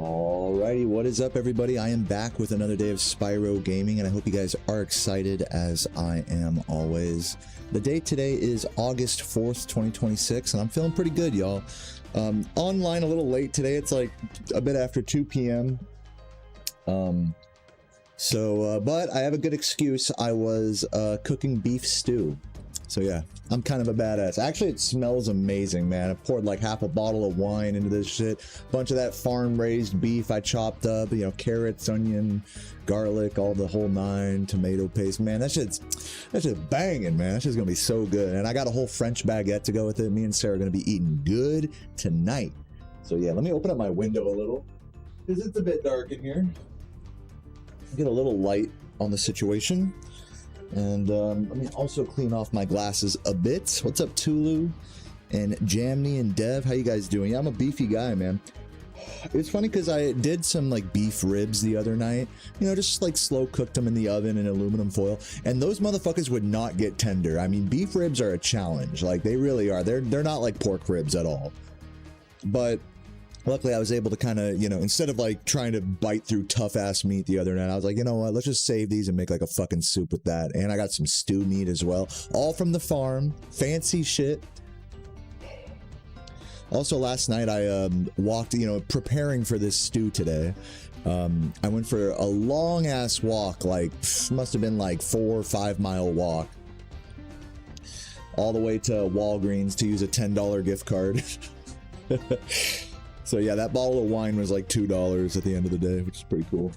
Alrighty, what is up everybody? I am back with another day of Spyro gaming and I hope you guys are excited as I am always. The date today is August 4th, 2026 and I'm feeling pretty good, y'all. Online a little late today, it's like a bit after 2 p.m. But I have a good excuse. I was cooking beef stew. So yeah, I'm kind of a badass. Actually, it smells amazing, man. I poured like half a bottle of wine into this shit. Bunch of that farm-raised beef I chopped up, you know, carrots, onion, garlic, all the whole nine, tomato paste. Man, that shit's banging, man. That shit's gonna be so good. And I got a whole French baguette to go with it. Me and Sarah are gonna be eating good tonight. So yeah, let me open up my window a little, because it's a bit dark in here. Get a little light on the situation. And let me also clean off my glasses a bit. What's up, Tulu and Jamney and Dev? How you guys doing? Yeah, I'm a beefy guy, man. It's funny because I did some like beef ribs the other night. You know, just like slow cooked them in the oven in aluminum foil. And those motherfuckers would not get tender. I mean, beef ribs are a challenge. Like, they really are. They're not like pork ribs at all. But luckily, I was able to kind of, you know, instead of like trying to bite through tough ass meat the other night, I was like, you know what, let's just save these and make like a fucking soup with that. And I got some stew meat as well, all from the farm, fancy shit. Also, last night I walked, you know, preparing for this stew today. I went for a long ass walk, like must have been like 4 or 5 mile walk, all the way to Walgreens to use a $10 gift card. So yeah, that bottle of wine was like $2 at the end of the day, which is pretty cool.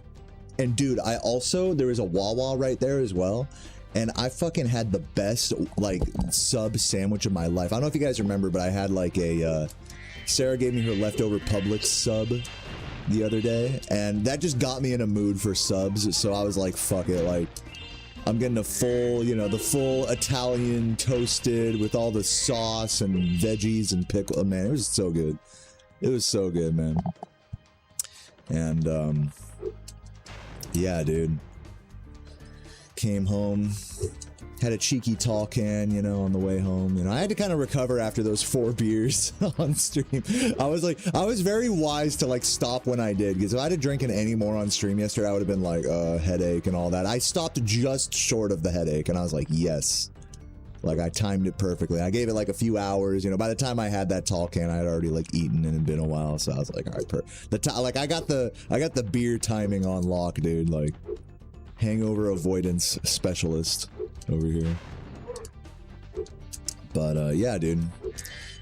And dude, there was a Wawa right there as well. And I fucking had the best like sub sandwich of my life. I don't know if you guys remember, but I had like Sarah gave me her leftover Publix sub the other day. And that just got me in a mood for subs. So I was like, fuck it. Like, I'm getting a full, you know, the full Italian toasted with all the sauce and veggies and pickle. Man, it was so good. It was so good, man. And, yeah, dude. Came home, had a cheeky tall can, you know, on the way home. You know, I had to kind of recover after those 4 beers on stream. I was very wise to, like, stop when I did, because if I'd have drinking any more on stream yesterday, I would have been like, headache and all that. I stopped just short of the headache, and I was like, yes. Like, I timed it perfectly. I gave it like a few hours, you know. By the time I had that tall can, I had already like eaten and it had been a while. So I was like, all right, like I got the beer timing on lock, dude. Like, hangover avoidance specialist over here. But yeah, dude.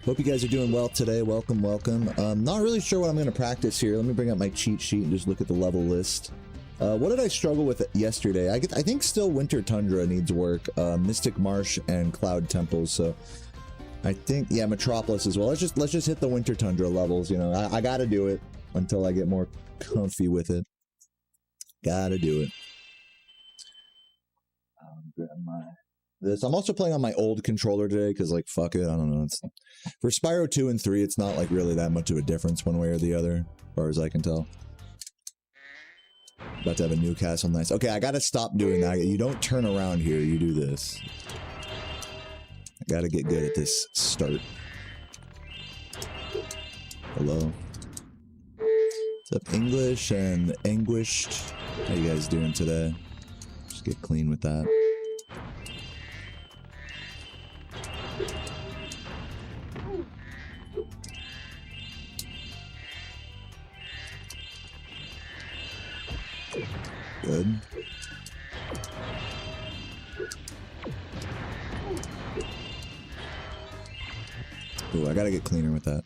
Hope you guys are doing well today. Welcome, welcome. Not really sure what I'm gonna practice here. Let me bring up my cheat sheet and just look at the level list. What did I struggle with yesterday? I think still Winter Tundra needs work. Mystic Marsh and Cloud Temples. So I think, yeah, Metropolis as well. Let's just hit the Winter Tundra levels. You know, I gotta do it until I get more comfy with it. Gotta do it. I'm also playing on my old controller today because, like, fuck it. I don't know. For Spyro 2 and 3, it's not like really that much of a difference one way or the other, as far as I can tell. About to have a new castle, nice. Okay, I gotta stop doing that. You don't turn around here, you do this. I gotta get good at this start. Hello. What's up, English and Anguished? How you guys doing today? Just get clean with that. Good. Oh, I gotta get cleaner with that.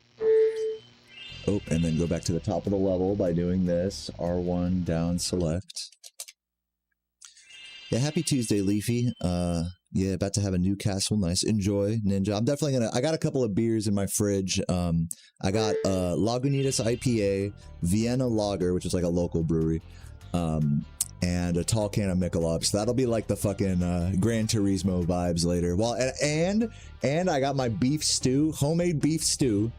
Oh, and then go back to the top of the level by doing this. R1 down select. Yeah, happy Tuesday, Leafy. Yeah, about to have a new castle. Nice. Enjoy, Ninja. I'm definitely gonna... I got a couple of beers in my fridge. I got Lagunitas IPA, Vienna Lager, which is like a local brewery. And a tall can of Michelob. So that'll be like the fucking Gran Turismo vibes later. Well, and I got my beef stew, homemade beef stew,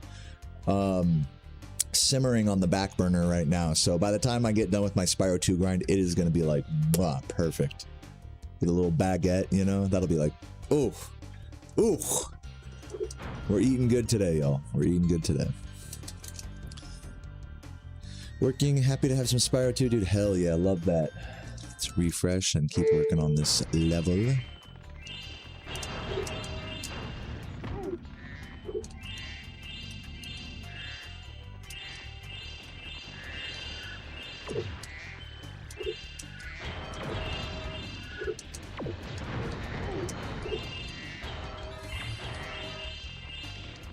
simmering on the back burner right now. So by the time I get done with my Spyro 2 grind, it is gonna be like, wow, perfect. Get a little baguette, you know? That'll be like, ooh, ooh. We're eating good today, y'all. We're eating good today. Working, happy to have some Spyro 2, dude. Hell yeah, love that. Let's refresh and keep working on this level.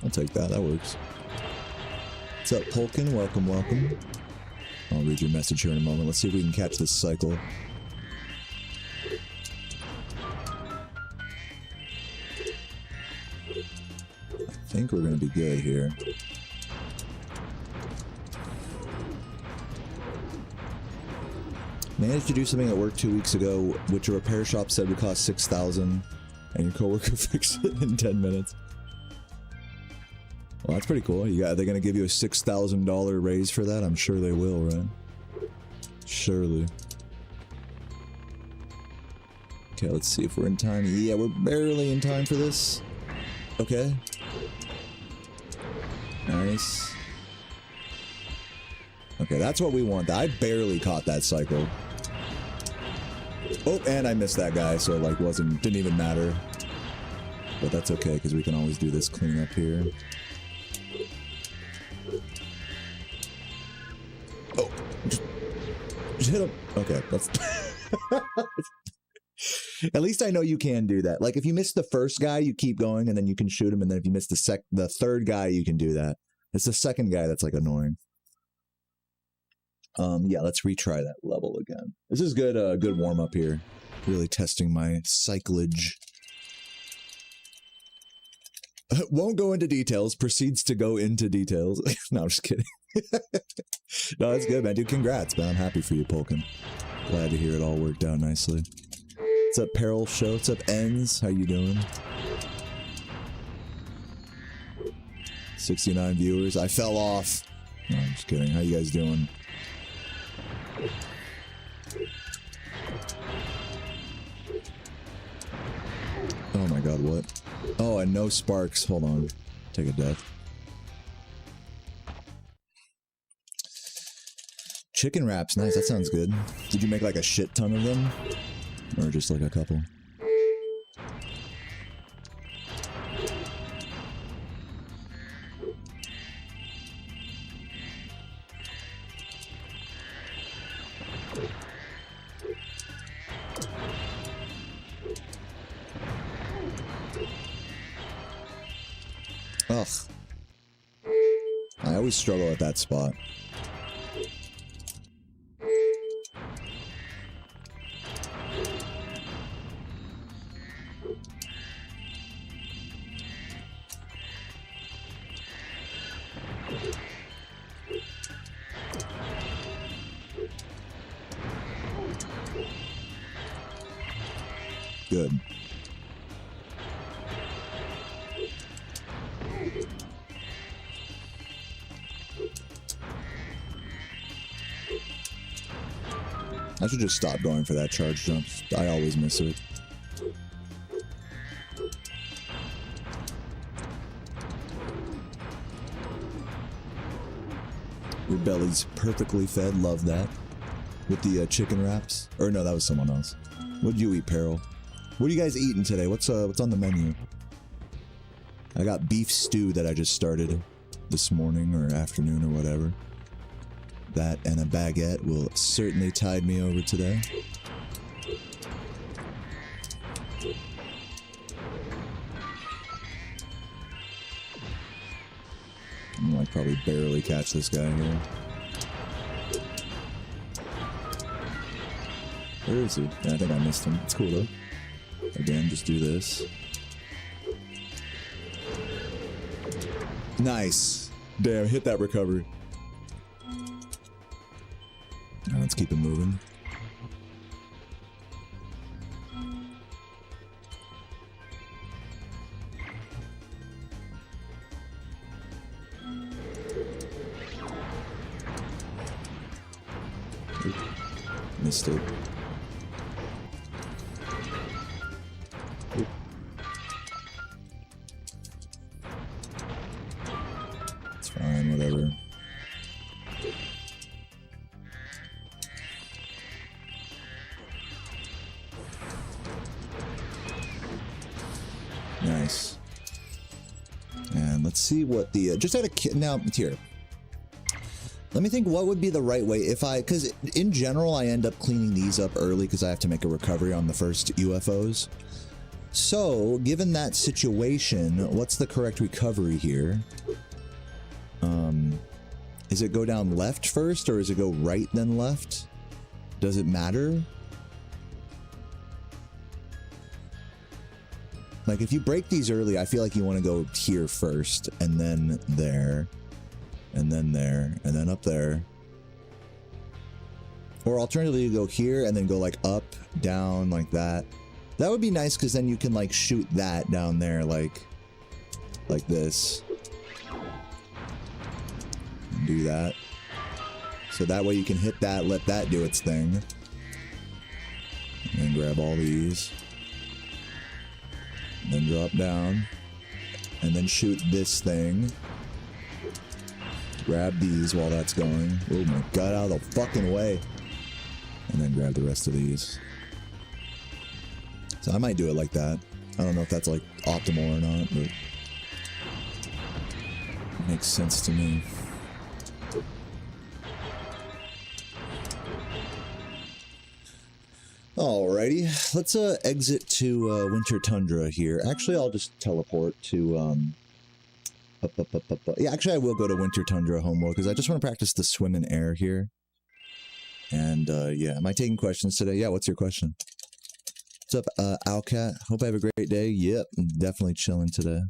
I'll take that, that works. What's up, Polkin? Welcome, welcome. I'll read your message here in a moment. Let's see if we can catch this cycle. I think we're going to be good here. Managed to do something at work 2 weeks ago, which a repair shop said would cost $6,000, and your coworker fixed it in 10 minutes. Well, that's pretty cool. They're gonna give you a $6,000 raise for that? I'm sure they will, right? Surely. Okay, let's see if we're in time. Yeah, we're barely in time for this. Okay. Nice. Okay, that's what we want. I barely caught that cycle. Oh, and I missed that guy, so like didn't even matter. But that's okay, because we can always do this cleanup here. Oh, just hit him. Okay, that's... At least I know you can do that. Like, if you miss the first guy, you keep going, and then you can shoot him, and then if you miss the third guy, you can do that. It's the second guy that's, like, annoying. Yeah, let's retry that level again. This is good, good warm-up here. Really testing my cyclage. Won't go into details, proceeds to go into details. No, I'm just kidding. No, that's good, man. Dude, congrats, man. I'm happy for you, Polkin. Glad to hear it all worked out nicely. What's up, Peril Show? What's up, Ends? How you doing? 69 viewers. I fell off. No, I'm just kidding. How you guys doing? Oh my god, what? Oh, and no sparks. Hold on. Take a death. Chicken wraps. Nice, that sounds good. Did you make like a shit ton of them? Or just like a couple? Ugh. I always struggle at that spot. Good. I should just stop going for that charge jump. I always miss it. Your belly's perfectly fed. Love that. With the chicken wraps. Or no, that was someone else. What did you eat, Peril? What are you guys eating today? What's on the menu? I got beef stew that I just started this morning or afternoon or whatever. That and a baguette will certainly tide me over today. I might probably barely catch this guy here. Where is he? Yeah, I think I missed him. It's cool though. Again, just do this. Nice. Damn, hit that recovery. Now let's keep it moving. Oop, missed it. Oop. It's fine, whatever. Let's see what the just out of now here. Let me think what would be the right way if because in general I end up cleaning these up early because I have to make a recovery on the first UFOs. So given that situation, what's the correct recovery here? Is it go down left first or is it go right then left? Does it matter? Like if you break these early, I feel like you want to go here first and then there. And then there, and then up there. Or alternatively, you go here and then go like up, down, like that. That would be nice because then you can like shoot that down there like this. And do that. So that way you can hit that, let that do its thing. And then grab all these. And then drop down. And then shoot this thing. Grab these while that's going. Oh my god, out of the fucking way. And then grab the rest of these. So I might do it like that. I don't know if that's like optimal or not, but it makes sense to me. Alrighty, let's exit to Winter Tundra here. Actually, I'll just teleport to yeah, actually I will go to Winter Tundra homeworld because I just want to practice the swim in air here. And yeah, am I taking questions today? Yeah, what's your question? What's up, Owlcat? Hope I have a great day. Yep, I'm definitely chilling today.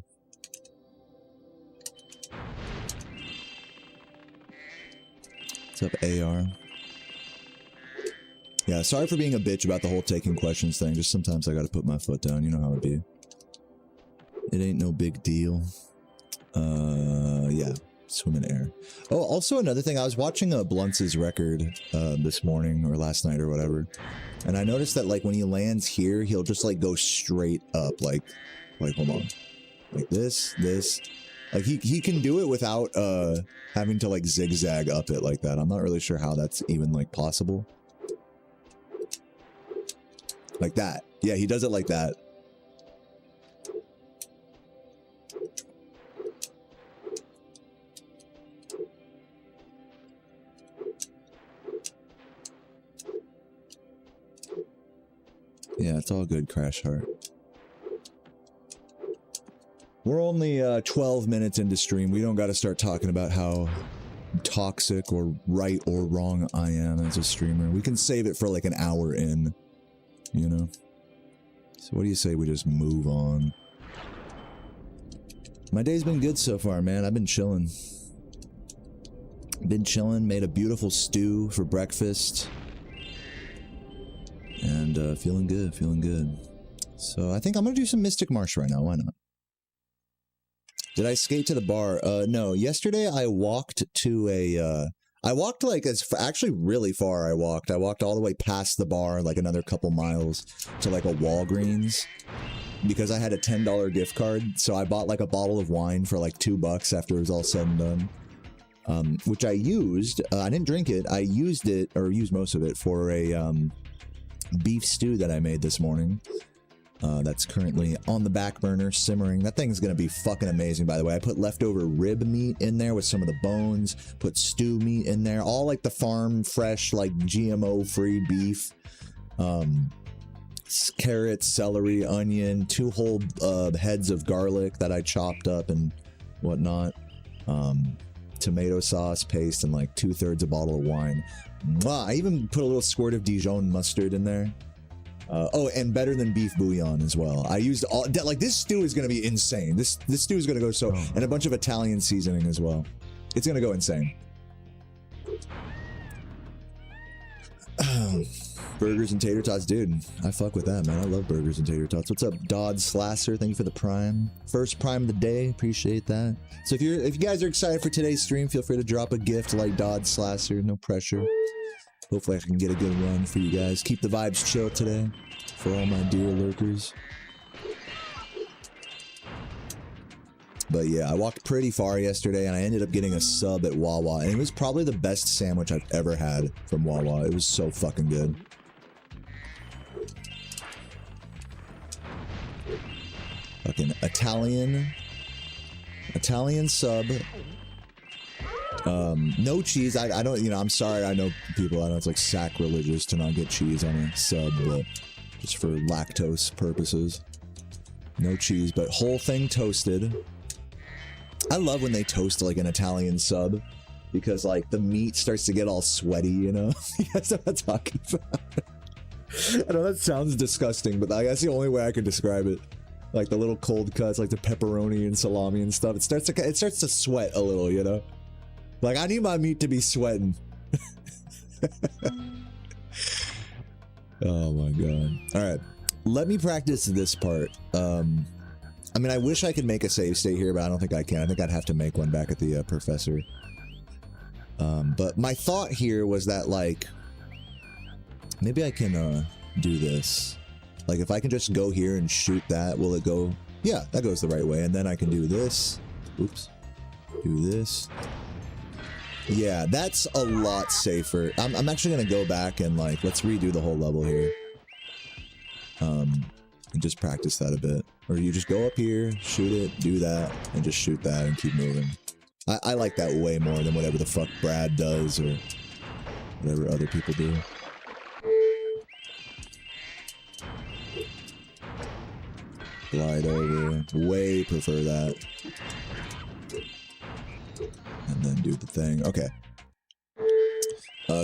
What's up, AR? Yeah, sorry for being a bitch about the whole taking questions thing. Just sometimes I gotta put my foot down. You know how it be. It ain't no big deal. Yeah, swim in air. Oh, also another thing, I was watching Bluntz's record this morning or last night or whatever, and I noticed that like when he lands here, he'll just like go straight up, like hold on, like this, like he can do it without having to like zigzag up it like that. I'm not really sure how that's even like possible. Like that. Yeah, he does it like that. Yeah, it's all good, Crash Heart. We're only 12 minutes into stream. We don't got to start talking about how toxic or right or wrong I am as a streamer. We can save it for like an hour in, you know? So what do you say we just move on? My day's been good so far, man. I've been chilling. Made a beautiful stew for breakfast. And feeling good. So I think I'm gonna do some Mystic Marsh right now. Why not? Did I skate to the bar? No. Yesterday I walked to a. I walked like actually really far. I walked all the way past the bar, like another couple miles to like a Walgreens, because I had a $10 gift card. So I bought like a bottle of wine for like $2 after it was all said and done, which I used. I didn't drink it. I used it, or used most of it, for a beef stew that I made this morning. That's currently on the back burner simmering. That thing's gonna be fucking amazing, by the way. I put leftover rib meat in there with some of the bones, put stew meat in there, all like the farm fresh, like GMO free beef, carrots, celery, onion, 2 whole heads of garlic that I chopped up and whatnot, tomato sauce paste, and like 2/3 a bottle of wine. Mwah! I even put a little squirt of Dijon mustard in there. Oh, and better than beef bouillon as well. I used all, like, this stew is going to be insane. This stew is going to go so, and a bunch of Italian seasoning as well. It's going to go insane. Burgers and tater tots, dude. I fuck with that, man. I love burgers and tater tots. What's up, Dodd Slasser? Thank you for the prime. First prime of the day. Appreciate that. So if you guys are excited for today's stream, feel free to drop a gift like Dodd Slasser. No pressure. Hopefully I can get a good run for you guys. Keep the vibes chill today for all my dear lurkers. But yeah, I walked pretty far yesterday and I ended up getting a sub at Wawa. And it was probably the best sandwich I've ever had from Wawa. It was so fucking good. Fucking Italian Italian sub. No cheese. I don't, you know, I'm sorry. I know people, I know it's like sacrilegious to not get cheese on a sub, but just for lactose purposes. No cheese, but whole thing toasted. I love when they toast like an Italian sub because like the meat starts to get all sweaty, you know? You guys know what I'm talking about? I know that sounds disgusting, but that's the only way I can describe it. Like the little cold cuts, like the pepperoni and salami and stuff. It starts to sweat a little, you know? Like, I need my meat to be sweating. Oh my god. Alright. Let me practice this part. I mean, I wish I could make a save state here, but I don't think I can. I think I'd have to make one back at the professor. But my thought here was that, like, maybe I can do this. Like, if I can just go here and shoot that, will it go? Yeah, that goes the right way. And then I can do this. Oops. Do this. Yeah, that's a lot safer. I'm actually gonna go back and like, let's redo the whole level here. And just practice that a bit. Or you just go up here, shoot it, do that, and just shoot that and keep moving. I like that way more than whatever the fuck Brad does or whatever other people do. Glide over. Way prefer that. And then do the thing. Okay.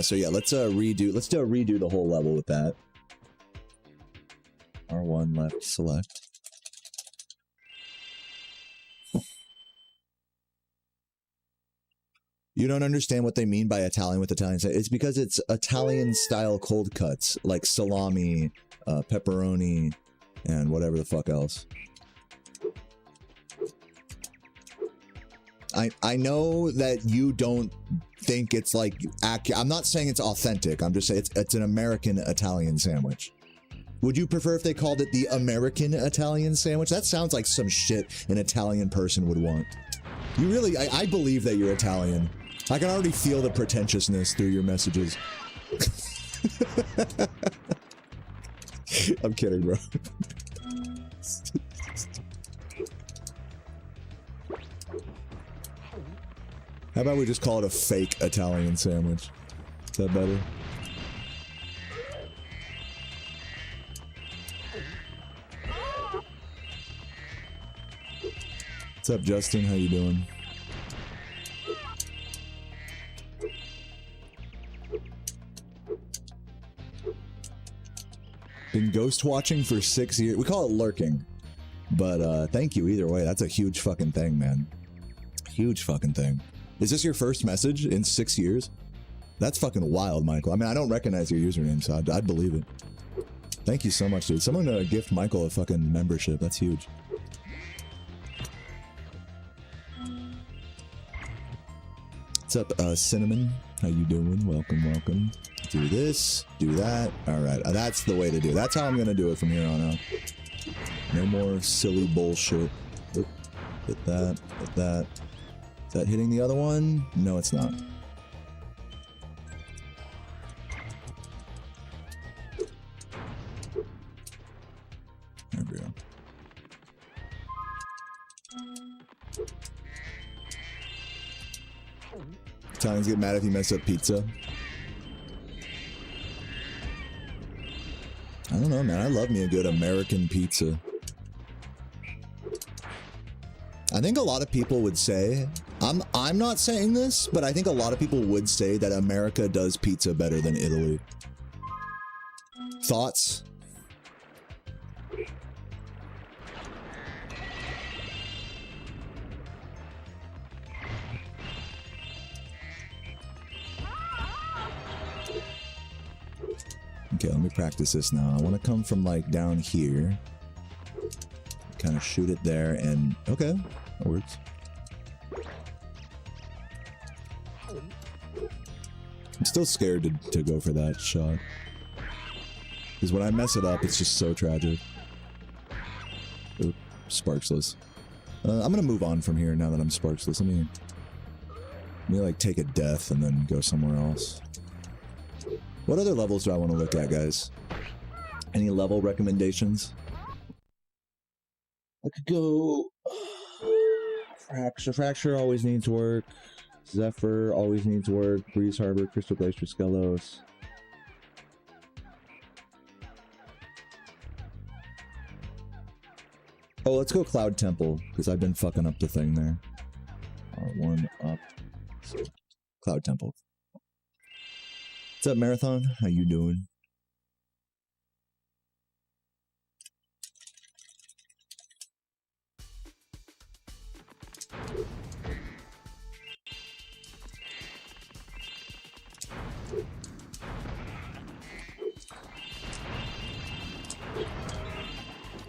So yeah, let's redo the whole level with that. R1 left select. You don't understand what they mean by Italian with Italian. It's because it's Italian style cold cuts, like salami, pepperoni, and whatever the fuck else. I know that you don't think it's like accurate. I'm not saying it's authentic. I'm just saying it's an American Italian sandwich. Would you prefer if they called it the American Italian sandwich? That sounds like some shit an Italian person would want. You really, I believe that you're Italian. I can already feel the pretentiousness through your messages. I'm kidding, bro. How about we just call it a fake Italian sandwich? Is that better? What's up, Justin? How you doing? Been ghost watching for 6 years. We call it lurking. But thank you either way. That's a huge fucking thing, man. Huge fucking thing. Is this your first message in 6 years? That's fucking wild, Michael. I mean, I don't recognize your username, so I'd believe it. Thank you so much, dude. Someone gift Michael a fucking membership. That's huge. What's up, Cinnamon? How you doing? Welcome, welcome. Do this, do that. All right, that's the way to do it. That's how I'm gonna do it from here on out. No more silly bullshit. Oop, hit that, hit that. Is that hitting the other one? No, it's not. There we go. Italians get mad if you mess up pizza. I don't know, man. I love me a good American pizza. I think a lot of people would say, I'm not saying this, but I think a lot of people would say that America does pizza better than Italy. Thoughts? Okay, let me practice this now. I want to come from like down here. Kind of shoot it there and okay, that works. I'm still scared to go for that shot. Because when I mess it up, it's just so tragic. Oop, sparksless. I'm gonna move on from here now that I'm sparksless. Let me like take a death and then go somewhere else. What other levels do I want to look at, guys? Any level recommendations? I could go Fracture always needs work. Zephyr always needs work. Breeze Harbor, Crystal Glacier, Skelos. Oh, let's go Cloud Temple, because I've been fucking up the thing there. R1 up. Cloud Temple. What's up, Marathon? How you doing?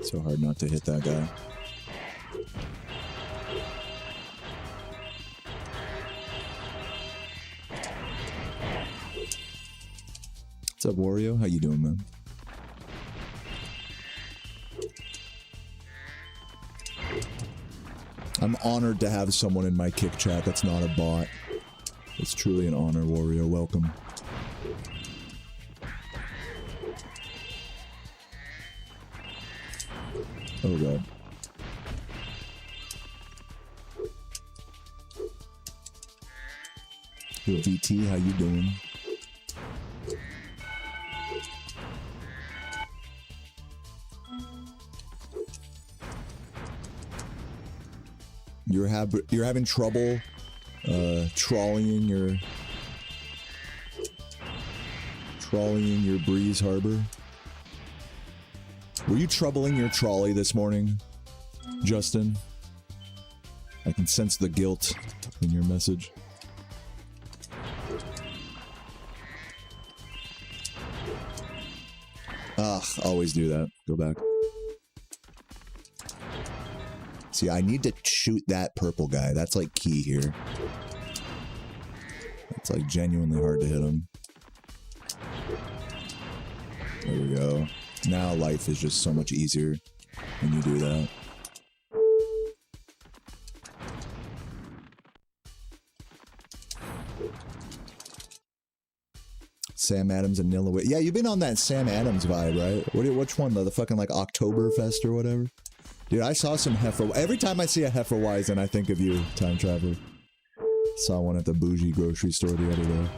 So hard not to hit that guy. What's up, Wario? How you doing, man? I'm honored to have someone in my kick chat that's not a bot. It's truly an honor, Wario. Welcome. Oh god. Yo, DT, how you doing? You're having trouble trolleying your Breeze Harbor? Were you troubling your trolley this morning, Justin? I can sense the guilt in your message. Always do that. Go back. See, I need to shoot that purple guy. That's like key here. It's like genuinely hard to hit him. There we go. Now life is just so much easier when you do that. Sam Adams and Nilla. Yeah, you've been on that Sam Adams vibe, right? Which one? The fucking like Oktoberfest or whatever? Dude, I saw some heifer. Every time I see a Hefeweizen, I think of you, Time Traveler. Saw one at the bougie grocery store the other day.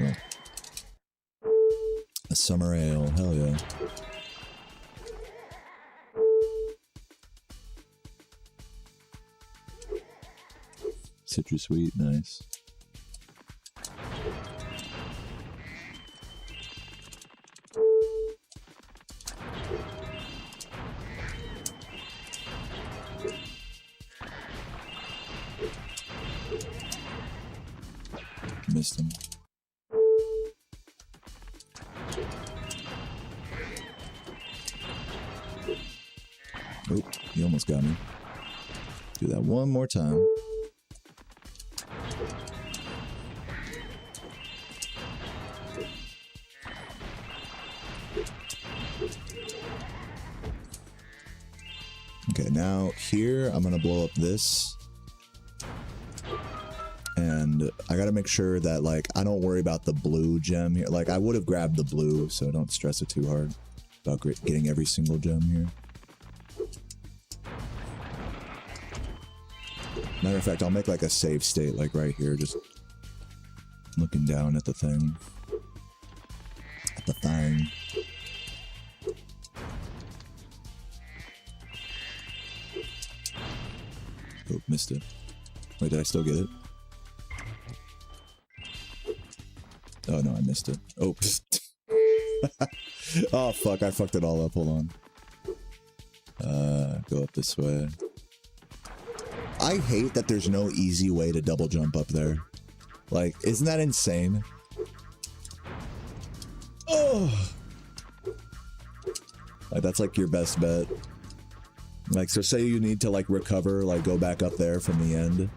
Yeah. A summer ale, hell yeah. Citrus sweet, nice. Missed him. Oh, he almost got me. Do that one more time. Okay, now here I'm gonna blow up this. And I gotta make sure that, like, I don't worry about the blue gem here. Like, I would have grabbed the blue, so don't stress it too hard about getting every single gem here. Matter of fact, I'll make like a save state, like right here, just looking down at the thing. At the thing. Oh, missed it. Wait, did I still get it? Oh no, I missed it. Oh, oh fuck, I fucked it all up. Hold on. Go up this way. I hate that there's no easy way to double jump up there. Like, isn't that insane? Oh! Like, that's like your best bet. Like, so say you need to like recover, like go back up there from the end.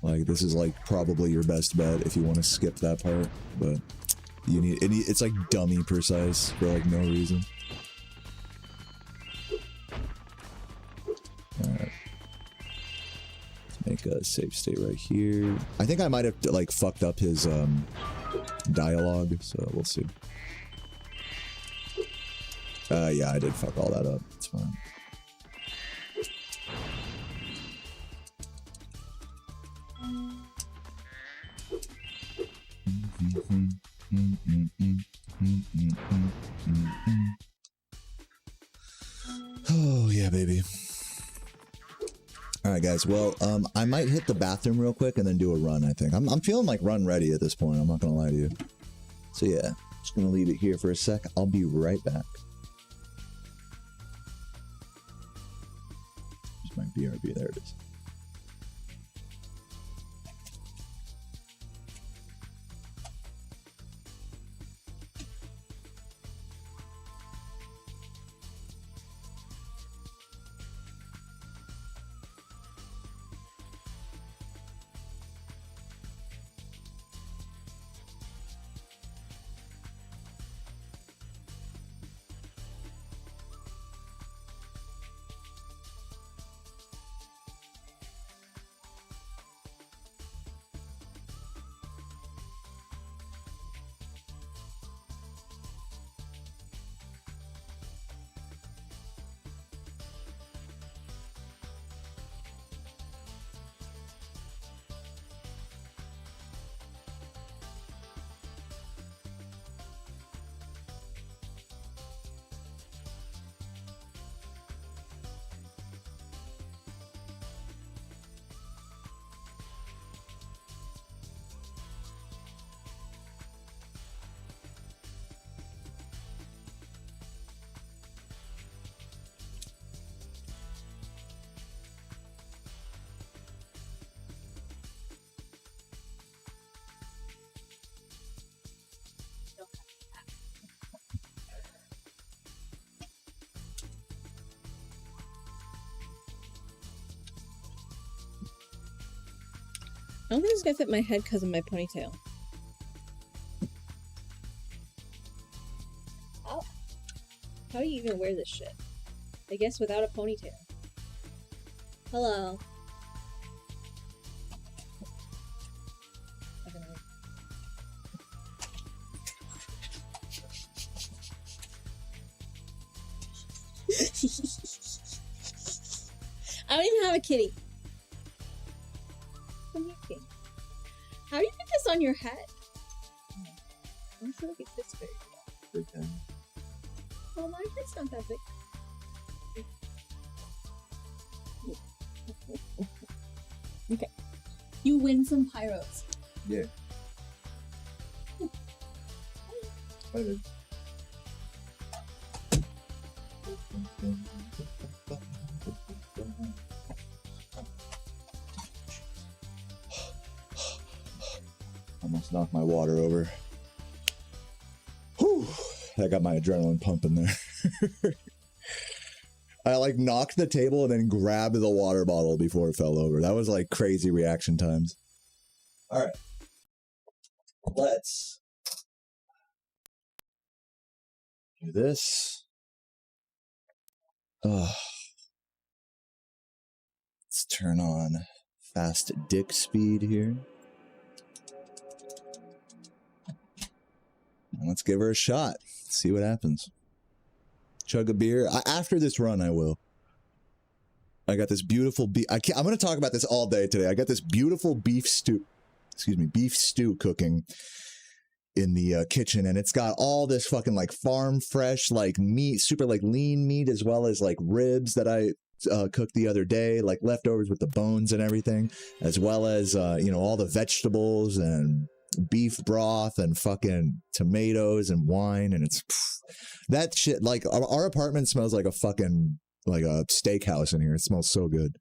Like, this is like probably your best bet if you want to skip that part, but you need, it's like dummy precise for like no reason. Alright. Let's make a save state right here. I think I might have like fucked up his dialogue, so we'll see. Yeah, I did fuck all that up. It's fine. Oh yeah, baby. All right, guys. Well, I might hit the bathroom real quick and then do a run. I think I'm feeling like run ready at this point. I'm not gonna lie to you. So yeah, just gonna leave it here for a sec. I'll be right back. Here's my BRB. There it is. I don't think it's gonna fit my head because of my ponytail. How do you even wear this shit? I guess without a ponytail. Hello. I don't even have a kitty. How do you get this on your head? I don't feel like it fits very well. Okay. Well, my head's not that big. Okay. You win some pyros. Yeah. Bye. Almost knocked my water over. Whew, that got my adrenaline pumping there. I like knocked the table and then grabbed the water bottle before it fell over. That was like crazy reaction times. All right. Let's do this. Let's turn on fast dick speed here. Let's give her a shot. See what happens. Chug a beer. After this run, I will. I got this beautiful beef. I'm going to talk about this all day today. I got this beautiful beef stew. Excuse me, beef stew cooking in the kitchen, and it's got all this fucking like farm fresh like meat, super like lean meat, as well as like ribs that I cooked the other day, like leftovers with the bones and everything, as well as you know, all the vegetables and beef broth and fucking tomatoes and wine, and it's that shit. Like our apartment smells like a fucking like a steakhouse in here. It smells so good.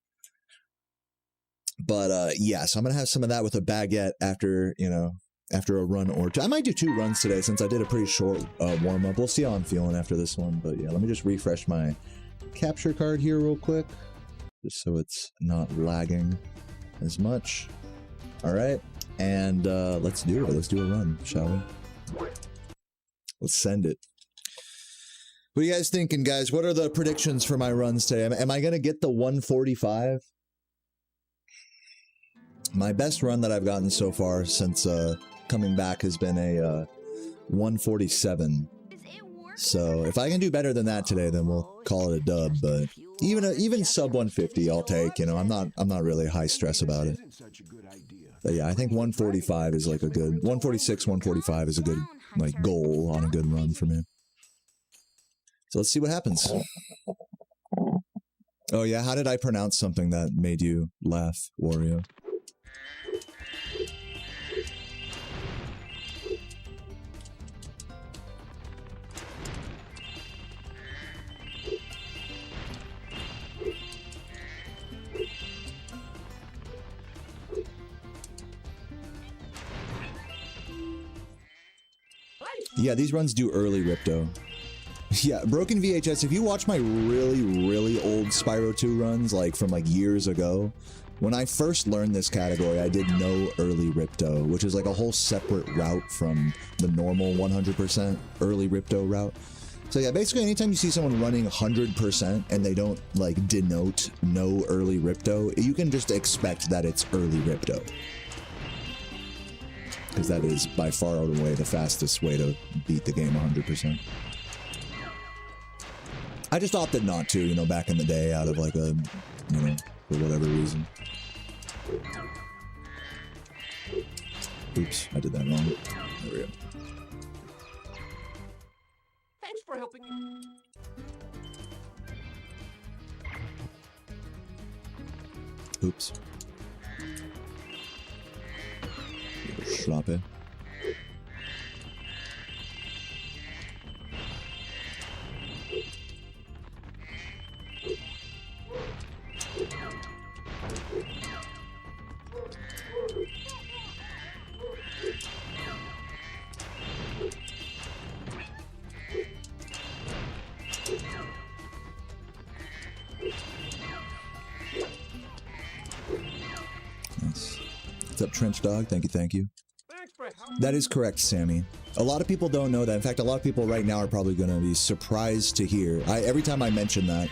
But yeah, so I'm gonna have some of that with a baguette after, you know, after a run or two. I might do 2 runs today since I did a pretty short warm up. We'll see how I'm feeling after this one. But yeah, let me just refresh my capture card here real quick, just so it's not lagging as much. All right. And let's do it. Let's do a run, shall we? Let's send it. What are you guys thinking, guys? What are the predictions for my runs today? Am I going to get the 145? My best run that I've gotten so far since coming back has been a 147. So if I can do better than that today, then we'll call it a dub. But even sub 150, I'll take. You know, I'm not really high stress about it. But yeah, I think 145 is like a good 146, 145 is a good like goal on a good run for me. So let's see what happens. Oh yeah, how did I pronounce something that made you laugh, Wario? Yeah, these runs do early Ripto. Yeah, Broken VHS, if you watch my really old Spyro 2 runs, like from like years ago, when I first learned this category, I did no early Ripto, which is like a whole separate route from the normal 100% early Ripto route. So yeah, basically anytime you see someone running 100% and they don't like denote no early Ripto, you can just expect that it's early Ripto. Because that is by far and away the fastest way to beat the game 100%. I just opted not to, you know, back in the day out of like a, you know, for whatever reason. Oops, I did that wrong. There we go. Thanks for helping me. Oops. Drop it. Nice. What's up, Trench Dog? Thank you, thank you. That is correct, Sammy. A lot of people don't know that. In fact, a lot of people right now are probably going to be surprised to hear. Every time I mention that,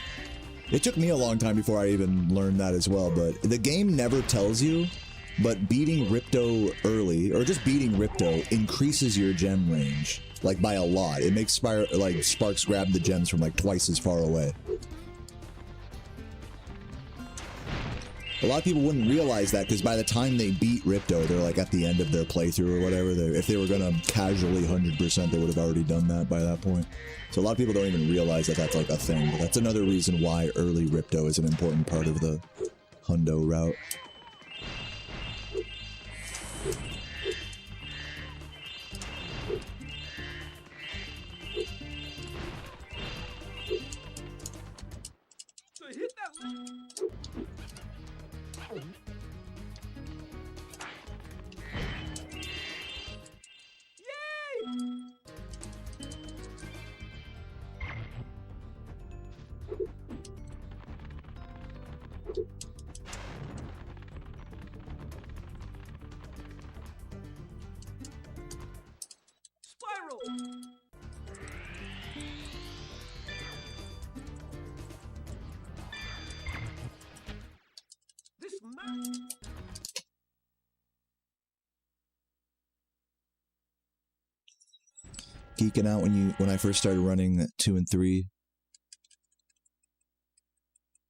it took me a long time before I even learned that as well, but the game never tells you, but beating Ripto early, or just beating Ripto, increases your gem range, like by a lot. It makes Sparks grab the gems from like twice as far away. A lot of people wouldn't realize that because by the time they beat Ripto, they're like at the end of their playthrough or whatever. If they were going to casually 100%, they would have already done that by that point. So a lot of people don't even realize that that's like a thing. But that's another reason why early Ripto is an important part of the Hundo route. So hit that. Spyro! This man. Geeking out when I first started running 2 and 3.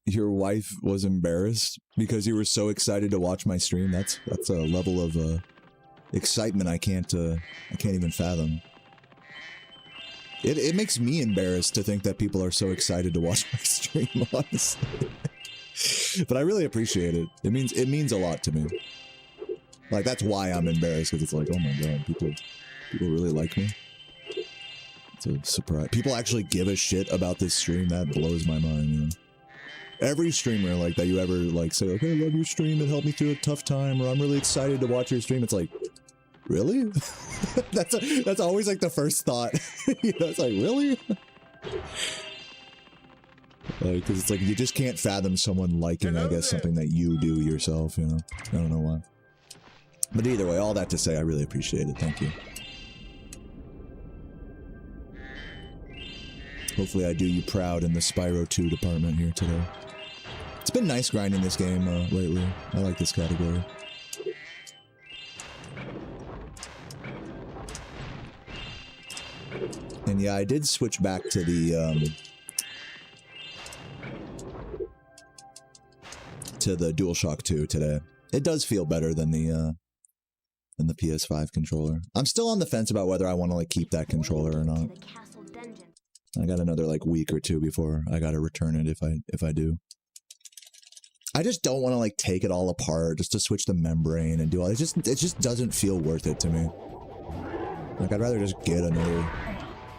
Your wife was embarrassed because you were so excited to watch my stream. That's a level of excitement I can't even fathom. It makes me embarrassed to think that people are so excited to watch my stream, honestly. But I really appreciate it. It means a lot to me. Like that's why I'm embarrassed, because it's like, oh my god, people really like me. It's a surprise. People actually give a shit about this stream. That blows my mind, you know. Every streamer like that you ever like say, okay, I love your stream, it helped me through a tough time, or I'm really excited to watch your stream. It's like, really? that's always like the first thought. You know, it's like, really? Because it's like you just can't fathom someone liking, I guess, something that you do yourself, you know? I don't know why. But either way, all that to say, I really appreciate it. Thank you. Hopefully I do you proud in the Spyro 2 department here today. It's been nice grinding this game lately. I like this category. And yeah, I did switch back to the DualShock 2 today. It does feel better than the than the PS5 controller. I'm still on the fence about whether I want to like keep that controller or not. I got another like week or two before I gotta return it if I do. I just don't want to like take it all apart just to switch the membrane and do all. It just doesn't feel worth it to me. Like I'd rather just get another,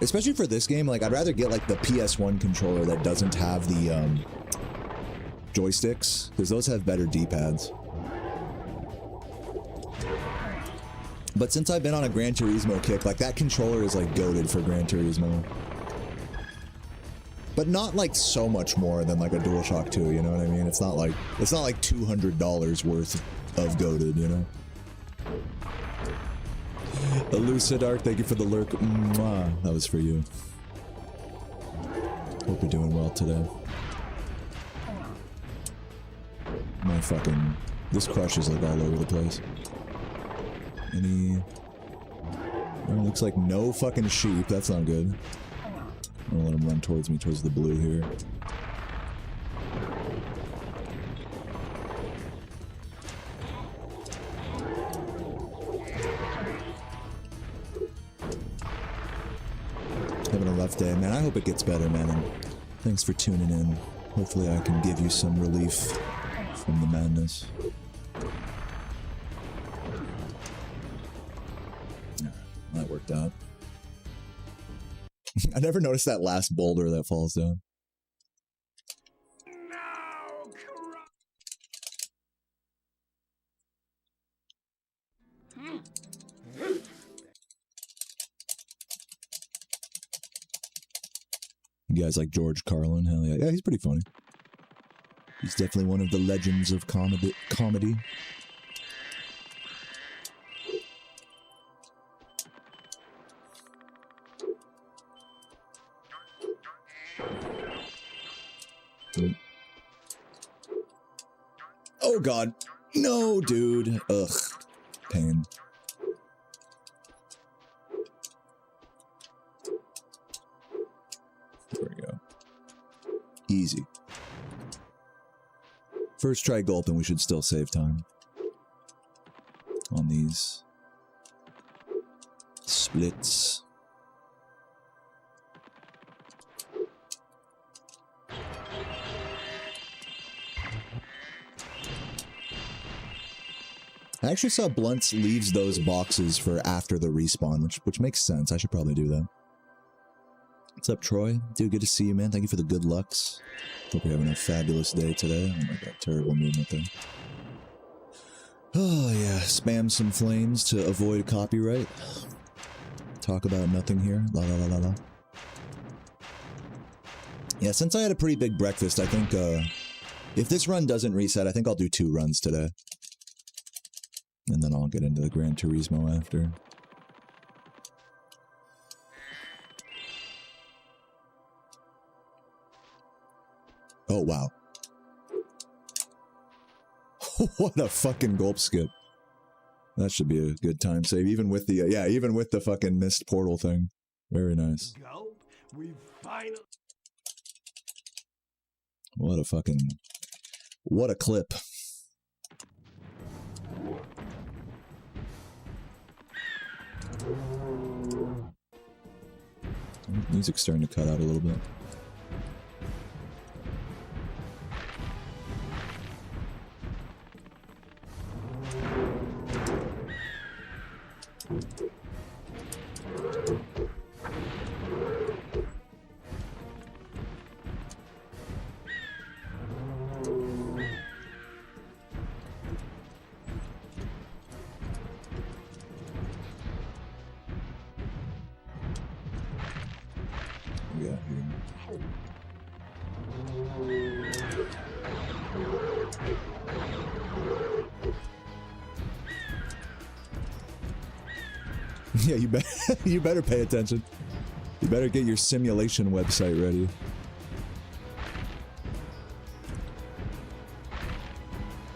especially for this game. Like I'd rather get like the PS1 controller that doesn't have the joysticks, because those have better D-pads. But since I've been on a Gran Turismo kick, like that controller is like goated for Gran Turismo. But not like so much more than like a DualShock 2, you know what I mean? It's not like $200 worth of goated, you know? Elucidark, thank you for the lurk. Mwah. That was for you. Hope you're doing well today. My fucking... This crush is like all over the place. Any... Oh, looks like no fucking sheep. That's not good. I'm gonna let him run towards me, towards the blue here. Having a rough day, man. I hope it gets better, man. And thanks for tuning in. Hopefully I can give you some relief from the madness. That worked out. I never noticed that last boulder that falls down. You guys like George Carlin? Hell yeah. Yeah, he's pretty funny. He's definitely one of the legends of comedy. Oh god. No, dude. Ugh. Pain. There we go. Easy. First try gulp and we should still save time on these splits. I actually saw Blunts leaves those boxes for after the respawn, which makes sense. I should probably do that. What's up, Troy? Dude, good to see you, man. Thank you for the good lucks. Hope you're having a fabulous day today. Oh my god, terrible movement there. Oh yeah, spam some flames to avoid copyright. Talk about nothing here. La la la la la. Yeah, since I had a pretty big breakfast, I think if this run doesn't reset, I think I'll do 2 runs today. And then I'll get into the Gran Turismo after. Oh, wow. What a fucking gulp skip. That should be a good time save, even with the, yeah, even with the fucking missed portal thing. Very nice. Gulp. We finally... What a fucking... What a clip. Music's starting to cut out a little bit. Yeah, you better pay attention. You better get your simulation website ready.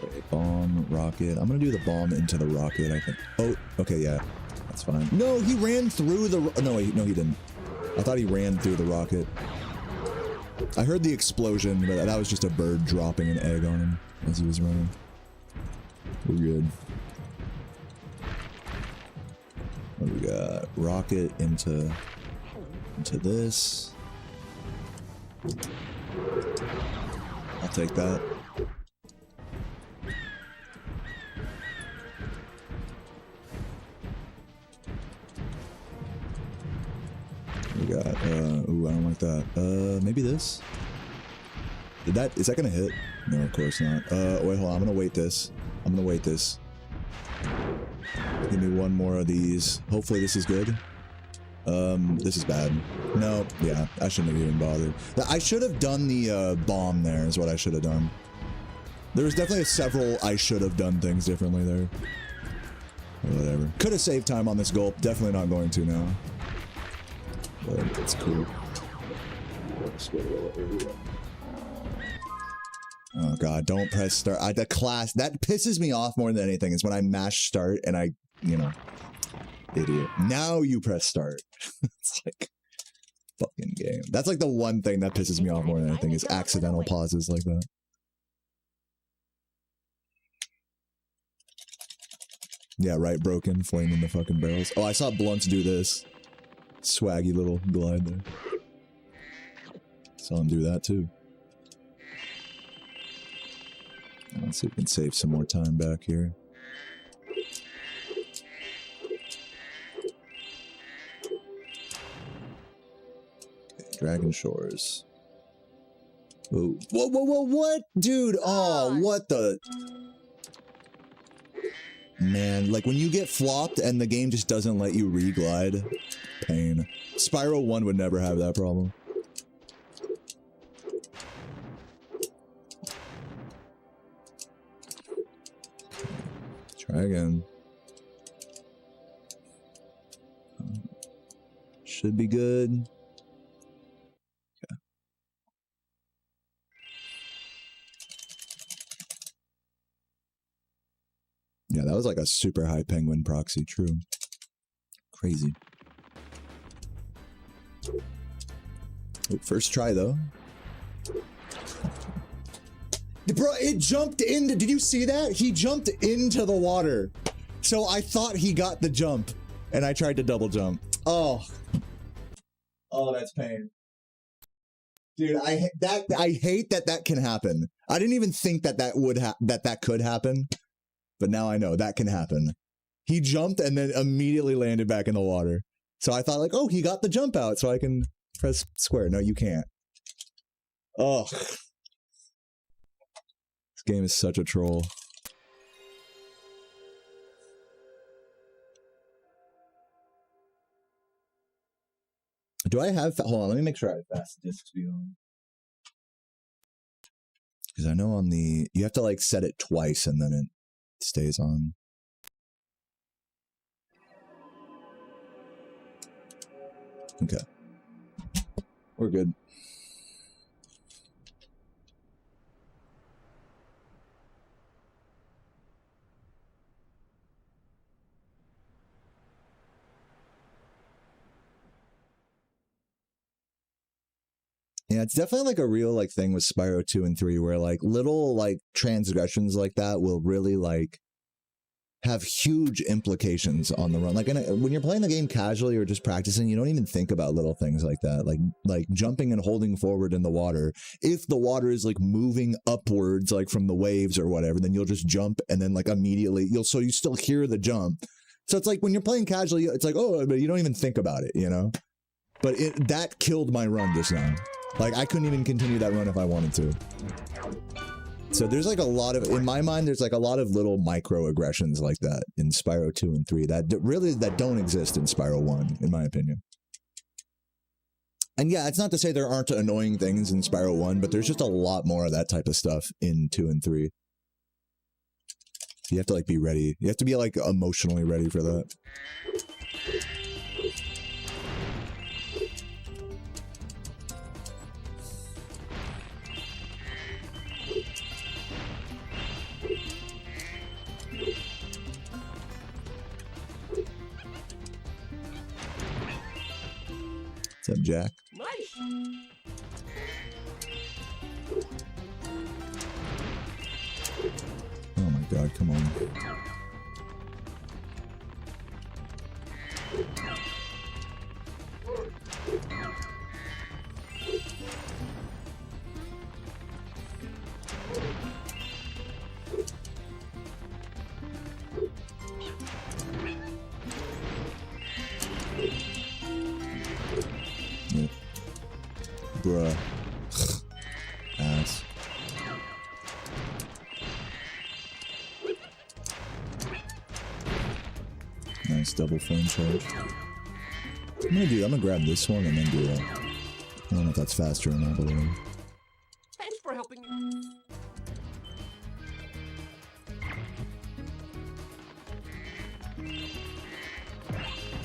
Wait, bomb, rocket. I'm gonna do the bomb into the rocket, I think. Oh, okay, yeah. That's fine. No, he ran through the... No, wait, no, he didn't. I thought he ran through the rocket. I heard the explosion, but that was just a bird dropping an egg on him as he was running. We're good. What do we got? Rocket into this. I'll take that. We got, ooh, I don't like that. Maybe this? Is that gonna hit? No, of course not. Wait, hold on, I'm gonna wait this. Give me one more of these. Hopefully this is good. This is bad. No, yeah, I shouldn't have even bothered. I should have done the, bomb there is what I should have done. There was definitely several I should have done things differently there. Whatever. Could have saved time on this gulp. Definitely not going to now. But it's cool. Oh god, don't press start. The class, that pisses me off more than anything is when I mash start and I, you know, idiot. Now you press start. It's like, fucking game. That's like the one thing that pisses me off more than anything is accidental pauses like that. Yeah, right, broken, flaming the fucking barrels. Oh, I saw Blunts do this. Swaggy little glide there. Saw him do that too. Let's see if we can save some more time back here. Okay, Dragon Shores. Whoa, whoa, whoa, whoa, what? Dude, oh, what the... Man, like when you get flopped and the game just doesn't let you re-glide, pain. Spyro 1 would never have that problem. Try again. Should be good. Okay. Yeah, that was like a super high penguin proxy, true. Crazy. Oh, first try though. Bro, it jumped into, did you see that? He jumped into the water. So I thought he got the jump and I tried to double jump. Oh. Oh, that's pain. Dude, I hate that that can happen. I didn't even think that that could happen. But now I know that can happen. He jumped and then immediately landed back in the water. So I thought like, oh, he got the jump out so I can press square. No, you can't. Oh. This game is such a troll. Do I have... Hold on, let me make sure I have fast disk speed on. Because I know on the... You have to like set it twice and then it stays on. Okay. We're good. Yeah, it's definitely like a real like thing with Spyro 2 and 3 where like little like transgressions like that will really like have huge implications on the run. Like when you're playing the game casually or just practicing, you don't even think about little things like that. Like jumping and holding forward in the water. If the water is like moving upwards like from the waves or whatever, then you'll just jump and then like immediately you still hear the jump. So it's like when you're playing casually, it's like, oh, but you don't even think about it, you know? But that killed my run just now. Like, I couldn't even continue that run if I wanted to. So there's like a lot of, in my mind, there's like a lot of little microaggressions like that in Spyro 2 and 3 that don't exist in Spyro 1, in my opinion. And yeah, it's not to say there aren't annoying things in Spyro 1, but there's just a lot more of that type of stuff in 2 and 3. You have to like be ready. You have to be like emotionally ready for that. What's up, Jack? Oh my god, come on. Yep. Bruh. Ass. Nice double flame charge. I'm gonna grab this one and then do that. I don't know if that's faster or not, but whatever. Thanks for helping me.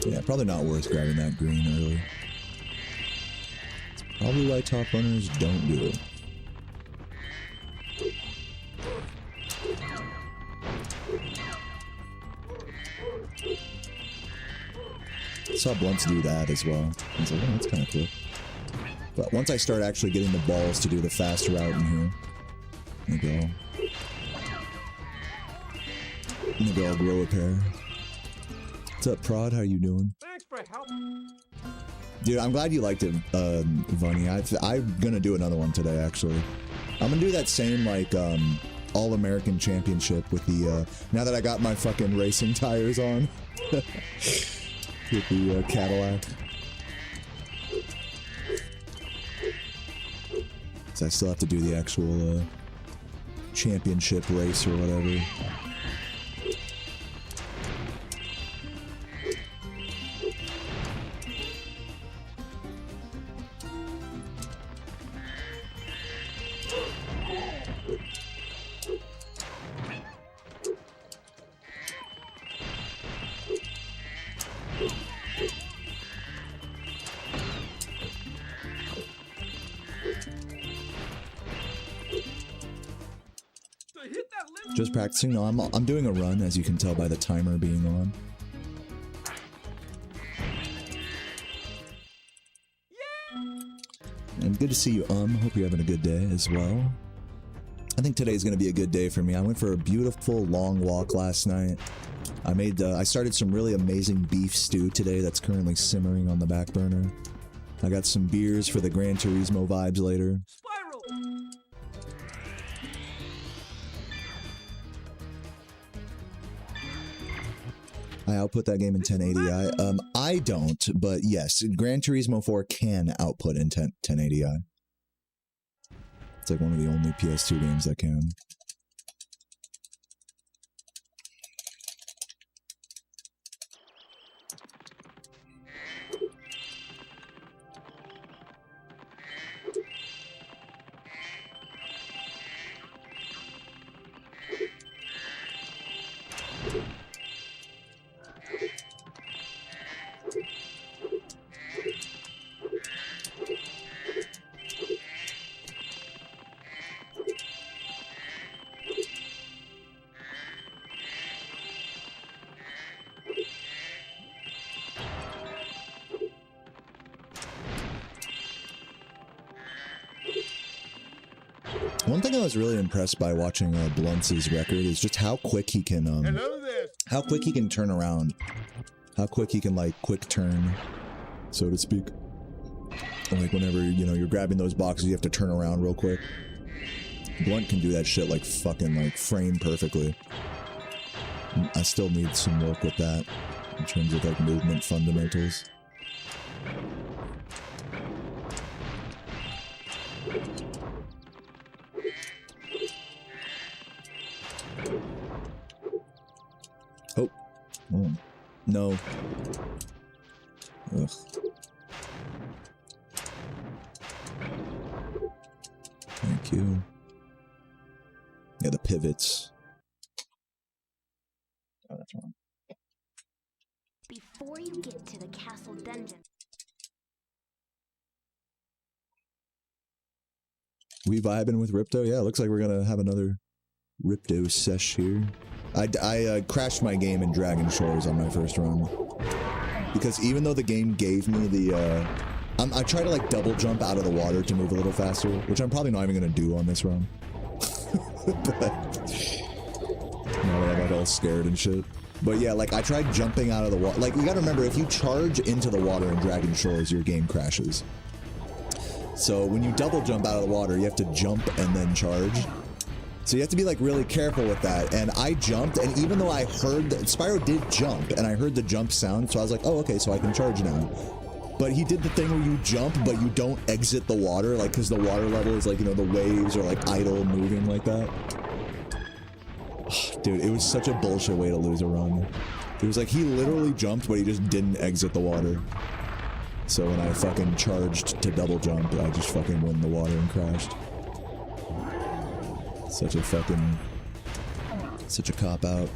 Yeah, probably not worth grabbing that green early. It's probably why top runners don't do it. I saw Blunts do that as well. I was like, oh, that's kind of cool. But once I start actually getting the balls to do the fast route in here, maybe I'll grow a pair. What's up, Prod? How you doing? Thanks for help. Dude, I'm glad you liked it, Vunny. I'm gonna do another one today, actually. I'm gonna do that same, like, All-American Championship with the, now that I got my fucking racing tires on. With the, Cadillac. So I still have to do the actual, championship race or whatever. Just practicing? No, I'm doing a run, as you can tell by the timer being on. And good to see you, Hope you're having a good day as well. I think today's gonna be a good day for me. I went for a beautiful long walk last night. I started some really amazing beef stew today that's currently simmering on the back burner. I got some beers for the Gran Turismo vibes later. Spyro! I output that game in 1080i. I don't, but yes, Gran Turismo 4 can output in 1080i. It's like one of the only PS2 games that can. One thing I was really impressed by watching Blunts' record is just how quick he can how quick he can turn around, how quick he can like quick turn, so to speak. And like whenever you're grabbing those boxes, you have to turn around real quick. Blunt can do that shit like fucking like frame perfectly. I still need some work with that in terms of like movement fundamentals. Oh, no. Ugh. Thank you. Yeah, the pivots. Oh, that's wrong. Before you get to the castle dungeon. We vibing with Ripto? Yeah, looks like we're gonna have another Ripto sesh here. I crashed my game in Dragon Shores on my first run. Because even though the game gave me the, I try to like double jump out of the water to move a little faster, which I'm probably not even gonna do on this run. But, now that I'm like all scared and shit. But yeah, like I tried jumping out of the water. Like you gotta remember, if you charge into the water in Dragon Shores, your game crashes. So when you double jump out of the water, you have to jump and then charge. So you have to be like really careful with that. And I jumped, and even though I heard that Spyro did jump, and I heard the jump sound, so I was like, oh, okay, so I can charge now. But he did the thing where you jump, but you don't exit the water, like, because the water level is like, you know, the waves are like idle moving like that. Dude, it was such a bullshit way to lose a run. It was like he literally jumped, but he just didn't exit the water. So when I fucking charged to double jump, I just fucking went in the water and crashed. Such a fucking... such a cop-out.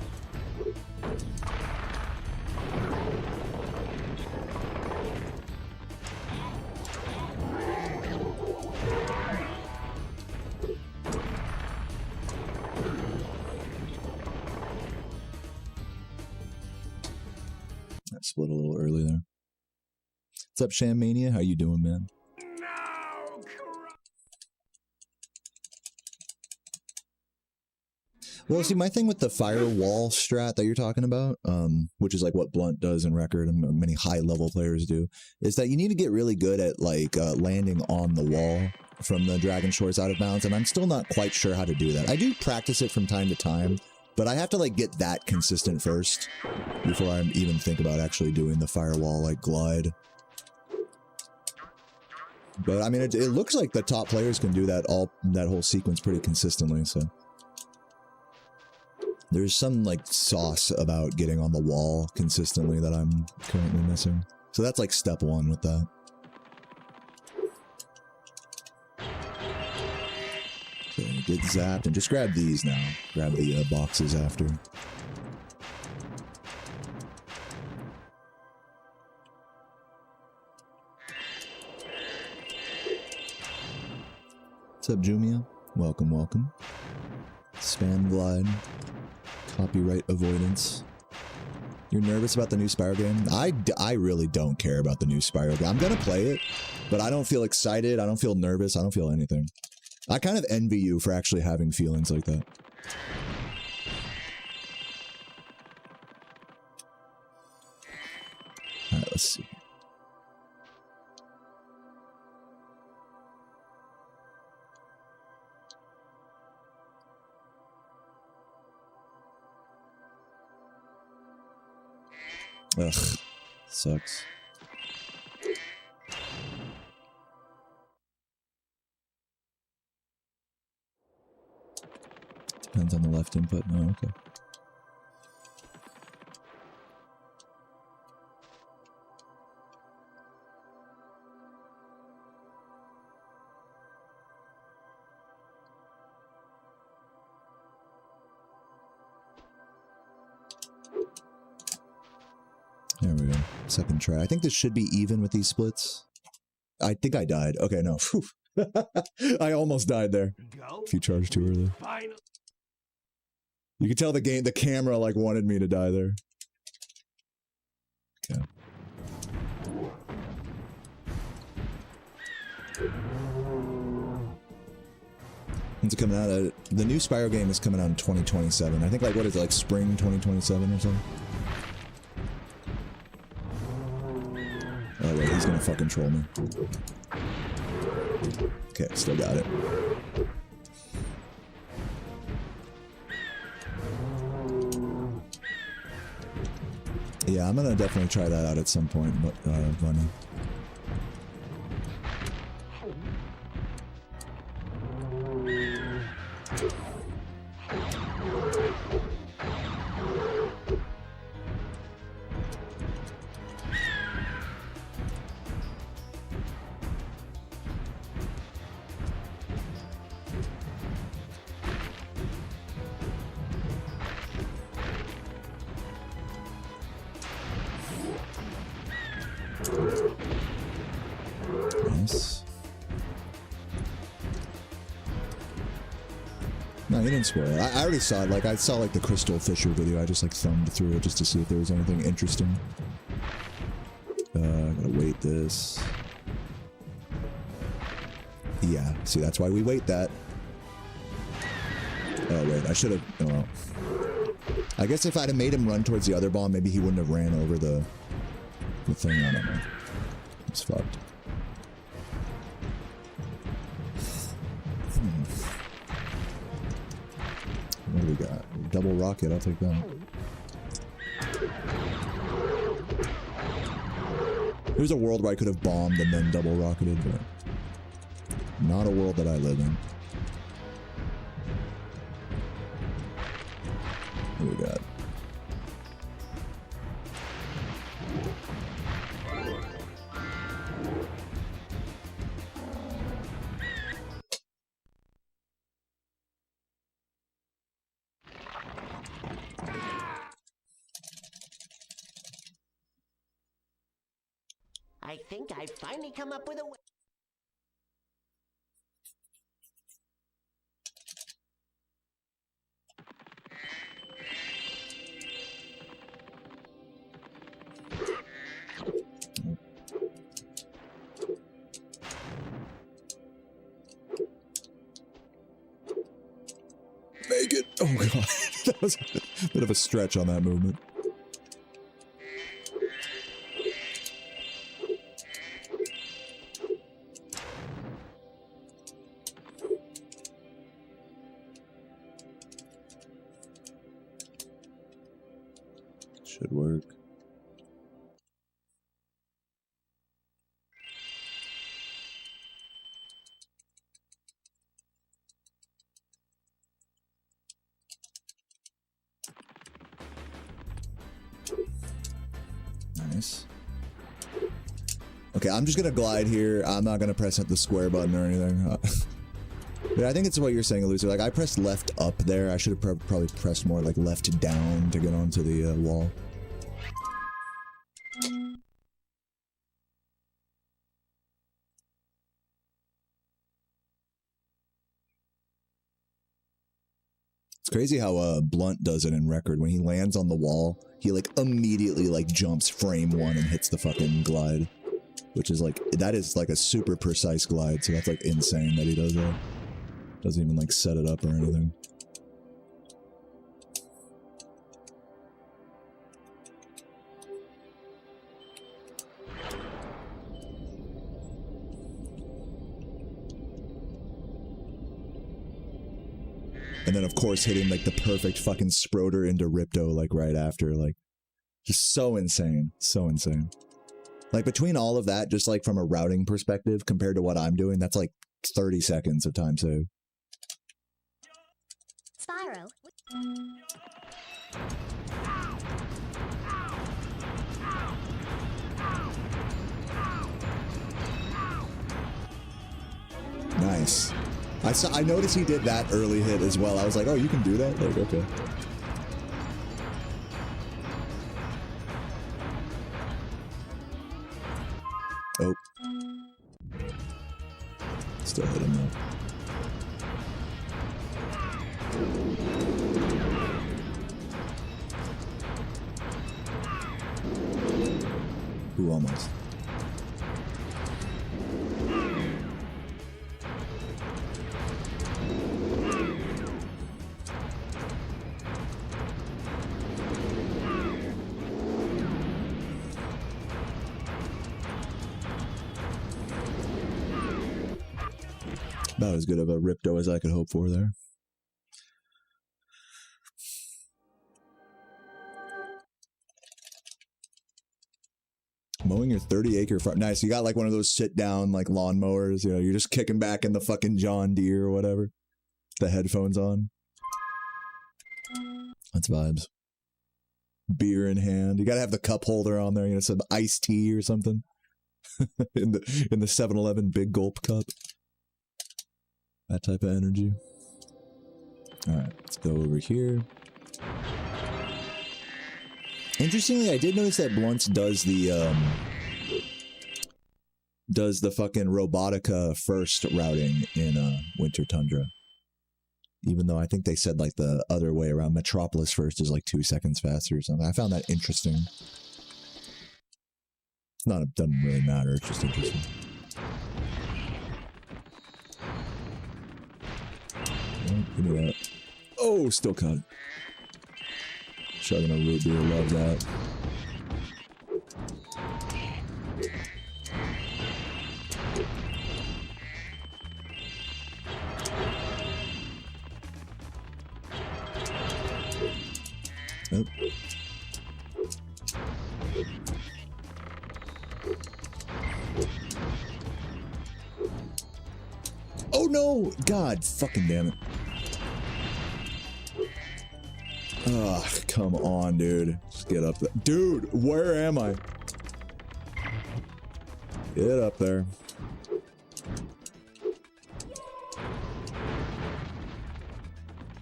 I split a little early there. What's up, Shammania? How you doing, man? Well, see, my thing with the firewall strat that you're talking about, which is like what Blunt does in Record and many high-level players do, is that you need to get really good at like landing on the wall from the Dragon Shores out of bounds, and I'm still not quite sure how to do that. I do practice it from time to time, but I have to like get that consistent first before I even think about actually doing the firewall like glide. But I mean, it looks like the top players can do that whole sequence pretty consistently, so. There's some, like, sauce about getting on the wall consistently that I'm currently missing. So that's, like, step one with that. Okay, get zapped, and just grab these now. Grab the boxes after. What's up, Jumia? Welcome, welcome. Spam glide. Copyright avoidance. You're nervous about the new Spyro game? I really don't care about the new Spyro game. I'm gonna play it, but I don't feel excited. I don't feel nervous. I don't feel anything. I kind of envy you for actually having feelings like that. Alright, let's see. Ugh, sucks. Depends on the left input. Oh, okay. There we go. Second try. I think this should be even with these splits. I think I died. Okay, no. I almost died there. If you charged too early. You can tell the camera like wanted me to die there. Okay. When's it coming out? The new Spyro game is coming out in 2027. I think like, what is it, like spring 2027 or something? Oh wait, he's gonna fucking troll me. Okay, still got it. Yeah, I'm gonna definitely try that out at some point, but Bunny. Nice. No, you didn't spoil it. I already saw it. Like, I saw, like, the Crystal Fisher video. I just, like, thumbed through it just to see if there was anything interesting. I gotta wait this. Yeah, see, that's why we wait that. Oh, wait, I should have... Oh, well. I guess if I'd have made him run towards the other bomb, maybe he wouldn't have ran over the thing. I don't know. It's fucked. What do we got? Double rocket, I'll take that. There's a world where I could have bombed and then double rocketed, but not a world that I live in. What do we got? I think I've finally come up with a way. Make it! Oh god, that was a bit of a stretch on that movement. Should work. Nice. Okay, I'm just gonna glide here. I'm not gonna press the square button or anything. Yeah, I think it's what you're saying, Loser. Like, I pressed left up there. I should have probably pressed more like left down to get onto the wall. It's crazy how Blunt does it in Record. When he lands on the wall, he like immediately like jumps frame one and hits the fucking glide. Which is like, that is like a super precise glide, so that's like insane that he does that. Doesn't even like set it up or anything. And then of course hitting like the perfect fucking Sproder into Ripto like right after, like just so insane, so insane. Like between all of that, just like from a routing perspective compared to what I'm doing, that's like 30 seconds of time save. Spyro. Nice. I noticed he did that early hit as well. I was like, oh, you can do that? Like, okay. Oh. Still hit him though. Ooh, almost. About as good of a Ripto as I could hope for there. Mowing your 30-acre farm. Nice. You got like one of those sit-down like lawnmowers. You know, you're just kicking back in the fucking John Deere or whatever. The headphones on. That's vibes. Beer in hand. You gotta have the cup holder on there. You know, some iced tea or something. in the 7-Eleven big gulp cup. That type of energy. Alright, let's go over here. Interestingly, I did notice that Blunts does the fucking Robotica first routing in Winter Tundra. Even though I think they said like the other way around, Metropolis first is like 2 seconds faster or something. I found that interesting. It's not, it doesn't really matter, it's just interesting. Give me that. Oh, still caught it. Chugging a root beer, love that. Nope. Oh no! God fucking damn it. Ugh, come on, dude. Just get up there. Dude, where am I? Get up there.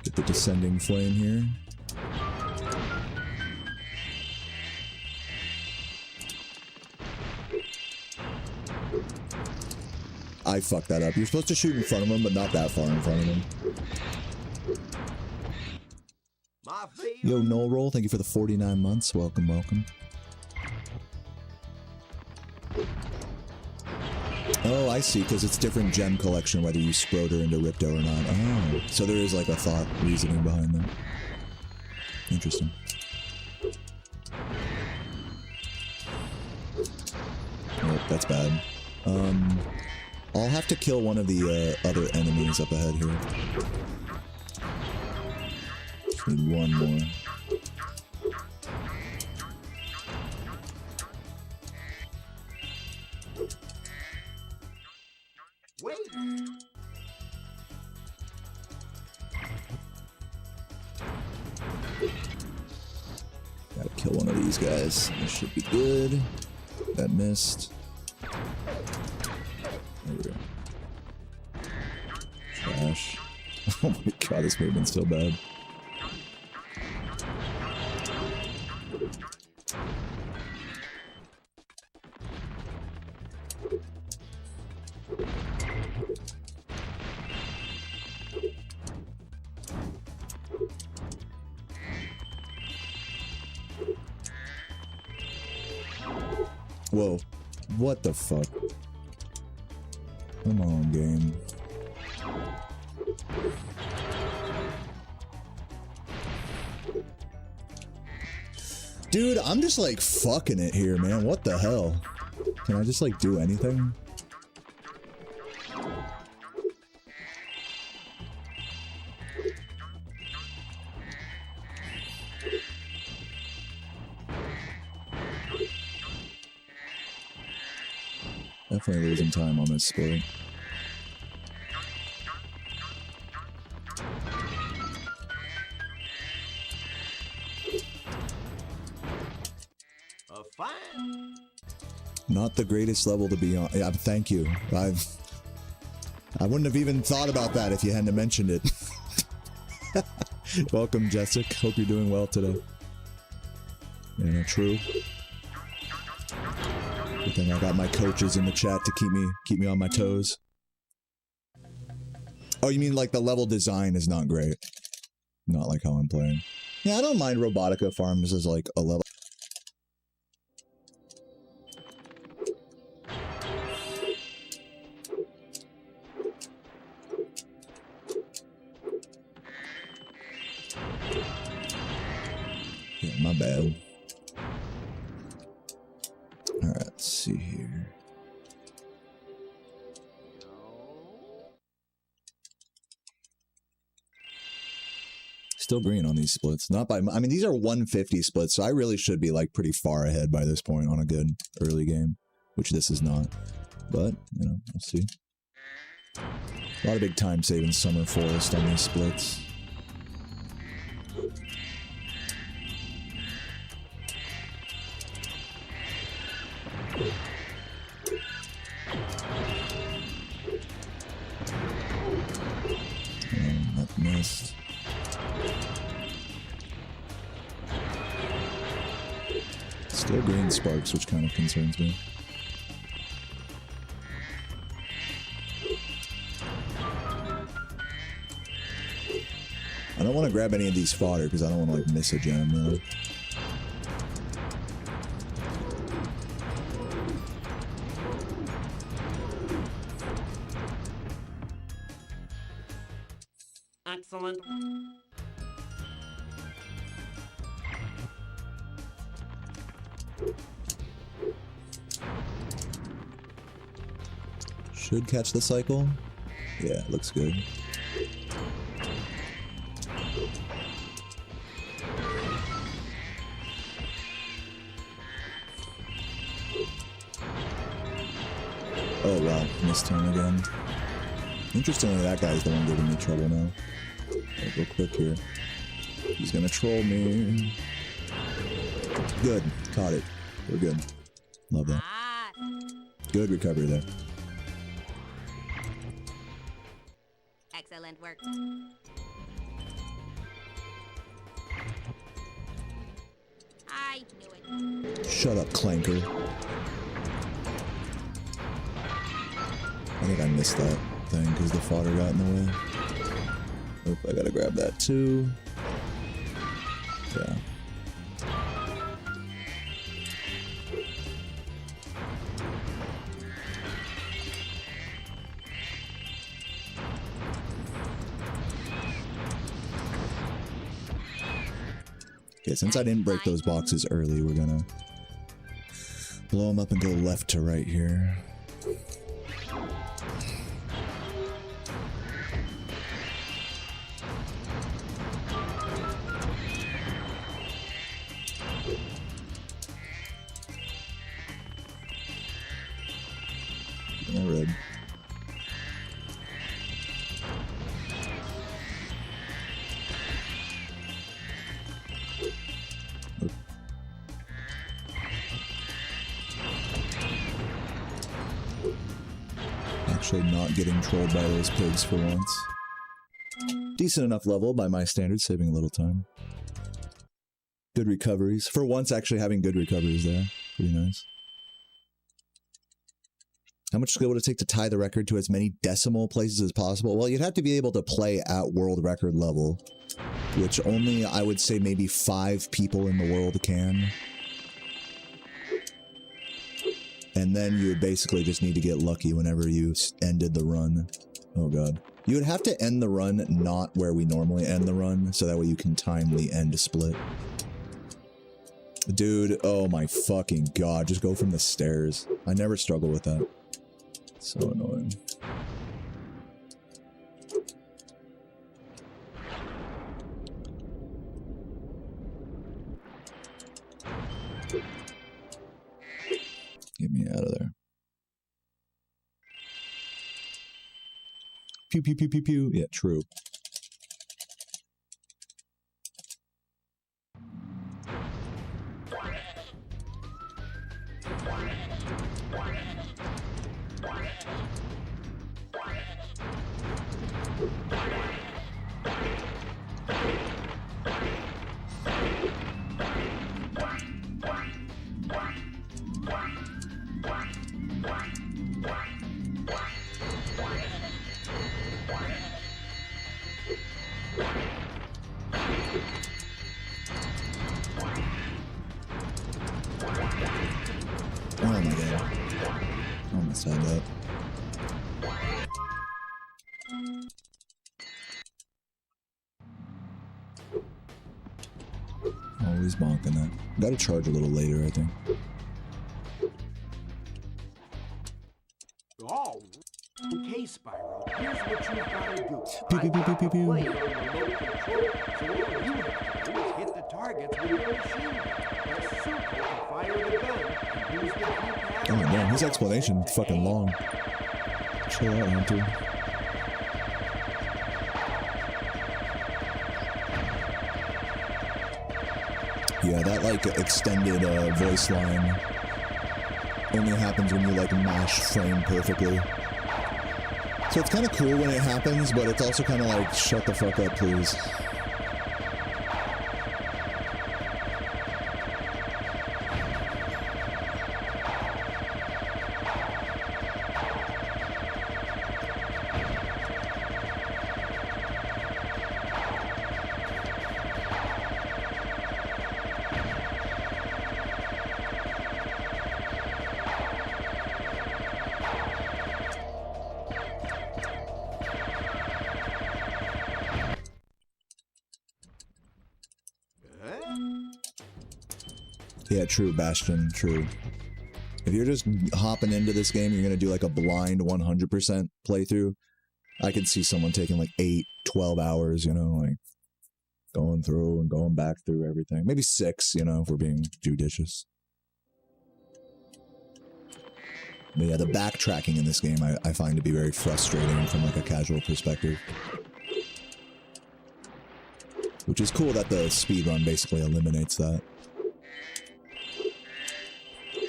Get the descending flame here. I fucked that up. You're supposed to shoot in front of him, but not that far in front of him. Yo, Null Roll, thank you for the 49 months. Welcome, welcome. Oh, I see, because it's different gem collection whether you Sproder into Ripto or not. Oh, so there is like a thought reasoning behind that. Interesting. Oh, that's bad. I'll have to kill one of the other enemies up ahead here. Just need one more. Wait. Gotta kill one of these guys. This should be good. That missed. There we go. Trash. Oh my god, this movement's so bad. Whoa. What the fuck? Come on, game. Dude, I'm just like fucking it here, man. What the hell? Can I just like do anything? Definitely losing time on this split. Fine. Not the greatest level to be on. Yeah, thank you. I wouldn't have even thought about that if you hadn't mentioned it. Welcome, Jessica. Hope you're doing well today. Yeah, true. Good thing I got my coaches in the chat to keep me on my toes. Oh, you mean like the level design is not great? Not like how I'm playing. Yeah, I don't mind Robotica farms as like a level. Yeah, my bad. Alright, let's see here. Still green on these splits. Not by, I mean, these are 150 splits, so I really should be like pretty far ahead by this point on a good early game, which this is not. But, you know, we'll see. A lot of big time saving Summer Forest on these splits. That missed. Still green sparks, which kind of concerns me. I don't want to grab any of these fodder because I don't want to like miss a gem, you know? Excellent. Should catch the cycle. Yeah, looks good. Oh wow, missed turn again. Interestingly, that guy's the one giving me trouble now. I'll go quick here. He's gonna troll me. Good, caught it. We're good. Love that. Good recovery there. Excellent work. I knew it. Shut up, Clanker. I think I missed that thing because the fodder got in the way. Oop, I gotta grab that too. Yeah. Okay, since I didn't break those boxes early, we're gonna blow them up and go left to right here. Red. Actually not getting trolled by those pigs for once. Decent enough level by my standards, saving a little time. Good recoveries. For once actually having good recoveries there. Pretty nice. How much skill would it take to tie the record to as many decimal places as possible? Well, you'd have to be able to play at world record level, which only, I would say, maybe 5 people in the world can. And then you would basically just need to get lucky whenever you ended the run. Oh god. You would have to end the run not where we normally end the run, so that way you can time the end split. Dude, oh my fucking god, just go from the stairs. I never struggle with that. So annoying. Get me out of there. Pew pew pew pew pew. Yeah, true. Oh my god. Almost had that. Always bonking that. Gotta charge a little later, I think. Oh. Okay, Spyro. Here's what you've got to do. Pew pew pew pew pew pew. Play on remote control, so all you have to do is hit the targets with your machine. Press circle to fire the gun, and use the keypad. Oh man, his explanation fucking long. Chill out, Hunter. Yeah, that like extended voice line only happens when you like mash frame perfectly. So it's kind of cool when it happens, but it's also kind of like, shut the fuck up, please. Yeah, true, Bastion, true. If you're just hopping into this game, you're gonna do like a blind 100% playthrough. I could see someone taking like 8, 12 hours, you know, like going through and going back through everything. Maybe 6, you know, if we're being judicious. But yeah, the backtracking in this game I find to be very frustrating from like a casual perspective. Which is cool that the speedrun basically eliminates that.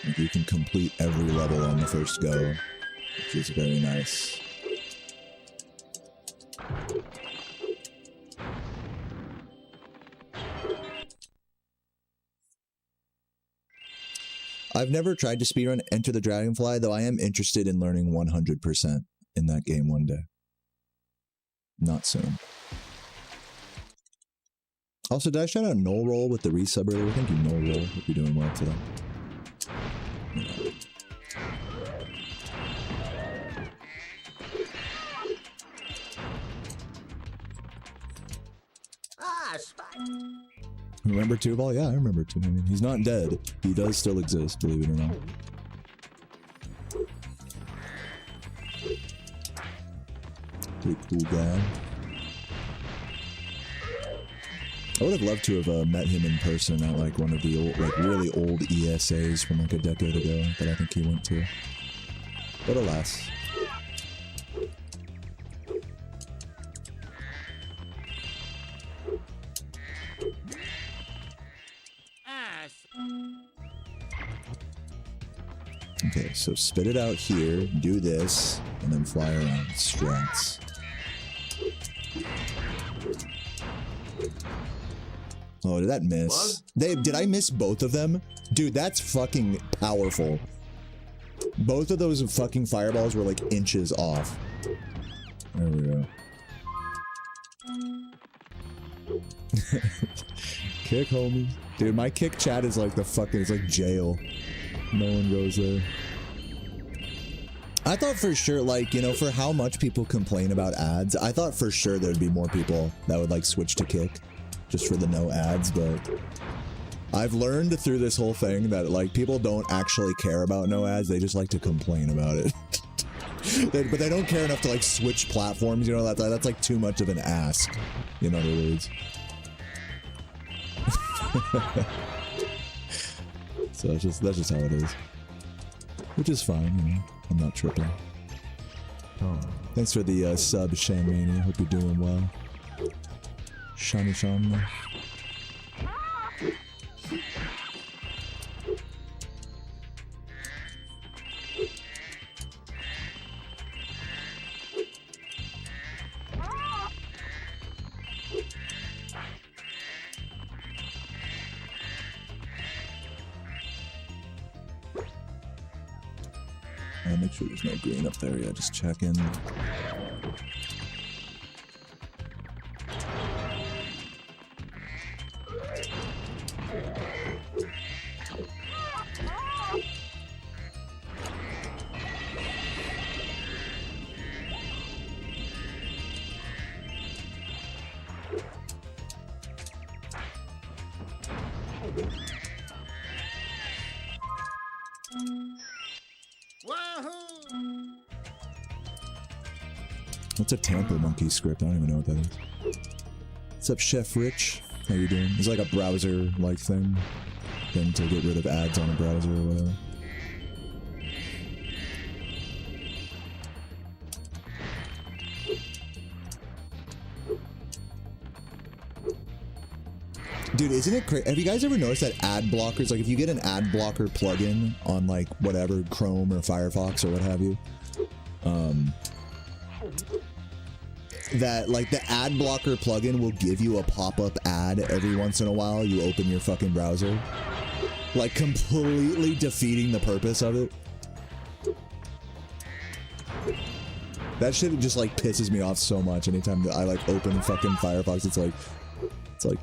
Like you can complete every level on the first go, which is very nice. I've never tried to speedrun Enter the Dragonfly, though I am interested in learning 100% in that game one day. Not soon. Also, did I shout out Null Roll with the resub earlier? Thank you, Null Roll. Hope you're doing well today. Yeah. Spyro. Remember Tubal? Yeah, I remember Tubal. I mean, he's not dead. He does still exist, believe it or not. Pretty cool guy. I would have loved to have met him in person at like one of the old, like really old ESAs from like a decade ago that I think he went to. But alas. Okay, so spit it out here, do this, and then fly around. Strats. Oh, did that miss? Did I miss both of them? Dude, that's fucking powerful. Both of those fucking fireballs were like inches off. There we go. Kick, homies. Dude, my kick chat is like the fucking, it's like jail. No one goes there. I thought for sure, like, you know, for how much people complain about ads, I thought for sure there'd be more people that would like switch to kick just for the no ads, but I've learned through this whole thing that like people don't actually care about no ads, they just like to complain about it. But they don't care enough to like switch platforms, you know, that's like too much of an ask, in other words. So that's just how it is. Which is fine, you know. I'm not tripping. Oh. Thanks for the sub, Shanmania. Hope you're doing well. Shani Shan. Make sure there's no green up there. Yeah, just check in. What's a tamper monkey script? I don't even know what that is. What's up, Chef Rich? How you doing? It's like a browser-like thing to get rid of ads on a browser or whatever. Dude, isn't it crazy? Have you guys ever noticed that ad blockers, like if you get an ad blocker plugin on like whatever, Chrome or Firefox or what have you, that like the ad blocker plugin will give you a pop-up ad every once in a while you open your fucking browser, like completely defeating the purpose of it. That shit just like pisses me off so much anytime that I like open fucking Firefox. It's like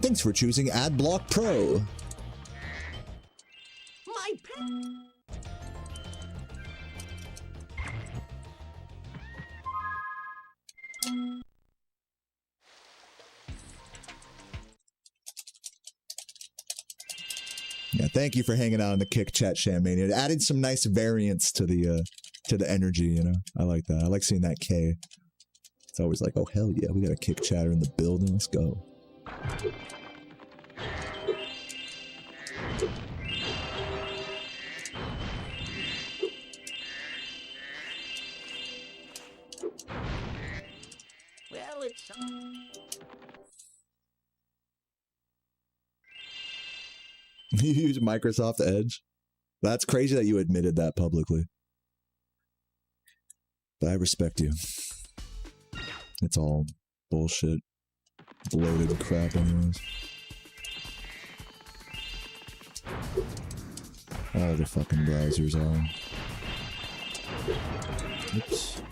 thanks for choosing AdBlock Pro. My pet. Yeah, thank you for hanging out in the kick chat, Shammania. Added some nice variance to the energy, you know? I like that. I like seeing that K. It's always like, oh, hell yeah, we got a kick chatter in the building. Let's go. Well, it's... You use Microsoft Edge? That's crazy that you admitted that publicly. But I respect you. It's all bullshit. Bloated crap anyways. All the fucking browsers are. Oops.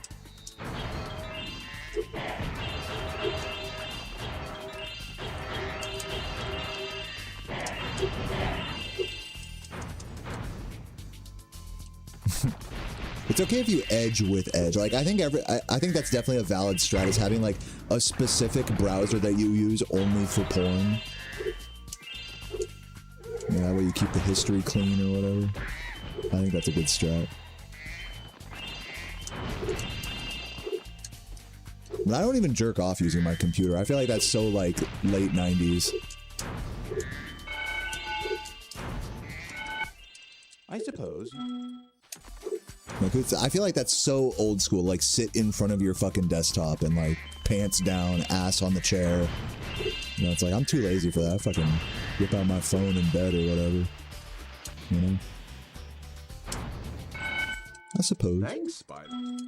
It's okay if you edge with Edge. Like I think I think that's definitely a valid strat, is having like a specific browser that you use only for porn. Yeah, that way you keep the history clean or whatever. I think that's a good strat. But I don't even jerk off using my computer. I feel like that's so like late 90s. I suppose. Like I feel like that's so old school. Like sit in front of your fucking desktop and like pants down, ass on the chair. You know, it's like I'm too lazy for that. I fucking whip out my phone in bed or whatever. You know? I suppose. Thanks, Spyro.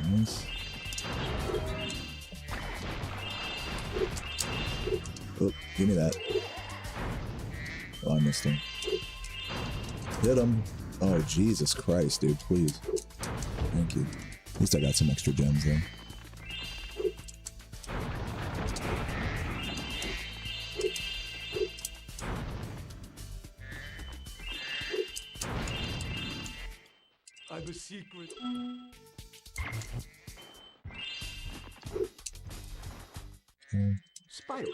Nice. Oh, give me that. Oh, I missed him. Hit him. Oh, Jesus Christ, dude, please. Thank you. At least I got some extra gems there. I'm a secret. Spyro.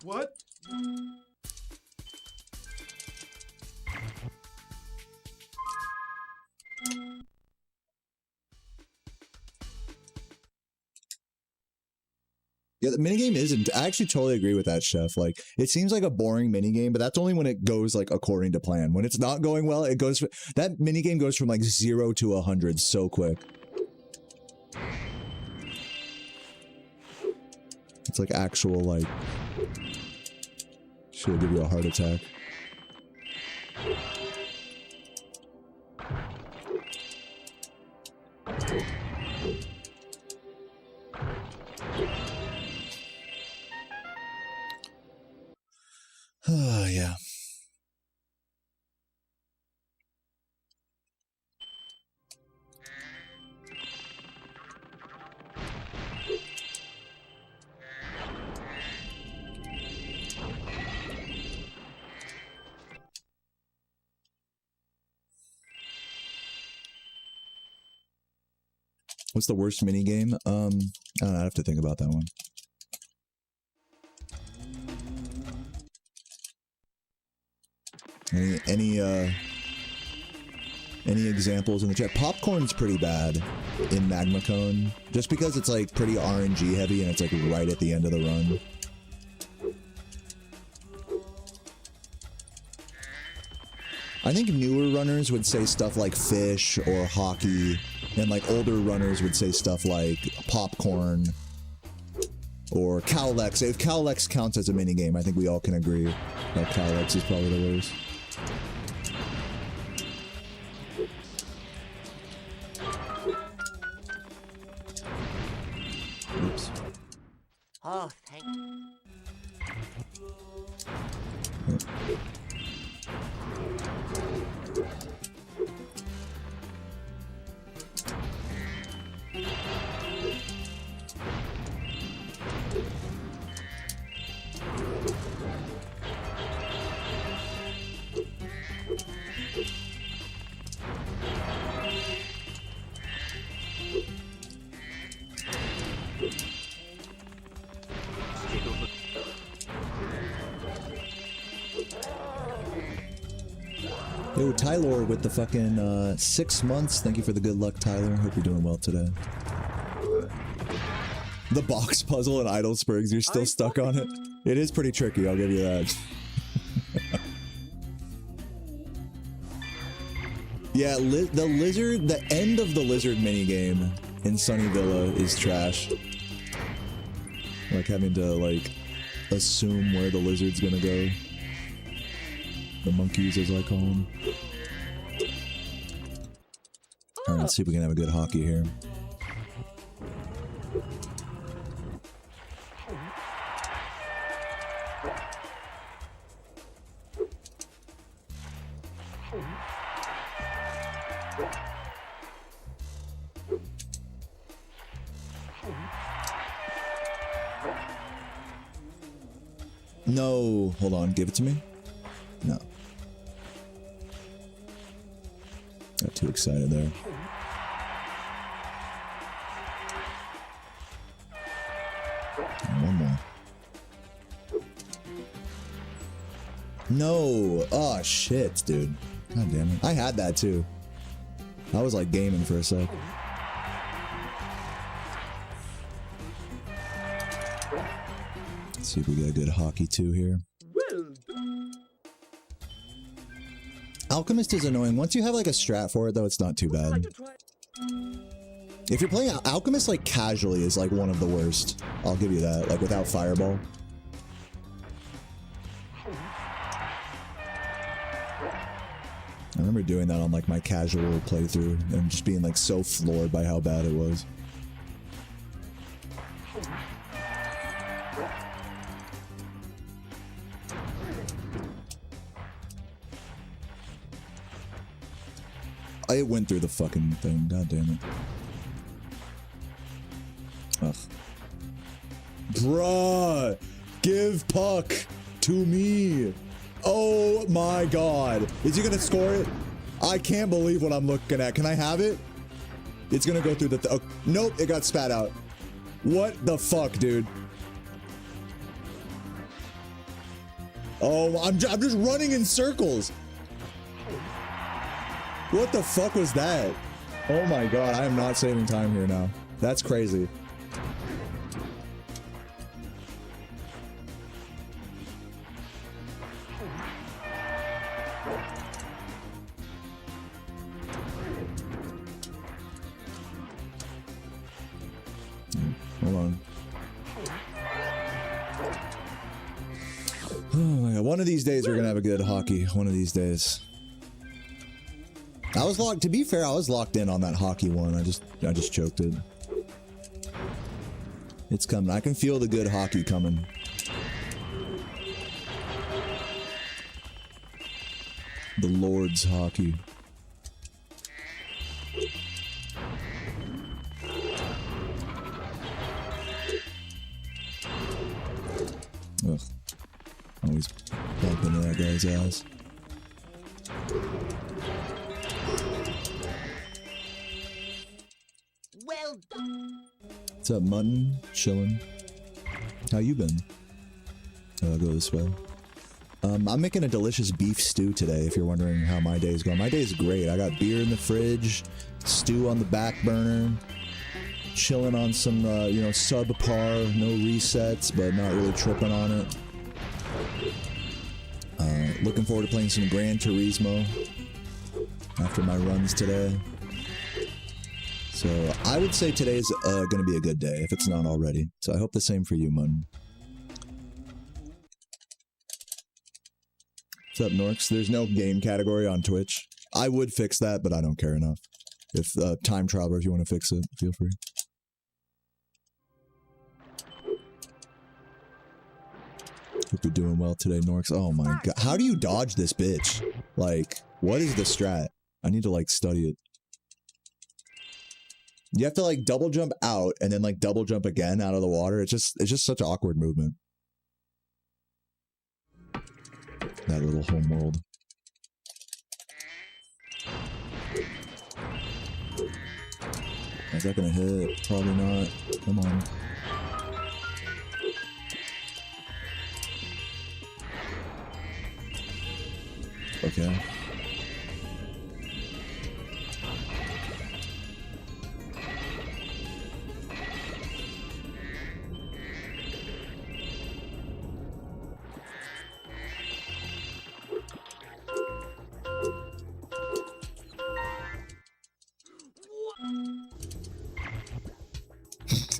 What? Yeah, the minigame isn't. I actually totally agree with that, Chef. Like, it seems like a boring minigame, but that's only when it goes like according to plan. When it's not going well, it goes. That minigame goes from like 0 to 100 so quick. It's like actual like. Should give you a heart attack. Yeah. What's the worst minigame? I don't know, I'd have to think about that one. Any examples in the chat? Popcorn's pretty bad in Magma Cone, just because it's like pretty RNG heavy and it's like right at the end of the run. I think newer runners would say stuff like fish or hockey, and like older runners would say stuff like popcorn or Cowlex. If Cowlex counts as a minigame, I think we all can agree that Cowlex is probably the worst. Oops. Oh, thank you. Yo, Tyler with the fucking 6 months. Thank you for the good luck, Tyler. Hope you're doing well today. The box puzzle in Idlesburgs, you're still stuck on it? It is pretty tricky, I'll give you that. Yeah, the lizard, the end of the lizard minigame in Sunny Villa is trash. Like having to like assume where the lizard's gonna go. The monkeys, as I call them. Alright, let's see if we can have a good hockey here. No, hold on, give it to me. No. Got too excited there. And one more. No! Oh shit, dude. God damn it. I had that too. I was like gaming for a sec. Let's see if we get a good hockey 2 here. Alchemist is annoying. Once you have like a strat for it though, it's not too bad. If you're playing Alchemist like casually is like one of the worst. I'll give you that, like without Fireball. I remember doing that on like my casual playthrough and just being like so floored by how bad it was. It went through the fucking thing, god damn it. Ugh. Bruh! Give puck to me! Oh my god. Is he gonna score it? I can't believe what I'm looking at. Can I have it? It's gonna go through the nope, it got spat out. What the fuck, dude? Oh, I'm just running in circles. What the fuck was that? Oh my god, I am not saving time here now. That's crazy. Hold on. Oh my god, one of these days we're gonna have a good hockey. One of these days. I was locked, to be fair, I was locked in on that hockey one. I just choked it. It's coming. I can feel the good hockey coming. The Lord's hockey. Ugh. Always bump into that guy's ass. Well done. What's up, Mutton? Chillin'. How you been? Oh, I'll go this way. I'm making a delicious beef stew today, if you're wondering how my day's going. My day's great. I got beer in the fridge, stew on the back burner, chilling on some, you know, subpar, no resets, but not really tripping on it. Looking forward to playing some Gran Turismo. after my runs today. So I would say today's going to be a good day, if it's not already. So I hope the same for you, Mun. What's up, Norks? There's no game category on Twitch. I would fix that, but I don't care enough. If Time Traveler, if you want to fix it, feel free. Hope you're doing well today, Norks. Oh my god. How do you dodge this bitch? Like, what is the strat? I need to, like, study it. You have to, like, double jump out and then, like, double jump again out of the water. It's just such an awkward movement. That little homeworld. Is that gonna hit? Probably not. Come on. Okay.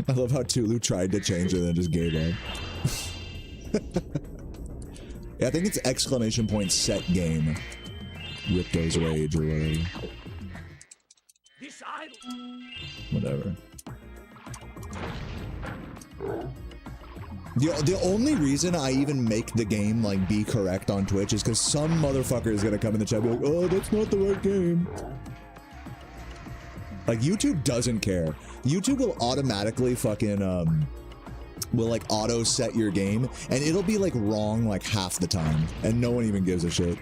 I love how Tulu tried to change it and then just gave up. Yeah, I think it's exclamation point set game. Ripto's Rage or whatever. Whatever. The only reason I even make the game, like, be correct on Twitch is because some motherfucker is gonna come in the chat and be like, oh, that's not the right game. Like, YouTube doesn't care. YouTube will automatically fucking, will, like, auto-set your game, and it'll be, like, wrong, like, half the time, and no one even gives a shit.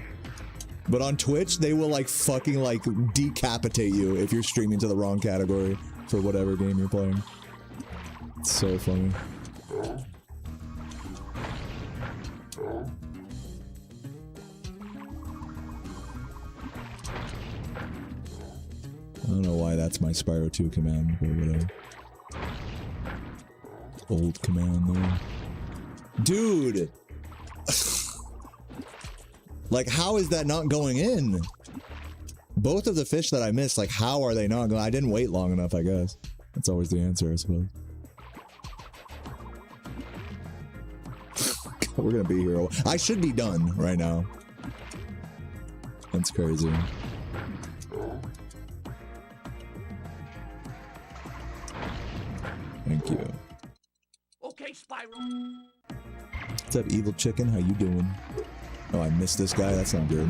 But on Twitch, they will, like, fucking, like, decapitate you if you're streaming to the wrong category for whatever game you're playing. It's so funny. I don't know why that's my Spyro 2 command, but whatever. Old command, though. Dude! Like, how is that not going in? Both of the fish that I missed, like, how are they not going? I didn't wait long enough, I guess. That's always the answer, I suppose. We're gonna be here. I should be done right now. That's crazy. Thank you. Okay, Spyro. What's up, Evil Chicken? How you doing? Oh, I missed this guy? That's not good.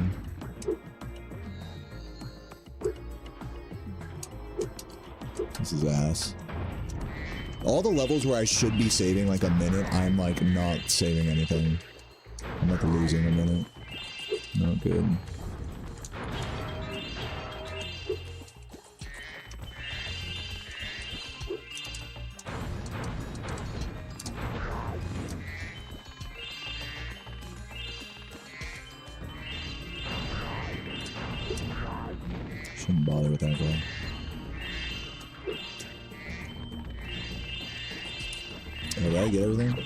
This is ass. All the levels where I should be saving like a minute, I'm like not saving anything. I'm like losing a minute. Not good. Shouldn't bother with that guy. Did I get everything?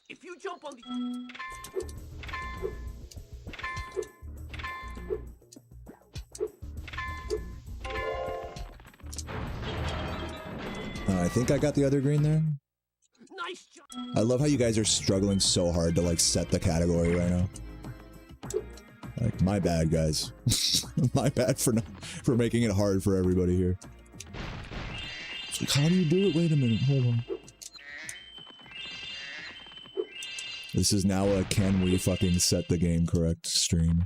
If you jump on the... I think I got the other green there. Nice jump. I love how you guys are struggling so hard to like set the category right now. Like, my bad, guys. My bad for making it hard for everybody here. It's like, how do you do it? Wait a minute, hold on. This is now a can we fucking set the game correct stream.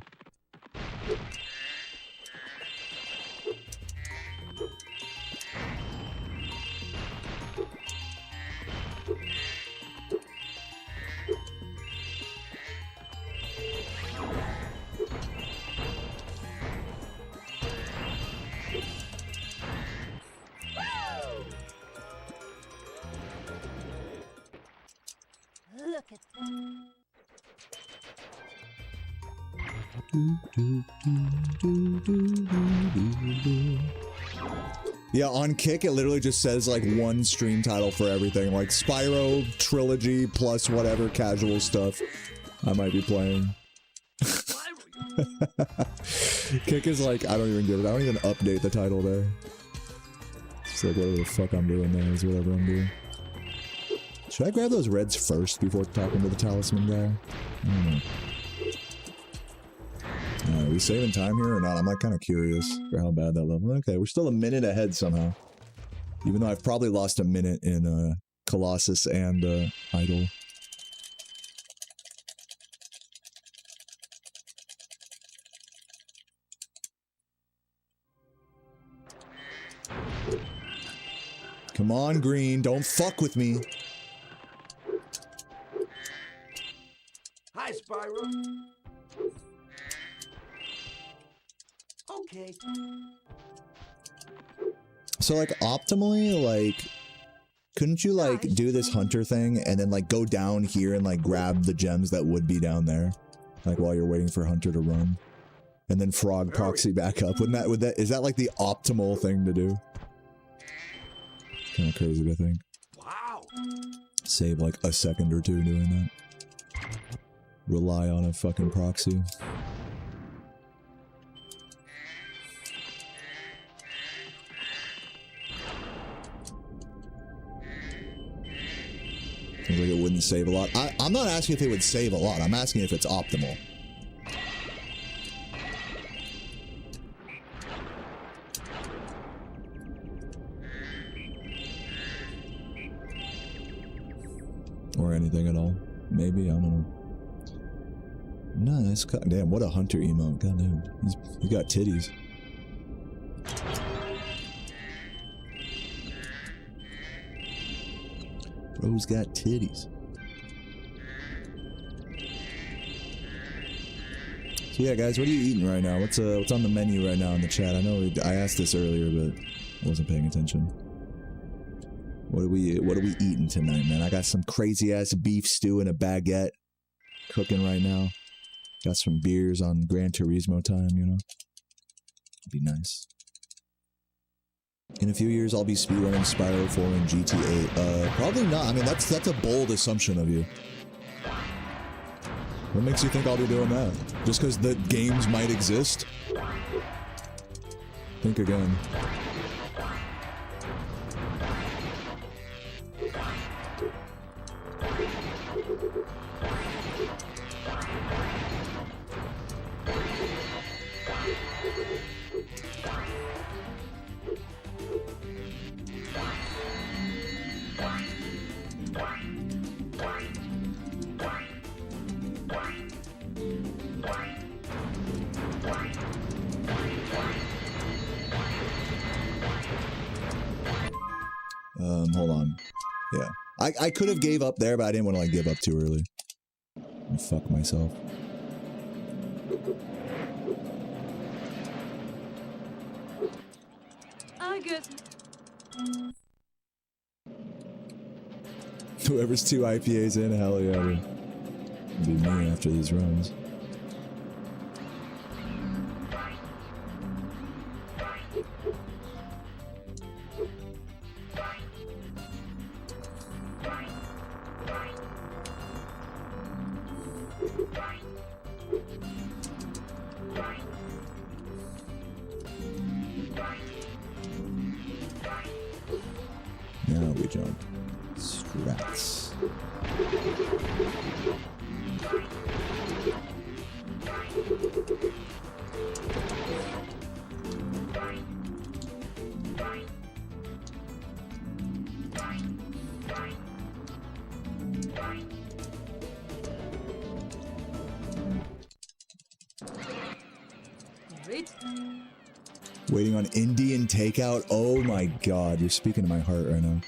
Look at Yeah, on Kick, it literally just says like one stream title for everything, like Spyro trilogy plus whatever casual stuff I might be playing. Kick is like, I don't even give it, I don't even update the title there. It's like whatever the fuck I'm doing there is whatever I'm doing. Should I grab those reds first before talking to the talisman guy? I don't know. Are we saving time here or not? I'm like kind of curious for how bad that level. Okay, we're still a minute ahead somehow. Even though I've probably lost a minute in Colossus and Idol. Come on, Green, don't fuck with me. Hi, Spyro. Okay. So like optimally, like, couldn't you like do this hunter thing and then like go down here and like grab the gems that would be down there, like while you're waiting for Hunter to run, and then frog proxy back up? Would that is that like the optimal thing to do? Kind of crazy to think. Wow. Save like a second or two doing that. Rely on a fucking proxy. Seems like it wouldn't save a lot. I'm not asking if it would save a lot. I'm asking if it's optimal. Or anything at all. Maybe, I don't know. Nice. Damn, what a hunter emote. Goddamn. He's got titties. Bro's got titties. So yeah, guys, what are you eating right now? What's on the menu right now in the chat? I know I asked this earlier, but I wasn't paying attention. What are we eating tonight, man? I got some crazy ass beef stew and a baguette cooking right now. Got some beers on Gran Turismo time, you know. Be nice. In a few years, I'll be speedrunning Spyro 4 and GTA. Probably not. I mean, that's a bold assumption of you. What makes you think I'll be doing that? Just because the games might exist? Think again. Hold on. Yeah. I could have gave up there, but I didn't want to like give up too early. And fuck myself. I guess. Whoever's 2 IPAs in, hell yeah, it'll be me after these runs. Now we jump. Strats. Great. Waiting on Indian takeout. Oh my god, you're speaking to my heart right now.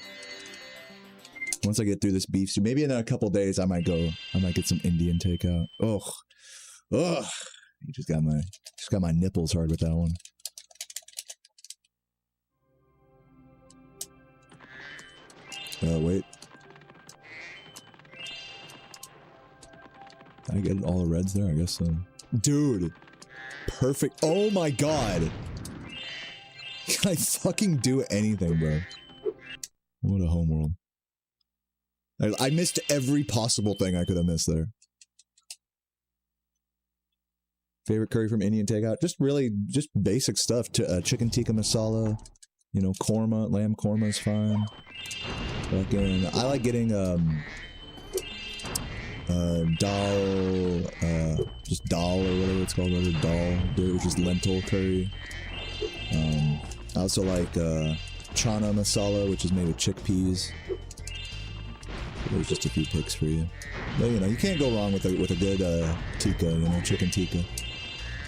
Once I get through this beef stew, maybe in a couple days I might get some Indian takeout. Ugh. Ugh. You just got my nipples hard with that one. Wait. Did I get all the reds there? I guess so. Dude, perfect. Oh my god. Can I fucking do anything, bro? What a homeworld. I missed every possible thing I could have missed there. Favorite curry from Indian takeout? Just really, just basic stuff. Chicken tikka masala, you know, korma, lamb korma is fine. Fucking, I like getting, dal, just dal or whatever it's called, whatever dal, which is lentil curry. I also like, chana masala, which is made with chickpeas. There's just a few picks for you. But, you know, you can't go wrong with a good, tikka, you know, chicken tikka.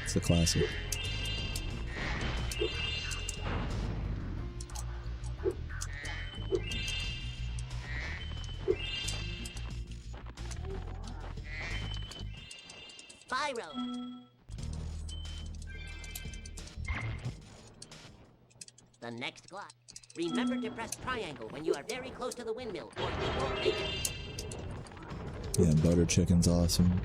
It's the classic. Spyro. The next block. Remember to press triangle when you are very close to the windmill, or you won't make it. Yeah, butter chicken's awesome.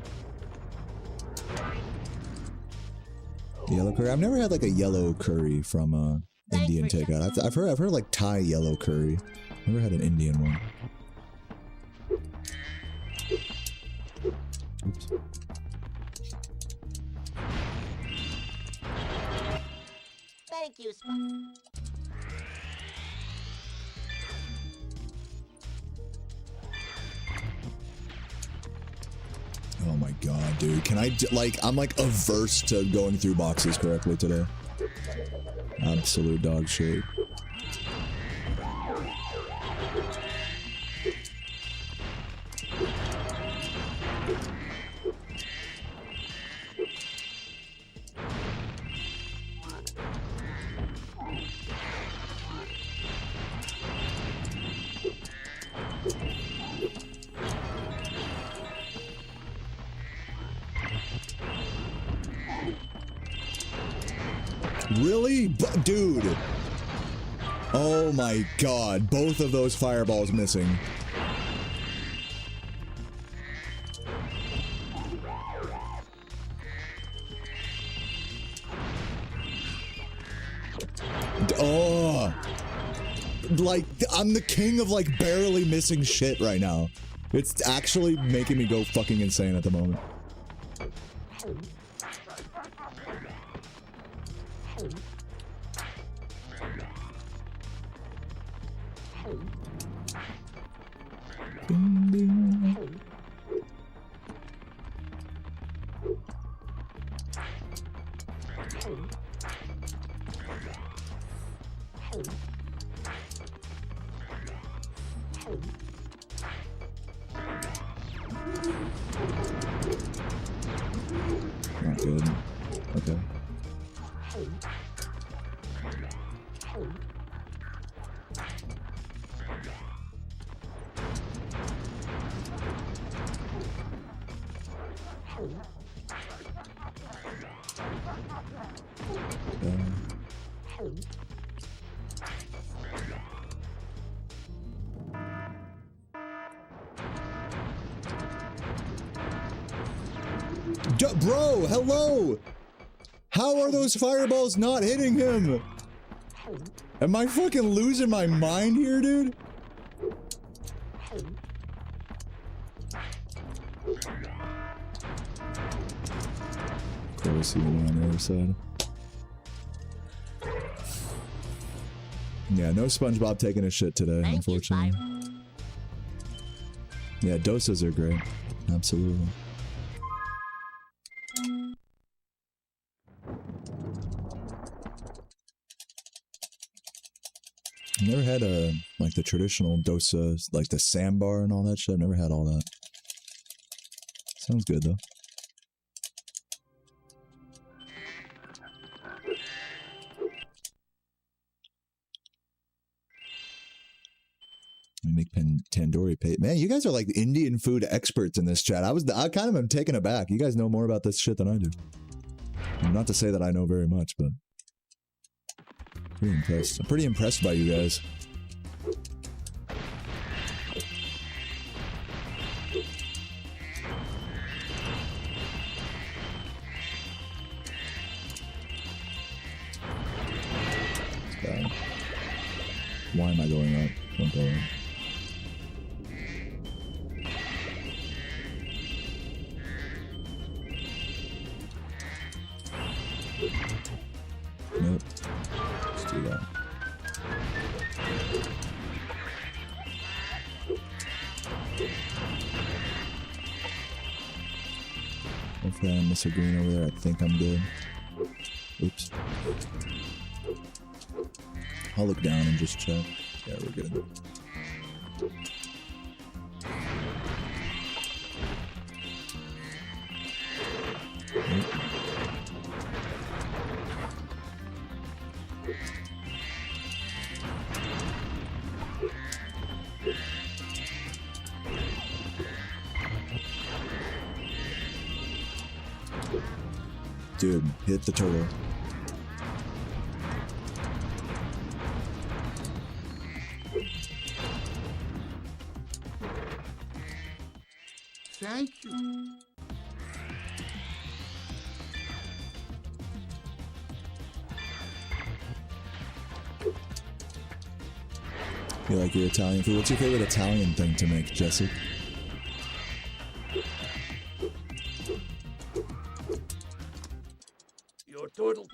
Yellow curry. I've never had like a yellow curry from Indian takeout. I've heard like Thai yellow curry. Never had an Indian one. Oops. Thank you, Oh my god, dude. Can I, like, I'm like averse to going through boxes correctly today. Absolute dog shit. Really? Dude! Oh my god, both of those fireballs missing. Oh! Like, I'm the king of, like, barely missing shit right now. It's actually making me go fucking insane at the moment. Ding, ding. Not good. Okay. Bro, hello! How are those fireballs not hitting him? Am I fucking losing my mind here, dude? Of course, even on the other side. Yeah, no SpongeBob taking a shit today, unfortunately. Yeah, dosas are great. Absolutely. Never had a, like, the traditional dosa, like the sandbar and all that shit. I've never had all that. Sounds good, though. We make tandoori paste. Man, you guys are like Indian food experts in this chat. I kind of am taken aback. You guys know more about this shit than I do. Not to say that I know very much, but pretty impressed. I'm pretty impressed by you guys. don't go in. Nope. Let's do that. Hopefully I don't miss a green over there. I think I'm good. Oops. I'll look down and just check. Yeah, we're good. Dude, hit the turtle. Thank you. You like your Italian food? What's your favorite Italian thing to make, Jesse? Your turtle.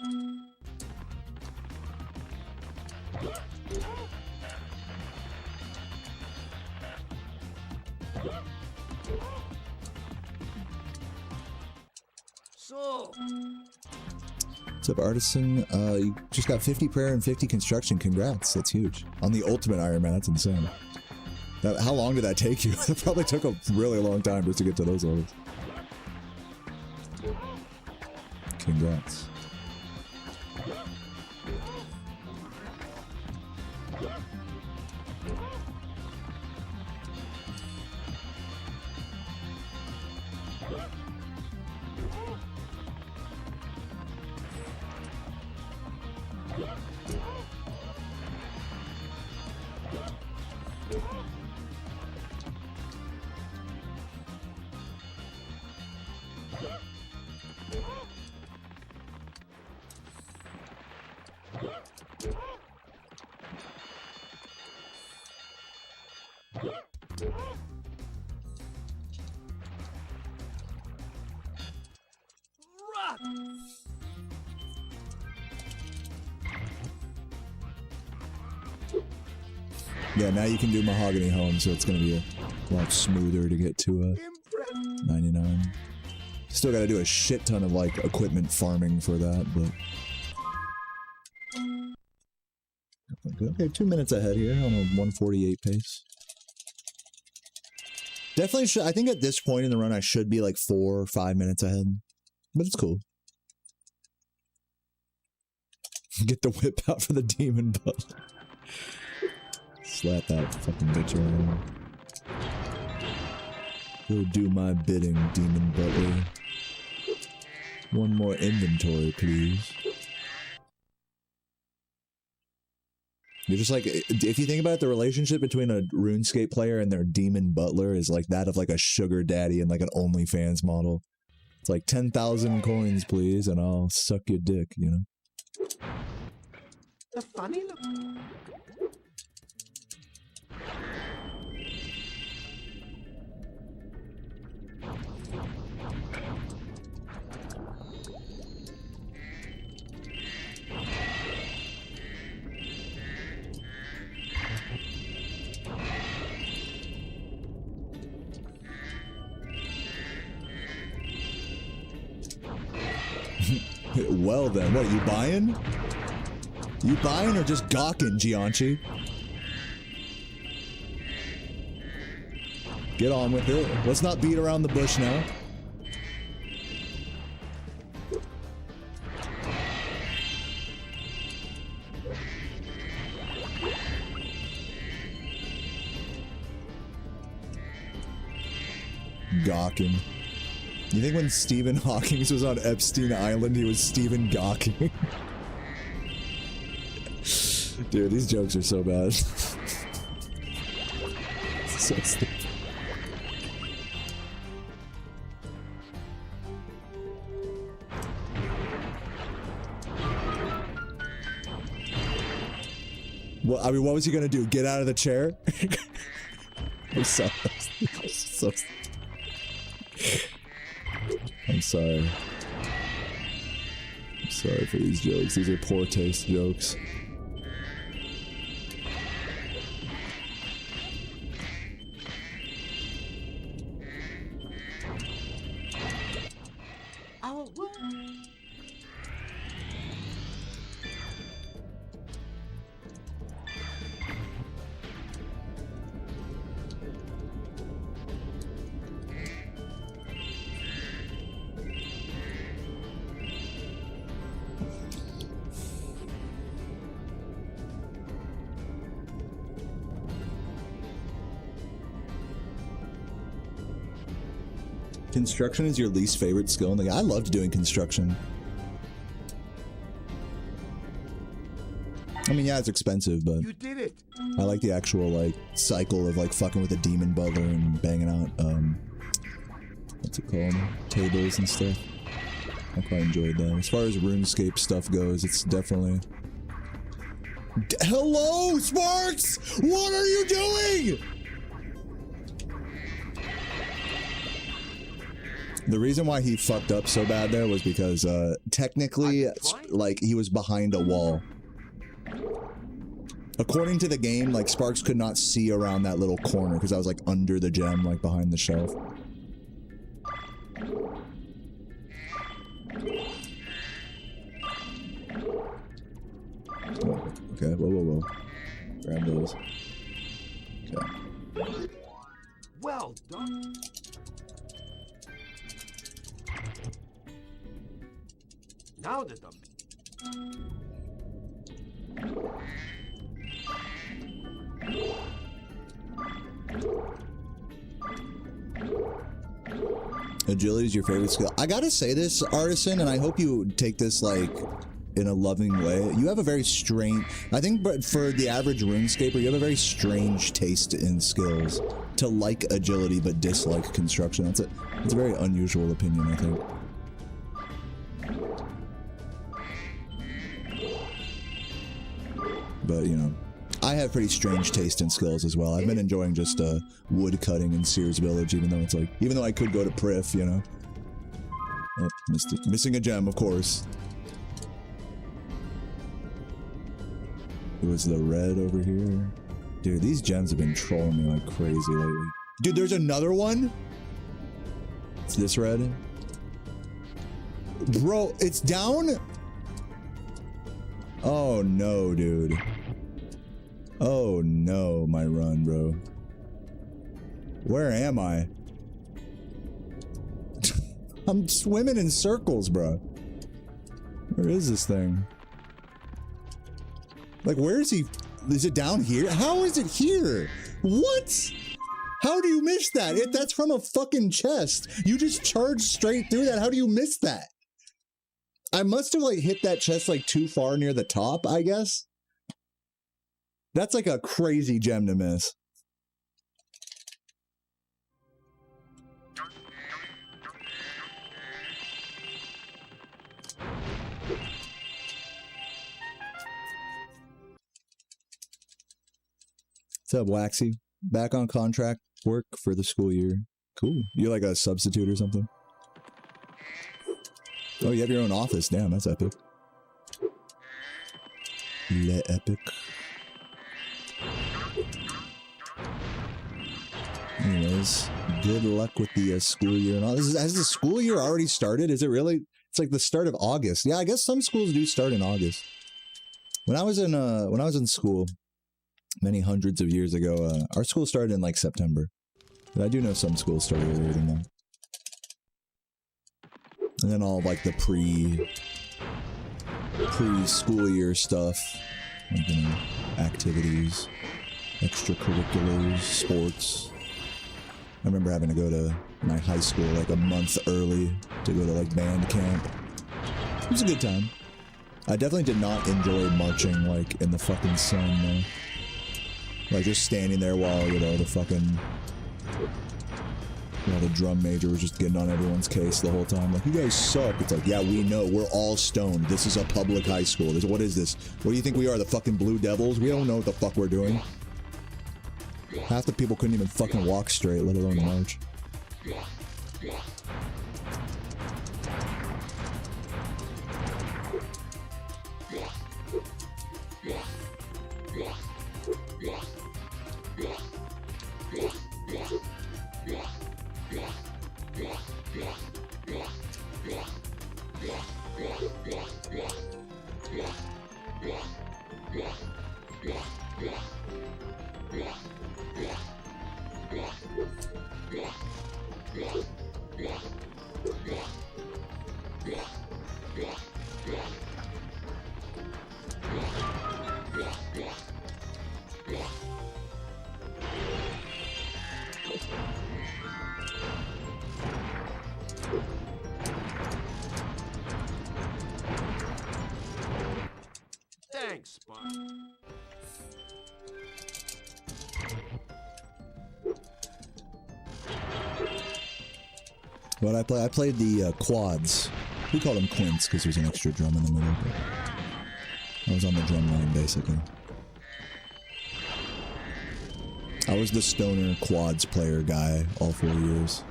So, What's up, Artisan? You just got 50 prayer and 50 construction. Congrats. That's huge. On the ultimate Iron Man, that's insane. How long did that take you? It probably took a really long time just to get to those levels. Congrats. rock. Yeah, now you can do mahogany home, so it's gonna be a lot smoother to get to 99. Still gotta do a shit ton of like equipment farming for that, but okay, 2 minutes ahead here on a 148 pace. Definitely should. I think at this point in the run, I should be like 4 or 5 minutes ahead, but it's cool. Get the whip out for the demon butt. Slap that fucking bitch around. Go do my bidding, demon butler. One more inventory, please. You're just like, if you think about it, the relationship between a RuneScape player and their demon butler is like that of like a sugar daddy and like an OnlyFans model. It's like 10,000 coins, please, and I'll suck your dick, you know? The funny look. Well then, what, are you buying? You buying or just gawking, Gianchi? Get on with it. Let's not beat around the bush now. Gawking. You think when Stephen Hawking was on Epstein Island, he was Stephen Gawking? Dude, these jokes are so bad. So stupid. Well, I mean, what was he gonna do? Get out of the chair? I'm sorry. I'm sorry. I'm sorry for these jokes. These are poor taste jokes. Oh, what? Construction is your least favorite skill in the game? I loved doing construction. I mean, yeah, it's expensive, but You did it. I like the actual, like, cycle of, like, fucking with a demon butler and banging out, what's it called? Tables and stuff. I quite enjoyed that. As far as RuneScape stuff goes, it's definitely... Hello, Sparks! What are you doing? The reason why he fucked up so bad there was because, technically, like, he was behind a wall. According to the game, like, Sparks could not see around that little corner because I was, like, under the gem, like, behind the shelf. Oh, okay, whoa. Grab those. Okay. Well done. Now the dump. Agility is your favorite skill. I gotta say this, Artisan, and I hope you take this, like, in a loving way. You have a very strange... I think but for the average RuneScaper, you have a very strange taste in skills. To like agility but dislike construction. That's a very unusual opinion, I think. But, you know, I have pretty strange taste in skills as well. I've been enjoying just wood cutting in Sears Village, even though it's like, even though I could go to Prif, you know. Oh, missing a gem, of course. It was the red over here. Dude, these gems have been trolling me like crazy lately. Dude, there's another one? It's this red? Bro, it's down? Oh no, dude. Oh no, my run, bro. Where am I? I'm swimming in circles, bro. Where is this thing? Like, where is he? Is it down here? How is it here? What? How do you miss that? That's from a fucking chest. You just charged straight through that. How do you miss that? I must have, like, hit that chest, like, too far near the top, I guess. That's, like, a crazy gem to miss. What's up, Waxy? Back on contract work for the school year. Cool. You're like a substitute or something? Oh, you have your own office. Damn, that's epic. Le epic. Anyways, good luck with the school year and all. Has the school year already started? Is it really? It's like the start of August. Yeah, I guess some schools do start in August. When I was in school, many hundreds of years ago, our school started in like September. But I do know some schools start earlier than that. And then all like the pre-school year stuff, like, you know, activities, extracurriculars, sports. I remember having to go to my high school like a month early to go to like band camp. It was a good time. I definitely did not enjoy marching like in the fucking sun though. Like just standing there while, you know, the fucking Yeah, the drum major was just getting on everyone's case the whole time. Like, you guys suck. It's like, yeah, we know. We're all stoned. This is a public high school. What is this? What do you think we are, the fucking Blue Devils? We don't know what the fuck we're doing. Half the people couldn't even fucking walk straight, let alone march. Thanks, Spot. What I played the quads. We call them quints because there's an extra drum in the middle. But I was on the drum line basically. I was the stoner quads player guy all 4 years.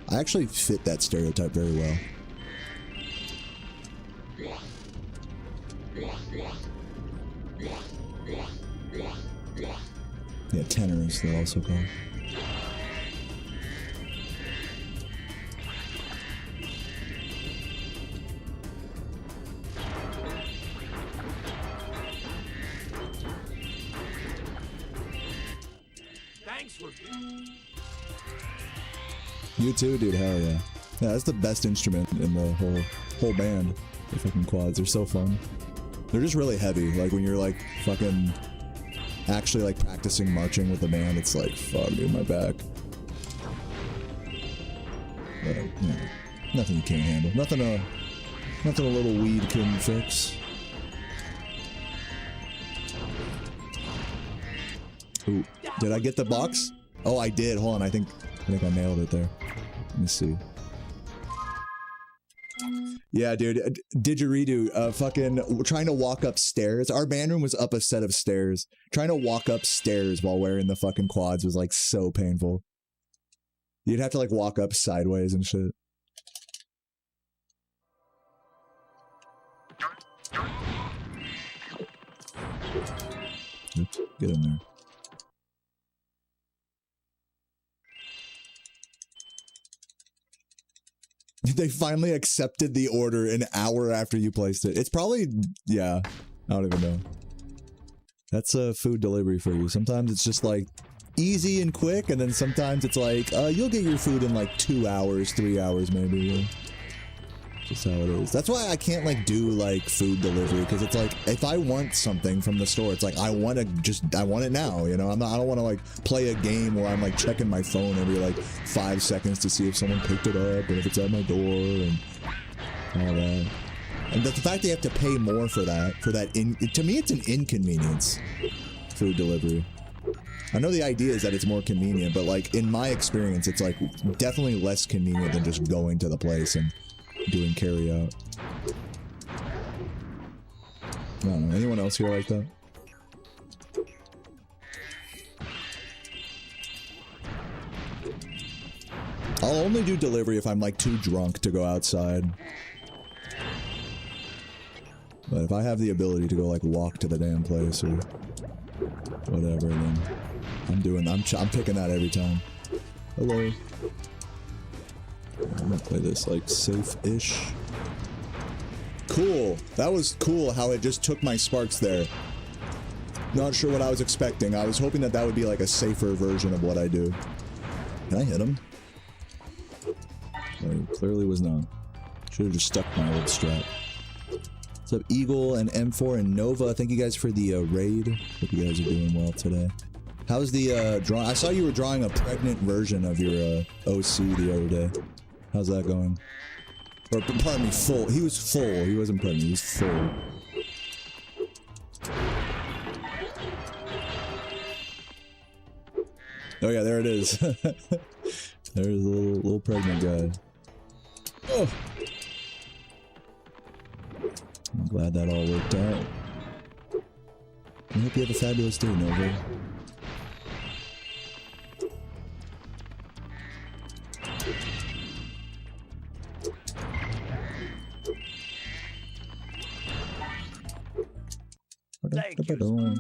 I actually fit that stereotype very well. Yeah, tenors they're also called. Thanks for... You too, dude. Hell yeah. Yeah, that's the best instrument in the whole band. The fucking quads. They're so fun. They're just really heavy. Like when you're like fucking actually like practicing marching with the band, it's like, fuck, dude, my back. But, yeah, nothing you can't handle. Nothing a little weed couldn't fix. Ooh, did I get the box? Oh, I did. Hold on, I think I nailed it there. Let me see. Yeah, dude. Didgeridoo, fucking trying to walk upstairs. Our band room was up a set of stairs. Trying to walk upstairs while wearing the fucking quads was like so painful. You'd have to like walk up sideways and shit. Oops, get in there. They finally accepted the order an hour after you placed it. It's probably, yeah, I don't even know. That's a food delivery for you. Sometimes it's just like easy and quick, and then sometimes it's like, you'll get your food in like 2 hours, 3 hours maybe. Yeah. Just how it is. That's why I can't like do like food delivery, because it's like if I want something from the store, it's like I want it now, you know. I don't want to like play a game where I'm like checking my phone every like 5 seconds to see if someone picked it up and if it's at my door and all that. And the fact they have to pay more for that to me it's an inconvenience. Food delivery. I know the idea is that it's more convenient, but like in my experience, it's like definitely less convenient than just going to the place and doing carry out. I don't know. Anyone else here like that? I'll only do delivery if I'm like too drunk to go outside. But if I have the ability to go like walk to the damn place or whatever, then I'm picking that every time. Hello. I'm gonna play this like safe-ish. Cool. That was cool how it just took my sparks there. Not sure what I was expecting. I was hoping that would be like a safer version of what I do. Can I hit him? No, clearly was not. Should have just stuck my old strat. What's up, Eagle and M4 and Nova? Thank you guys for the raid. Hope you guys are doing well today. How's the drawing? I saw you were drawing a pregnant version of your OC the other day. How's that going? Or, pardon me, full. He was full. He wasn't pregnant. He was full. Oh yeah, there it is. There's a little pregnant guy. Oh! I'm glad that all worked out. I hope you have a fabulous day, Nova. Thank you.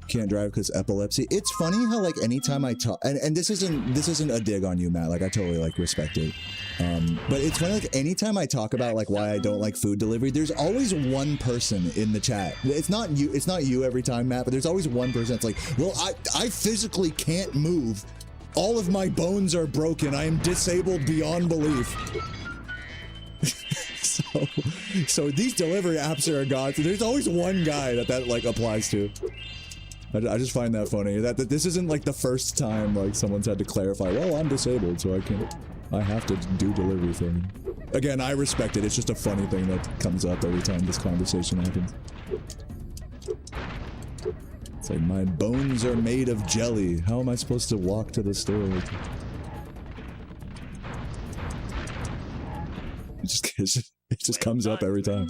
Can't drive because epilepsy. It's funny how like anytime I talk, and this isn't a dig on you, Matt. Like I totally like respect it. But it's funny like anytime I talk about like why I don't like food delivery, there's always one person in the chat. It's not you every time, Matt, but there's always one person that's like, well, I physically can't move. All of my bones are broken. I am disabled beyond belief. So these delivery apps are a god. So there's always one guy that like applies to. I just find that funny. That this isn't like the first time like someone's had to clarify. Well, I'm disabled, so I have to do delivery for me. Again, I respect it. It's just a funny thing that comes up every time this conversation happens. It's like my bones are made of jelly. How am I supposed to walk to the store? It just comes up every time.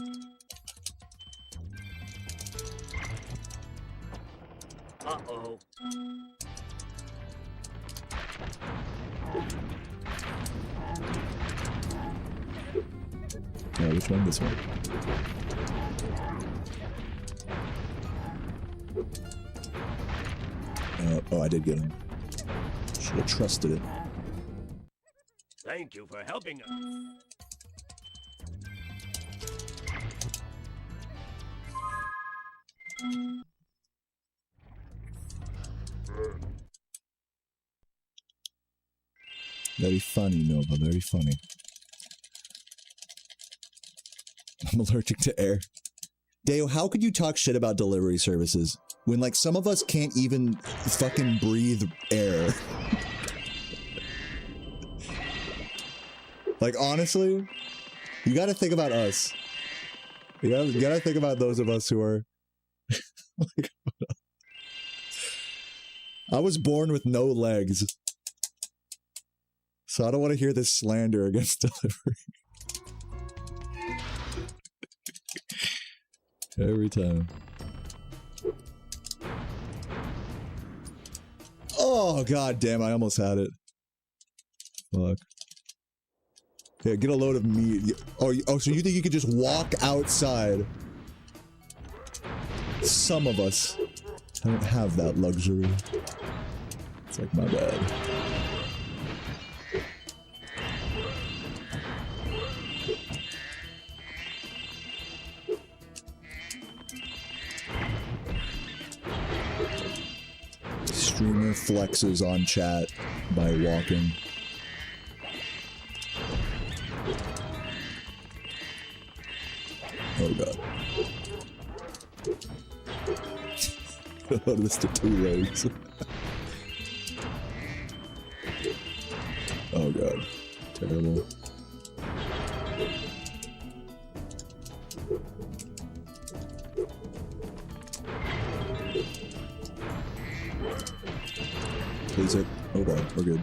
Uh-oh. Yeah, which one? This one. Oh, I did get him. Should have trusted it. Thank you for helping us. Very funny, Nova, very funny. I'm allergic to air. Deo, how could you talk shit about delivery services when, like, some of us can't even fucking breathe air? Like, honestly, you gotta think about us. You gotta think about those of us who are... like, I was born with no legs. So I don't want to hear this slander against delivery. Every time. Oh, god damn, I almost had it. Fuck. Yeah, get a load of meat. Oh, so you think you could just walk outside? Some of us don't have that luxury. It's like, my bad. Streamer flexes on chat by walking. Oh god. Oh, Mr. Two Legs. Oh god. Terrible. Please hit. Oh god, we're good.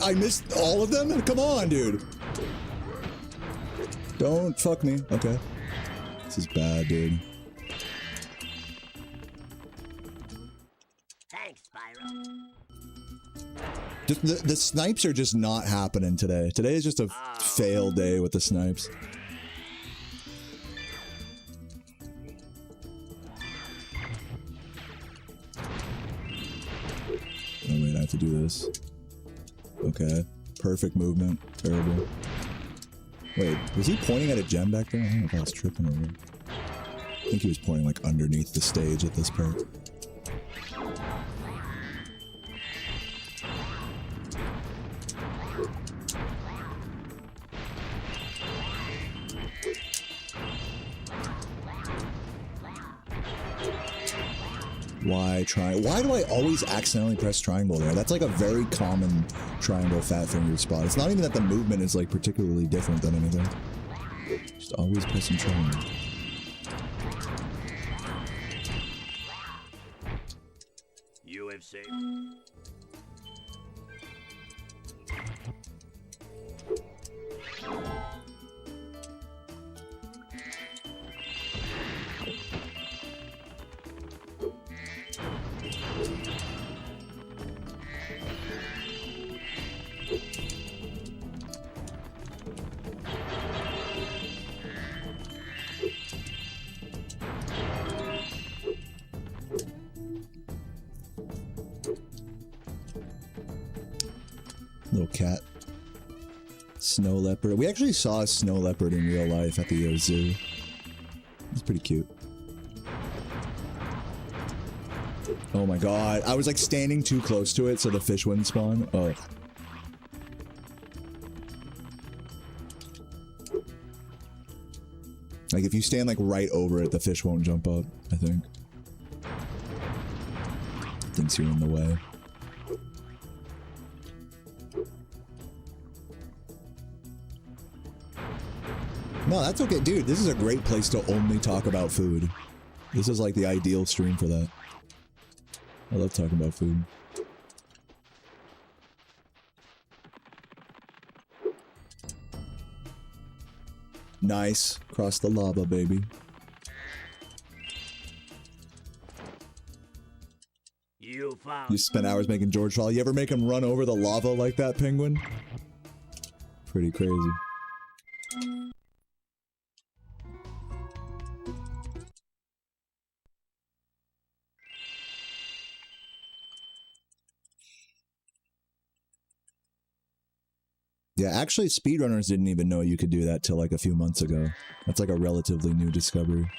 I missed all of them? Come on, dude. Don't fuck me. Okay. This is bad, dude. Thanks, Spyro. Just the snipes are just not happening today. Today is just a fail day with the snipes. Oh wait, I have to do this. Okay. Perfect movement. Terrible. Wait, was he pointing at a gem back there? I don't know if I was tripping or what. I think he was pointing like underneath the stage at this part. Why try? Why do I always accidentally press triangle there? That's like a very common triangle fat finger spot. It's not even that the movement is like particularly different than anything. Just always pressing triangle. have saved. Little cat. Snow leopard. We actually saw a snow leopard in real life at the zoo. It's pretty cute. Oh my god. I was like standing too close to it so the fish wouldn't spawn. Oh. Like if you stand like right over it, the fish won't jump up, I think. Thinks you're in the way. No, that's okay. Dude, this is a great place to only talk about food. This is like the ideal stream for that. I love talking about food. Nice. Cross the lava, baby. You found. You spent hours making George fall. You ever make him run over the lava like that, penguin? Pretty crazy. Yeah, actually, speedrunners didn't even know you could do that till like a few months ago. That's like a relatively new discovery.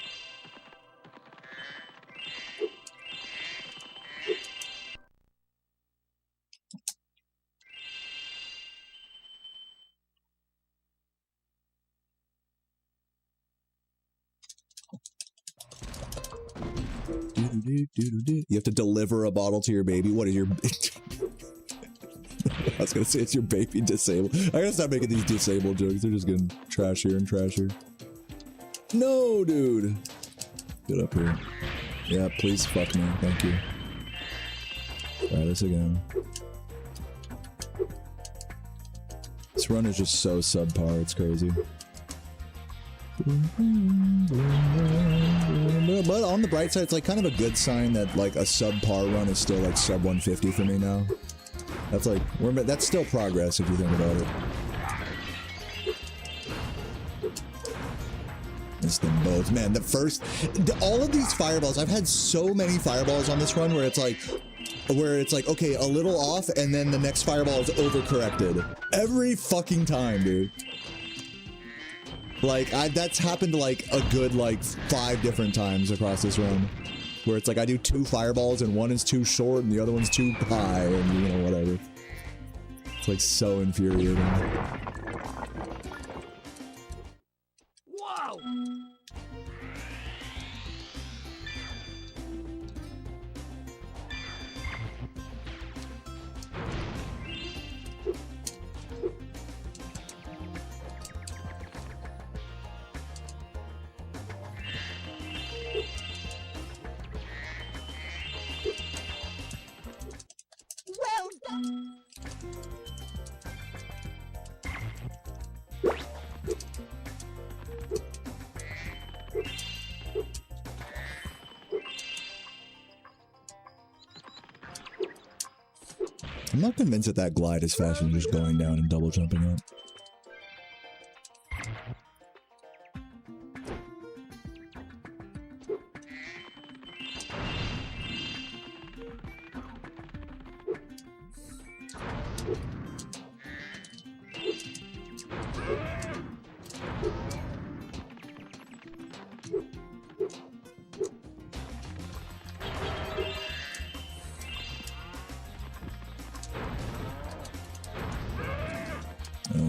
You have to deliver a bottle to your baby. What is your... I was gonna say it's your baby disabled. I gotta stop making these disabled jokes. They're just getting trashier and trashier. No, dude. Get up here. Yeah, please fuck me. Thank you. Try this again. This run is just so subpar. It's crazy. But on the bright side, it's like kind of a good sign that like a subpar run is still like sub 150 for me now. That's like, that's still progress if you think about it. It's them both. Man, the first, all of these fireballs, I've had so many fireballs on this run where it's like, okay, a little off, and then the next fireball is overcorrected. Every fucking time, dude. Like, that's happened like a good, like, 5 different times across this run. Where it's like I do 2 fireballs and one is too short and the other one's too high and, you know, whatever. It's like so infuriating. Wow! I'm not convinced that that glide is faster than just going down and double jumping up.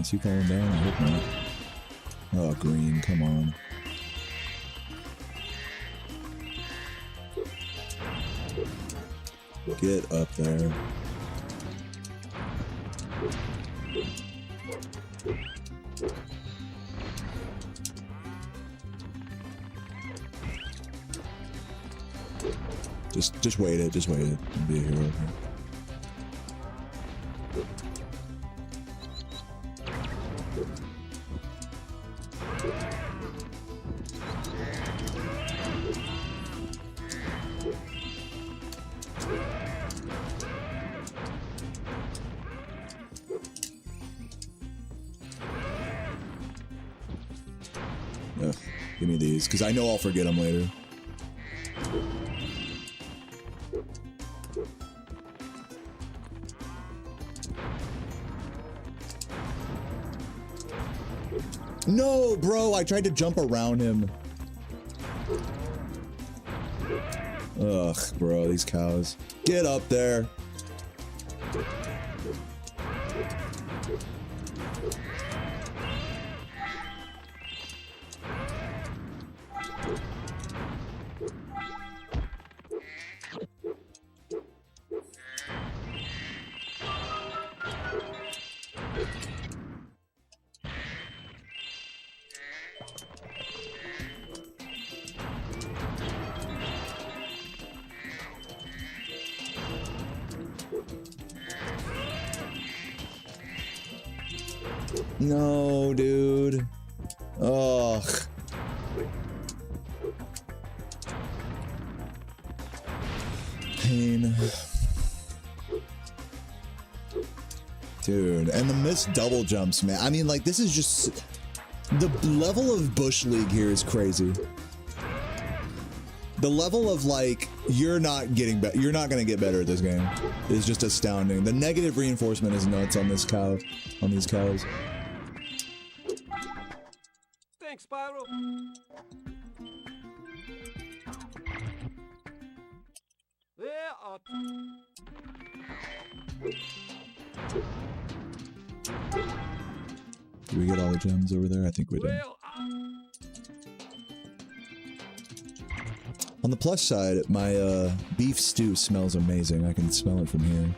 Is he falling down? I hope not. Oh, green, come on. Get up there. Just wait it. Just wait it. Be a hero. Ugh, give me these, because I know I'll forget them later. No, bro, I tried to jump around him. Ugh, bro, these cows. Get up there. No, dude. Ugh. Pain. Dude, and the missed double jumps, man. I mean, like, this is just... The level of Bush League here is crazy. The level of, like, you're not getting better. You're not gonna get better at this game. Is just astounding. The negative reinforcement is nuts on this cow. On these cows. Thanks, Spyro. Do we get all the gems over there? I think we did. On the plus side, my beef stew smells amazing. I can smell it from here.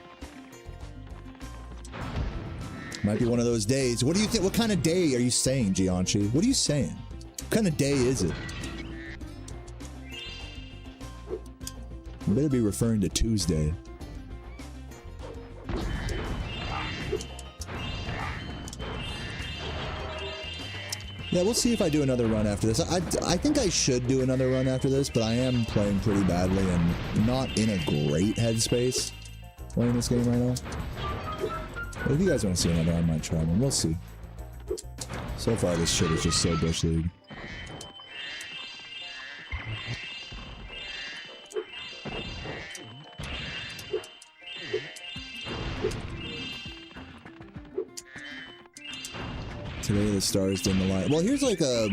Might be one of those days. What do you think? What kind of day are you saying, Gianchi? What are you saying? What kind of day is it? You better be referring to Tuesday. Yeah, we'll see if I do another run after this. I think I should do another run after this, but I am playing pretty badly and not in a great headspace playing this game right now. But if you guys want to see another, I might try one. We'll see. So far, this shit is just so Bush League. Today the stars didn't align. Well, here's like a...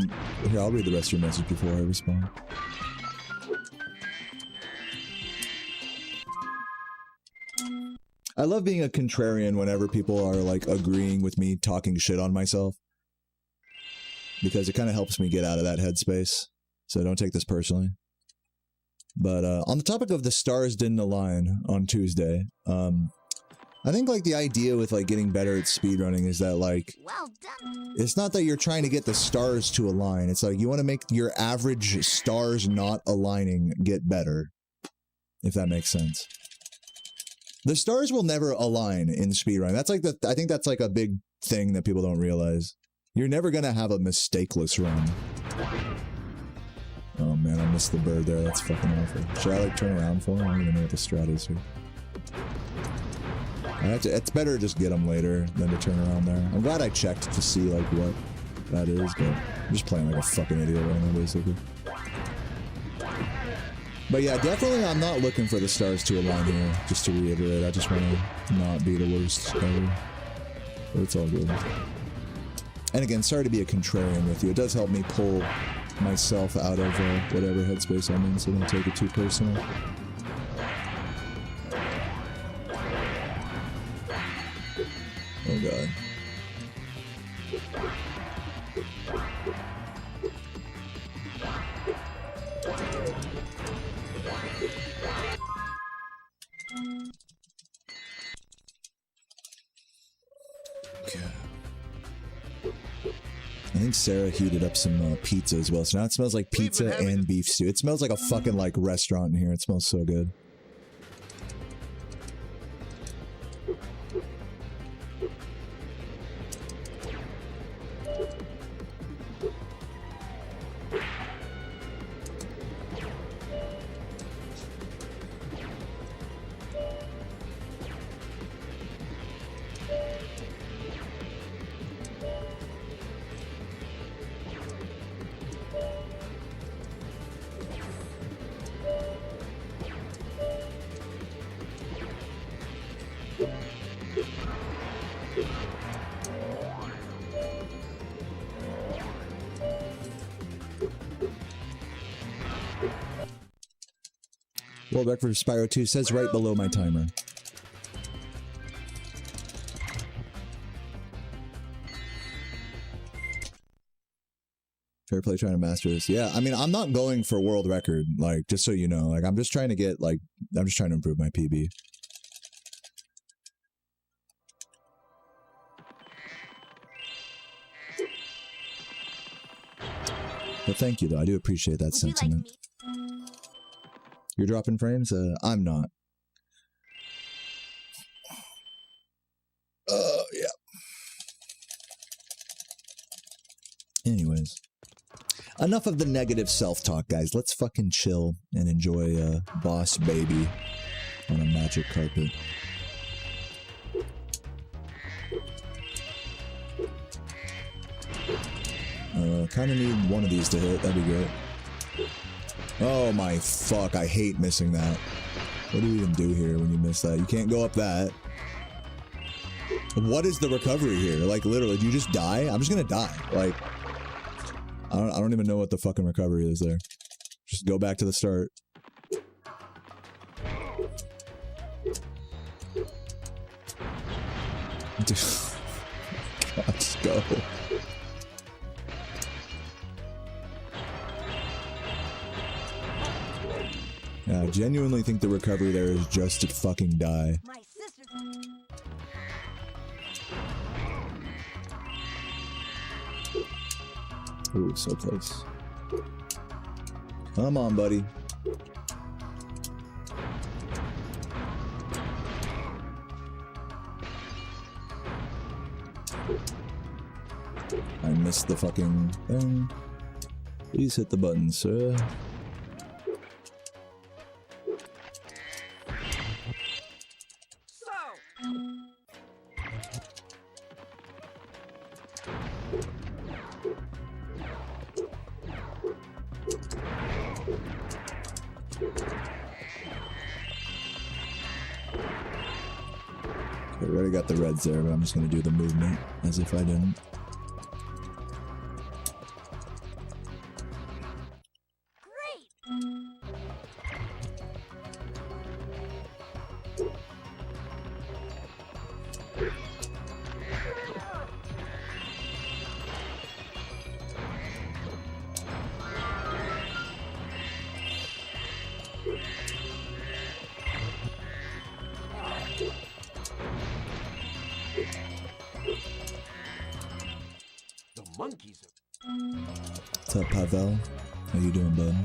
Here, I'll read the rest of your message before I respond. I love being a contrarian whenever people are like agreeing with me talking shit on myself. Because it kind of helps me get out of that headspace. So don't take this personally. But on the topic of the stars didn't align on Tuesday, I think like the idea with like getting better at speedrunning is that like, Well done. it's not that you're trying to get the stars to align. It's like you want to make your average stars not aligning get better. If that makes sense. The stars will never align in speedrun. That's like I think that's like a big thing that people don't realize. You're never gonna have a mistakeless run. Oh man, I missed the bird there. That's fucking awful. Should I like turn around for him? I don't even know what the strat is here. It's better to just get them later than to turn around there. I'm glad I checked to see like what that is, but I'm just playing like a fucking idiot right now, basically. But yeah, definitely I'm not looking for the stars to align here, just to reiterate. I just want to not be the worst ever. But it's all good. And again, sorry to be a contrarian with you. It does help me pull myself out of whatever headspace I'm in, so don't take it too personal. Oh god. think Sarah heated up some pizza as well. So now it smells like pizza and beef stew. It smells like a fucking like restaurant in here. It smells so good. World record for Spyro 2 says right below my timer. Fair play trying to master this. Yeah, I mean, I'm not going for world record, like, just so you know. Like, I'm just trying to get, like, I'm just trying to improve my PB. But thank you, though. I do appreciate that sentiment. You're dropping frames? I'm not. Yeah. Anyways. Enough of the negative self-talk, guys. Let's fucking chill and enjoy Boss Baby on a magic carpet. Kind of need one of these to hit. That'd be great. Oh my fuck, I hate missing that. What do you even do here when you miss that? You can't go up that. What is the recovery here? Like, literally, do you just die? I'm just gonna die. Like, I don't even know what the fucking recovery is there. Just go back to the start. God, just go. Yeah, I genuinely think the recovery there is just to fucking die. My sister. Ooh, so close. Come on, buddy. I missed the fucking thing. Please hit the button, sir. I already got the reds there, but I'm just gonna do the movement as if I didn't. Monkeys. What's up, Pavel? How you doing, bud?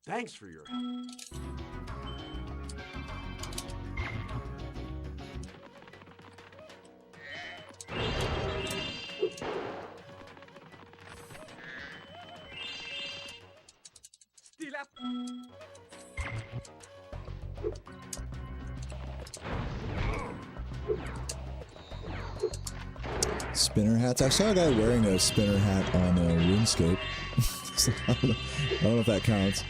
Thanks for your help. Still up. Spinner hats. I saw a guy wearing a spinner hat on RuneScape. So I don't know if that counts.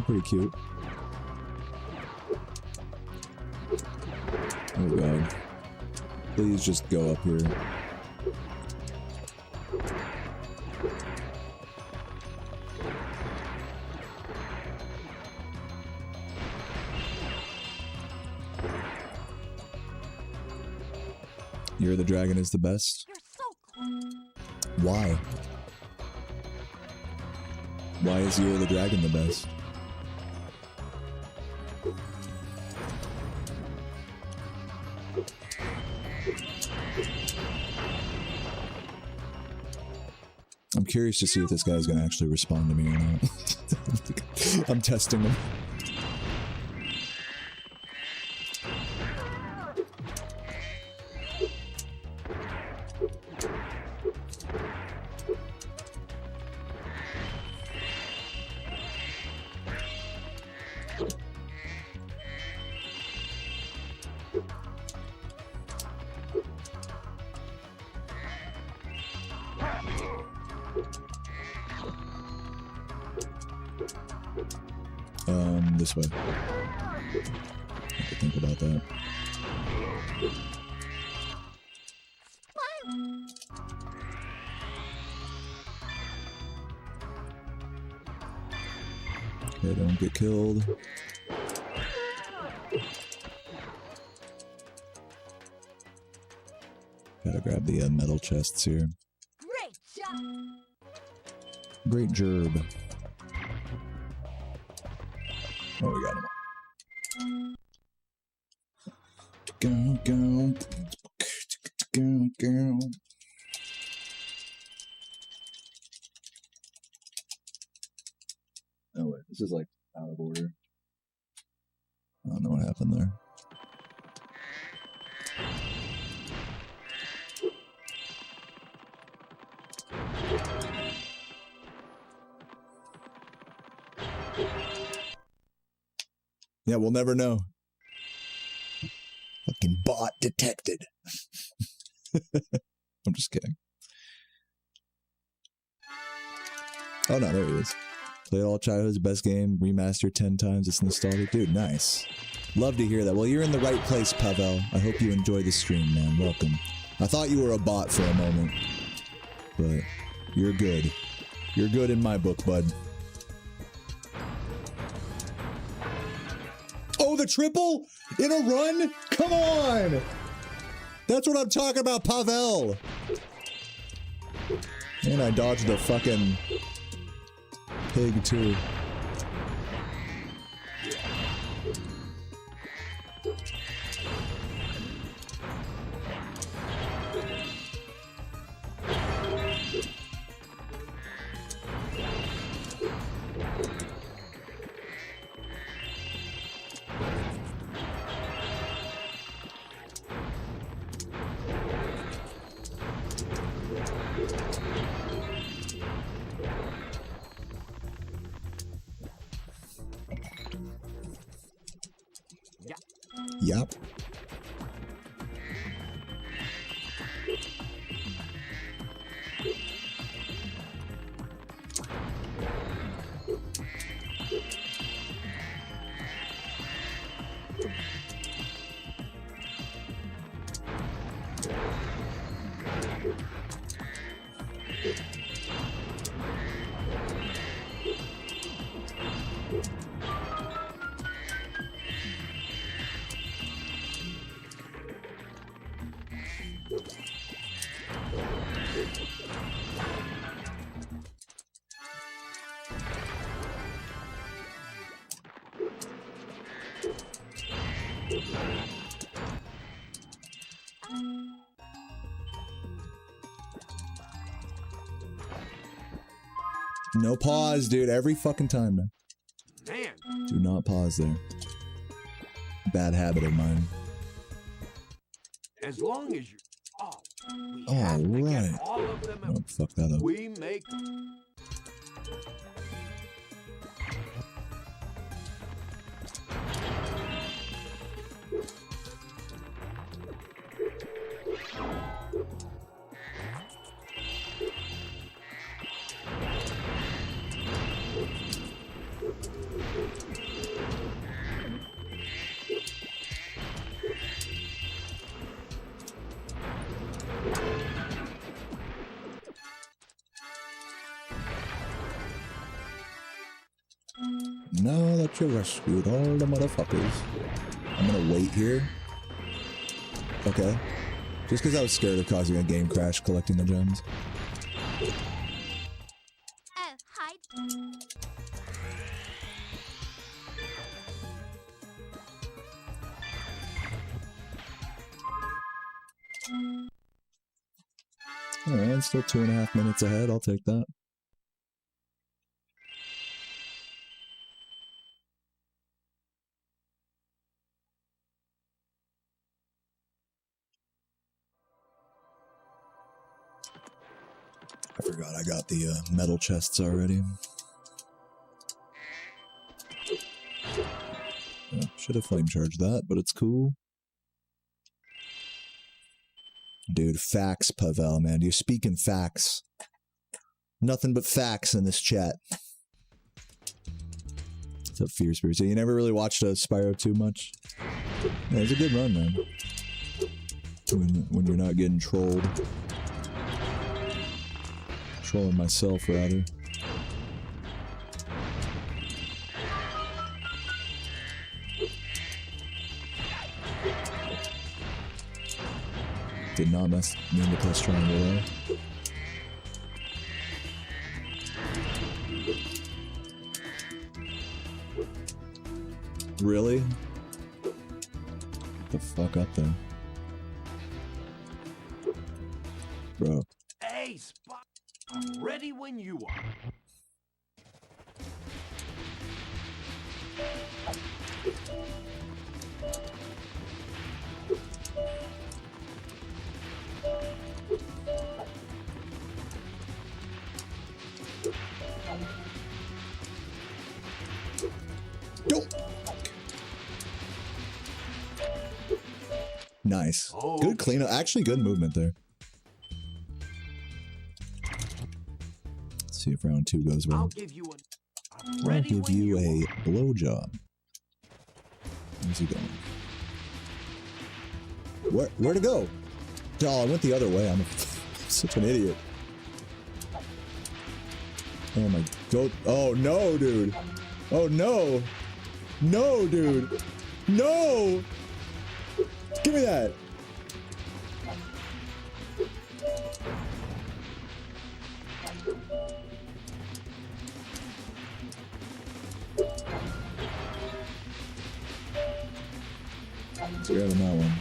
Pretty cute. Oh god. Please just go up here. You're the Dragon is the best? You're so close. Why? Why is You're the Dragon the best? I'm curious to see if this guy's gonna actually respond to me or not. I'm testing him. This way. I have to think about that. Okay, don't get killed. Gotta grab the metal chests here. Great job. Great gerb. Oh, we got him. Go. Oh wait, this is like out of order. I don't know what happened there. Yeah, we'll never know. Fucking bot detected. I'm just kidding. Oh no, there he is. Played all childhood's best game, remastered 10 times, it's nostalgic. Dude, nice. Love to hear that. Well, you're in the right place, Pavel. I hope you enjoy the stream, man. Welcome. I thought you were a bot for a moment. But you're good. You're good in my book, bud. Oh, the triple? In a run? Come on! That's what I'm talking about, Pavel! And I dodged the fucking pig, too. Yep. No pause, dude. Every fucking time, man. Man. Do not pause there. Bad habit of mine. As long as you... Oh, we All have to right. get all of them. Oh, fuck that up. We make... Now that you rescued all the motherfuckers. I'm gonna wait here. Okay. Just because I was scared of causing a game crash collecting the gems. Oh, hi. Alright, still 2.5 minutes ahead. I'll take that. I forgot I got the metal chests already. Should have flame charged that, but it's cool. Dude, facts, Pavel, man. You're speaking facts. Nothing but facts in this chat. What's up, Fear Spirit? So you never really watched Spyro too much? Yeah, it's a good run, man. When you're not getting trolled. Trolling myself, rather. Did not mean to press triangle there. Really? Get the fuck up there. Bro. Hey, Spot. I'm ready when you are. Go. Nice. Good cleanup. Actually, good movement there. Let's see if round 2 goes well. I'll give you I'll give you a blowjob. Where's he going? Where to go? Oh, I went the other way. I'm such an idiot. Oh my god. Oh no, dude. Oh no. No, dude. No. Give me that. Let's grab that one.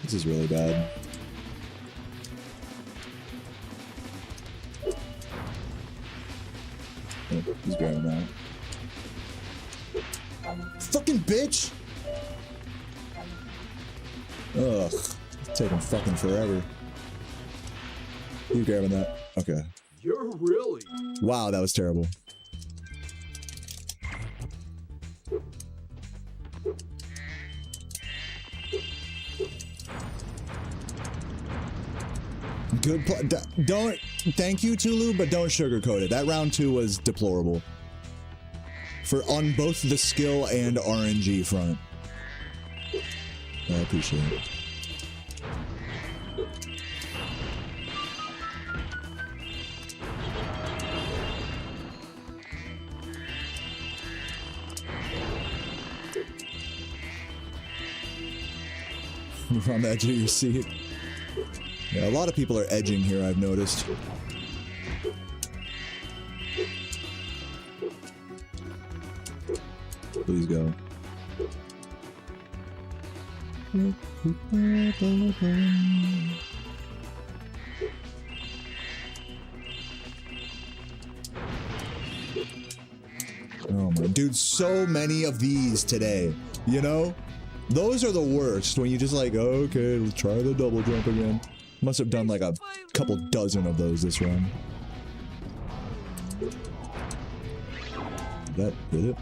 This is really bad. Oh, he's grabbing that. Fucking bitch! Ugh. It's taking fucking forever. You grabbing that? Okay. You're really... Wow, that was terrible. Good play. Don't. Thank you, Tulu, but don't sugarcoat it. That round 2 was deplorable. On both the skill and RNG front. I appreciate it. You're on the edge of your seat. Yeah, a lot of people are edging here, I've noticed. Please go. Oh my dude, so many of these today, you know? Those are the worst when you just like, okay, let's try the double jump again. Must have done like a couple dozen of those this run. That did it.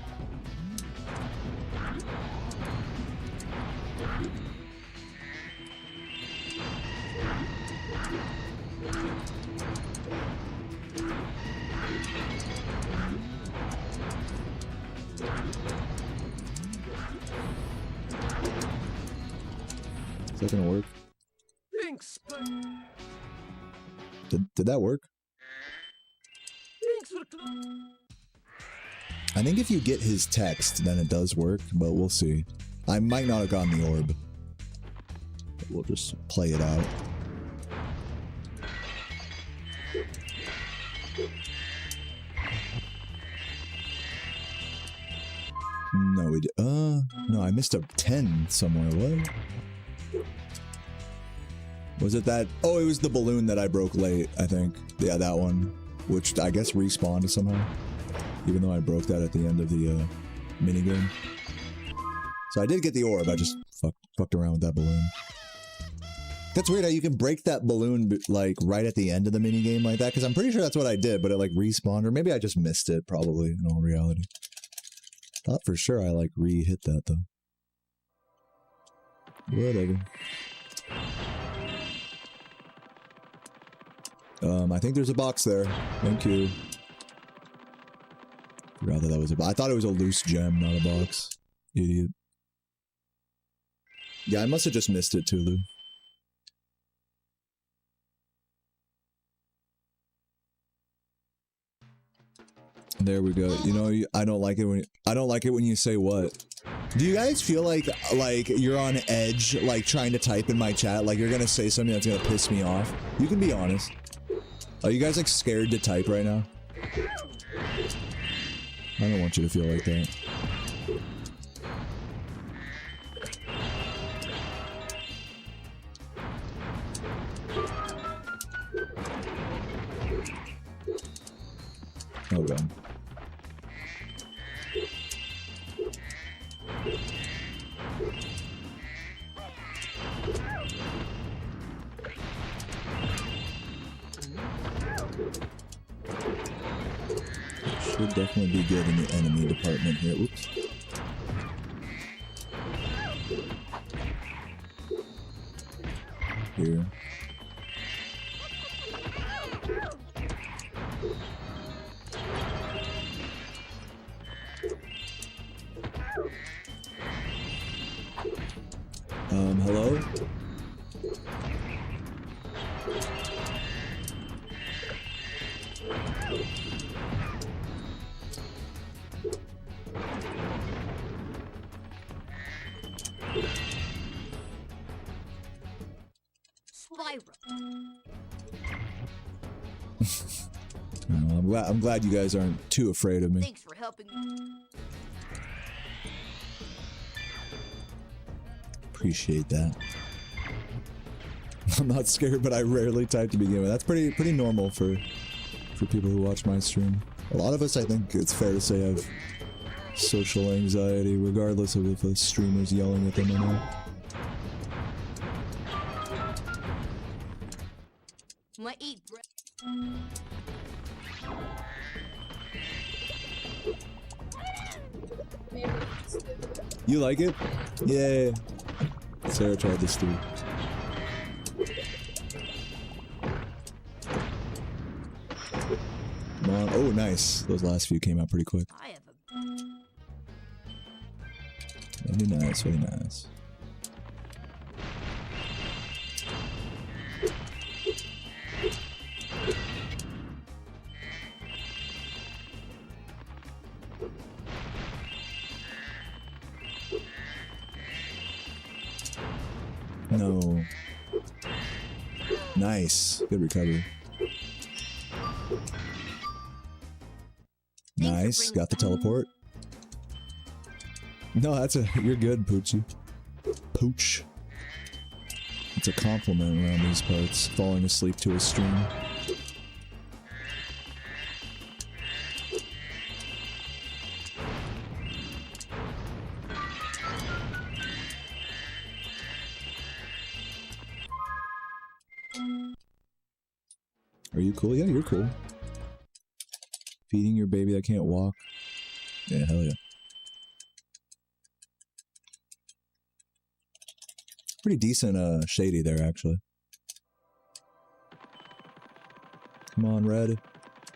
Is that gonna work? Thanks, but Did that work? thanks for I think if you get his text, then it does work, but we'll see. I might not have gotten the orb. But we'll just play it out. No, we did. No, I missed a 10 somewhere. What? Was it that? Oh, it was the balloon that I broke late, I think. Yeah, that one. Which I guess respawned somehow. Even though I broke that at the end of the minigame. So I did get the orb, I just fucked around with that balloon. That's weird how you can break that balloon, like, right at the end of the minigame like that, because I'm pretty sure that's what I did, but it, like, respawned, or maybe I just missed it, probably, in all reality. Thought for sure I, like, re-hit that, though. Whatever. I think there's a box there. Thank you. Forgot that was a box. I thought it was a loose gem, not a box. Idiot. Yeah, I must have just missed it too, Lou. There we go. You know, I don't like it when you say what. Do you guys feel like you're on edge, like trying to type in my chat, like you're gonna say something that's gonna piss me off? You can be honest. Are you guys like scared to type right now? I don't want you to feel like that. Oh god. Should definitely be good in the enemy department here. Oops. Here. Hello? Spyro. I'm glad you guys aren't too afraid of me. Thanks for helping me. Appreciate that. I'm not scared, but I rarely type to begin with. That's pretty normal for people who watch my stream. A lot of us, I think it's fair to say, have social anxiety, regardless of if a streamer's yelling at them or not. My eat bread. You like it? Yeah. Sarah tried this too. Come on. Oh, nice. Those last few came out pretty quick. I have a... Very nice, very nice. No. Nice. Good recovery. Nice. Got the teleport. No, you're good, Poochie. Pooch. It's a compliment around these parts, falling asleep to a stream. Are you cool? Yeah, you're cool. Feeding your baby that can't walk. Yeah, hell yeah. Pretty decent shady there, actually. Come on, red.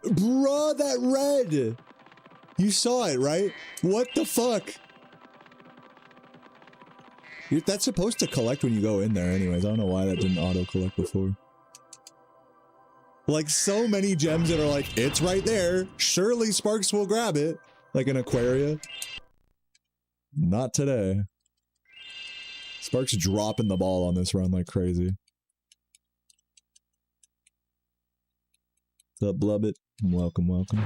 Bruh, that red! You saw it, right? What the fuck? That's supposed to collect when you go in there anyways. I don't know why that didn't auto-collect before. Like, so many gems that are like, it's right there. Surely Sparks will grab it. Like an Aquaria. Not today. Sparks dropping the ball on this run like crazy. What's up, Blubbit? Welcome, welcome.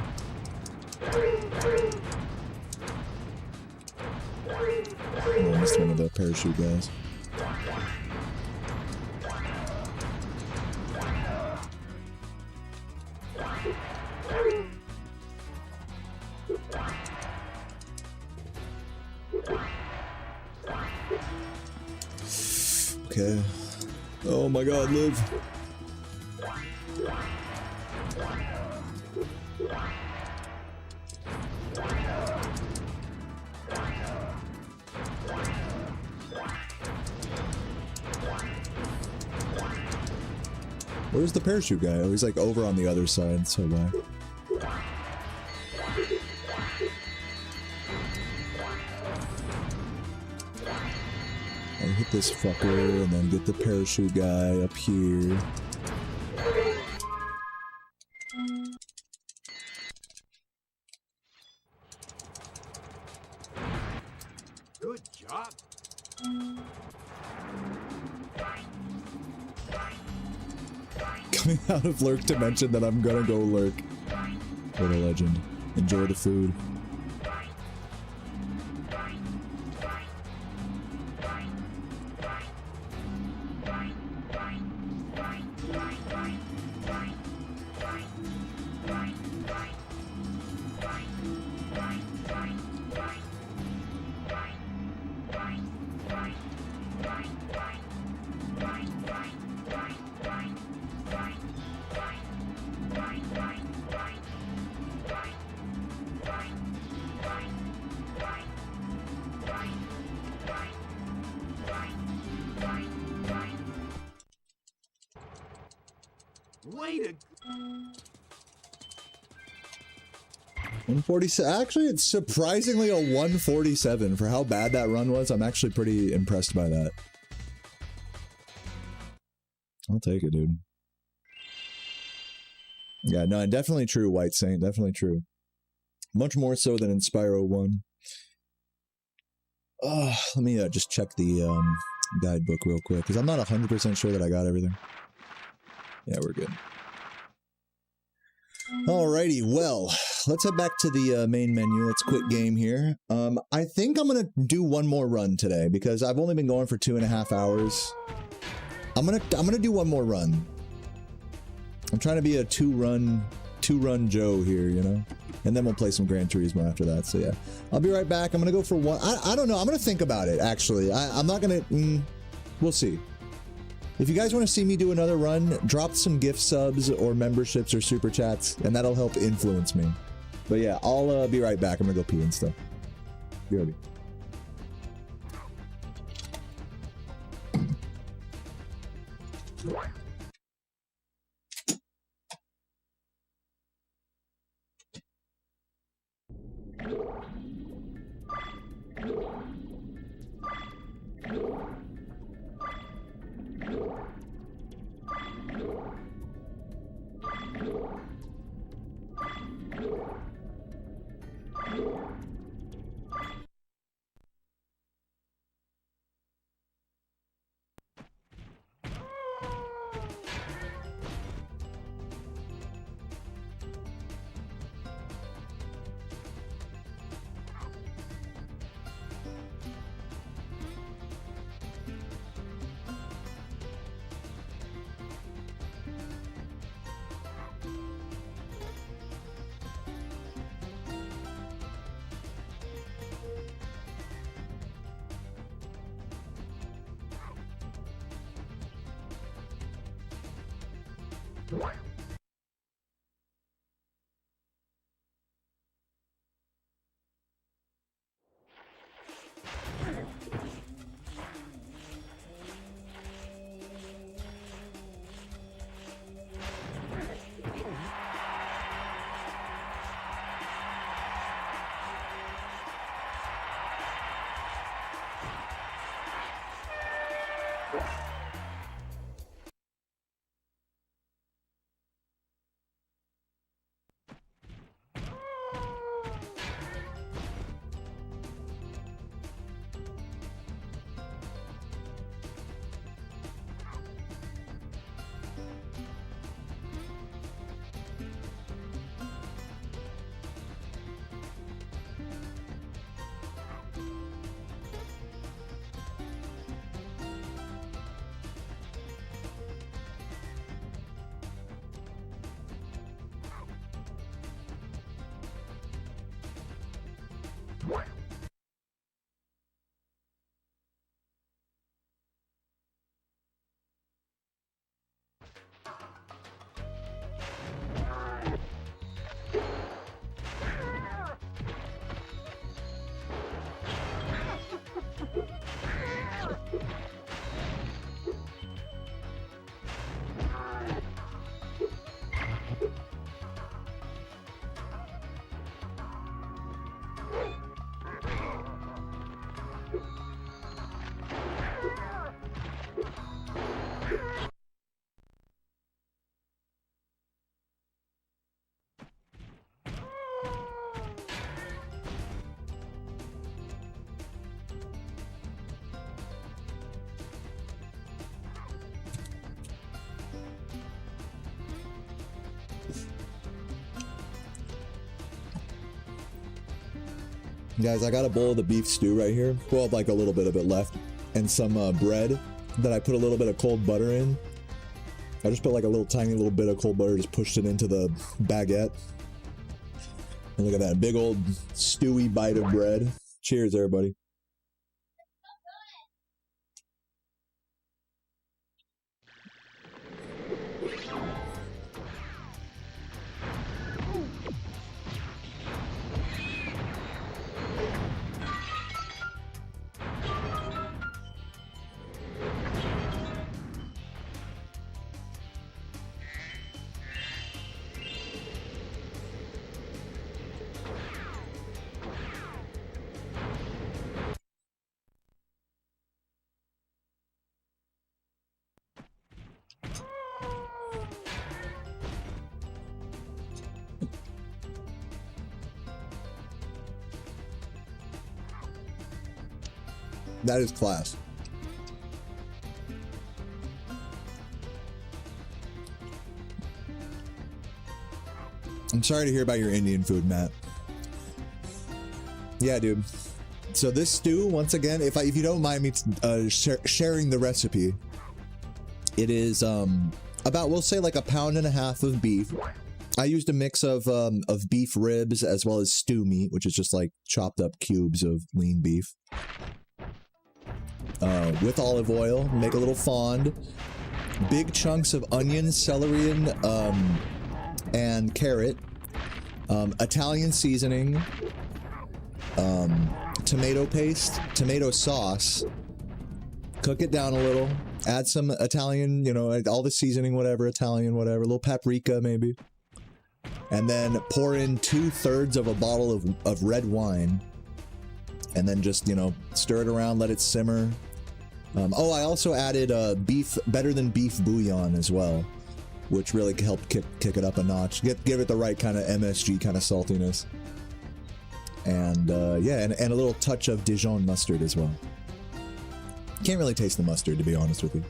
Oh, I missed one of the parachute guys. Okay. Oh my god, live. Where's the parachute guy? Oh, he's like over on the other side, so why? I'll hit this fucker and then get the parachute guy up here. Good job. Coming out of Lurk to mention that I'm gonna go lurk. What a legend. Enjoy the food. Way to 147. Actually, it's surprisingly a 147 for how bad that run was. I'm actually pretty impressed by that. I'll take it, dude. Yeah, no, definitely true, White Saint. Definitely true. Much more so than in Spyro 1. Let me just check the guidebook real quick, because I'm not 100% sure that I got everything. Yeah, we're good. Alrighty, well, let's head back to the main menu. Let's quit game here. I think I'm gonna do one more run today because I've only been going for 2.5 hours. I'm gonna do one more run. I'm trying to be a two-run Joe here, you know? And then we'll play some Gran Turismo after that, so yeah. I'll be right back. I'm gonna go for one. I don't know. I'm gonna think about it, actually. I'm not gonna... we'll see. If you guys want to see me do another run, drop some gift subs or memberships or super chats, and that'll help influence me. But yeah, I'll be right back. I'm gonna go pee and stuff. BRB. Guys, I got a bowl of the beef stew right here. Well, like a little bit of it left. And some bread that I put a little bit of cold butter in. I just put like a little tiny little bit of cold butter, just pushed it into the baguette. And look at that, big old stewy bite of bread. Cheers, everybody. That is class. I'm sorry to hear about your Indian food, Matt. Yeah, dude. So this stew, once again, if you don't mind me sharing the recipe, it is about, we'll say like 1.5 pounds of beef. I used a mix of beef ribs as well as stew meat, which is just like chopped up cubes of lean beef. With olive oil, make a little fond. Big chunks of onion, celery, and carrot. Italian seasoning. Tomato paste, tomato sauce. Cook it down a little. Add some Italian, you know, all the seasoning, whatever, Italian, whatever. A little paprika, maybe. And then pour in 2/3 of a bottle of red wine. And then just, you know, stir it around, let it simmer. Oh, I also added better than beef bouillon as well, which really helped kick it up a notch. Give it the right kind of MSG kind of saltiness. And yeah, and a little touch of Dijon mustard as well. Can't really taste the mustard, to be honest with you.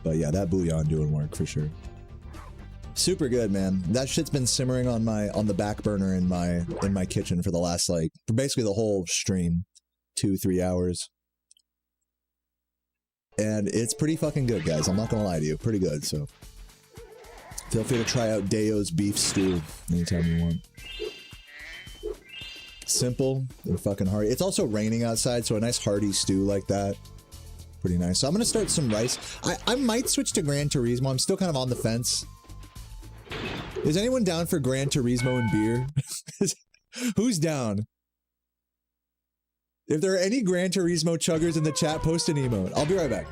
But yeah, that bouillon doing work for sure. Super good, man. That shit's been simmering on the back burner in my kitchen for the last, like, basically the whole stream, 2-3 hours. And it's pretty fucking good, guys. I'm not gonna lie to you, pretty good. So feel free to try out Deo's beef stew anytime you want. Simple and fucking hearty. It's also raining outside, so a nice hearty stew like that, pretty nice. So I'm gonna start some rice. I might switch to Gran Turismo. I'm still kind of on the fence. Is anyone down for Gran Turismo and beer? Who's down? If there are any Gran Turismo chuggers in the chat, post an emote. I'll be right back.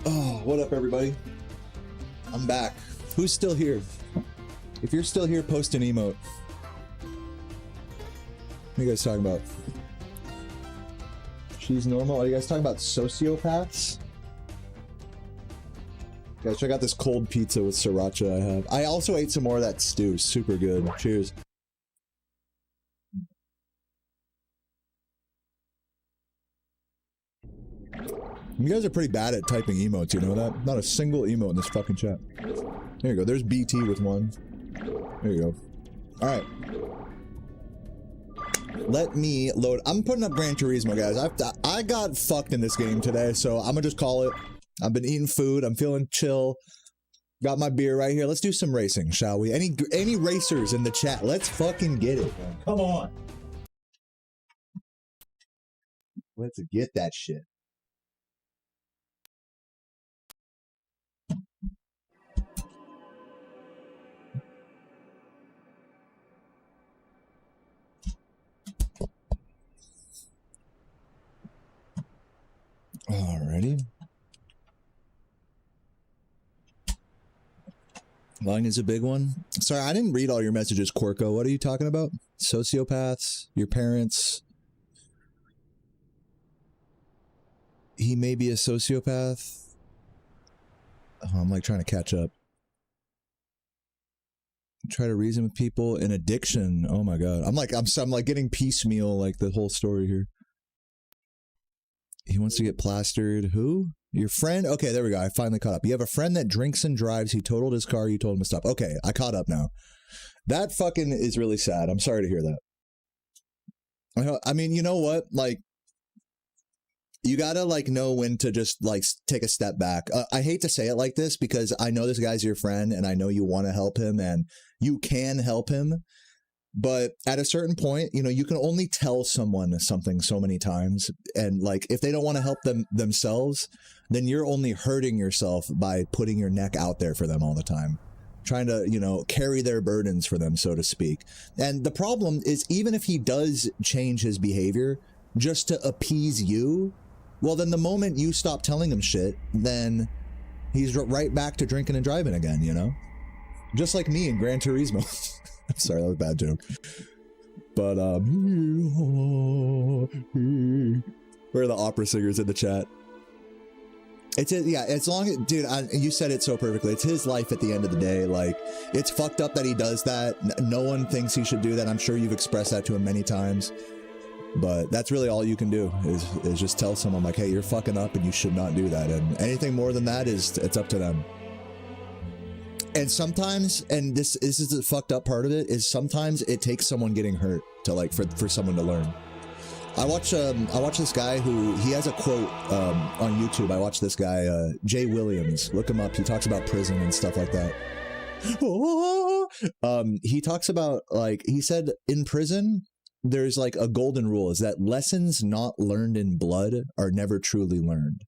Oh, what up, everybody? I'm back. Who's still here? If you're still here, post an emote. What are you guys talking about? She's normal? Are you guys talking about sociopaths? Guys, check out this cold pizza with sriracha I have. I also ate some more of that stew. Super good. Cheers. You guys are pretty bad at typing emotes, you know that? Not a single emote in this fucking chat. There you go. There's BT with one. There you go. Alright. Let me load. I'm putting up Gran Turismo, guys. I got fucked in this game today, so I'm gonna just call it. I've been eating food. I'm feeling chill. Got my beer right here. Let's do some racing, shall we? Any racers in the chat? Let's fucking get it, man. Come on. Let's get that shit. Alrighty. Line is a big one. Sorry, I didn't read all your messages, Corco. What are you talking about? Sociopaths? Your parents? He may be a sociopath. Oh, I'm like trying to catch up. Try to reason with people. An addiction. Oh my god. I'm like getting piecemeal like the whole story here. He wants to get plastered. Who? Your friend? Okay, there we go. I finally caught up. You have a friend that drinks and drives. He totaled his car. You told him to stop. Okay, I caught up now. That fucking is really sad. I'm sorry to hear that. I mean, you know what? Like, you gotta like know when to just like take a step back. I hate to say it like this because I know this guy's your friend and I know you want to help him and you can help him. But at a certain point, you know, you can only tell someone something so many times. And like, if they don't want to help themselves, then you're only hurting yourself by putting your neck out there for them all the time. Trying to, you know, carry their burdens for them, so to speak. And the problem is, even if he does change his behavior just to appease you, well, then the moment you stop telling him shit, then he's right back to drinking and driving again, you know? Just like me in Gran Turismo. I'm sorry, that was a bad joke. But, where are the opera singers in the chat? Yeah, as long as, dude, you said it so perfectly. It's his life at the end of the day. Like, it's fucked up that he does that. No one thinks he should do that. I'm sure you've expressed that to him many times. But that's really all you can do is just tell someone like, hey, you're fucking up and you should not do that. And anything more than that it's up to them. And sometimes, and this is the fucked up part of it, is sometimes it takes someone getting hurt to like for someone to learn. I watch this guy who he has a quote on YouTube. I watch this guy Jay Williams. Look him up. He talks about prison and stuff like that. He talks about, like, he said in prison there's like a golden rule, is that lessons not learned in blood are never truly learned.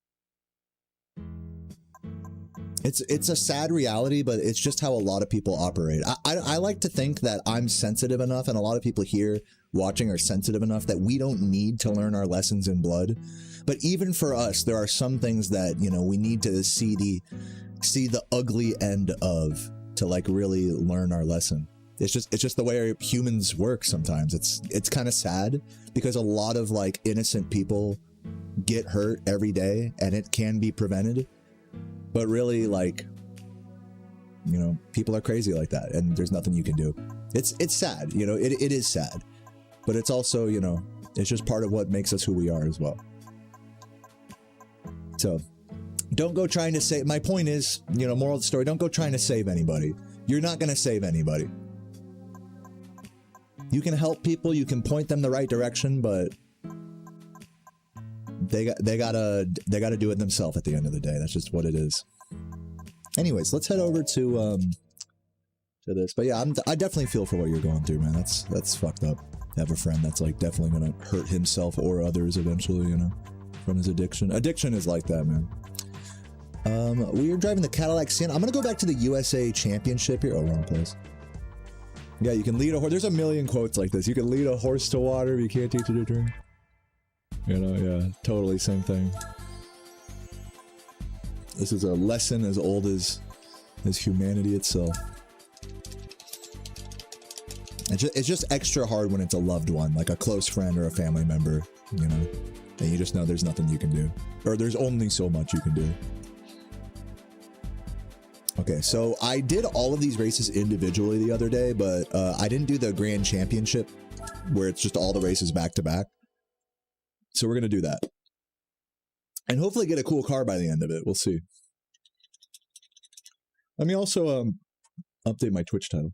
It's a sad reality, but it's just how a lot of people operate. I like to think that I'm sensitive enough, and a lot of people here watching are sensitive enough that we don't need to learn our lessons in blood. But even for us, there are some things that, you know, we need to see the ugly end of to like really learn our lesson. It's just the way humans work sometimes. It's kind of sad because a lot of like innocent people get hurt every day and it can be prevented. But really, like, you know, people are crazy like that and there's nothing you can do. It's sad, you know, it is sad. But it's also, you know, it's just part of what makes us who we are as well. So don't go trying to save. My point is, you know, moral of the story, don't go trying to save anybody. You're not going to save anybody. You can help people, you can point them the right direction, but they gotta do it themselves at the end of the day. That's just what it is. Anyways, let's head over to this. But yeah, I definitely feel for what you're going through, man. That's fucked up. Have a friend that's like definitely gonna hurt himself or others eventually, you know, from his addiction. Addiction is like that, man. We are driving the Cadillac Sienna. I'm gonna go back to the USA Championship here. Oh, wrong place. Yeah, you can lead a horse. There's a million quotes like this. You can lead a horse to water, but you can't teach it to drink. You know, yeah, totally same thing. This is a lesson as old as humanity itself. It's just extra hard when it's a loved one, like a close friend or a family member, you know, and you just know there's nothing you can do, or there's only so much you can do. Okay, so I did all of these races individually the other day, but I didn't do the Grand Championship where it's just all the races back to back. So we're going to do that. And hopefully get a cool car by the end of it. We'll see. Let me also update my Twitch title.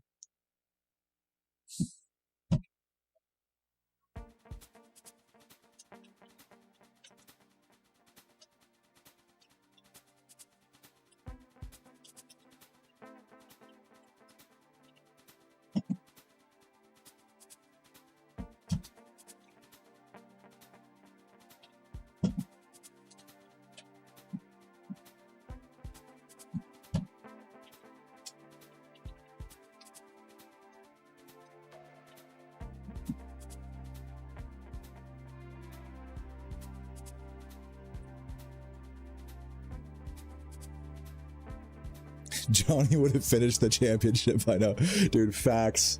Johnny would have finished the championship. I know. Dude, facts.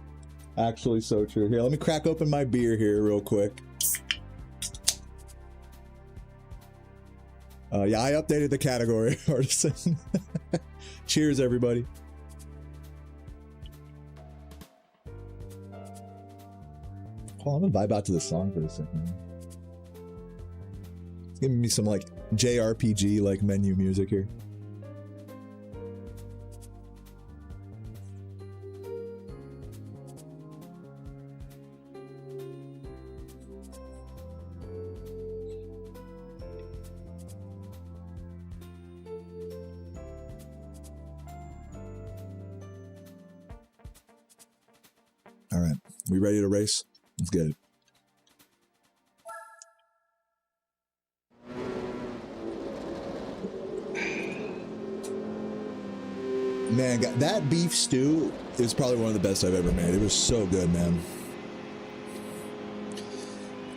Actually so true. Here, let me crack open my beer here real quick. Yeah, I updated the category. Artisan. Cheers, everybody. Oh, I'm gonna vibe out to the song for a second. It's giving me some, like, JRPG, like, menu music here. All right, we ready to race? Let's get it. Man, that beef stew is probably one of the best I've ever made. It was so good, man.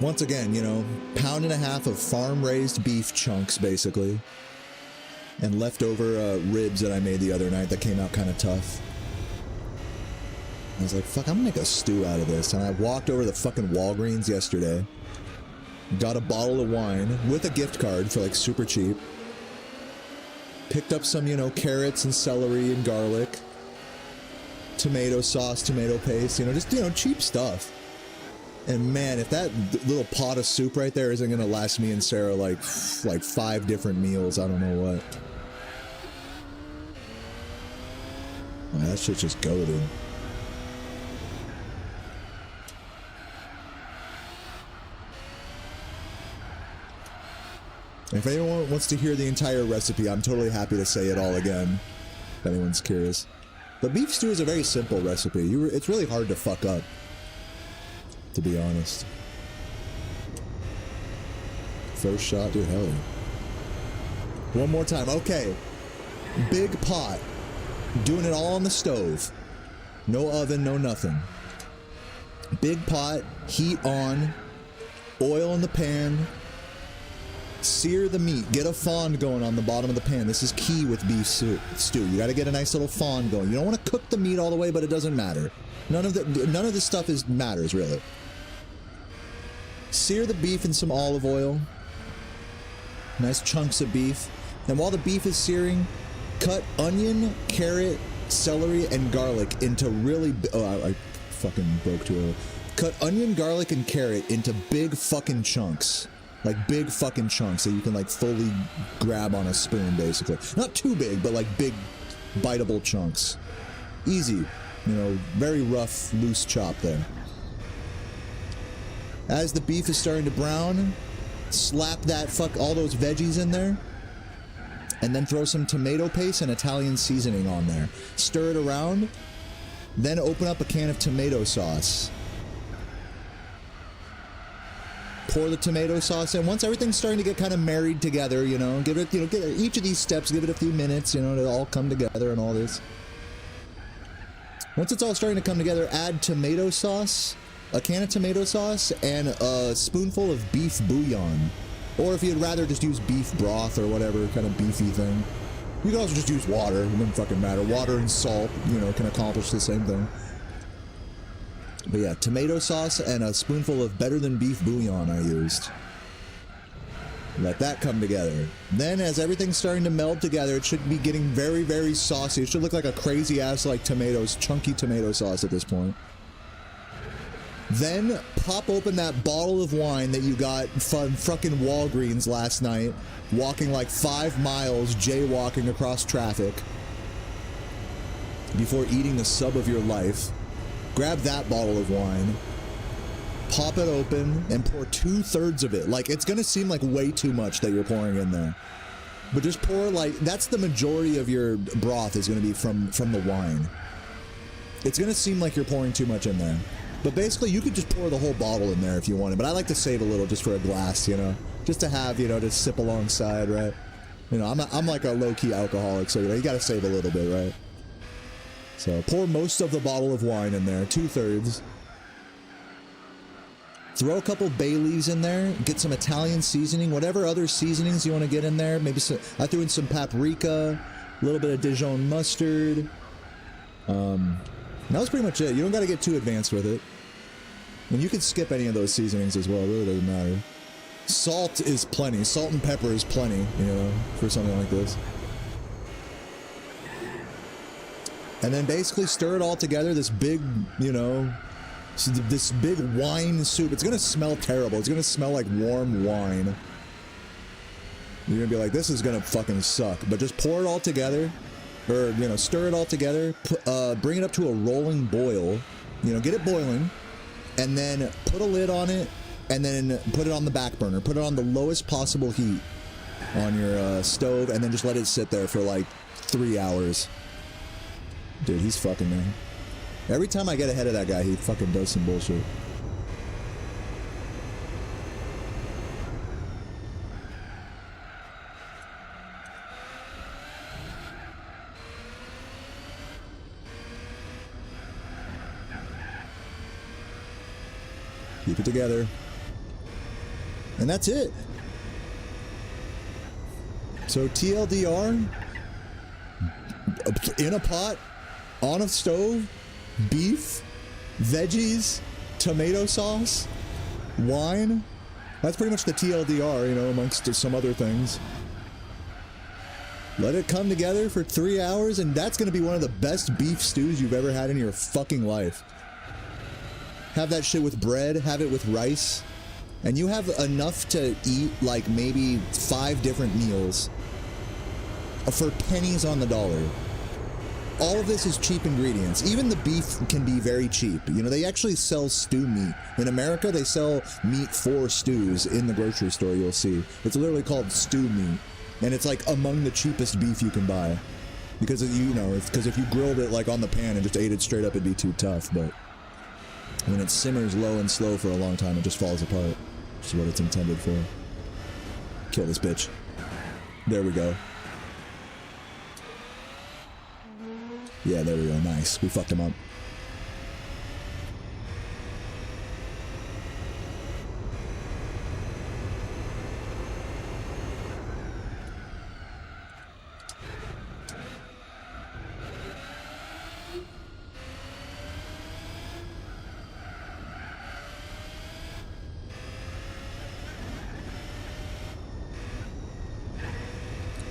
Once again, you know, pound and a half of farm-raised beef chunks, basically. And leftover ribs that I made the other night that came out kind of tough. I was like, fuck, I'm gonna make a stew out of this. And I walked over to the fucking Walgreens yesterday, got a bottle of wine with a gift card for like super cheap, picked up some, you know, carrots and celery and garlic, tomato sauce, tomato paste, you know, just, you know, cheap stuff. And man, if that little pot of soup right there isn't gonna last me and Sarah like 5 different meals, I don't know what. Man, that shit just goated. If anyone wants to hear the entire recipe, I'm totally happy to say it all again, if anyone's curious. The beef stew is a very simple recipe. It's really hard to fuck up, to be honest. First shot, dude, hell yeah. One more time, okay. Big pot, doing it all on the stove. No oven, no nothing. Big pot, heat on, oil in the pan. Sear the meat. Get a fond going on the bottom of the pan. This is key with beef stew. You got to get a nice little fond going. You don't want to cook the meat all the way, but it doesn't matter. None of this stuff matters really. Sear the beef in some olive oil. Nice chunks of beef. And while the beef is searing, cut onion, carrot, celery, and garlic into really. I fucking broke too early. Cut onion, garlic, and carrot into big fucking chunks. Like big fucking chunks that you can like fully grab on a spoon, basically. Not too big, but like big biteable chunks. Easy, you know, very rough, loose chop there. As the beef is starting to brown, slap all those veggies in there, and then throw some tomato paste and Italian seasoning on there. Stir it around, then open up a can of tomato sauce. Pour the tomato sauce in. Once everything's starting to get kind of married together, you know, give it, each of these steps, give it a few minutes, you know, to all come together and all this. Once it's all starting to come together, add tomato sauce, a can of tomato sauce, and a spoonful of beef bouillon. Or if you'd rather just use beef broth or whatever kind of beefy thing. You can also just use water, it doesn't fucking matter. Water and salt, you know, can accomplish the same thing. But yeah, tomato sauce and a spoonful of better than beef bouillon I used. Let that come together. Then as everything's starting to meld together, it should be getting very, very saucy. It should look like a crazy ass like tomatoes, chunky tomato sauce at this point. Then pop open that bottle of wine that you got from fucking Walgreens last night, walking like 5 miles, jaywalking across traffic before eating the sub of your life. Grab that bottle of wine, pop it open, and pour 2/3 of it. Like, it's gonna seem like way too much that you're pouring in there. But just pour, like, that's the majority of your broth is gonna be from the wine. It's gonna seem like you're pouring too much in there. But basically, you could just pour the whole bottle in there if you wanted. But I like to save a little just for a glass, you know? Just to have, you know, to sip alongside, right? You know, I'm like a low-key alcoholic, so, you know, you gotta save a little bit, right? So, pour most of the bottle of wine in there, 2/3. Throw a couple bay leaves in there, get some Italian seasoning, whatever other seasonings you want to get in there. Maybe some, I threw in some paprika, a little bit of Dijon mustard. That was pretty much it. You don't got to get too advanced with it. And you can skip any of those seasonings as well. It really doesn't matter. Salt is plenty. Salt and pepper is plenty, you know, for something like this. And then basically stir it all together. This big, you know, this big wine soup. It's going to smell terrible. It's going to smell like warm wine. You're going to be like, this is going to fucking suck. But just pour it all together. Or, you know, stir it all together, bring it up to a rolling boil, you know, get it boiling, and then put a lid on it, and then put it on the back burner. Put it on the lowest possible heat on your stove, and then just let it sit there for like 3 hours. Dude, he's fucking me. Every time I get ahead of that guy, he fucking does some bullshit. Keep it together. And that's it. So TLDR, in a pot, on a stove, beef, veggies, tomato sauce, wine. That's pretty much the TLDR, you know, amongst some other things. Let it come together for 3 hours, and that's going to be one of the best beef stews you've ever had in your fucking life. Have that shit with bread, have it with rice, and you have enough to eat like maybe 5 different meals for pennies on the dollar. All of this is cheap ingredients. Even the beef can be very cheap. You know, they actually sell stew meat. In America, they sell meat for stews in the grocery store, you'll see. It's literally called stew meat. And it's like among the cheapest beef you can buy. Because, you know, because if you grilled it like on the pan and just ate it straight up, it'd be too tough, but when it simmers low and slow for a long time, it just falls apart. Which is what it's intended for. Kill this bitch. There we go. Yeah, there we go. Nice. We fucked him up.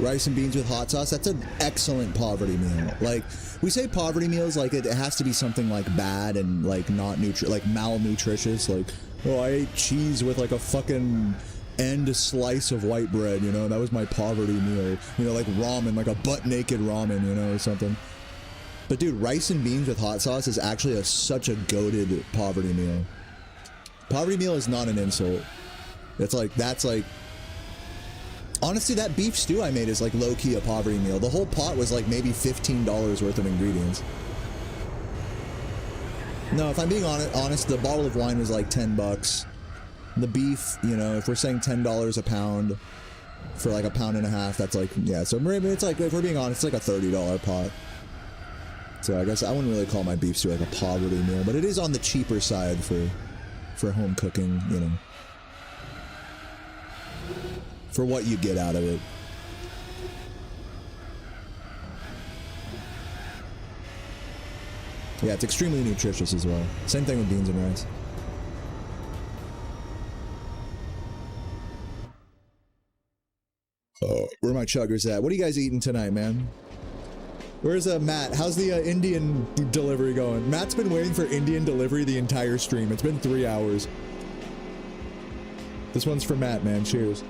Rice and beans with hot sauce, that's an excellent poverty meal. Like, we say poverty meals like it has to be something like bad and like not like malnutritious. Like, oh, I ate cheese with like a fucking and a slice of white bread, you know? That was my poverty meal. You know, like ramen, like a butt-naked ramen, you know, or something. But dude, rice and beans with hot sauce is actually such a goated poverty meal. Poverty meal is not an insult. It's like, that's like... Honestly, that beef stew I made is like low-key a poverty meal. The whole pot was like maybe $15 worth of ingredients. No, if I'm being honest, the bottle of wine was like 10 bucks. The beef, you know, if we're saying $10 a pound for like a pound and a half, that's like, yeah, so maybe it's like, if we're being honest, it's like a $30 pot. So I guess I wouldn't really call my beef stew like a poverty meal, but it is on the cheaper side for home cooking, you know. For what you get out of it. Yeah, it's extremely nutritious as well. Same thing with beans and rice. Oh, where are my chuggers at? What are you guys eating tonight, man? Where's Matt? How's the Indian delivery going? Matt's been waiting for Indian delivery the entire stream. It's been 3 hours. This one's for Matt, man. Cheers.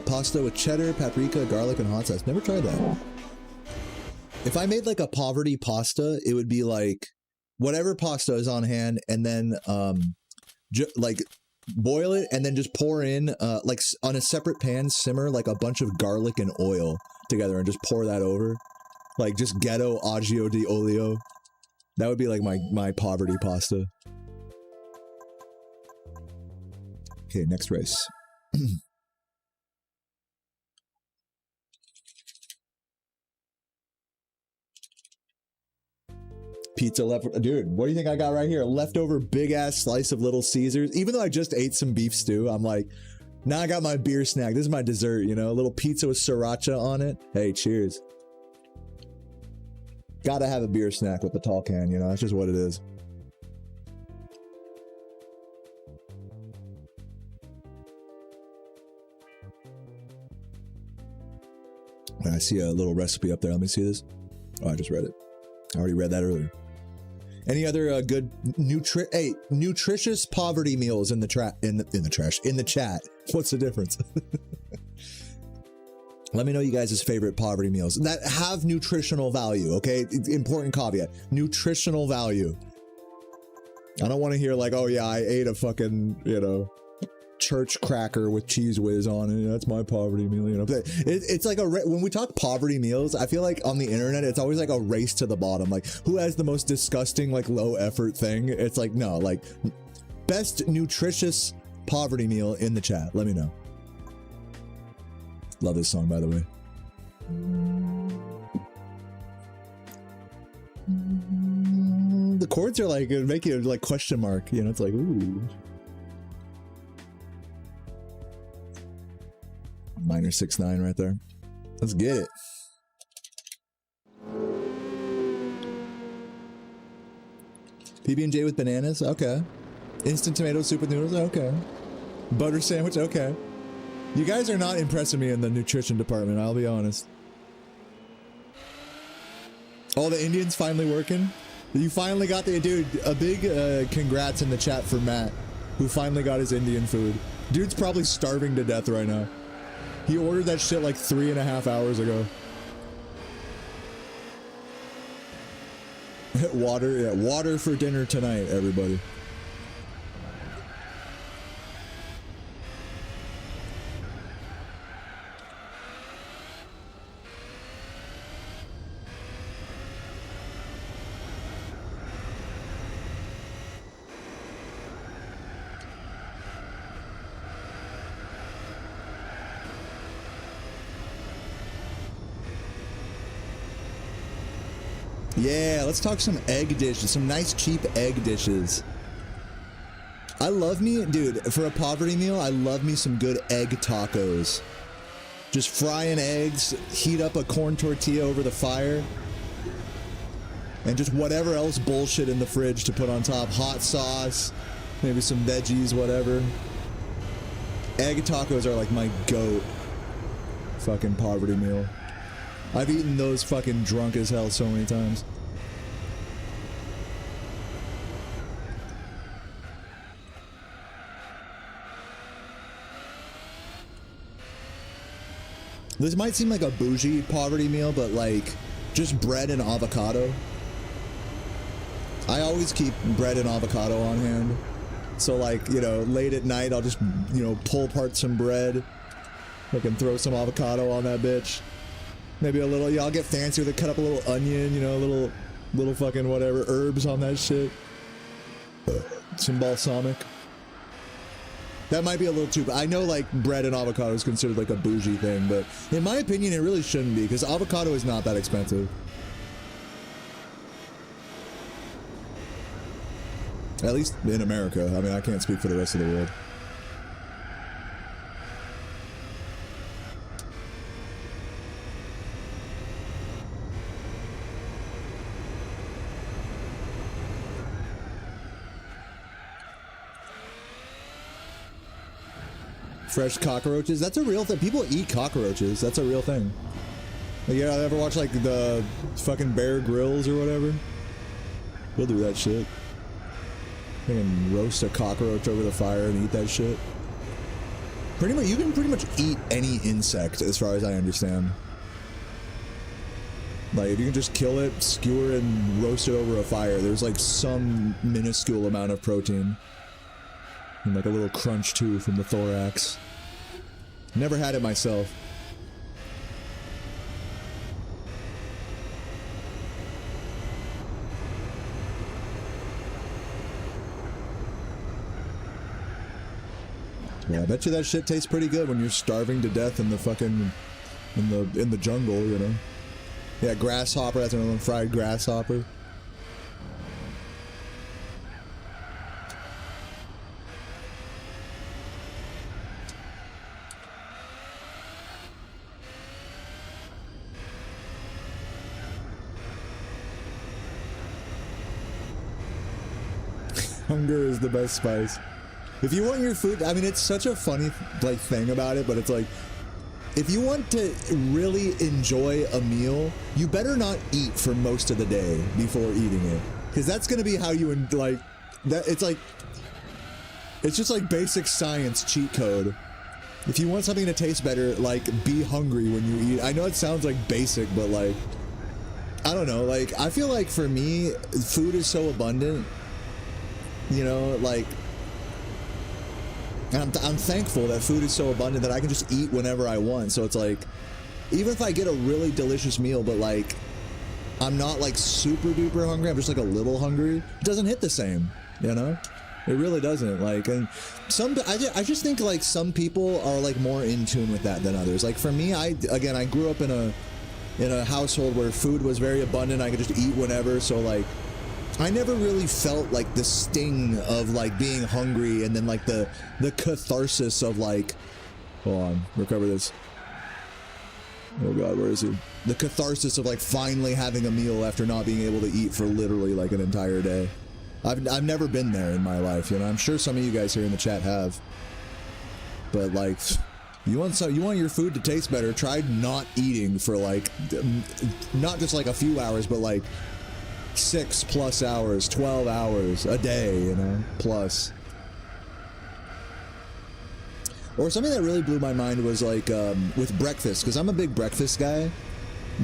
Pasta with cheddar, paprika, garlic, and hot sauce. Never tried that. If I made like a poverty pasta, it would be like whatever pasta is on hand, and then like boil it, and then just pour in like on a separate pan, simmer like a bunch of garlic and oil together, and just pour that over, like just ghetto aglio di olio. That would be like my poverty pasta. Okay, next race. Pizza left, dude. What do you think I got right here? A leftover big ass slice of Little Caesars. Even though I just ate some beef stew, I'm like, now I got my beer snack. This is my dessert, you know, a little pizza with sriracha on it. Hey, cheers. Gotta have a beer snack with the tall can, you know, that's just what it is. I see a little recipe up there. Let me see this. Oh, I just read it. I already read that earlier. Any other good nutritious poverty meals in the chat? What's the difference? Let me know you guys' favorite poverty meals that have nutritional value. Okay, important caveat: nutritional value. I don't want to hear like, oh yeah, I ate a fucking, you know, church cracker with cheese whiz on it. That's my poverty meal, you know. It's like when we talk poverty meals, I feel like on the internet it's always like a race to the bottom, like who has the most disgusting, like low effort thing. It's like, no, like best nutritious poverty meal in the chat. Let me know. Love this song, by the way. The chords are like, it make you like question mark, you know. It's like, ooh. Minor 6-9 right there. Let's get it. PB&J with bananas? Okay. Instant tomato soup with noodles? Okay. Butter sandwich? Okay. You guys are not impressing me in the nutrition department, I'll be honest. Oh, the Indian's finally working? You finally got the... Dude, a big congrats in the chat for Matt, who finally got his Indian food. Dude's probably starving to death right now. He ordered that shit like 3.5 hours ago. Water, yeah, water for dinner tonight, everybody. Yeah, let's talk some egg dishes, some nice cheap egg dishes. I love me, dude, for a poverty meal, I love me some good egg tacos. Just frying eggs, heat up a corn tortilla over the fire, and just whatever else bullshit in the fridge to put on top. Hot sauce, maybe some veggies, whatever. Egg tacos are like my goat fucking poverty meal. I've eaten those fucking drunk as hell so many times. This might seem like a bougie poverty meal, but like just bread and avocado. I always keep bread and avocado on hand. So like, you know, late at night, I'll just, you know, pull apart some bread. I can throw some avocado on that bitch. Maybe a little, yeah, I'll get fancy with it, cut up a little onion, you know, little fucking whatever, herbs on that shit. Some balsamic. That might be a little too, I know like bread and avocado is considered like a bougie thing, but in my opinion, it really shouldn't be, because avocado is not that expensive. At least in America. I mean, I can't speak for the rest of the world. Fresh cockroaches? That's a real thing. People eat cockroaches. That's a real thing. Like, yeah, ever watch like the fucking Bear Grylls or whatever? We'll do that shit. You can roast a cockroach over the fire and eat that shit. Pretty much, you can pretty much eat any insect, as far as I understand. Like, if you can just kill it, skewer it, and roast it over a fire, there's like some minuscule amount of protein. And like a little crunch too from the thorax. Never had it myself. Yeah, I bet you that shit tastes pretty good when you're starving to death in the fucking in the jungle, you know. Yeah, grasshopper, that's another one, fried grasshopper. Hunger is the best spice. If you want your food, I mean, it's such a funny like thing about it, but it's like, if you want to really enjoy a meal, you better not eat for most of the day before eating it, because that's gonna be how you like that. It's just like basic science cheat code. If you want something to taste better, like, be hungry when you eat. I know it sounds like basic, but like, I don't know, like, I feel like for me, food is so abundant, you know, like, and I'm thankful that food is so abundant that I can just eat whenever I want. So it's like, even if I get a really delicious meal, but like, I'm not like super duper hungry, I'm just like a little hungry, it doesn't hit the same, you know? It really doesn't. Like, and I just think like some people are like more in tune with that than others. Like for me, I grew up in a household where food was very abundant. I could just eat whenever. So like, I never really felt like the sting of like being hungry, and then like the catharsis of like, hold on, recover this. Oh God, where is he? The catharsis of like finally having a meal after not being able to eat for literally like an entire day. I've never been there in my life, you know. I'm sure some of you guys here in the chat have. But like, you want your food to taste better, try not eating for like, not just like a few hours, but like 6+ hours, 12 hours a day, you know, plus. Or something that really blew my mind was like with breakfast, because I'm a big breakfast guy.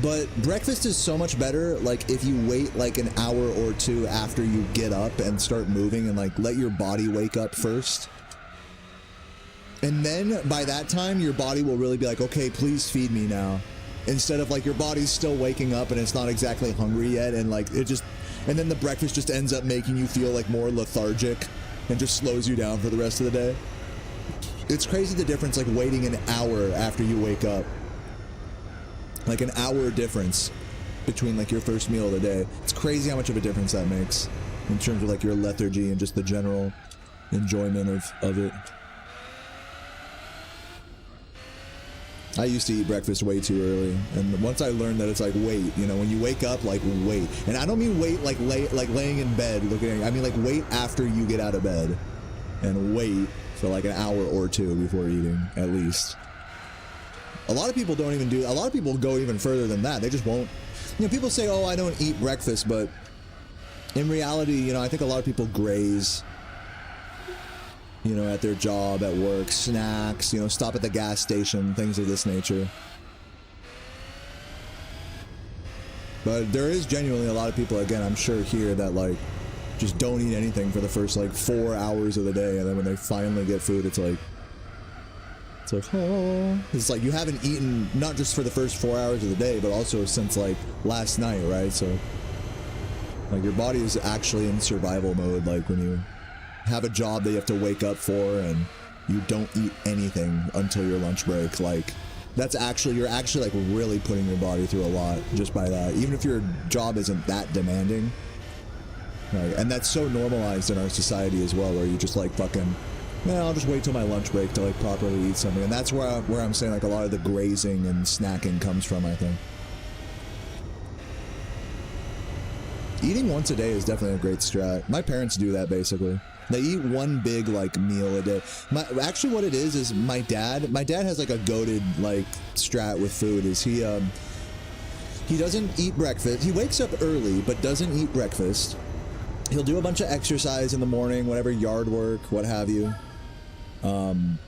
But breakfast is so much better like if you wait like an hour or two after you get up and start moving, and like let your body wake up first. And then by that time your body will really be like, okay, please feed me now. Instead of like your body's still waking up and it's not exactly hungry yet, and like it just, and then the breakfast just ends up making you feel like more lethargic and just slows you down for the rest of the day. It's crazy the difference, like waiting an hour after you wake up. Like an hour difference between like your first meal of the day. It's crazy how much of a difference that makes in terms of like your lethargy and just the general enjoyment of it. I used to eat breakfast way too early, and once I learned that it's like wait, you know, when you wake up, like wait. And I don't mean wait like laying in bed looking at, I mean like wait after you get out of bed, and wait for like an hour or two before eating, at least. A lot of people don't even do, a lot of people go even further than that. They just won't, you know, people say, oh, I don't eat breakfast, but in reality, you know, I think a lot of people graze, you know, at their job, at work, snacks, you know, stop at the gas station, things of this nature. But there is genuinely a lot of people, again, I'm sure here that like just don't eat anything for the first like 4 hours of the day, and then when they finally get food, it's like, oh, it's like you haven't eaten not just for the first 4 hours of the day, but also since like last night, right? So like your body is actually in survival mode. Like when you have a job that you have to wake up for and you don't eat anything until your lunch break, like that's actually, you're actually like really putting your body through a lot just by that, even if your job isn't that demanding. Right. And that's so normalized in our society as well, where you just like fucking, man, I'll just wait till my lunch break to like properly eat something. And that's where I'm saying like a lot of the grazing and snacking comes from, I think. Eating once a day is definitely a great strat. My parents do that basically. They eat one big like meal a day. Actually what it is my dad has like a goated like strat with food. Is he doesn't eat breakfast. He wakes up early but doesn't eat breakfast. He'll do a bunch of exercise in the morning, whatever, yard work, what have you. And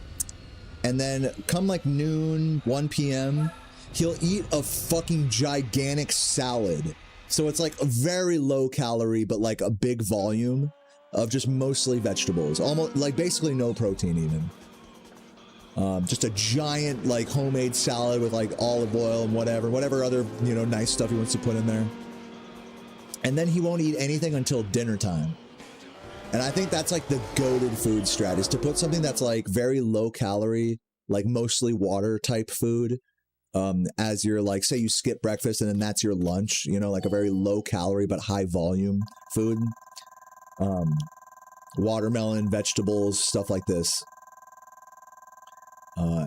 then come like noon, 1 p.m., he'll eat a fucking gigantic salad. So it's like a very low calorie, but like a big volume of just mostly vegetables, almost like basically no protein even. Just a giant like homemade salad with like olive oil and whatever other, you know, nice stuff he wants to put in there. And then he won't eat anything until dinner time. And I think that's like the goated food strat, is to put something that's like very low calorie, like mostly water type food, as your, like, say you skip breakfast and then that's your lunch, you know, like a very low calorie but high volume food. Watermelon, vegetables, stuff like this.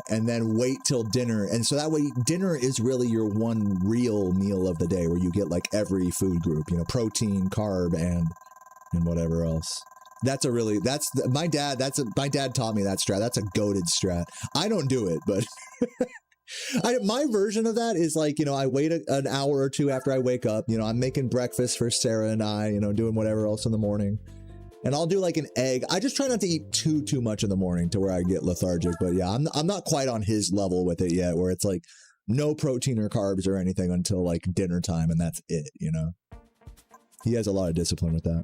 And then wait till dinner. And so that way dinner is really your one real meal of the day, where you get like every food group, you know, protein, carb, and whatever else. My dad taught me that strat. That's a goated strat. I don't do it, but my version of that is like, you know, I wait an hour or two after I wake up, you know, I'm making breakfast for Sarah and I, you know, doing whatever else in the morning. And I'll do like an egg. I just try not to eat too much in the morning to where I get lethargic. But yeah, I'm not quite on his level with it yet, where it's like no protein or carbs or anything until like dinner time, and that's it, you know? He has a lot of discipline with that.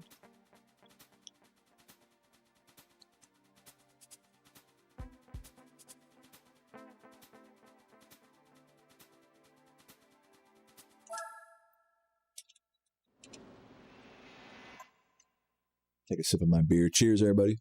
Take a sip of my beer. Cheers, everybody.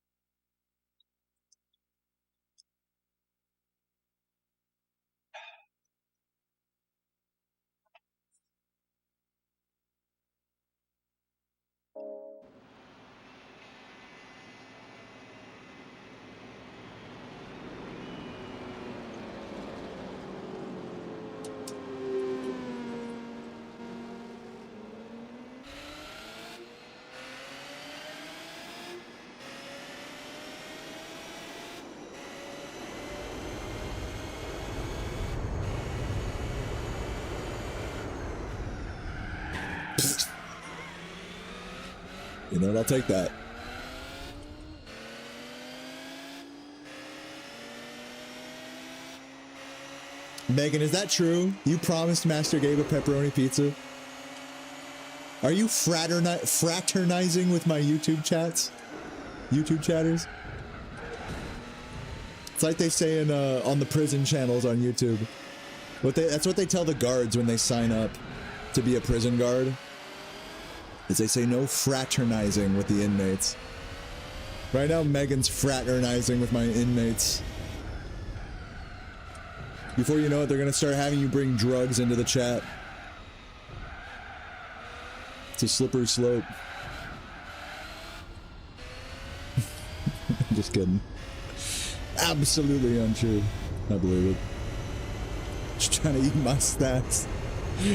You know what? I'll take that. Megan, is that true? You promised Master Gabe a pepperoni pizza? Are you fraternizing with my YouTube chats? YouTube chatters? It's like they say in on the prison channels on YouTube. That's what they tell the guards when they sign up to be a prison guard. Is they say no fraternizing with the inmates. Right now, Megan's fraternizing with my inmates. Before you know it, they're gonna start having you bring drugs into the chat. It's a slippery slope. Just kidding. Absolutely untrue. I believe it. Just trying to eat my stats.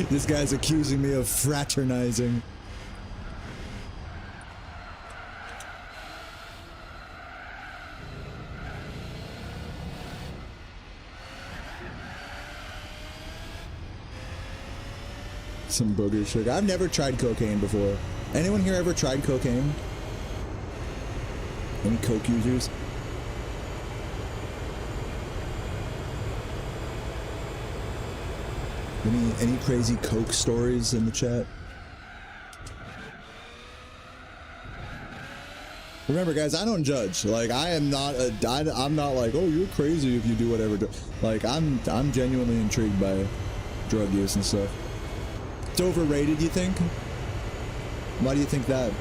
This guy's accusing me of fraternizing. Some booger sugar. I've never tried cocaine before. Anyone here ever tried cocaine? Any coke users? Any crazy Coke stories in the chat? Remember, guys, I don't judge. Like, I'm not like, oh, you're crazy if you do whatever. Like, I'm genuinely intrigued by drug use and stuff. It's overrated, you think? Why do you think that?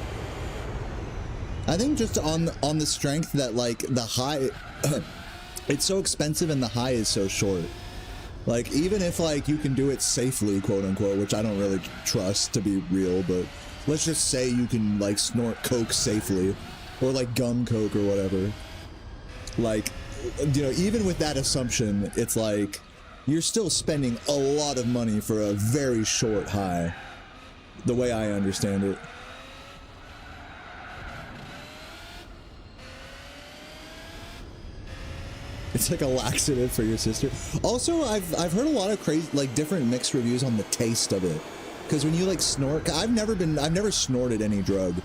I think just on the strength that, like, the high, it's so expensive and the high is so short. Like, even if, like, you can do it safely, quote unquote, which I don't really trust to be real, but let's just say you can, like, snort Coke safely. Or like gum Coke or whatever. Like, you know, even with that assumption, it's like you're still spending a lot of money for a very short high. The way I understand it. It's like a laxative for your sister. Also, I've heard a lot of crazy, like, different mixed reviews on the taste of it. Because when you like snort, I've never snorted any drug.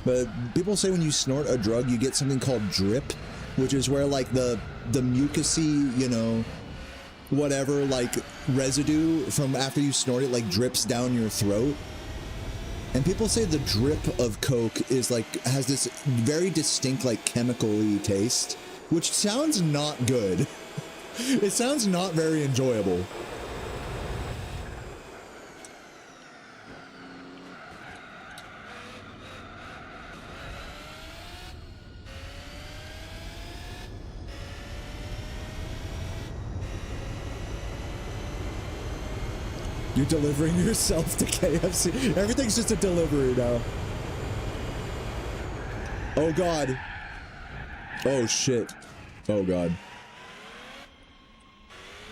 But people say when you snort a drug, you get something called drip, which is where, like, the mucousy, you know, whatever, like, residue from after you snort it, like, drips down your throat. And people say the drip of Coke is, like, has this very distinct, like, chemical-y taste, which sounds not good. It sounds not very enjoyable. You're delivering yourself to KFC. Everything's just a delivery now. Oh God. Oh shit. Oh God.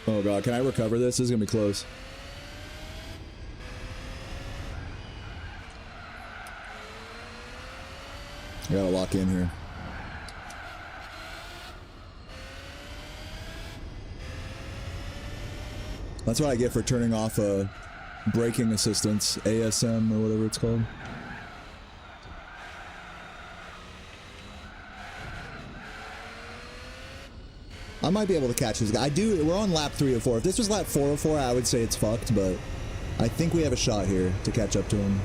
Oh God, can I recover this? This is gonna be close. I gotta lock in here. That's what I get for turning off braking assistance, ASM or whatever it's called. I might be able to catch this guy. We're on lap 304. If this was lap 404, I would say it's fucked, but I think we have a shot here to catch up to him.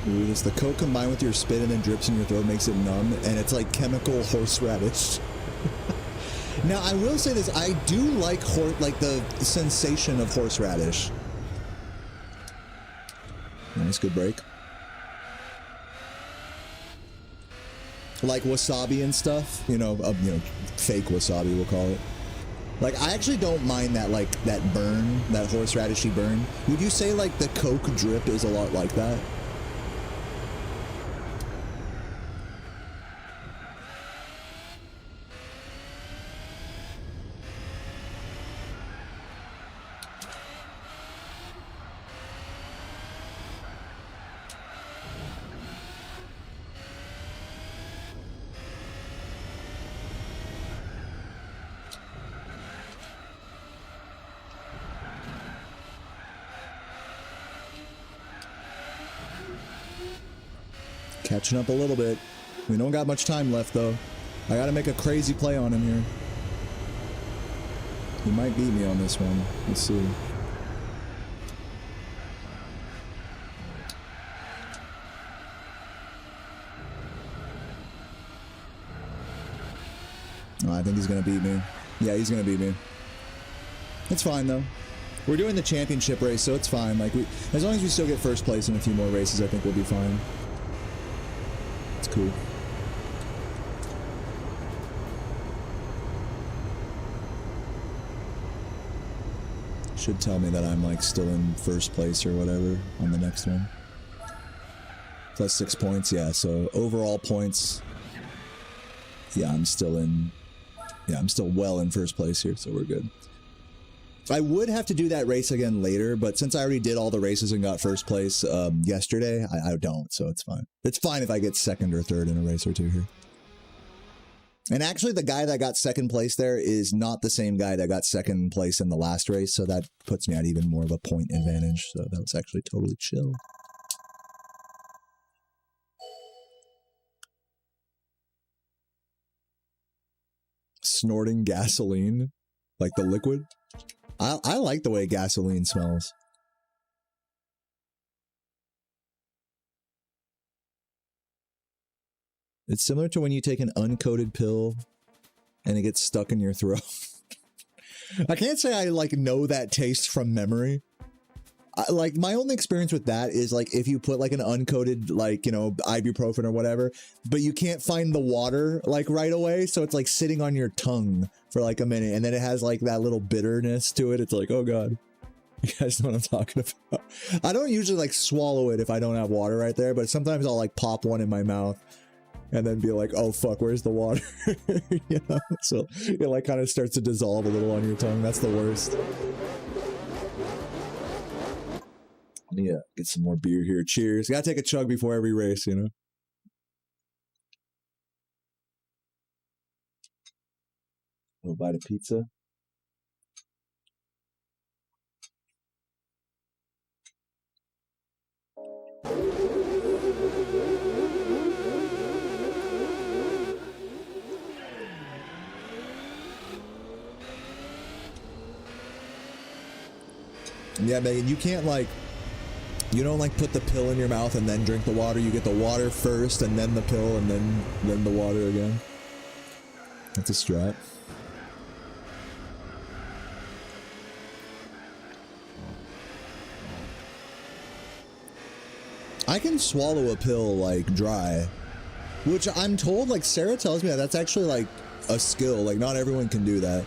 Ooh, this the Coke combined with your spit and then drips in your throat makes it numb, and it's like chemical horseradish. Now, I will say this, I do like the sensation of horseradish. Nice, good break. Like wasabi and stuff, you know, fake wasabi, we'll call it. Like, I actually don't mind that, like, that burn, that horseradishy burn. Would you say, like, the Coke drip is a lot like that? Catching up a little bit. We don't got much time left, though. I gotta make a crazy play on him here. He might beat me on this one. Let's see. Oh, I think he's gonna beat me. Yeah, he's gonna beat me. It's fine, though. We're doing the championship race, so it's fine. Like, as long as we still get first place in a few more races, I think we'll be fine. Cool. Should tell me that I'm like still in first place or whatever on the next one. Plus 6 points, yeah, so overall points, yeah, I'm still well in first place here, so we're good. I would have to do that race again later, but since I already did all the races and got first place yesterday, I don't, so it's fine. It's fine if I get second or third in a race or two here. And actually, the guy that got second place there is not the same guy that got second place in the last race, so that puts me at even more of a point advantage. So that was actually totally chill. Snorting gasoline, like the liquid. I like the way gasoline smells. It's similar to when you take an uncoated pill and it gets stuck in your throat. I can't say I like know that taste from memory. Like my only experience with that is like if you put like an uncoated like, you know, ibuprofen or whatever, but you can't find the water like right away, so it's like sitting on your tongue for like a minute, and then it has like that little bitterness to it. It's like, oh god. You guys know what I'm talking about. I don't usually like swallow it if I don't have water right there, but sometimes I'll like pop one in my mouth and then be like, oh fuck, where's the water? You know? So it like kind of starts to dissolve a little on your tongue. That's the worst. Yeah, get some more beer here. Cheers. Gotta take a chug before every race, you know? A little bite of pizza. Yeah, Megan, you can't like, you don't like put the pill in your mouth and then drink the water. You get the water first and then the pill and then the water again. That's a strat. I can swallow a pill like dry, which I'm told, like Sarah tells me that's actually like a skill. Like not everyone can do that.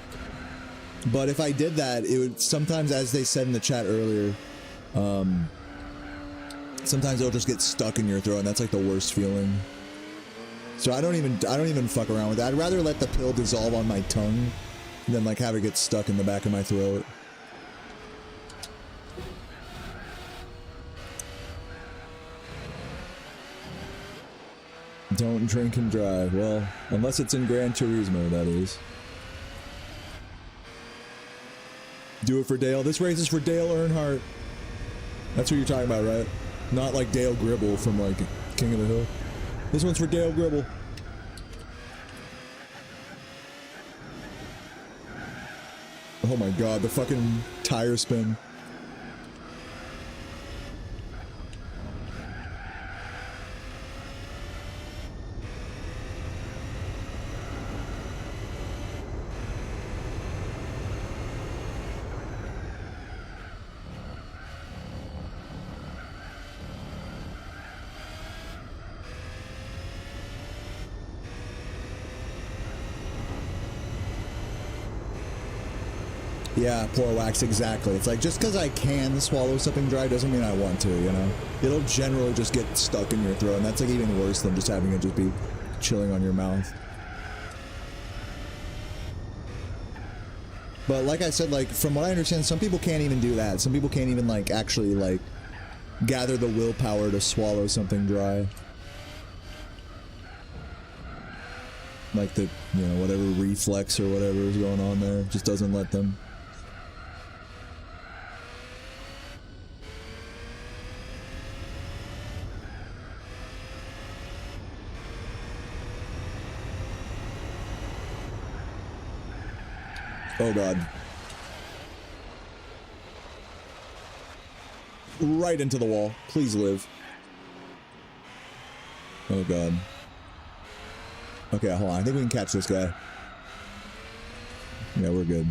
But if I did that, it would sometimes, as they said in the chat earlier, sometimes it'll just get stuck in your throat, and that's like the worst feeling. So I don't even fuck around with that. I'd rather let the pill dissolve on my tongue than like have it get stuck in the back of my throat. Don't drink and drive. Well, unless it's in Gran Turismo, that is. Do it for Dale. This race is for Dale Earnhardt. That's what you're talking about, right? Not like Dale Gribble from like King of the Hill. This one's for Dale Gribble. Oh my god, the fucking tire spin. Yeah, poor Wax, exactly. It's like, just because I can swallow something dry doesn't mean I want to, you know? It'll generally just get stuck in your throat, and that's like even worse than just having it just be chilling on your mouth. But like I said, like, from what I understand, some people can't even do that. Some people can't even, like, actually, like, gather the willpower to swallow something dry. Like the, you know, whatever reflex or whatever is going on there just doesn't let them. Oh god. Right into the wall. Please live. Oh god. Okay, hold on. I think we can catch this guy. Yeah, we're good.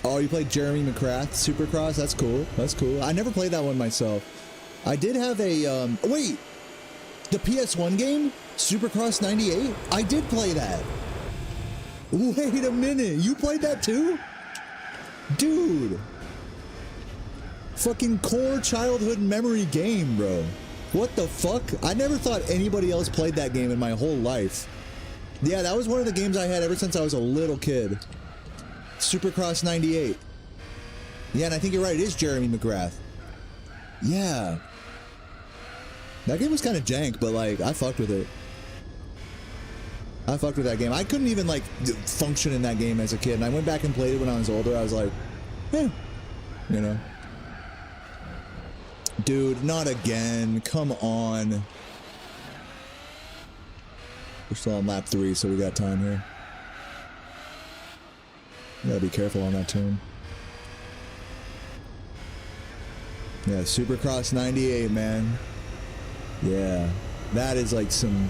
Oh, you played Jeremy McCrath Supercross? That's cool. That's cool. I never played that one myself. I did have a, wait! The PS1 game? Supercross 98? I did play that! Wait a minute, you played that too? Dude! Fucking core childhood memory game, bro. What the fuck? I never thought anybody else played that game in my whole life. Yeah, that was one of the games I had ever since I was a little kid. Supercross 98. Yeah, and I think you're right, it is Jeremy McGrath. Yeah. That game was kind of jank, but like, I fucked with it. I fucked with that game. I couldn't even like function in that game as a kid, and I went back and played it when I was older. I was like, eh, you know. Dude, not again. Come on. We're still on lap 3, so we got time here. You gotta be careful on that turn. Yeah, Supercross 98, man. Yeah. That is like some...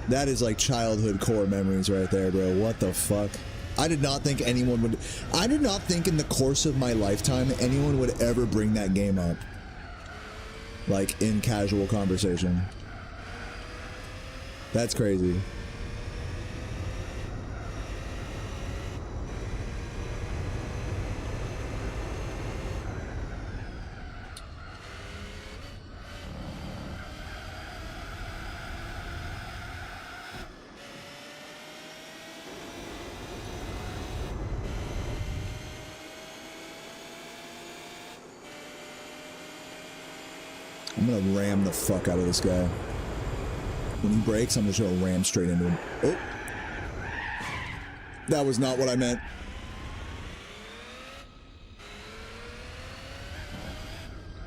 That is like childhood core memories right there, bro. What the fuck? I did not think anyone would... I did not think in the course of my lifetime anyone would ever bring that game up. Like, in casual conversation. That's crazy. I'm gonna ram the fuck out of this guy. When he breaks, I'm just gonna ram straight into him. Oh! That was not what I meant.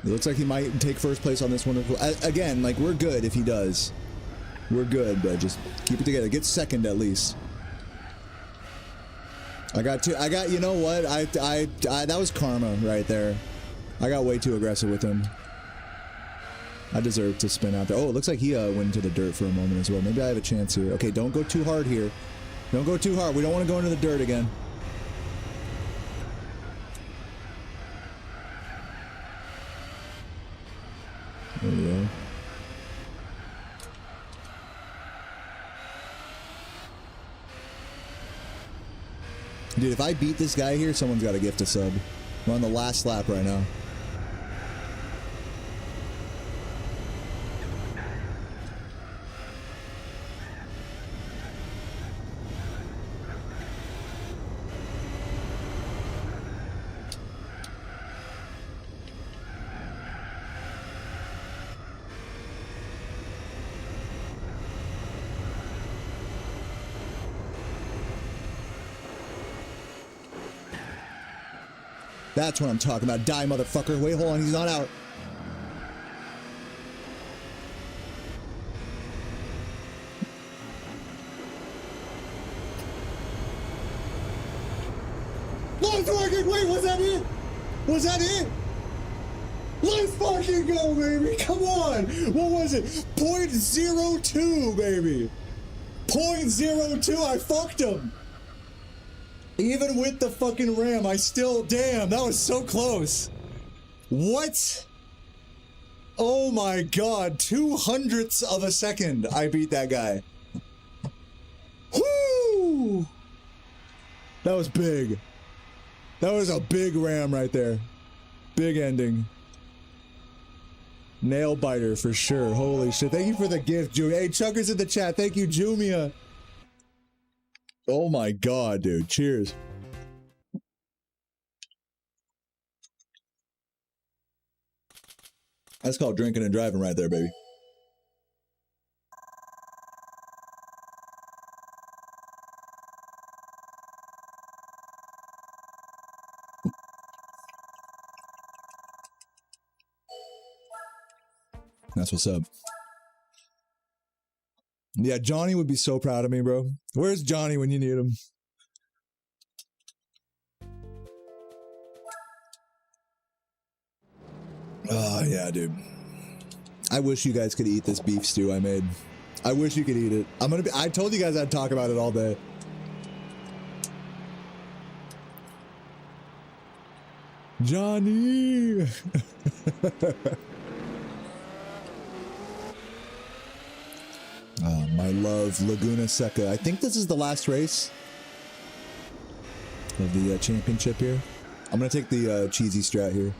It looks like he might take first place on this one. Again, like, we're good if he does. We're good, but just keep it together. Get second at least. I got, you know what? That was karma right there. I got way too aggressive with him. I deserve to spin out there. Oh, it looks like he went into the dirt for a moment as well. Maybe I have a chance here. Okay, don't go too hard here. Don't go too hard. We don't want to go into the dirt again. There we go. Dude, if I beat this guy here, someone's got to gift a sub. We're on the last lap right now. That's what I'm talking about. Die, motherfucker. Wait, hold on. He's not out. Let's fucking wait. Was that it? Was that it? Let's fucking go, baby. Come on. What was it? 0.02, baby. 0.02. I fucked him. Even with the fucking ram, I still... Damn, that was so close. What? Oh my god, 0.02 of a second I beat that guy. Whoo! That was big. That was a big ram right there. Big ending. Nail biter for sure. Holy shit. Thank you for the gift, Jumia. Hey, Chuckers in the chat. Thank you, Jumia. Oh my god, dude. Cheers. That's called drinking and driving right there, baby. That's what's up. Yeah, Johnny would be so proud of me, bro. Where's Johnny when you need him? Oh, yeah, dude. I wish you guys could eat this beef stew I made. I wish you could eat it. I told you guys I'd talk about it all day. Johnny! Oh, my love, Laguna Seca. I think this is the last race of the championship here. I'm gonna take the cheesy strat here.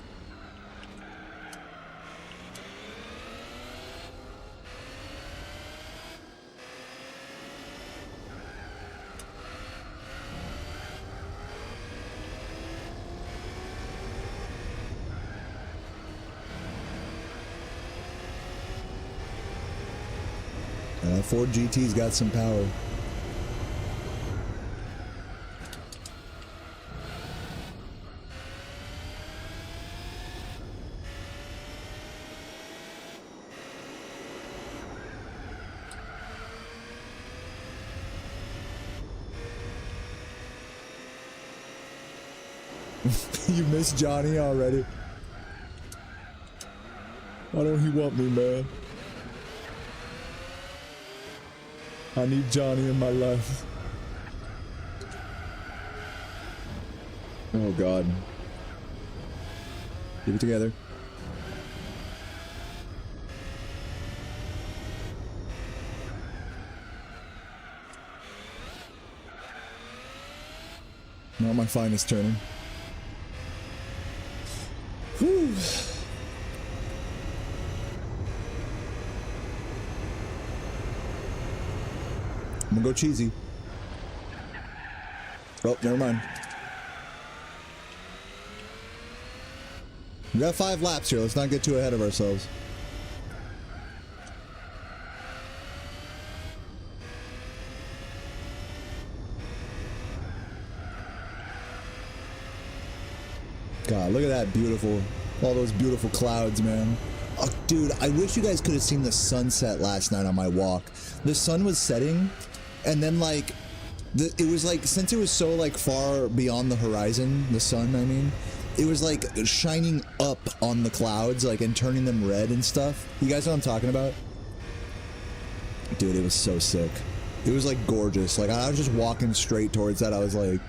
Ford GT's got some power. You miss Johnny already? Why don't he want me, man? I need Johnny in my life. Oh God. Keep it together. Not my finest turning. Whew. I'm gonna go cheesy. Oh, never mind. We got 5 laps here. Let's not get too ahead of ourselves. God, look at that beautiful, all those beautiful clouds, man. Oh, dude, I wish you guys could have seen the sunset last night on my walk. The sun was setting, and then like, it was like, since it was so like far beyond the horizon, the sun, I mean, it was like shining up on the clouds, like, and turning them red and stuff. You guys know what I'm talking about? Dude, it was so sick. It was like gorgeous. Like, I was just walking straight towards that. I was like,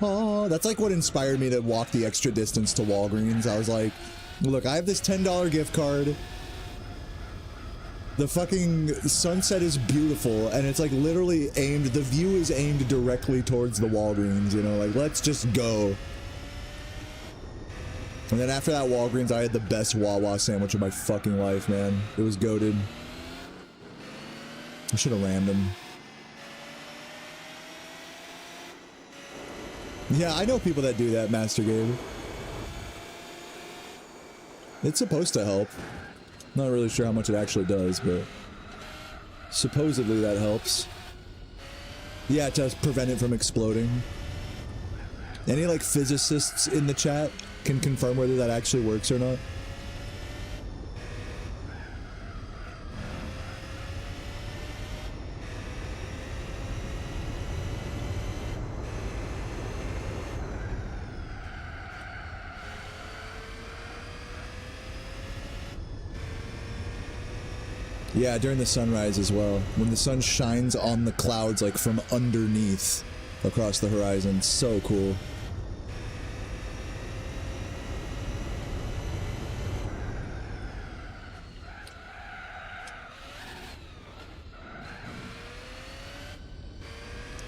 oh, that's like what inspired me to walk the extra distance to Walgreens. I was like, look, I have this $10 gift card. The fucking sunset is beautiful, and it's like literally aimed, the view is aimed directly towards the Walgreens, you know, like, let's just go. And then after that Walgreens, I had the best Wawa sandwich of my fucking life, man. It was goated. I should have rammed him. Yeah, I know people that do that, Master Gabe. It's supposed to help. Not really sure how much it actually does, but supposedly that helps. Yeah, to prevent it from exploding. Any like physicists in the chat can confirm whether that actually works or not. Yeah, during the sunrise as well. When the sun shines on the clouds, like from underneath across the horizon. So cool.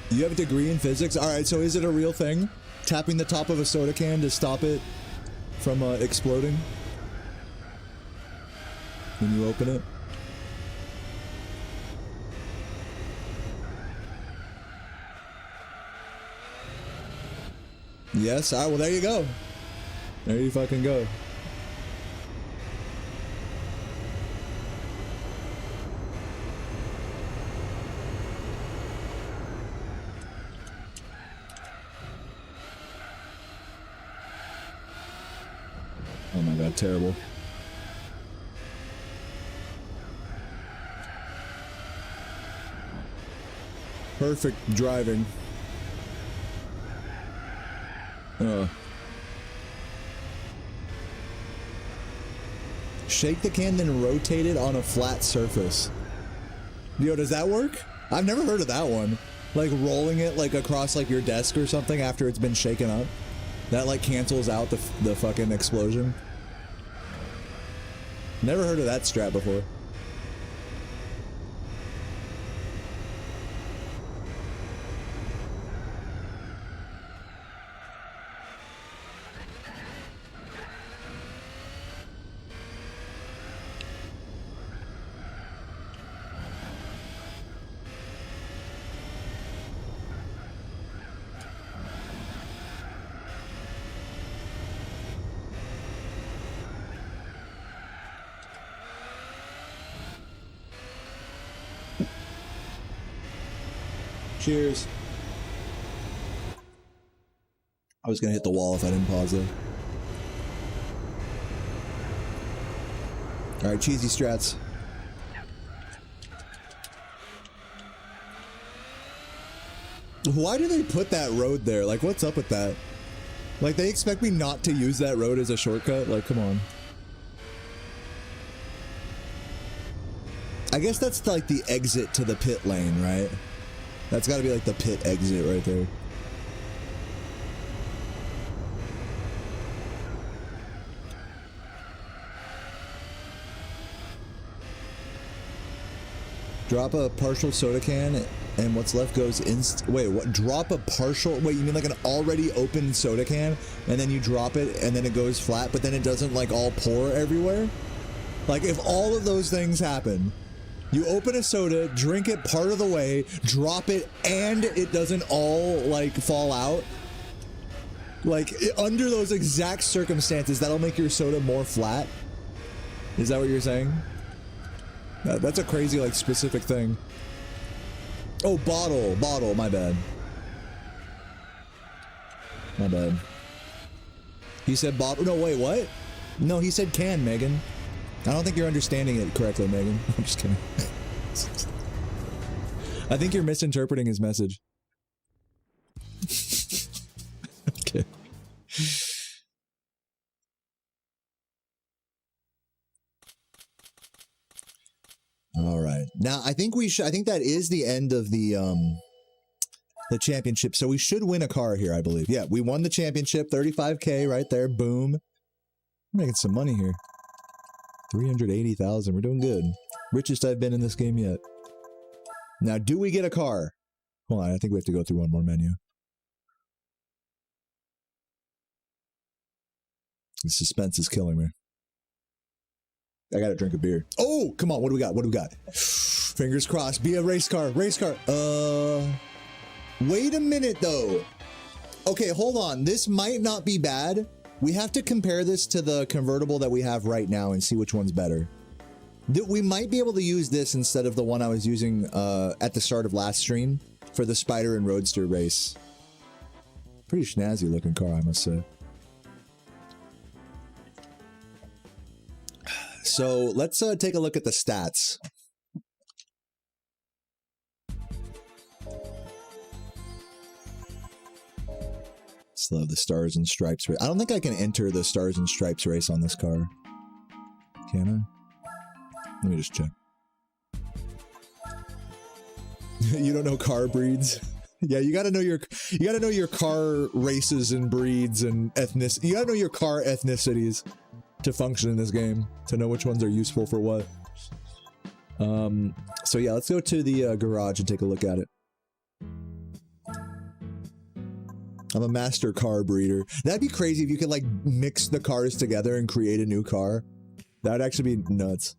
You have a degree in physics? Alright, so is it a real thing? Tapping the top of a soda can to stop it from exploding? When you open it? Yes, alright, well there you go. There you fucking go. Oh my god, terrible. Perfect driving. Shake the can, then rotate it on a flat surface. Yo, does that work? I've never heard of that one. Like rolling it like across like your desk or something after it's been shaken up. That like cancels out the fucking explosion. Never heard of that strat before. Cheers. I was gonna hit the wall if I didn't pause there. Alright, cheesy strats. Why do they put that road there? Like, what's up with that? Like, they expect me not to use that road as a shortcut? Like, come on. I guess that's like the exit to the pit lane, right? That's gotta be like the pit exit right there. Drop a partial soda can and what's left goes wait, what? Drop a partial, wait, you mean like an already open soda can and then you drop it and then it goes flat but then it doesn't like all pour everywhere? Like if all of those things happen, you open a soda, drink it part of the way, drop it, and it doesn't all, like, fall out. Like, under those exact circumstances, that'll make your soda more flat? Is that what you're saying? That's a crazy, like, specific thing. Oh, bottle, my bad. My bad. He said bottle, no, wait, what? No, he said can, Megan. I don't think you're understanding it correctly, Megan. I'm just kidding. I think you're misinterpreting his message. Okay. All right. Now, I think that is the end of the championship. So we should win a car here, I believe. Yeah, we won the championship. 35K right there. Boom. I'm making some money here. 380,000. We're doing good. Richest I've been in this game yet. Now, do we get a car? Hold on, I think we have to go through one more menu. The suspense is killing me. I gotta drink a beer. Oh, come on. What do we got? What do we got? Fingers crossed. Be a race car. Race car. Wait a minute, though. Okay, hold on. This might not be bad. We have to compare this to the convertible that we have right now and see which one's better. We might be able to use this instead of the one I was using at the start of last stream for the Spider and Roadster race. Pretty snazzy looking car, I must say. So let's take a look at the stats. Still have the Stars and Stripes race. I don't think I can enter the Stars and Stripes race on this car. Can I? Let me just check. You don't know car breeds? Yeah, you gotta know your car races and breeds and ethnic. You gotta know your car ethnicities to function in this game, to know which ones are useful for what. So yeah, let's go to the garage and take a look at it. I'm a master car breeder. That'd be crazy if you could like mix the cars together and create a new car. That'd actually be nuts.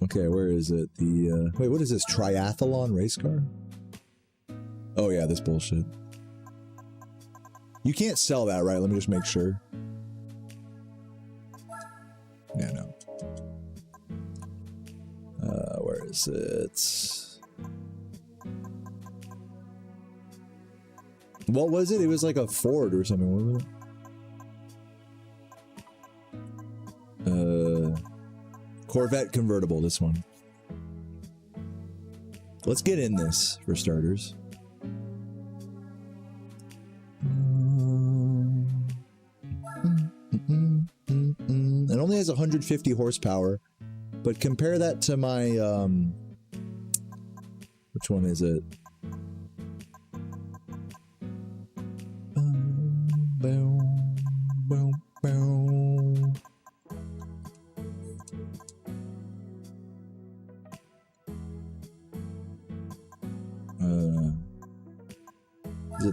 Okay, where is it? The wait, what is this? Triathlon race car? Oh yeah, this bullshit. You can't sell that, right? Let me just make sure. Yeah, no. Where is it? What was it? It was like a Ford or something, wasn't it? Corvette convertible, this one. Let's get in this, for starters. It only has 150 horsepower, but compare that to my, which one is it?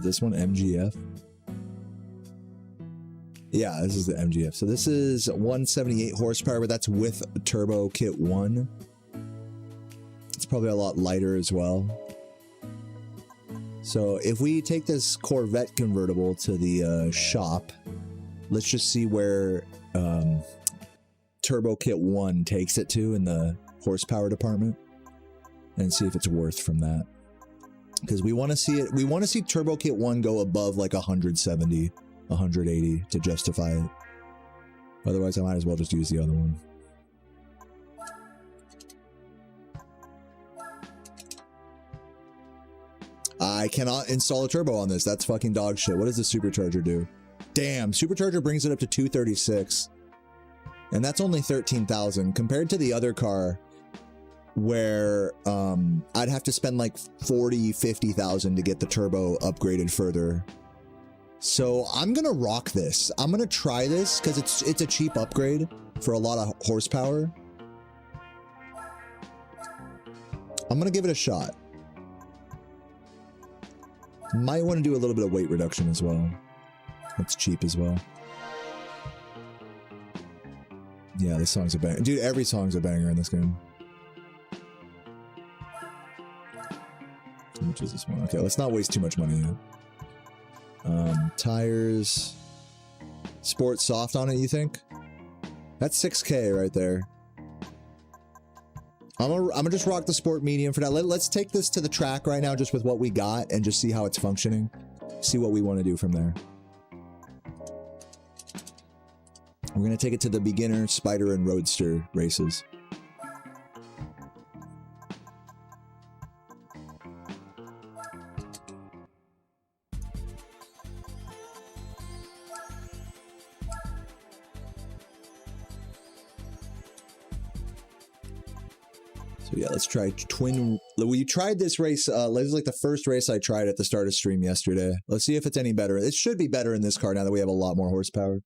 this one? MGF? Yeah, this is the MGF. So this is 178 horsepower, but that's with Turbo Kit 1. It's probably a lot lighter as well. So if we take this Corvette convertible to the shop, let's just see where Turbo Kit 1 takes it to in the horsepower department and see if it's worth from that. Because we want to see it, we want to see Turbo Kit 1 go above like 170, 180 to justify it. Otherwise, I might as well just use the other one. I cannot install a turbo on this. That's fucking dog shit. What does the supercharger do? Damn, supercharger brings it up to 236. And that's only 13,000 compared to the other car where I'd have to spend like 40, 50,000 to get the turbo upgraded further. So I'm gonna rock this. I'm gonna try this because it's a cheap upgrade for a lot of horsepower. I'm gonna give it a shot. Might want to do a little bit of weight reduction as well. That's cheap as well. Yeah, this song's a banger. Dude, every song's a banger in this game. How much is this one? Okay, let's not waste too much money yet. Tires. Sport soft on it, you think? That's 6K right there. I'm gonna just rock the sport medium for now. Let's take this to the track right now just with what we got and just see how it's functioning. See what we want to do from there. We're gonna take it to the beginner, Spider, and Roadster races. So yeah, let's try twin. We tried this race. This is like the first race I tried at the start of stream yesterday. Let's see if it's any better. It should be better in this car now that we have a lot more horsepower.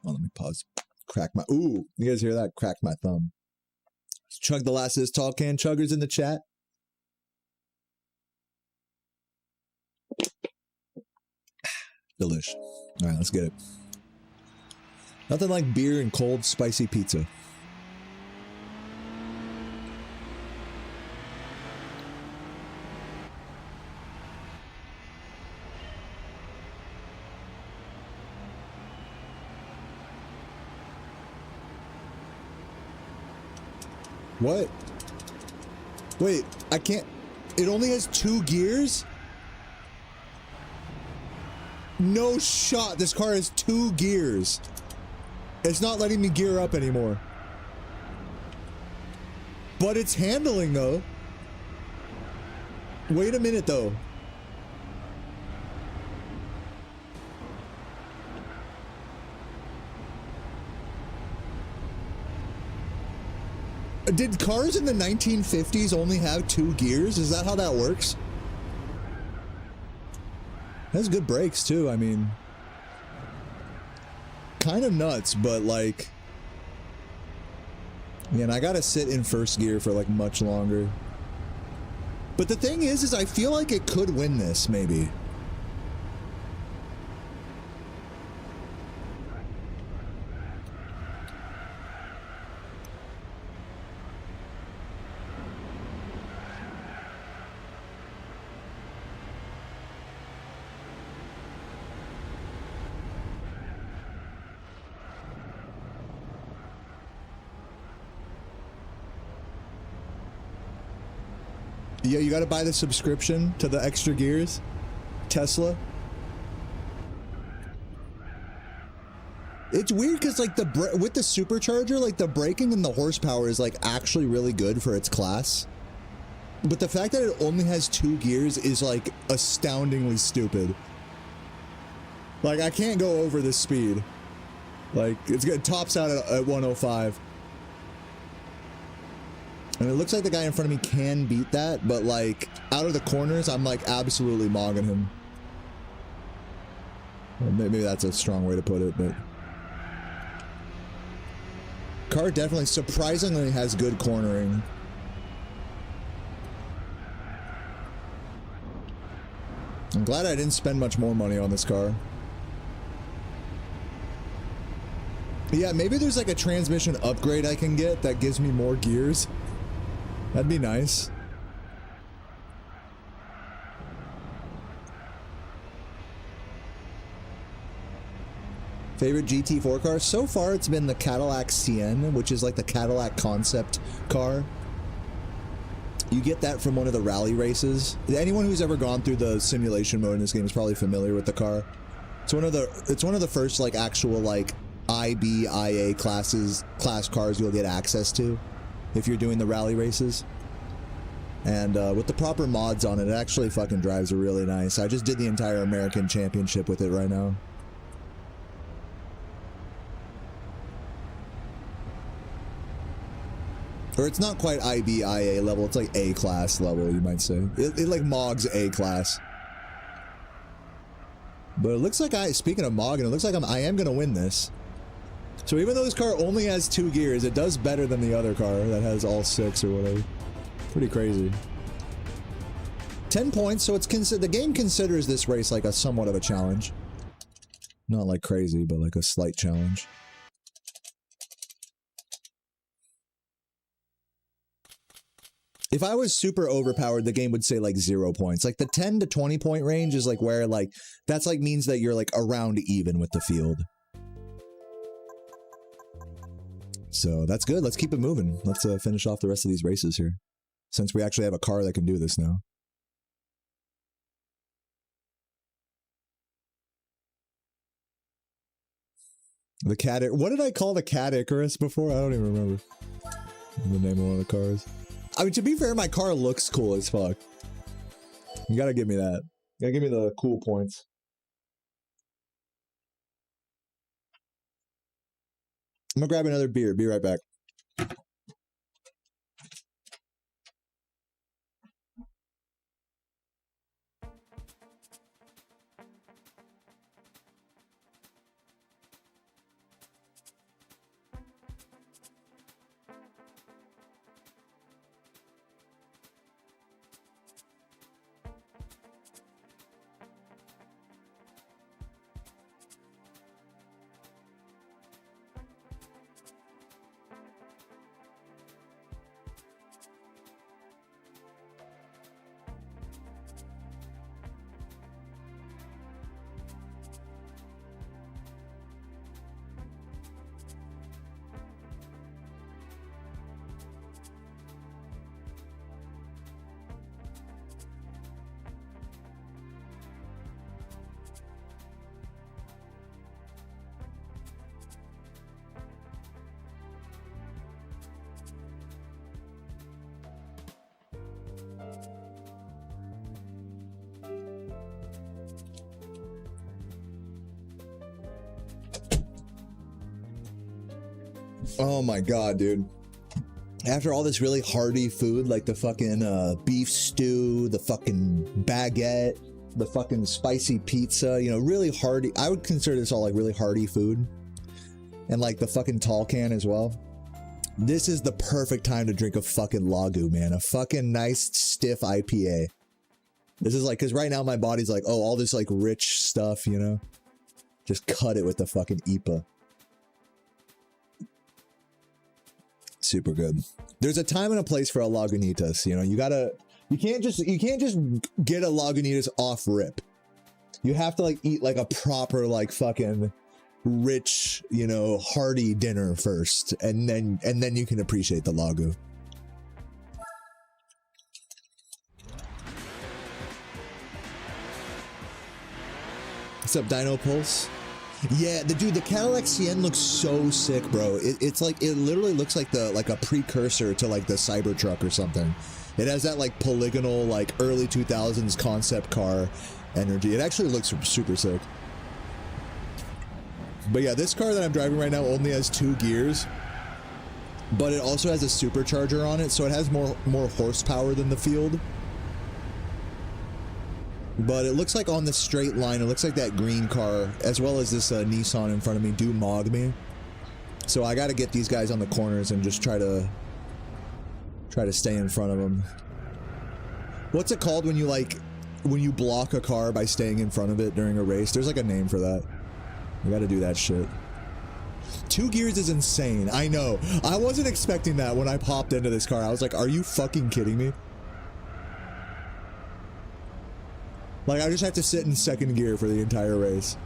Oh, let me pause. Crack my... Ooh, you guys hear that? Crack my thumb. Let's chug the last of this tall can. Chuggers in the chat. Delish. All right, let's get it. Nothing like beer and cold, spicy pizza. What? Wait, I can't... It only has 2 gears? No shot, this car has 2 gears. It's not letting me gear up anymore. But it's handling, though. Wait a minute, though. Did cars in the 1950s only have 2 gears? Is that how that works? It has good brakes too, I mean. Kind of nuts, but like... Man, I gotta sit in first gear for like much longer. But the thing is I feel like it could win this, maybe. Yeah, you gotta buy the subscription to the extra gears. Tesla. It's weird because like with the supercharger, like the braking and the horsepower is like actually really good for its class. But the fact that it only has 2 gears is like astoundingly stupid. Like I can't go over this speed. Like it tops out at 105. And it looks like the guy in front of me can beat that, but like out of the corners, I'm like absolutely mogging him. Well, maybe that's a strong way to put it, but car definitely surprisingly has good cornering. I'm glad I didn't spend much more money on this car. Yeah, maybe there's like a transmission upgrade I can get that gives me more gears. That'd be nice. Favorite GT4 car? So far it's been the Cadillac CN, which is like the Cadillac concept car. You get that from one of the rally races. Anyone who's ever gone through the simulation mode in this game is probably familiar with the car. It's one of the first like actual like IBIA class cars you'll get access to if you're doing the rally races. And with the proper mods on it, it actually fucking drives really nice. I just did the entire American Championship with it right now. Or it's not quite IBIA level, it's like A-class level, you might say. It like mogs A-class. But it looks like speaking of mogging, it looks like I am gonna win this. So even though this car only has 2 gears, it does better than the other car that has all 6 or whatever. Pretty crazy. 10 points, so it's the game considers this race like a somewhat of a challenge. Not like crazy, but like a slight challenge. If I was super overpowered, the game would say like 0 points. Like the 10 to 20 point range is like where like, that's like means that you're like around even with the field. So that's good. Let's keep it moving. Let's finish off the rest of these races here. Since we actually have a car that can do this now. The Cat... What did I call the Cat Icarus before? I don't even remember the name of one of the cars. I mean, to be fair, my car looks cool as fuck. You gotta give me that. You gotta give me the cool points. I'm gonna grab another beer. Be right back. Oh my god, dude. After all this really hearty food, like the fucking beef stew, the fucking baguette, the fucking spicy pizza, you know, really hearty. I would consider this all like really hearty food. And like the fucking tall can as well. This is the perfect time to drink a fucking lagu, man. A fucking nice, stiff IPA. This is like, because right now my body's like, oh, all this like rich stuff, you know? Just cut it with the fucking IPA. Super good. There's a time and a place for a Lagunitas, you know? You can't just get a Lagunitas off rip. You have to like eat like a proper like fucking rich, you know, hearty dinner first, and then you can appreciate the Lagu. What's up, Dino Pulse? Yeah, the Cadillac CN looks so sick, bro. It's like, it literally looks like a precursor to like the Cybertruck or something. It has that like polygonal, like early 2000s concept car energy. It actually looks super sick. But yeah, this car that I'm driving right now only has 2 gears. but it also has a supercharger on it, so it has more horsepower than the Field. But it looks like on the straight line, it looks like that green car, as well as this Nissan in front of me, do mog me. So I got to get these guys on the corners and just try to stay in front of them. What's it called when you when you block a car by staying in front of it during a race? There's like a name for that. I got to do that shit. 2 gears is insane. I know. I wasn't expecting that when I popped into this car. I was like, are you fucking kidding me? Like, I just have to sit in second gear for the entire race.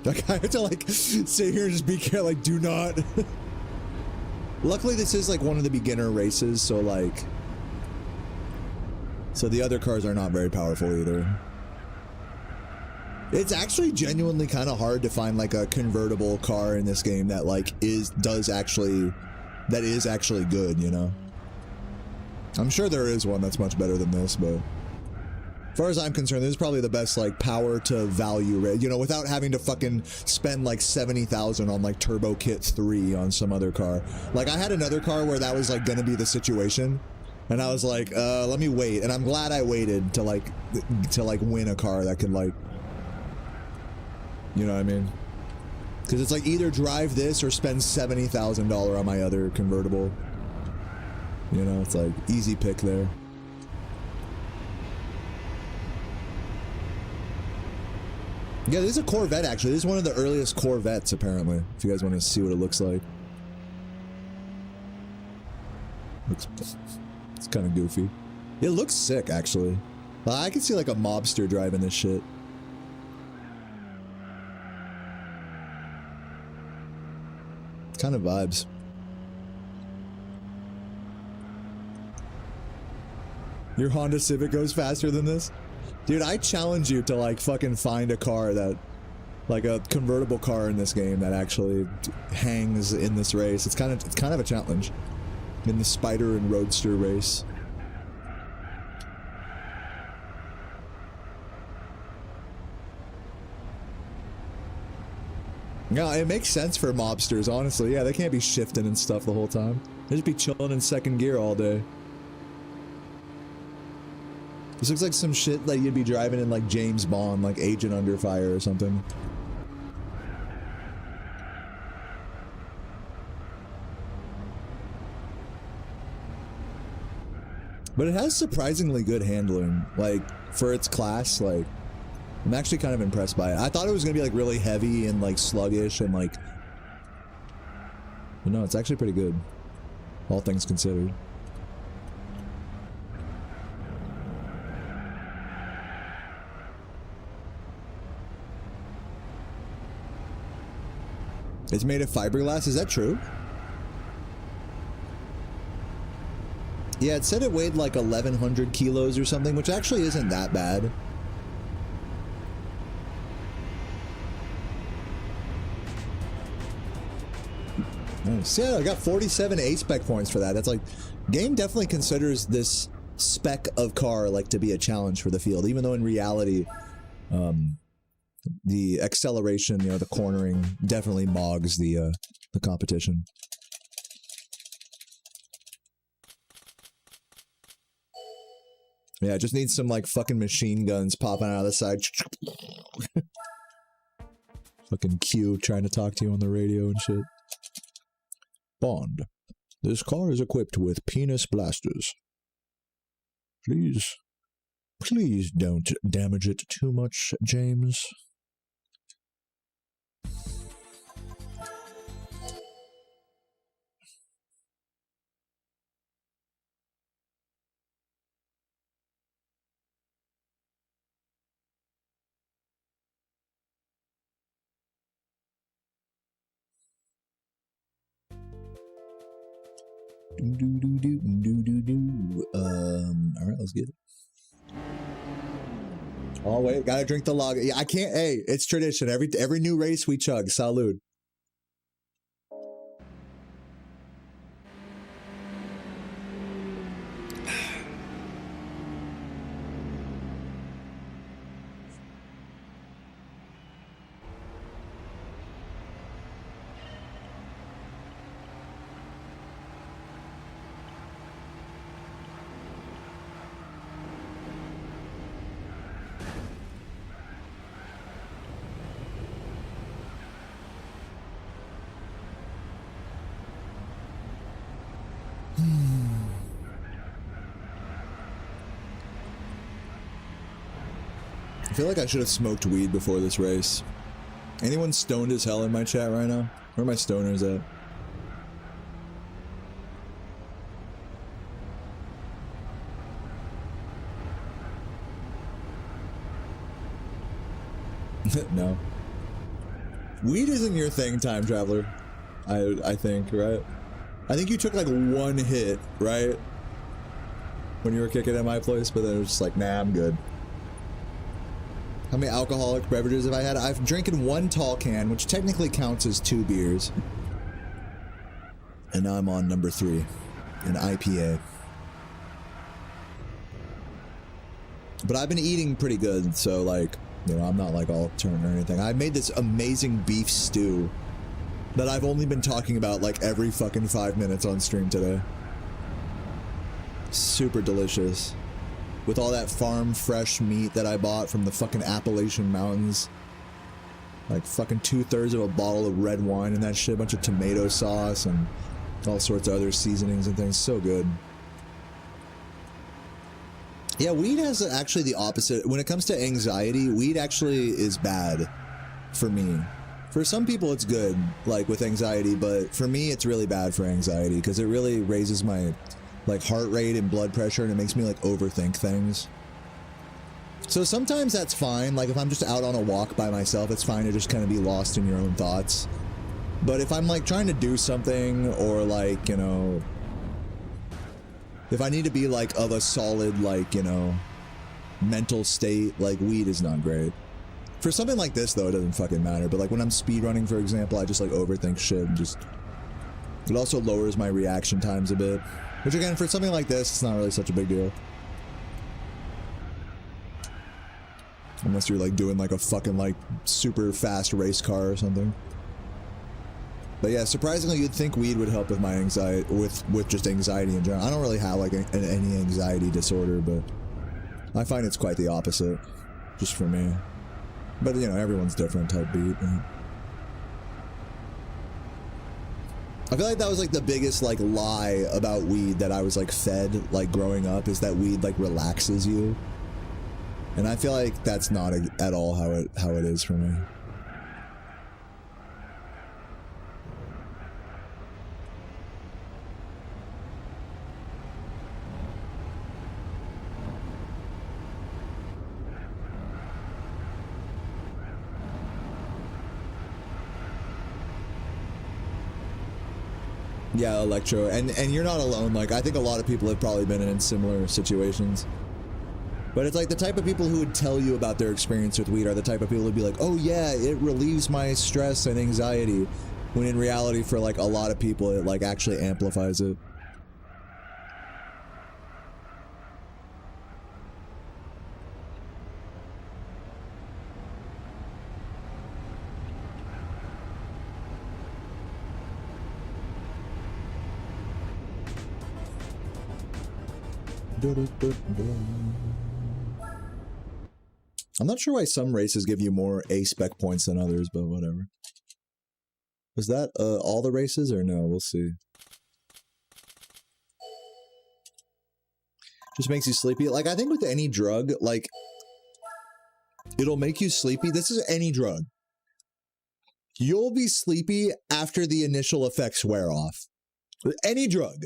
Like, I have to, like, sit here and just be careful, like, do not. Luckily, this is, like, one of the beginner races, so, like... So the other cars are not very powerful either. It's actually genuinely kind of hard to find, like, a convertible car in this game that, like, is actually good, you know? I'm sure there is one that's much better than this, but... As far as I'm concerned, this is probably the best, like, power to value rate, you know, without having to fucking spend, like, 70,000 on, like, Turbo Kit 3 on some other car. Like, I had another car where that was, like, gonna be the situation, and I was like, let me wait, and I'm glad I waited to win a car that could, like, you know what I mean? Because it's, like, either drive this or spend $70,000 on my other convertible. You know, it's, like, easy pick there. Yeah, this is a Corvette, actually. This is one of the earliest Corvettes, apparently, if you guys want to see what it looks like. It's kind of goofy. It looks sick, actually. I can see, like, a mobster driving this shit. Kind of vibes. Your Honda Civic goes faster than this? Dude, I challenge you to, like, fucking find a car that, like, a convertible car in this game that actually hangs in this race. It's kind of a challenge in the Spider and Roadster race. Yeah, it makes sense for mobsters, honestly. Yeah, they can't be shifting and stuff the whole time. They just be chilling in second gear all day. This looks like some shit that you'd be driving in, like, James Bond, like Agent Under Fire or something. But it has surprisingly good handling, like, for its class. Like, I'm actually kind of impressed by it. I thought it was gonna be, like, really heavy and, like, sluggish and, like... But no, it's actually pretty good, all things considered. It's made of fiberglass, is that true? Yeah, it said it weighed like 1,100 kilos or something, which actually isn't that bad. Nice. Yeah, I got 47 A-spec points for that. That's like, game definitely considers this spec of car like to be a challenge for the field, even though in reality, the acceleration, you know, the cornering definitely mogs the competition. Yeah, it just needs some, like, fucking machine guns popping out of the side. Fucking Q trying to talk to you on the radio and shit. Bond, this car is equipped with penis blasters. Please don't damage it too much, James. Alright, let's get it. Oh wait, gotta drink the lager. Yeah, I can't. Hey, it's tradition. Every new race we chug. Salud. feel like I should have smoked weed before this race. Anyone stoned as hell in my chat right now? Where are my stoners at? No. Weed isn't your thing, time traveler. I think, right? I think you took like one hit, right? When you were kicking at my place, but then it was just like, nah, I'm good. How many alcoholic beverages have I had? I've drinking one tall can, which technically counts as 2 beers. And now I'm on number 3, an IPA. But I've been eating pretty good, so like, you know, I'm not like all turned or anything. I made this amazing beef stew that I've only been talking about like every fucking 5 minutes on stream today. Super delicious. With all that farm fresh meat that I bought from the fucking Appalachian Mountains. Like fucking 2/3 of a bottle of red wine and that shit, a bunch of tomato sauce and all sorts of other seasonings and things. So good. Yeah, weed has actually the opposite. When it comes to anxiety, weed actually is bad for me. For some people it's good, like with anxiety, but for me it's really bad for anxiety because it really raises my like heart rate and blood pressure and it makes me like overthink things. So sometimes that's fine, like if I'm just out on a walk by myself, it's fine to just kind of be lost in your own thoughts. But if I'm like trying to do something or like, you know, if I need to be like of a solid like, you know, mental state, like weed is not great. For something like this though, it doesn't fucking matter. But like when I'm speedrunning, for example, I just like overthink shit and just, it also lowers my reaction times a bit. Which again, for something like this, it's not really such a big deal. Unless you're like doing like a fucking like super fast race car or something. But yeah, surprisingly, you'd think weed would help with my anxiety, with just anxiety in general. I don't really have like any anxiety disorder, but I find it's quite the opposite, just for me. But you know, everyone's different type beat. Right? I feel like that was like the biggest like lie about weed that I was like fed like growing up, is that weed like relaxes you. And I feel like that's not at all how it is for me. Yeah, Electro, and you're not alone. Like, I think a lot of people have probably been in similar situations. But it's like the type of people who would tell you about their experience with weed are the type of people who'd be like, oh yeah, it relieves my stress and anxiety. When in reality, for like a lot of people, it like actually amplifies it. I'm not sure why some races give you more A-spec points than others, but whatever. Was that all the races or no? We'll see. Just makes you sleepy. Like, I think with any drug, like, it'll make you sleepy. This is any drug. You'll be sleepy after the initial effects wear off. With any drug.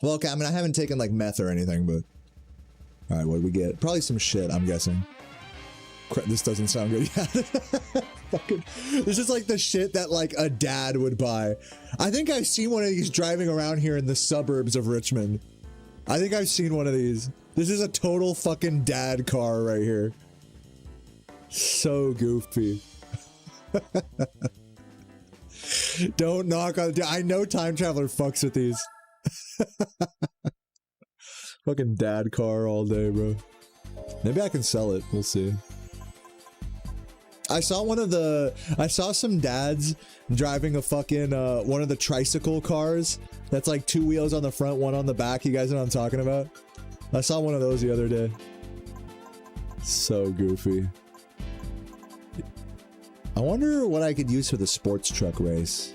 Well, okay, I mean, I haven't taken, like, meth or anything, but... Alright, what do we get? Probably some shit, I'm guessing. This doesn't sound good. Fucking, this is like the shit that, like, a dad would buy. I think I've seen one of these driving around here in the suburbs of Richmond. I think I've seen one of these. This is a total fucking dad car right here. So goofy. Don't knock on... I know Time Traveler fucks with these. Fucking dad car all day, bro. Maybe I can sell it. We'll see. I saw some dads driving a fucking, one of the tricycle cars that's like 2 wheels on the front, 1 on the back. You guys know what I'm talking about? I saw one of those the other day. So goofy. I wonder what I could use for the sports truck race.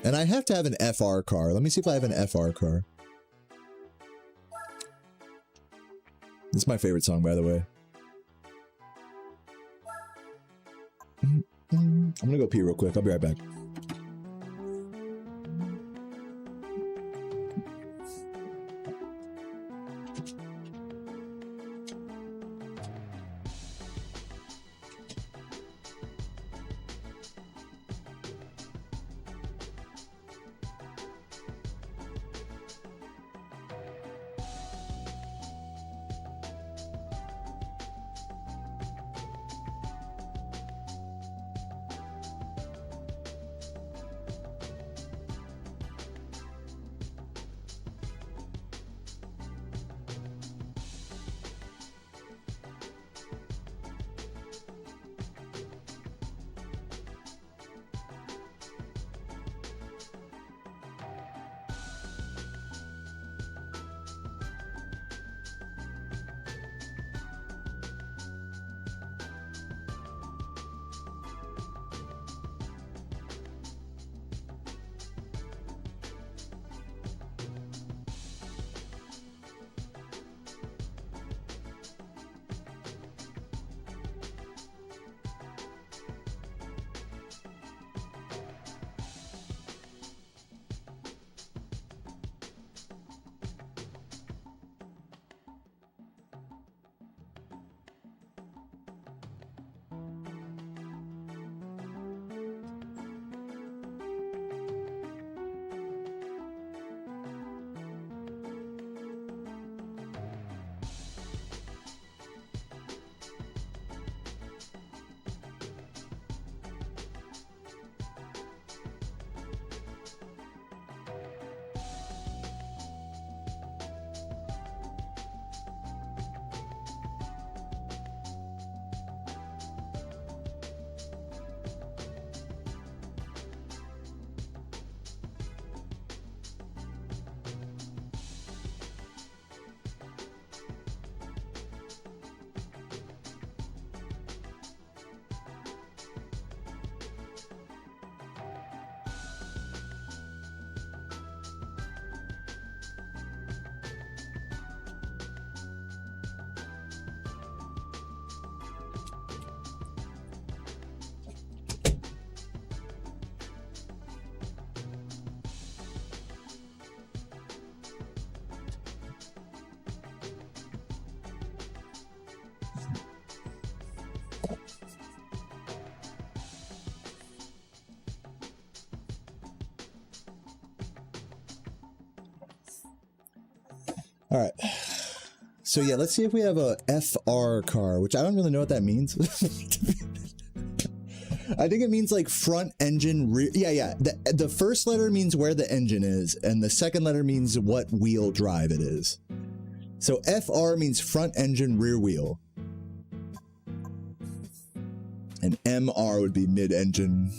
And I have to have an FR car. Let me see if I have an FR car. This is my favorite song, by the way. I'm gonna go pee real quick. I'll be right back. All right. So yeah, let's see if we have a FR car, which I don't really know what that means. I think it means like front engine rear. Yeah. The first letter means where the engine is, and the second letter means what wheel drive it is. So FR means front engine rear wheel. And MR would be mid engine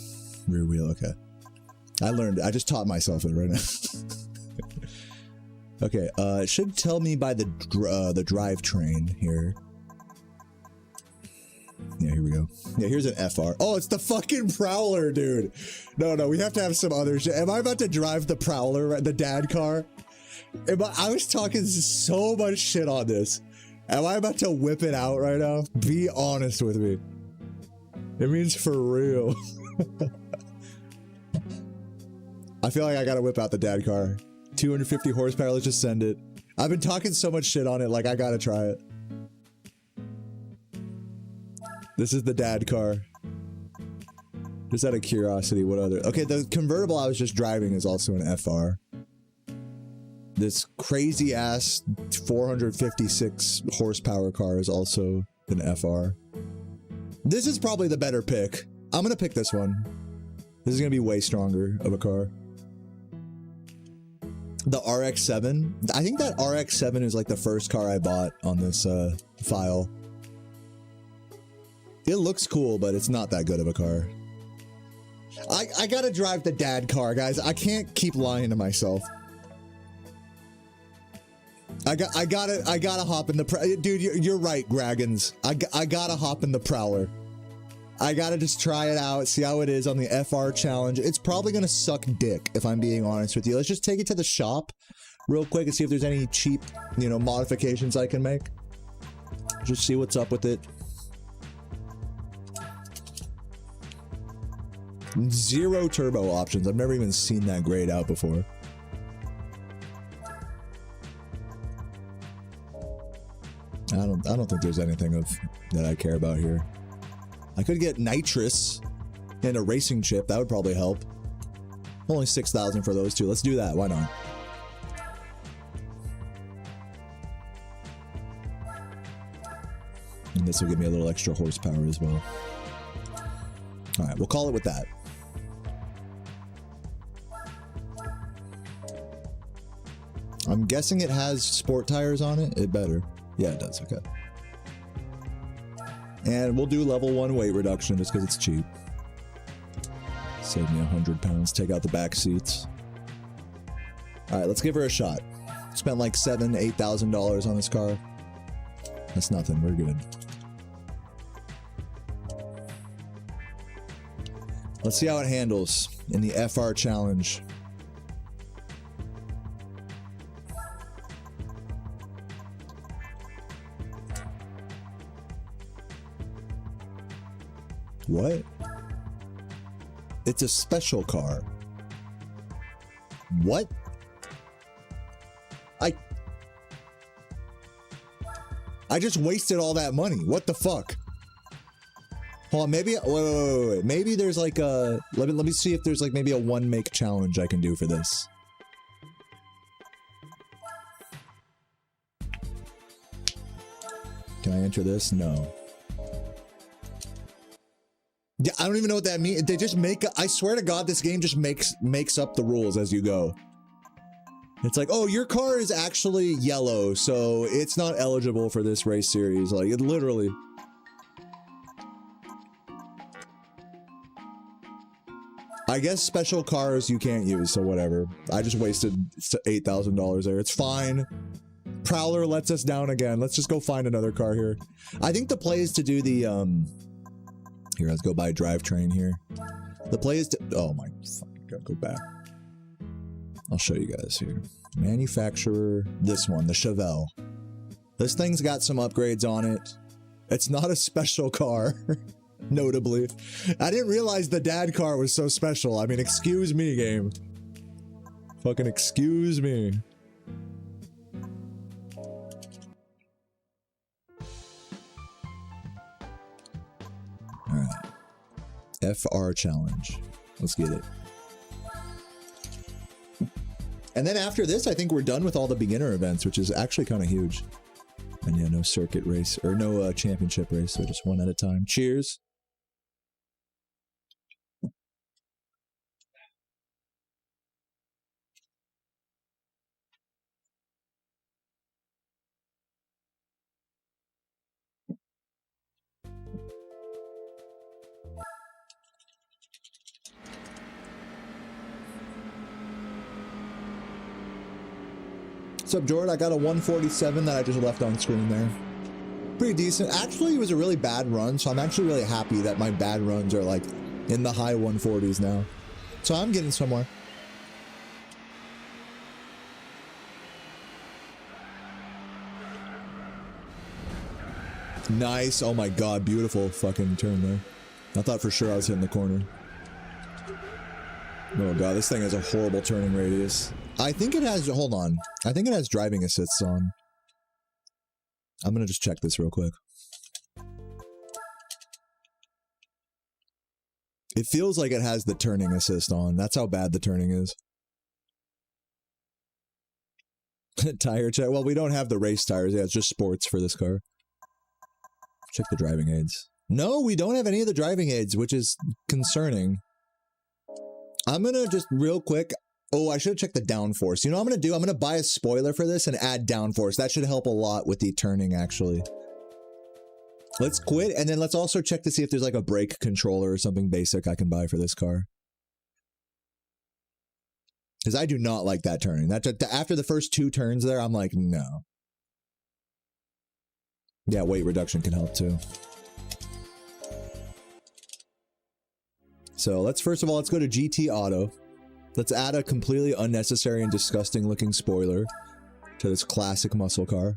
rear wheel. Okay. I learned it. I just taught myself it right now. Okay, it should tell me by the drivetrain here. Yeah, here we go. Yeah, here's an FR. Oh, it's the fucking Prowler, dude. No, we have to have some other shit. Am I about to drive the Prowler, the dad car? I was talking so much shit on this. Am I about to whip it out right now? Be honest with me. It means for real. I feel like I gotta whip out the dad car. 250 horsepower, let's just send it. I've been talking so much shit on it, like I gotta try it. This is the dad car. Just out of curiosity, what other... Okay, the convertible I was just driving is also an FR. This crazy ass 456 horsepower car is also an FR. This is probably the better pick. I'm gonna pick this one. This is gonna be way stronger of a car. The RX-7. I think that RX-7 is like the first car I bought on this file. It looks cool, but it's not that good of a car. I gotta drive the dad car, guys. I can't keep lying to myself. I gotta hop in the dude. You're right, Gragans. I gotta hop in the Prowler. I gotta just try it out, see how it is on the FR challenge. It's probably gonna suck dick, if I'm being honest with you. Let's just take it to the shop real quick and see if there's any cheap, modifications I can make. Just see what's up with it. 0 turbo options. I've never even seen that grayed out before. I don't think there's anything that I care about here. I could get nitrous and a racing chip. That would probably help. Only 6,000 for those two. Let's do that. Why not? And this will give me a little extra horsepower as well. All right, we'll call it with that. I'm guessing it has sport tires on it. It better. Yeah, it does. Okay. And we'll do level 1 weight reduction just because it's cheap. Save me 100 pounds. Take out the back seats. All right, let's give her a shot. Spent like $7,000, $8,000 on this car. That's nothing. We're good. Let's see how it handles in the FR challenge. What? It's a special car. What? I just wasted all that money. What the fuck? Hold on, maybe wait. Maybe there's like a let me see if there's like maybe a 1 make challenge I can do for this. Can I enter this? No. Yeah, I don't even know what that means. They just make I swear to God, this game just makes up the rules as you go. It's like, oh, your car is actually yellow, so it's not eligible for this race series. Like, it literally. I guess special cars you can't use, so whatever. I just wasted $8,000 there. It's fine. Prowler lets us down again. Let's just go find another car here. I think the play is to do the, Here, let's go buy a drivetrain here. The play is to, oh my, gotta go back. I'll show you guys here. Manufacturer, this one, the Chevelle. This thing's got some upgrades on it. It's not a special car, notably. I didn't realize the dad car was so special. I mean, excuse me, game. Fucking excuse me. Alright. FR challenge. Let's get it. And then after this, I think we're done with all the beginner events, which is actually kind of huge. And yeah, no circuit race, or no championship race, so just one at a time. Cheers. What's up, Jordan? I got a 147 that I just left on screen there. Pretty decent. Actually, it was a really bad run, so I'm actually really happy that my bad runs are like in the high 140s now. So I'm getting somewhere. Nice. Oh my god, beautiful fucking turn there. I thought for sure I was hitting the corner. Oh god, this thing has a horrible turning radius. I think it has, hold on. I think it has driving assists on. I'm gonna just check this real quick. It feels like it has the turning assist on. That's how bad the turning is. Tire check. Well, we don't have the race tires. Yeah, it's just sports for this car. Check the driving aids. No, we don't have any of the driving aids, which is concerning. I'm gonna just real quick. Oh, I should have checked the downforce. You know what I'm gonna do? I'm gonna buy a spoiler for this and add downforce. That should help a lot with the turning, actually. Let's quit, and then let's also check to see if there's like a brake controller or something basic I can buy for this car. Because I do not like that turning. That after the first 2 turns there, I'm like, no. Yeah, weight reduction can help too. So let's first of all, let's go to GT Auto. Let's add a completely unnecessary and disgusting looking spoiler to this classic muscle car.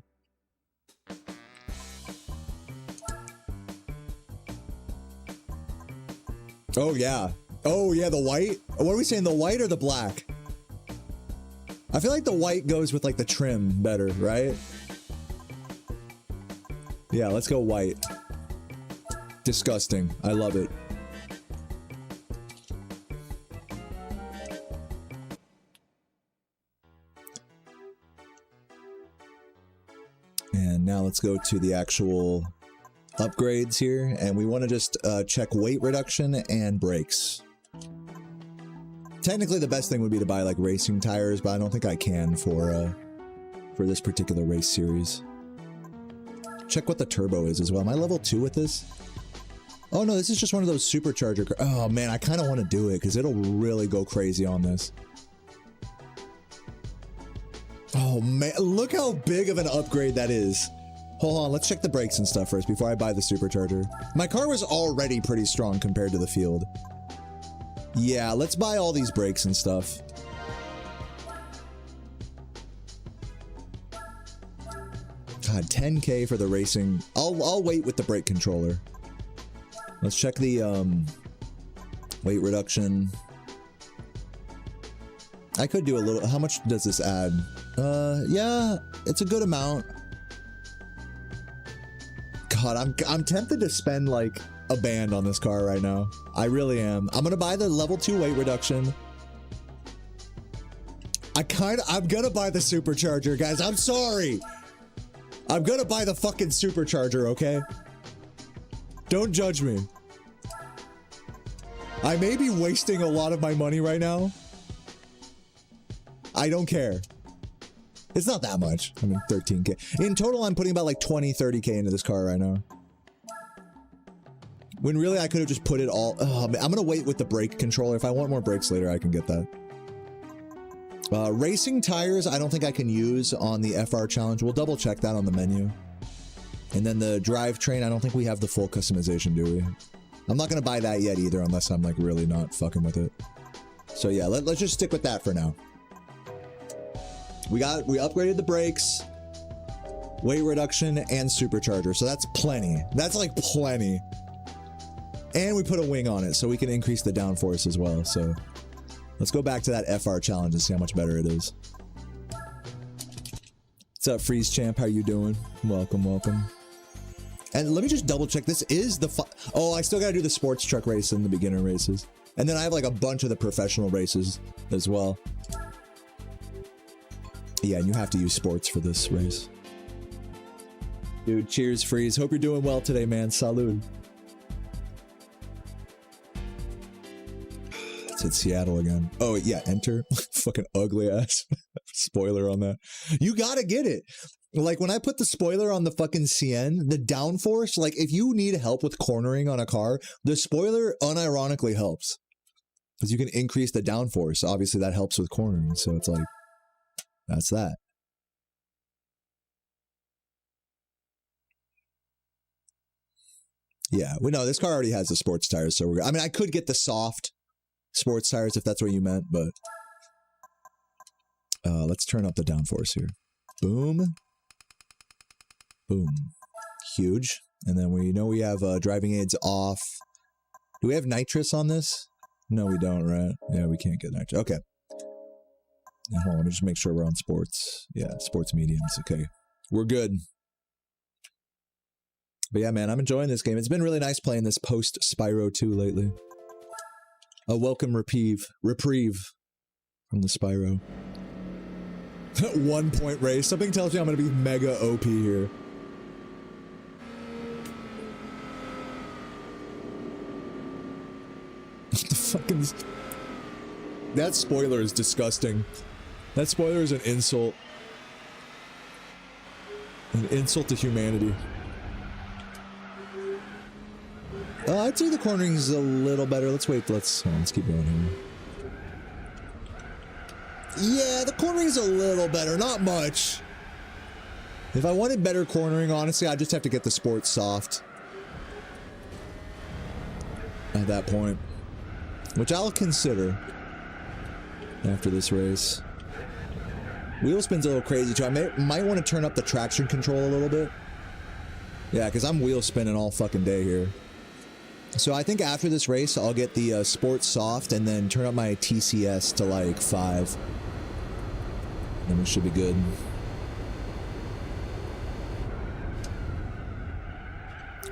Oh, yeah. Oh, yeah, the white? What are we saying, the white or the black? I feel like the white goes with, like, the trim better, right? Yeah, let's go white. Disgusting. I love it. And now let's go to the actual upgrades here, and we want to just check weight reduction and brakes. Technically, the best thing would be to buy like racing tires, but I don't think I can for this particular race series. Check what the turbo is as well. Am I level 2 with this? Oh no, this is just one of those supercharger. Oh man, I kind of want to do it because it'll really go crazy on this. Oh man, look how big of an upgrade that is. Hold on, let's check the brakes and stuff first before I buy the supercharger. My car was already pretty strong compared to the field. Yeah, let's buy all these brakes and stuff. God, 10K for the racing. I'll wait with the brake controller. Let's check the weight reduction. I could do a little. How much does this add? Yeah, it's a good amount. God, I'm tempted to spend like a band on this car right now. I really am. I'm gonna buy the level 2 weight reduction. I'm gonna buy the supercharger, guys. I'm sorry. I'm gonna buy the fucking supercharger, okay? Don't judge me. I may be wasting a lot of my money right now. I don't care. It's not that much. I mean, 13K. In total, I'm putting about like 20, 30K into this car right now. When really I could have just put it all... Oh, man, I'm going to wait with the brake controller. If I want more brakes later, I can get that. Racing tires, I don't think I can use on the FR challenge. We'll double check that on the menu. And then the drivetrain, I don't think we have the full customization, do we? I'm not going to buy that yet either, unless I'm like really not fucking with it. So yeah, let's just stick with that for now. We upgraded the brakes, weight reduction, and supercharger. So that's plenty. That's like plenty. And we put a wing on it so we can increase the downforce as well. So let's go back to that FR challenge and see how much better it is. What's up, Freeze Champ? How you doing? Welcome, welcome. And let me just double check. This is the... Oh, I still got to do the sports truck race and the beginner races. And then I have like a bunch of the professional races as well. Yeah, and you have to use sports for this race. Dude, cheers, Freeze. Hope you're doing well today, man. Salud. It's at Seattle again. Oh, yeah, enter. Fucking ugly ass spoiler on that. You gotta get it. Like, when I put the spoiler on the fucking CN, the downforce, like, if you need help with cornering on a car, the spoiler unironically helps. Because you can increase the downforce. Obviously, that helps with cornering, so it's like... That's that. Yeah, we know this car already has the sports tires, so we're good. I mean, I could get the soft sports tires if that's what you meant, but let's turn up the downforce here. Boom. Boom. Huge. And then we know we have driving aids off. Do we have nitrous on this? No, we don't, right? Yeah, we can't get nitrous. Okay. Hold on, let me just make sure we're on sports. Yeah, sports mediums. Okay, we're good. But yeah, man, I'm enjoying this game. It's been really nice playing this post Spyro 2 lately. A welcome reprieve from the Spyro. 1 point race. Something tells me I'm going to be mega OP here. The fucking... That spoiler is disgusting. That spoiler is an insult. An insult to humanity. I'd say the cornering is a little better. Let's wait. Let's keep going here. Yeah, the cornering is a little better. Not much. If I wanted better cornering, honestly, I'd just have to get the sports soft. At that point. Which I'll consider. After this race. Wheel spin's a little crazy too. I might want to turn up the traction control a little bit. Yeah, because I'm wheel spinning all fucking day here. So I think after this race, I'll get the Sport Soft and then turn up my TCS to like 5. And we should be good.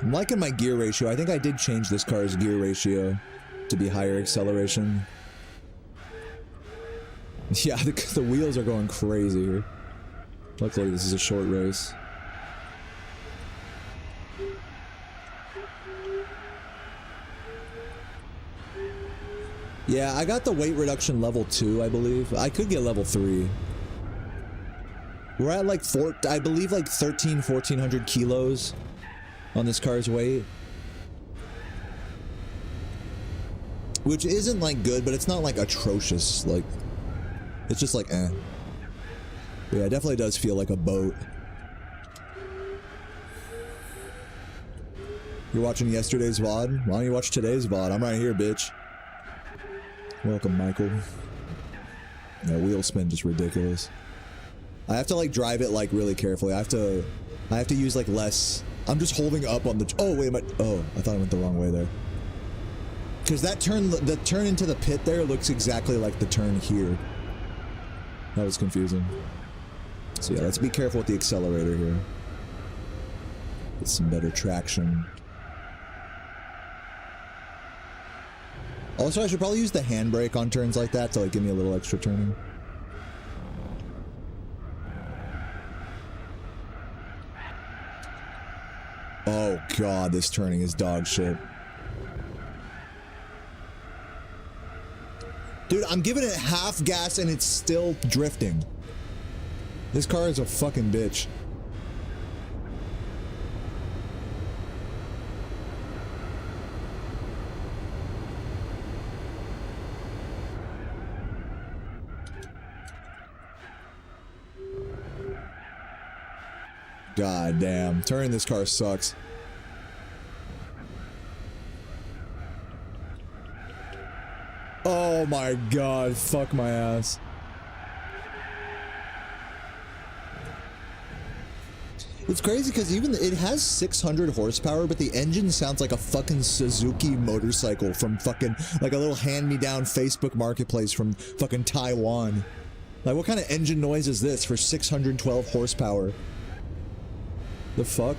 I'm liking my gear ratio. I think I did change this car's gear ratio to be higher acceleration. Yeah, the wheels are going crazy here. Luckily, this is a short race. Yeah, I got the weight reduction level 2, I believe. I could get level 3. We're at like I believe like 1400 kilos on this car's weight. Which isn't like good, but it's not like atrocious. Like, it's just like eh. But yeah, it definitely does feel like a boat. You're watching yesterday's VOD? Why don't you watch today's VOD? I'm right here, bitch. Welcome, Michael. Yeah, wheel spin just ridiculous. I have to like drive it like really carefully. I have to use like less. I'm just holding up on the. Oh wait, oh, I thought I went the wrong way there. Because that turn, the turn into the pit there looks exactly like the turn here. That was confusing. So yeah, let's be careful with the accelerator here. Get some better traction. Also, I should probably use the handbrake on turns like that to like give me a little extra turning. Oh god, this turning is dog shit. Dude, I'm giving it half gas and it's still drifting. This car is a fucking bitch. God damn. Turning this car sucks. Oh my god, fuck my ass. It's crazy because even it has 600 horsepower, but the engine sounds like a fucking Suzuki motorcycle from fucking like a little hand-me-down Facebook marketplace from fucking Taiwan. Like, what kind of engine noise is this for 612 horsepower? The fuck?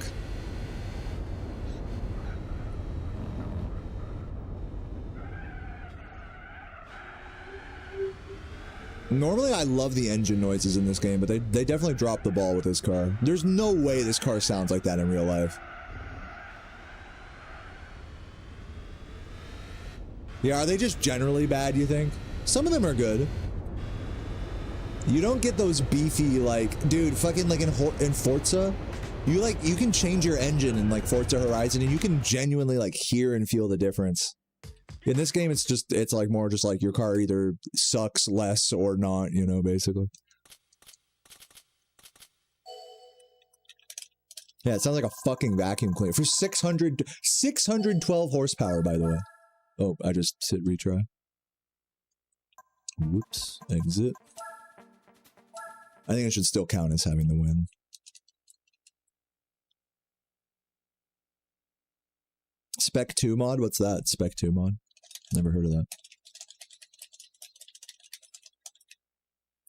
Normally, I love the engine noises in this game, but they definitely dropped the ball with this car. There's no way this car sounds like that in real life. Yeah, are they just generally bad, you think? Some of them are good. You don't get those beefy, like, dude, fucking like in Forza, you can change your engine in like Forza Horizon and you can genuinely like hear and feel the difference. In this game, it's like more just like your car either sucks less or not, you know, basically. Yeah, it sounds like a fucking vacuum cleaner for 612 horsepower, by the way. Oh, I just hit retry. Whoops, exit. I think it should still count as having the win. Spec 2 mod? What's that? Spec 2 mod? Never heard of that.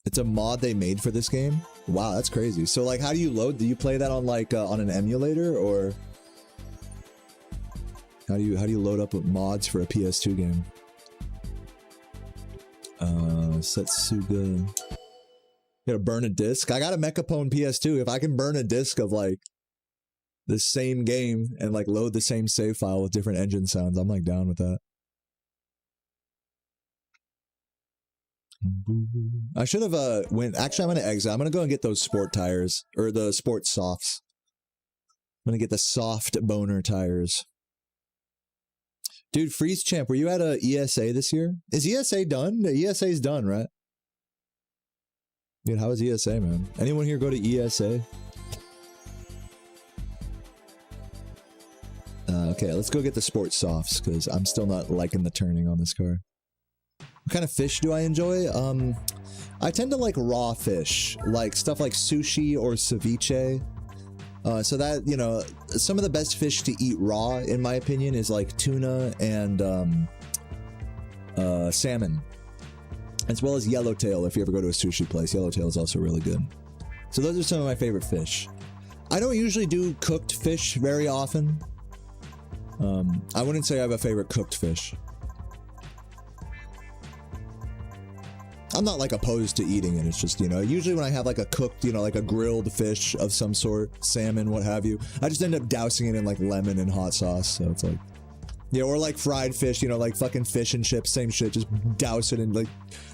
It's a mod they made for this game? Wow, that's crazy. So like, how do you load? Do you play that on like on an emulator, or how do you load up mods for a PS2 game? Setsuga. Gotta burn a disc. I got a Mechapone PS2. If I can burn a disc of like the same game and like load the same save file with different engine sounds, I'm like down with that. I should have actually I'm gonna exit. I'm gonna go and get those sport tires, or the sport softs. I'm gonna get the soft boner tires. Dude, Freeze Champ, were you at a ESA this year? Is ESA done? The ESA's done, right? Dude, how is ESA, man? Anyone here go to ESA? Okay, let's go get the sport softs, because I'm still not liking the turning on this car. What kind of fish do I enjoy? I tend to like raw fish, like stuff like sushi or ceviche. So that, you know, some of the best fish to eat raw, in my opinion, is like tuna and salmon, as well as yellowtail. If you ever go to a sushi place, yellowtail is also really good. So those are some of my favorite fish. I don't usually do cooked fish very often. I wouldn't say I have a favorite cooked fish. I'm not like opposed to eating it. It's just, you know, usually when I have like a cooked, you know, like a grilled fish of some sort, salmon, what have you, I just end up dousing it in like lemon and hot sauce. So it's like, yeah, or like fried fish, you know, like fucking fish and chips, same shit. Just douse it in like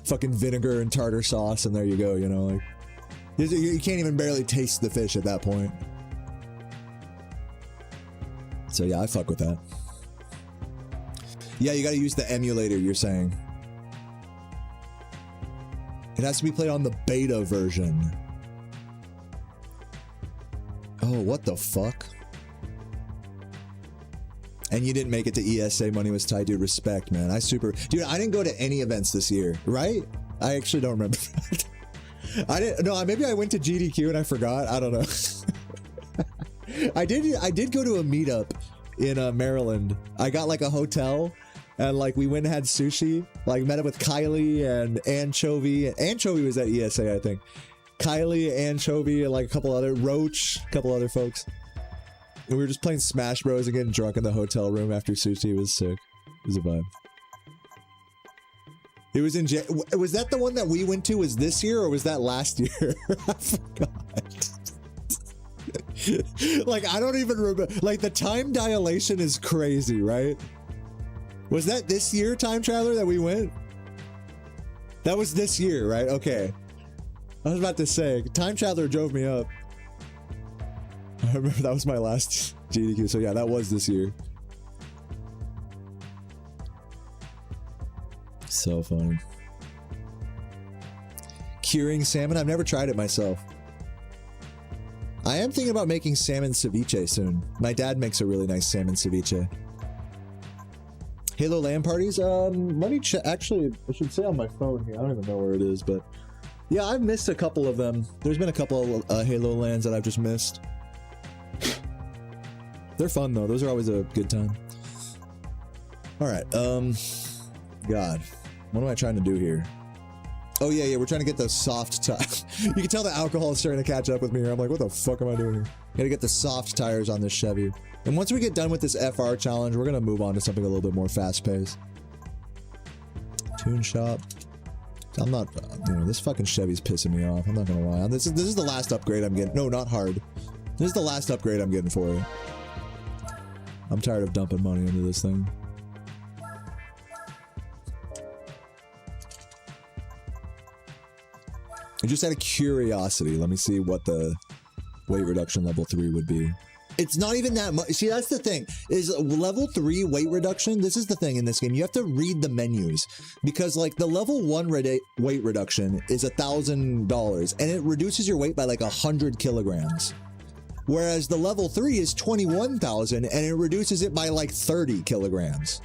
fucking vinegar and tartar sauce, and there you go, you know, like you can't even barely taste the fish at that point. So yeah, I fuck with that. Yeah, you gotta use the emulator, you're saying. It has to be played on the beta version. Oh, what the fuck? And you didn't make it to ESA, money was tight, dude. Respect, man. Dude, I didn't go to any events this year, right? I actually don't remember that. Maybe I went to GDQ and I forgot. I don't know. I did go to a meetup in Maryland. I got like a hotel. And like we went and had sushi, like met up with Kylie and Anchovy. Anchovy was at ESA, I think. Kylie, Anchovy, and like a couple other, Roach, a couple other folks. And we were just playing Smash Bros. And getting drunk in the hotel room after sushi. It was sick. It was a vibe. It was in, was that the one that we went to was this year or was that last year? I forgot. Like, I don't even remember. Like, the time dilation is crazy, right? Was that this year, Time Traveler, that we went? That was this year, right? Okay. I was about to say, Time Traveler drove me up. I remember that was my last GDQ, so yeah, that was this year. So funny. Curing salmon? I've never tried it myself. I am thinking about making salmon ceviche soon. My dad makes a really nice salmon ceviche. Halo LAN parties? Let me check. Actually, I should say on my phone here. I don't even know where it is, but yeah, I've missed a couple of them. There's been a couple of Halo LANs that I've just missed. They're fun though. Those are always a good time. All right. God, what am I trying to do here? Oh yeah, we're trying to get the soft tires. You can tell the alcohol is starting to catch up with me here. I'm like, what the fuck am I doing here? Gotta get the soft tires on this Chevy. And once we get done with this FR challenge, we're gonna move on to something a little bit more fast-paced. Tune shop. I'm not, you know, this fucking Chevy's pissing me off. I'm not gonna lie. This is the last upgrade I'm getting. No, not hard. This is the last upgrade I'm getting for it. I'm tired of dumping money into this thing. And just out of curiosity, let me see what the weight reduction level 3 would be. It's not even that much. See, that's the thing, is level 3 weight reduction. This is the thing in this game. You have to read the menus because like the level 1 weight reduction is $1,000 and it reduces your weight by like 100 kilograms. Whereas the level 3 is 21,000 and it reduces it by like 30 kilograms.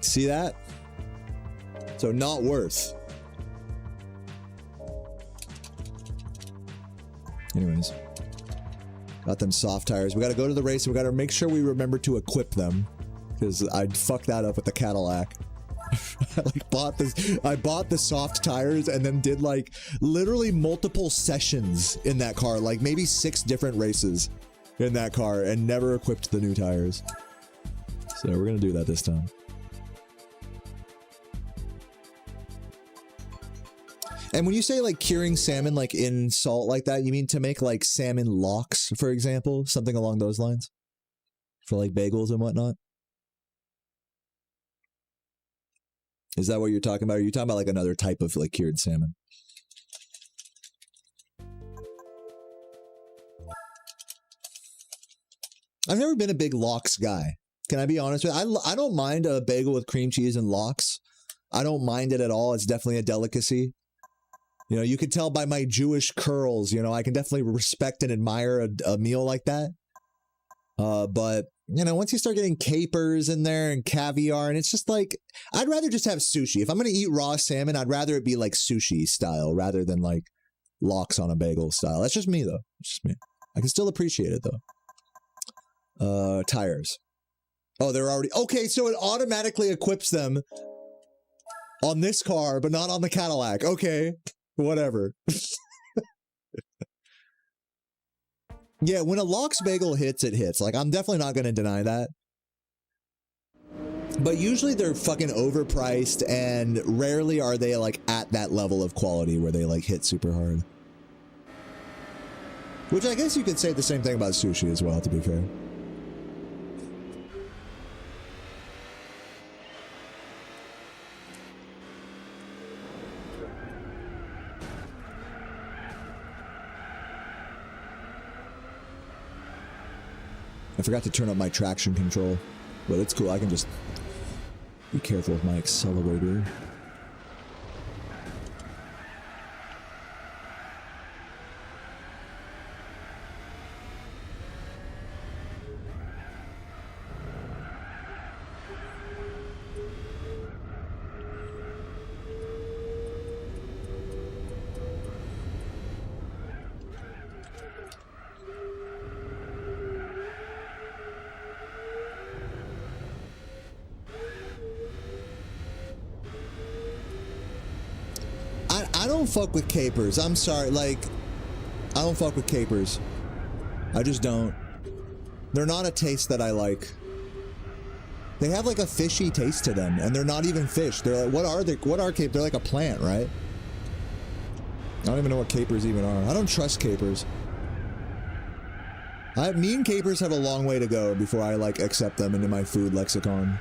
See that? So not worth. Anyways. Got them soft tires. We got to go to the race. We got to make sure we remember to equip them because I fucked that up with the Cadillac. I bought the soft tires and then did like literally multiple sessions in that car, like maybe 6 different races in that car and never equipped the new tires. So we're going to do that this time. And when you say like curing salmon like in salt like that, you mean to make like salmon lox, for example? Something along those lines? For like bagels and whatnot? Is that what you're talking about? Or are you talking about like another type of like cured salmon? I've never been a big lox guy. Can I be honest with you? I don't mind a bagel with cream cheese and lox. I don't mind it at all. It's definitely a delicacy. You know, you can tell by my Jewish curls, you know, I can definitely respect and admire a meal like that. But, you know, once you start getting capers in there and caviar, and it's just like, I'd rather just have sushi. If I'm going to eat raw salmon, I'd rather it be like sushi style rather than like lox on a bagel style. That's just me, though. It's just me. I can still appreciate it though. Tires. Oh, they're already okay. So it automatically equips them on this car, but not on the Cadillac. Okay, whatever. Yeah, when a Lox Bagel hits, it hits. Like, I'm definitely not going to deny that. But usually they're fucking overpriced, and rarely are they, like, at that level of quality where they, like, hit super hard. Which I guess you could say the same thing about sushi as well, to be fair. I forgot to turn up my traction control, but it's cool. I can just be careful with my accelerator. I don't fuck with capers. I'm sorry, like, I don't fuck with capers. I just don't. They're not a taste that I like. They have like a fishy taste to them, and they're not even fish. They're like, what are they? What are capers? They're like a plant, right? I don't even know what capers even are. I don't trust capers. Me and capers have a long way to go before I like accept them into my food lexicon.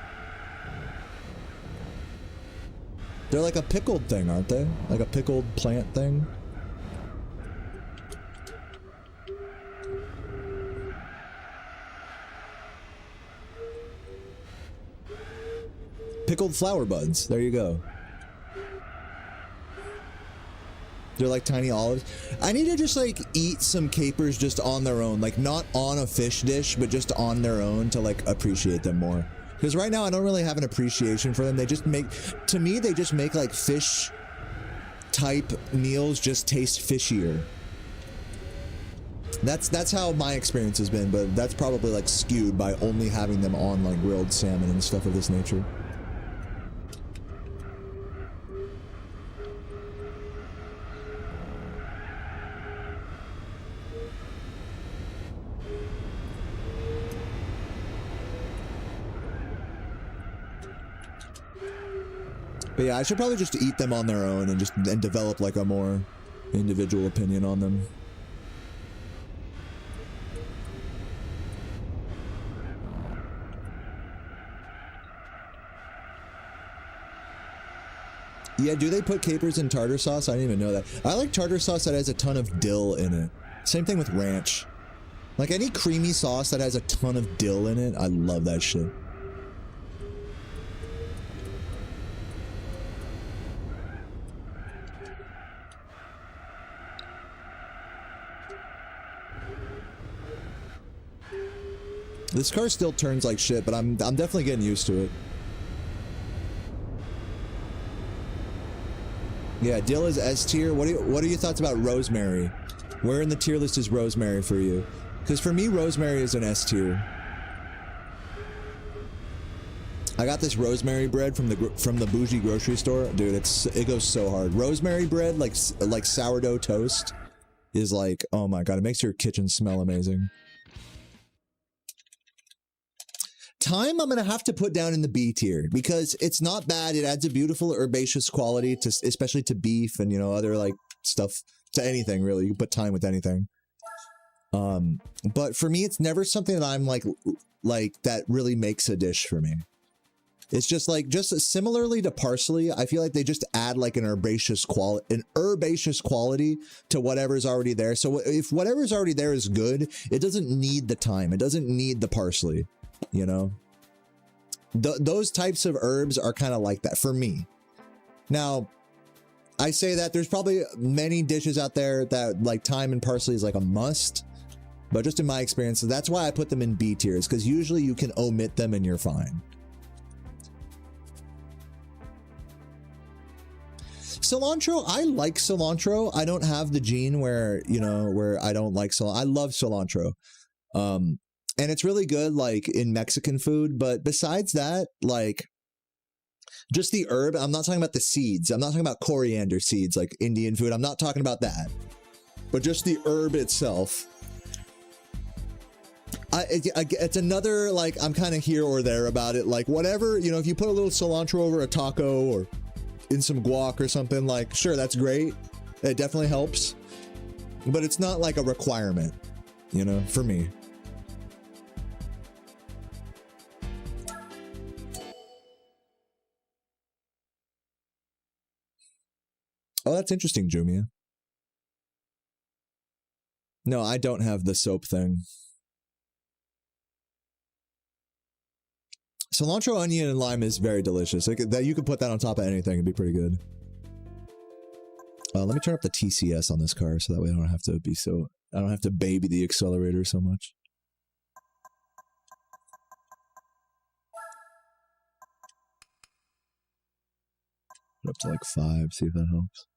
They're like a pickled thing, aren't they? Like a pickled plant thing. Pickled flower buds. There you go. They're like tiny olives. I need to just like eat some capers just on their own. Like not on a fish dish, but just on their own to like appreciate them more. Because right now I don't really have an appreciation for them. They just make, to me, they just make like fish type meals just taste fishier. That's how my experience has been, but that's probably like skewed by only having them on like grilled salmon and stuff of this nature. But yeah, I should probably just eat them on their own and develop like a more individual opinion on them. Yeah, do they put capers in tartar sauce? I didn't even know that. I like tartar sauce that has a ton of dill in it. Same thing with ranch. Like any creamy sauce that has a ton of dill in it, I love that shit. This car still turns like shit, but I'm definitely getting used to it. Yeah, dill is S tier. What are your thoughts about rosemary? Where in the tier list is rosemary for you? Because for me, rosemary is an S tier. I got this rosemary bread from the bougie grocery store, dude. It goes so hard. Rosemary bread, like sourdough toast, is like, oh my god, it makes your kitchen smell amazing. Thyme, I'm gonna have to put down in the B tier because it's not bad. It adds a beautiful herbaceous quality to, especially to beef and, you know, other like stuff, to anything really. You can put thyme with anything. But for me, it's never something that I'm like that really makes a dish for me. It's just like, just similarly to parsley, I feel like they just add like an herbaceous quality to whatever's already there. So if whatever's already there is good, it doesn't need the thyme. It doesn't need the parsley. You know, those types of herbs are kind of like that for me. Now, I say that there's probably many dishes out there that like thyme and parsley is like a must, but just in my experience, that's why I put them in B tiers, because usually you can omit them and you're fine. Cilantro, I like cilantro. I don't have the gene where, you know, where I don't like cilantro. I love cilantro. And it's really good, like, in Mexican food. But besides that, like, just the herb, I'm not talking about the seeds. I'm not talking about coriander seeds, like Indian food. I'm not talking about that. But just the herb itself. It's another, like, I'm kind of here or there about it. Like, whatever, you know, if you put a little cilantro over a taco or in some guac or something, like, sure, that's great. It definitely helps. But it's not like a requirement, you know, for me. Oh, that's interesting, Jumia. No, I don't have the soap thing. Cilantro, onion, and lime is very delicious. Like, that you could put that on top of anything. It'd be pretty good. Let me turn up the TCS on this car so that way I don't have to baby the accelerator so much. Put up to like 5, see if that helps.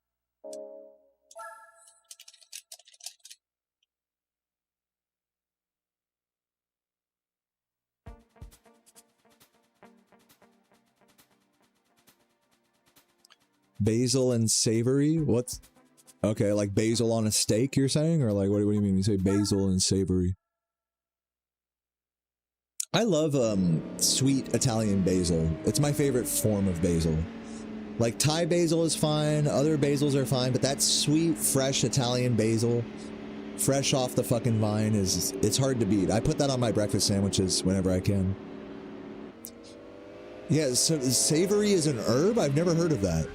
Basil and savory? What's... Okay, like basil on a steak, you're saying? Or like, what do you mean when you say basil and savory? I love sweet Italian basil. It's my favorite form of basil. Like, Thai basil is fine, other basils are fine, but that sweet, fresh Italian basil, fresh off the fucking vine, it's hard to beat. I put that on my breakfast sandwiches whenever I can. Yeah, so savory is an herb? I've never heard of that.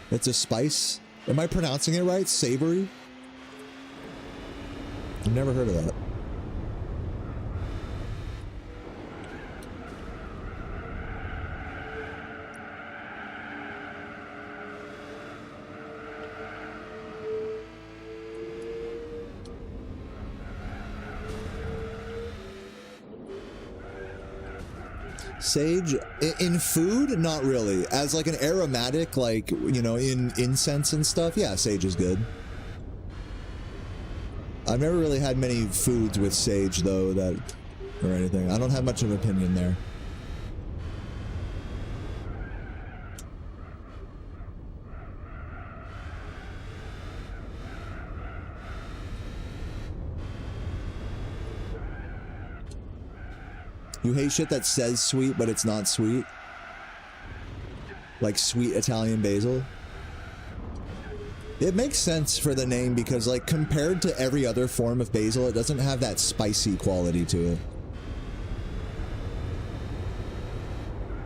It's a spice. Am I pronouncing it right? Savory? I've never heard of that. Sage in food, not really. As like an aromatic, like, you know, in incense and stuff, yeah, sage is good. I've never really had many foods with sage though, that or anything. I don't have much of an opinion there. You hate shit that says sweet, but it's not sweet? Like sweet Italian basil? It makes sense for the name because, like, compared to every other form of basil, it doesn't have that spicy quality to it.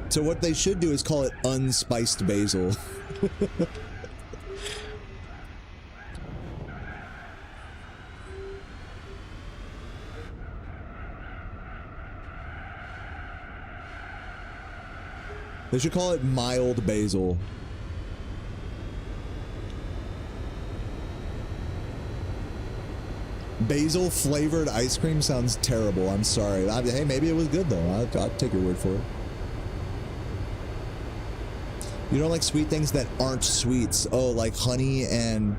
So what they should do is call it unspiced basil. They should call it mild basil. Basil flavored ice cream sounds terrible. I'm sorry. Hey, maybe it was good though. I'll take your word for it. You don't like sweet things that aren't sweets? Oh, like honey and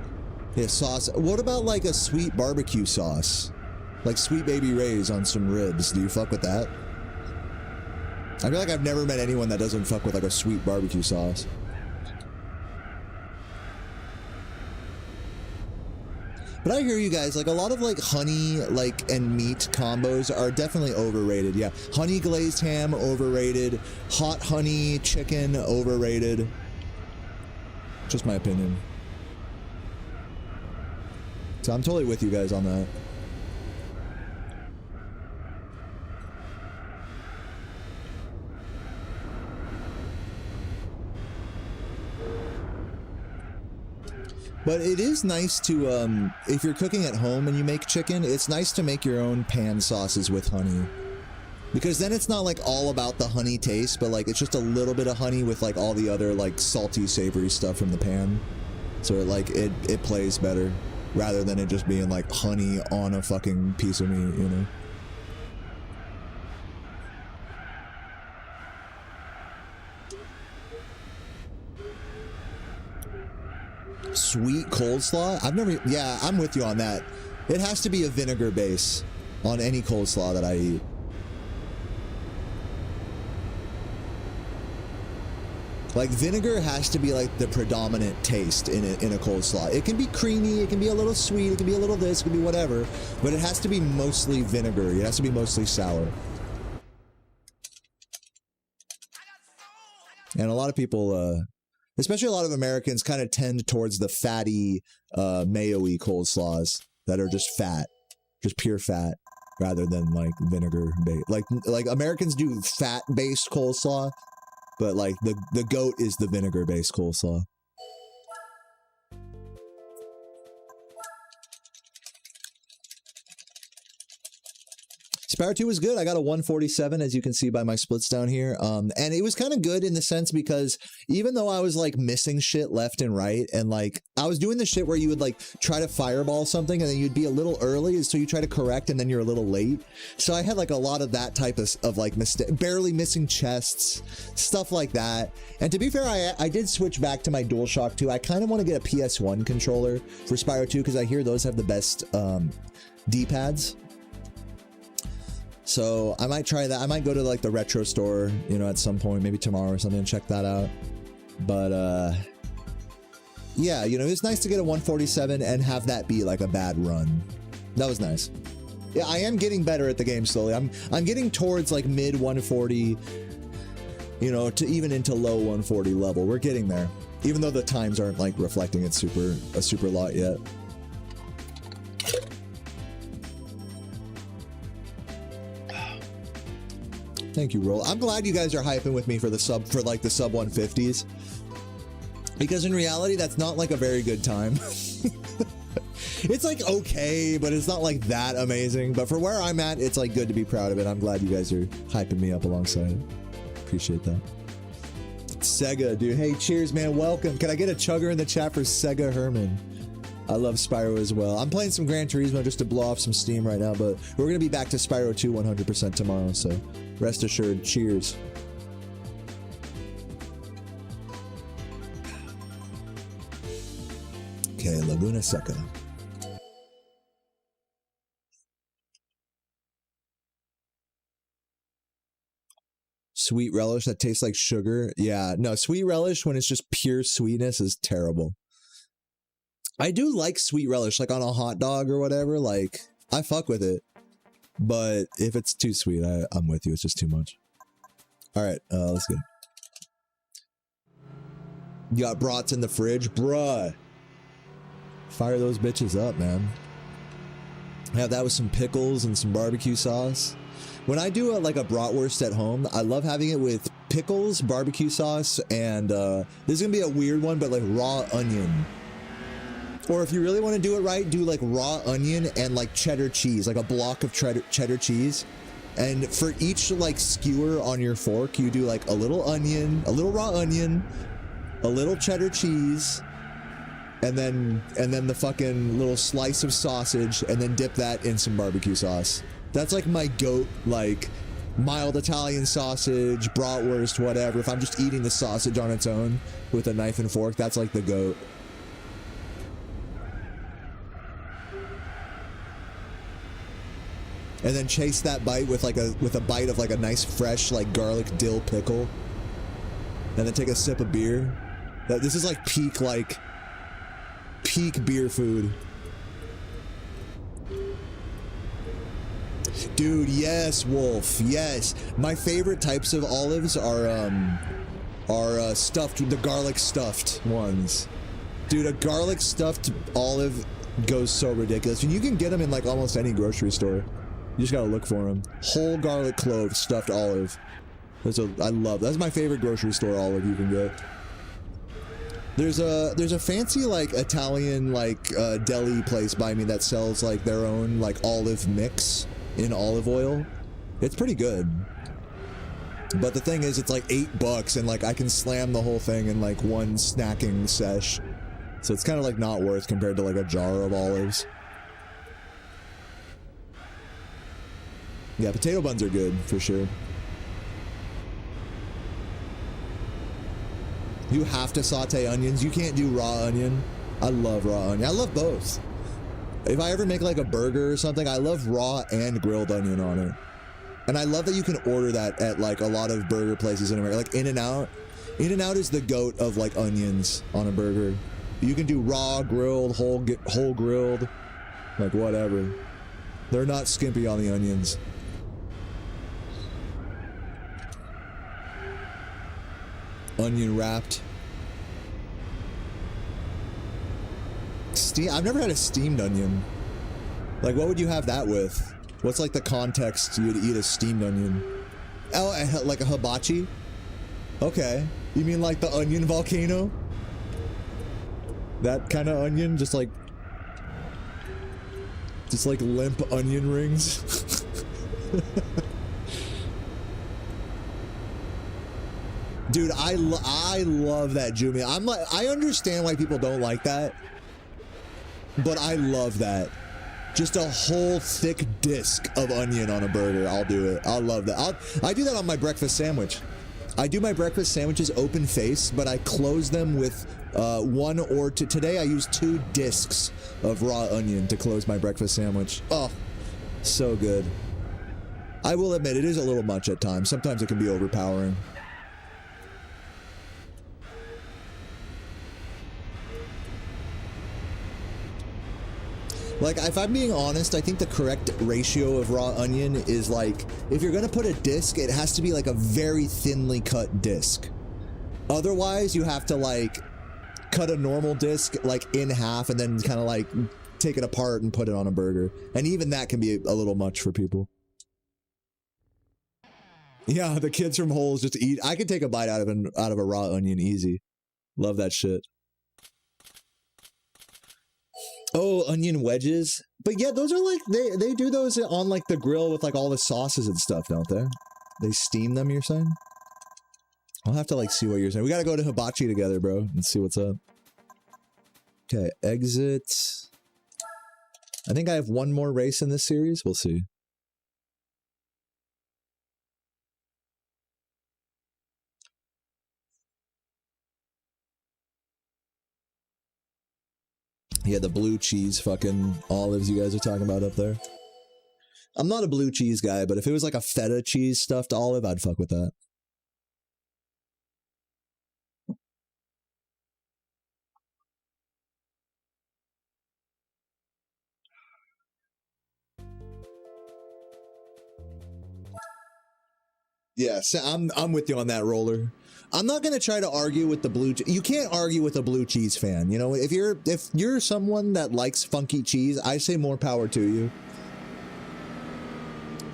sauce. What about like a sweet barbecue sauce? Like Sweet Baby Ray's on some ribs. Do you fuck with that? I feel like I've never met anyone that doesn't fuck with like a sweet barbecue sauce. But I hear you guys, like a lot of like honey like and meat combos are definitely overrated. Yeah, honey glazed ham overrated, hot honey chicken overrated. Just my opinion. So I'm totally with you guys on that. But it is nice to, if you're cooking at home and you make chicken, it's nice to make your own pan sauces with honey. Because then it's not like all about the honey taste, but like it's just a little bit of honey with like all the other like salty, savory stuff from the pan. So it like, it plays better rather than it just being like honey on a fucking piece of meat, you know? Sweet coleslaw? I've never... Yeah, I'm with you on that. It has to be a vinegar base on any coleslaw that I eat. Like, vinegar has to be, like, the predominant taste in a coleslaw. It can be creamy, it can be a little sweet, it can be a little this, it can be whatever, but it has to be mostly vinegar. It has to be mostly sour. And a lot of people, especially a lot of Americans, kind of tend towards the fatty, mayo-y coleslaws that are just fat, just pure fat, rather than like vinegar-based. Like Americans do fat-based coleslaw, but like the goat is the vinegar-based coleslaw. Spyro 2 was good. I got a 147, as you can see by my splits down here. And it was kind of good in the sense because even though I was like missing shit left and right, and like I was doing the shit where you would like try to fireball something and then you'd be a little early, so you try to correct and then you're a little late. So I had like a lot of that type of like barely missing chests, stuff like that. And to be fair, I did switch back to my DualShock 2. I kind of want to get a PS1 controller for Spyro 2 because I hear those have the best D-pads. So I might try that. I might go to like the retro store, you know, at some point, maybe tomorrow or something, and check that out. But yeah, you know, it's nice to get a 147 and have that be like a bad run. That was nice. Yeah, I am getting better at the game slowly. I'm getting towards like mid 140, you know, to even into low 140 level. We're getting there, even though the times aren't like reflecting it a super lot yet. Thank you, Roll. I'm glad you guys are hyping with me for the sub 150s. Because in reality, that's not like a very good time. It's like okay, but it's not like that amazing. But for where I'm at, it's like good to be proud of it. I'm glad you guys are hyping me up alongside it. Appreciate that. Sega, dude. Hey, cheers, man. Welcome. Can I get a chugger in the chat for Sega Herman? I love Spyro as well. I'm playing some Gran Turismo just to blow off some steam right now, but we're going to be back to Spyro 2 100% tomorrow, so rest assured. Cheers. Okay, Laguna Seca. Sweet relish that tastes like sugar. Yeah, no, sweet relish when it's just pure sweetness is terrible. I do like sweet relish, like on a hot dog or whatever. Like, I fuck with it. But if it's too sweet, I'm with you. It's just too much. All right, let's go. You got brats in the fridge? Bruh. Fire those bitches up, man. Have that with some pickles and some barbecue sauce. When I do like a bratwurst at home, I love having it with pickles, barbecue sauce, and this is going to be a weird one, but like raw onion. Or if you really want to do it right, do like raw onion and like cheddar cheese, like a block of cheddar cheese. And for each like skewer on your fork, you do like a little onion, a little raw onion, a little cheddar cheese, and then the fucking little slice of sausage, and then dip that in some barbecue sauce. That's like my goat, like mild Italian sausage, bratwurst, whatever. If I'm just eating the sausage on its own with a knife and fork, that's like the goat. And then chase that bite with a bite of like a nice fresh like garlic dill pickle. And then take a sip of beer. This is like peak beer food. Dude, yes, Wolf, yes. My favorite types of olives are stuffed, the garlic stuffed ones. Dude, a garlic stuffed olive goes so ridiculous. And you can get them in like almost any grocery store. You just gotta look for them. Whole garlic clove stuffed olive. I love that's my favorite grocery store olive you can get. There's a fancy like Italian like deli place by me that sells like their own like olive mix in olive oil. It's pretty good. But the thing is, it's like $8 and like I can slam the whole thing in like one snacking sesh. So it's kind of like not worth compared to like a jar of olives. Yeah, potato buns are good, for sure. You have to saute onions. You can't do raw onion. I love raw onion. I love both. If I ever make like a burger or something, I love raw and grilled onion on it. And I love that you can order that at like a lot of burger places in America, like In-N-Out. In-N-Out is the goat of like onions on a burger. You can do raw, grilled, whole grilled, like whatever. They're not skimpy on the onions. Onion wrapped. I've never had a steamed onion. Like, what would you have that with? What's like the context you'd eat a steamed onion? Oh, like a hibachi? Okay. You mean like the onion volcano? That kind of onion? Just like limp onion rings? Dude, I love that Jumi. I'm like, I understand why people don't like that, but I love that. Just a whole thick disc of onion on a burger. I'll do it. I'll love that. I do that on my breakfast sandwich. I do my breakfast sandwiches open face, but I close them with one or two. Today I used 2 discs of raw onion to close my breakfast sandwich. Oh, so good. I will admit it is a little much at times. Sometimes it can be overpowering. Like, if I'm being honest, I think the correct ratio of raw onion is like, if you're gonna put a disc, it has to be like a very thinly cut disc. Otherwise, you have to like cut a normal disc like in half and then kind of like take it apart and put it on a burger. And even that can be a little much for people. Yeah, the kids from Holes just eat. I could take a bite out of a raw onion easy. Love that shit. Oh, onion wedges. But yeah, those are like, they do those on like the grill with like all the sauces and stuff, don't they? They steam them, you're saying? I'll have to like see what you're saying. We gotta go to hibachi together, bro, and see what's up. Okay, exit. I think I have one more race in this series. We'll see. Yeah, the blue cheese fucking olives you guys are talking about up there. I'm not a blue cheese guy, but if it was like a feta cheese stuffed olive, I'd fuck with that. Yeah, so I'm with you on that, Roller. I'm not gonna try to argue with the blue. You can't argue with a blue cheese fan. You know, if you're someone that likes funky cheese, I say more power to you.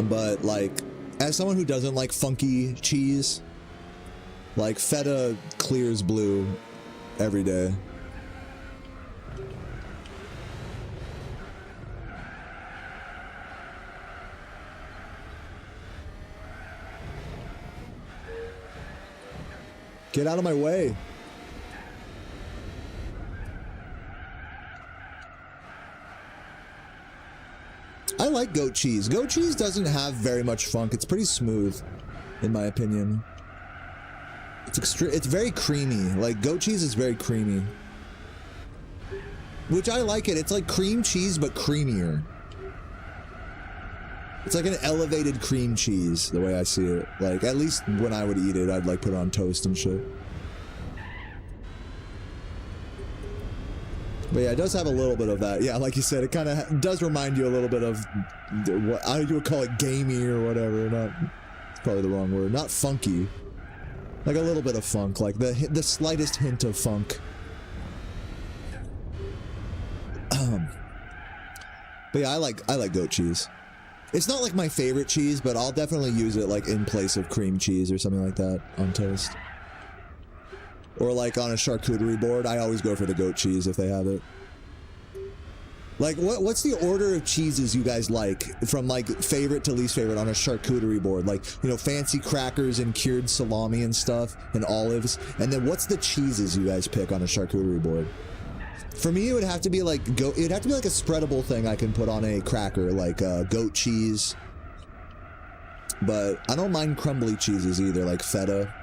But like, as someone who doesn't like funky cheese, like feta clears blue every day. Get out of my way. I like goat cheese. Goat cheese doesn't have very much funk. It's pretty smooth, in my opinion. It's very creamy. Like, goat cheese is very creamy. Which I like it. It's like cream cheese, but creamier. It's like an elevated cream cheese, the way I see it. Like, at least when I would eat it, I'd like put it on toast and shit. But yeah, it does have a little bit of that. Yeah, like you said, it kind of does remind you a little bit of what I would call it, gamey or whatever. Not, it's probably the wrong word. Not funky. Like a little bit of funk, like the slightest hint of funk. But yeah, I like goat cheese. It's not like my favorite cheese, but I'll definitely use it like in place of cream cheese or something like that on toast. Or like on a charcuterie board, I always go for the goat cheese if they have it. Like, what's the order of cheeses you guys like from like favorite to least favorite on a charcuterie board? Like, you know, fancy crackers and cured salami and stuff and olives. And then what's the cheeses you guys pick on a charcuterie board? For me, it would have to be like it'd have to be like a spreadable thing I can put on a cracker, like goat cheese. But I don't mind crumbly cheeses either, like feta.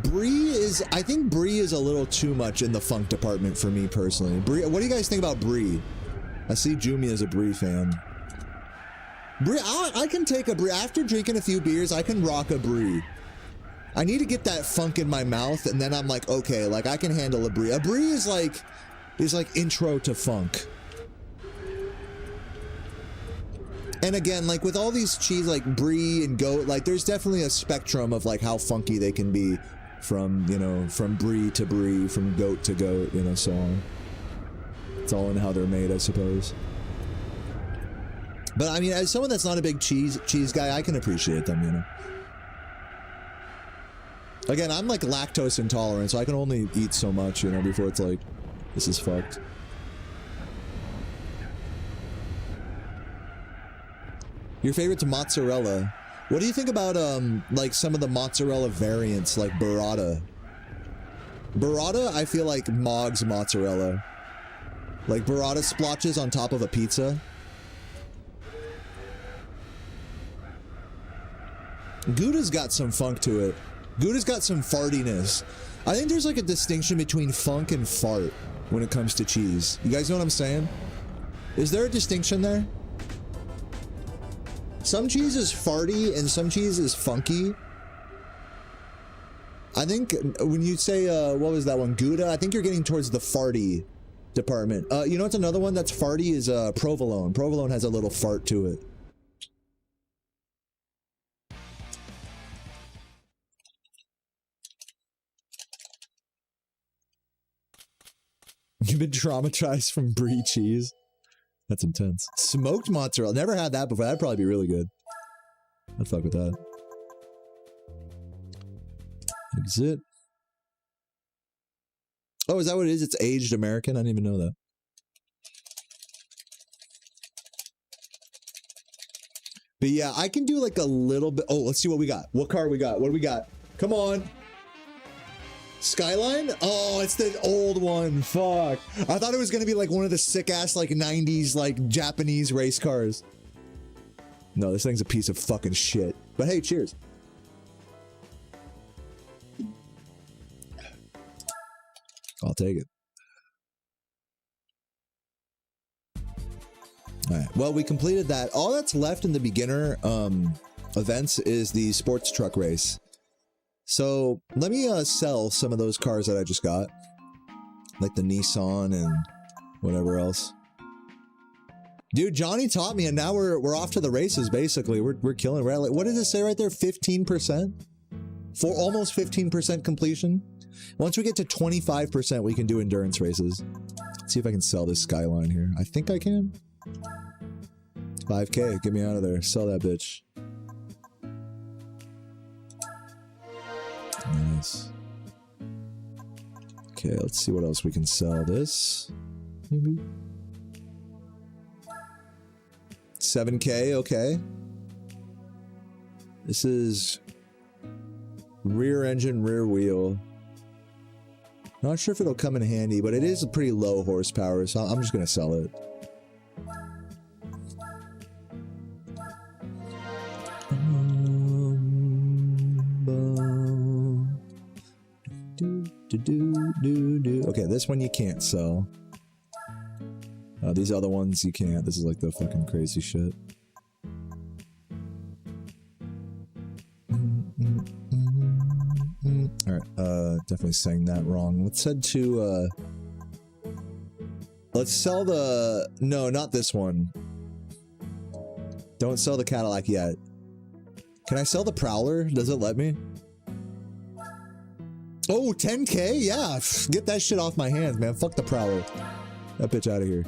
Brie I think Brie is a little too much in the funk department for me personally. Brie, what do you guys think about Brie? I see Jumi as a Brie fan. Brie, I can take a Brie. After drinking a few beers, I can rock a Brie. I need to get that funk in my mouth, and then I'm like, okay, like I can handle a Brie. A Brie is like intro to funk. And again, like with all these cheese, like Brie and goat, like there's definitely a spectrum of like how funky they can be, from, you know, from Brie to Brie, from goat to goat, you know, so on. It's all in how they're made, I suppose. But I mean, as someone that's not a big cheese guy, I can appreciate them, you know. Again, I'm like lactose intolerant, so I can only eat so much, you know, before it's like, this is fucked. Your favorite's mozzarella. What do you think about, like some of the mozzarella variants, like burrata? Burrata, I feel like Mog's mozzarella. Like burrata splotches on top of a pizza. Gouda's got some funk to it. Gouda's got some fartiness. I think there's like a distinction between funk and fart when it comes to cheese. You guys know what I'm saying? Is there a distinction there? Some cheese is farty and some cheese is funky. I think when you say, what was that one? Gouda? I think you're getting towards the farty department. You know what's another one that's farty is provolone. Provolone has a little fart to it. You've been traumatized from brie cheese. That's intense. Smoked mozzarella. Never had that before. That'd probably be really good. I'd fuck with that. Exit. Oh, is that what it is? It's aged American? I didn't even know that. But yeah, I can do like a little bit. Oh, let's see what we got. What car we got? What do we got? Come on. Skyline? Oh, it's the old one. Fuck. I thought it was gonna be like one of the sick ass like 90s like Japanese race cars. No, this thing's a piece of fucking shit. But hey, cheers. I'll take it. Alright, well, we completed that. All that's left in the beginner events is the sports truck race. So let me sell some of those cars that I just got, like the Nissan and whatever else. Dude, Johnny taught me, and now we're off to the races. Basically, we're killing. We're at like, what does it say right there? 15%, for almost 15% completion. Once we get to 25%, we can do endurance races. Let's see if I can sell this Skyline here. I think I can. 5K, get me out of there. Sell that bitch. Nice. Okay, let's see what else we can sell. This, maybe 7K. Okay, this is rear engine, rear wheel. Not sure if it'll come in handy, but it is a pretty low horsepower, so I'm just gonna sell it. Okay, this one you can't sell. These other ones you can't. This is like the fucking crazy shit. Alright, definitely saying that wrong. Let's head to, let's sell the... No, not this one. Don't sell the Cadillac yet. Can I sell the Prowler? Does it let me? Oh, 10K? Yeah, get that shit off my hands, man. Fuck the Prowler. That bitch out of here.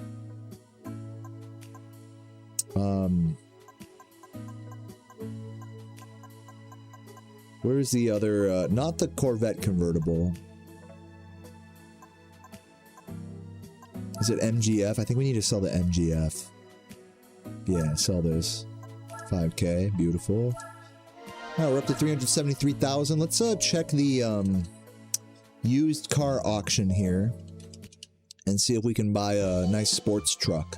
Where's the other, not the Corvette convertible. Is it MGF? I think we need to sell the MGF. Yeah, sell this. 5K, beautiful. All right, we're up to 373,000. Let's check the used car auction here and see if we can buy a nice sports truck.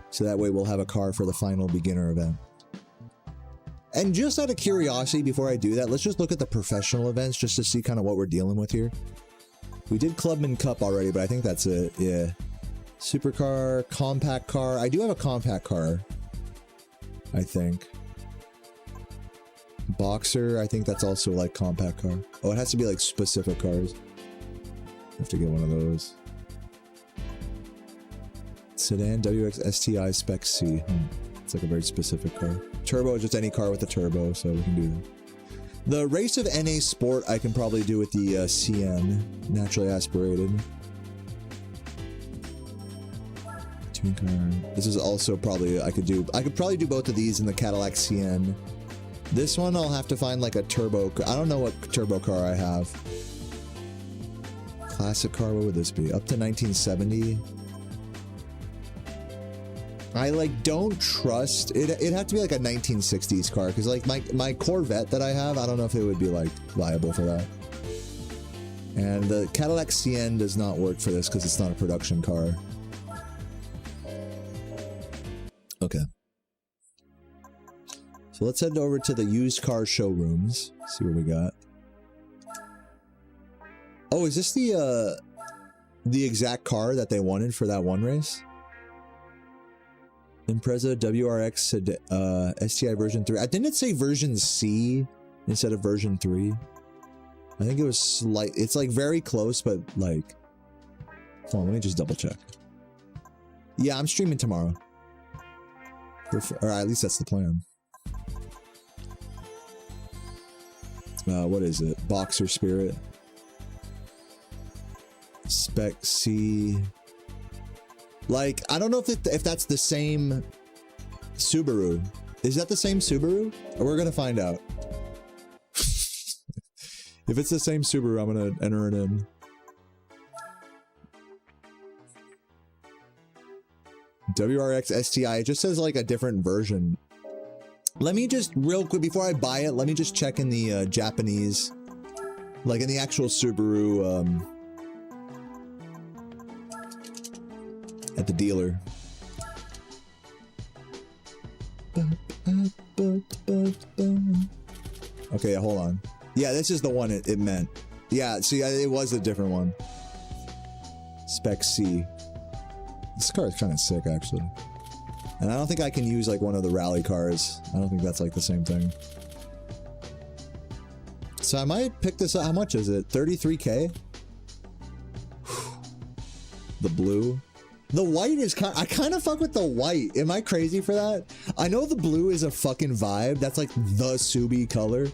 So that way we'll have a car for the final beginner event. And just out of curiosity, before I do that, let's just look at the professional events just to see kind of what we're dealing with here. We did Clubman Cup already, but I think that's it. Yeah. Supercar, compact car. I do have a compact car, I think. Boxer, I think that's also like compact car. Oh, it has to be like specific cars. I have to get one of those. Sedan WX STI Spec C. It's like a very specific car. Turbo, just any car with a turbo, so we can do that. The race of NA Sport I can probably do with the CN, naturally aspirated. Tune car. This is also probably, I could probably do both of these in the Cadillac CN. This one I'll have to find like a turbo, I don't know what turbo car I have. Classic car, what would this be? Up to 1970. I like don't trust it. It'd have to be like a 1960s car because like my Corvette that I have, I don't know if it would be like viable for that. And the Cadillac CN does not work for this because it's not a production car. Okay. So let's head over to the used car showrooms. See what we got. Oh, is this the exact car that they wanted for that one race? Impreza WRX STI version 3. Didn't it say version C instead of version 3? I think it was slight. It's like very close, but like. Hold on, let me just double check. Yeah, I'm streaming tomorrow. Or at least that's the plan. What is it? Boxer Spirit. Spec C. Like, I don't know if that's the same Subaru. Is that the same Subaru? We're gonna find out. If it's the same Subaru, I'm gonna enter it in. WRX STI. It just says like a different version. Let me just real quick before I buy it. Let me just check in the Japanese, like in the actual Subaru. At the dealer. Okay, hold on. Yeah, this is the one it meant. Yeah, see, it was a different one. Spec C. This car is kind of sick, actually. And I don't think I can use, like, one of the rally cars. I don't think that's, like, the same thing. So I might pick this up. How much is it? 33K? The blue. The white is I kind of fuck with the white. Am I crazy for that? I know the blue is a fucking vibe. That's like the Subi color.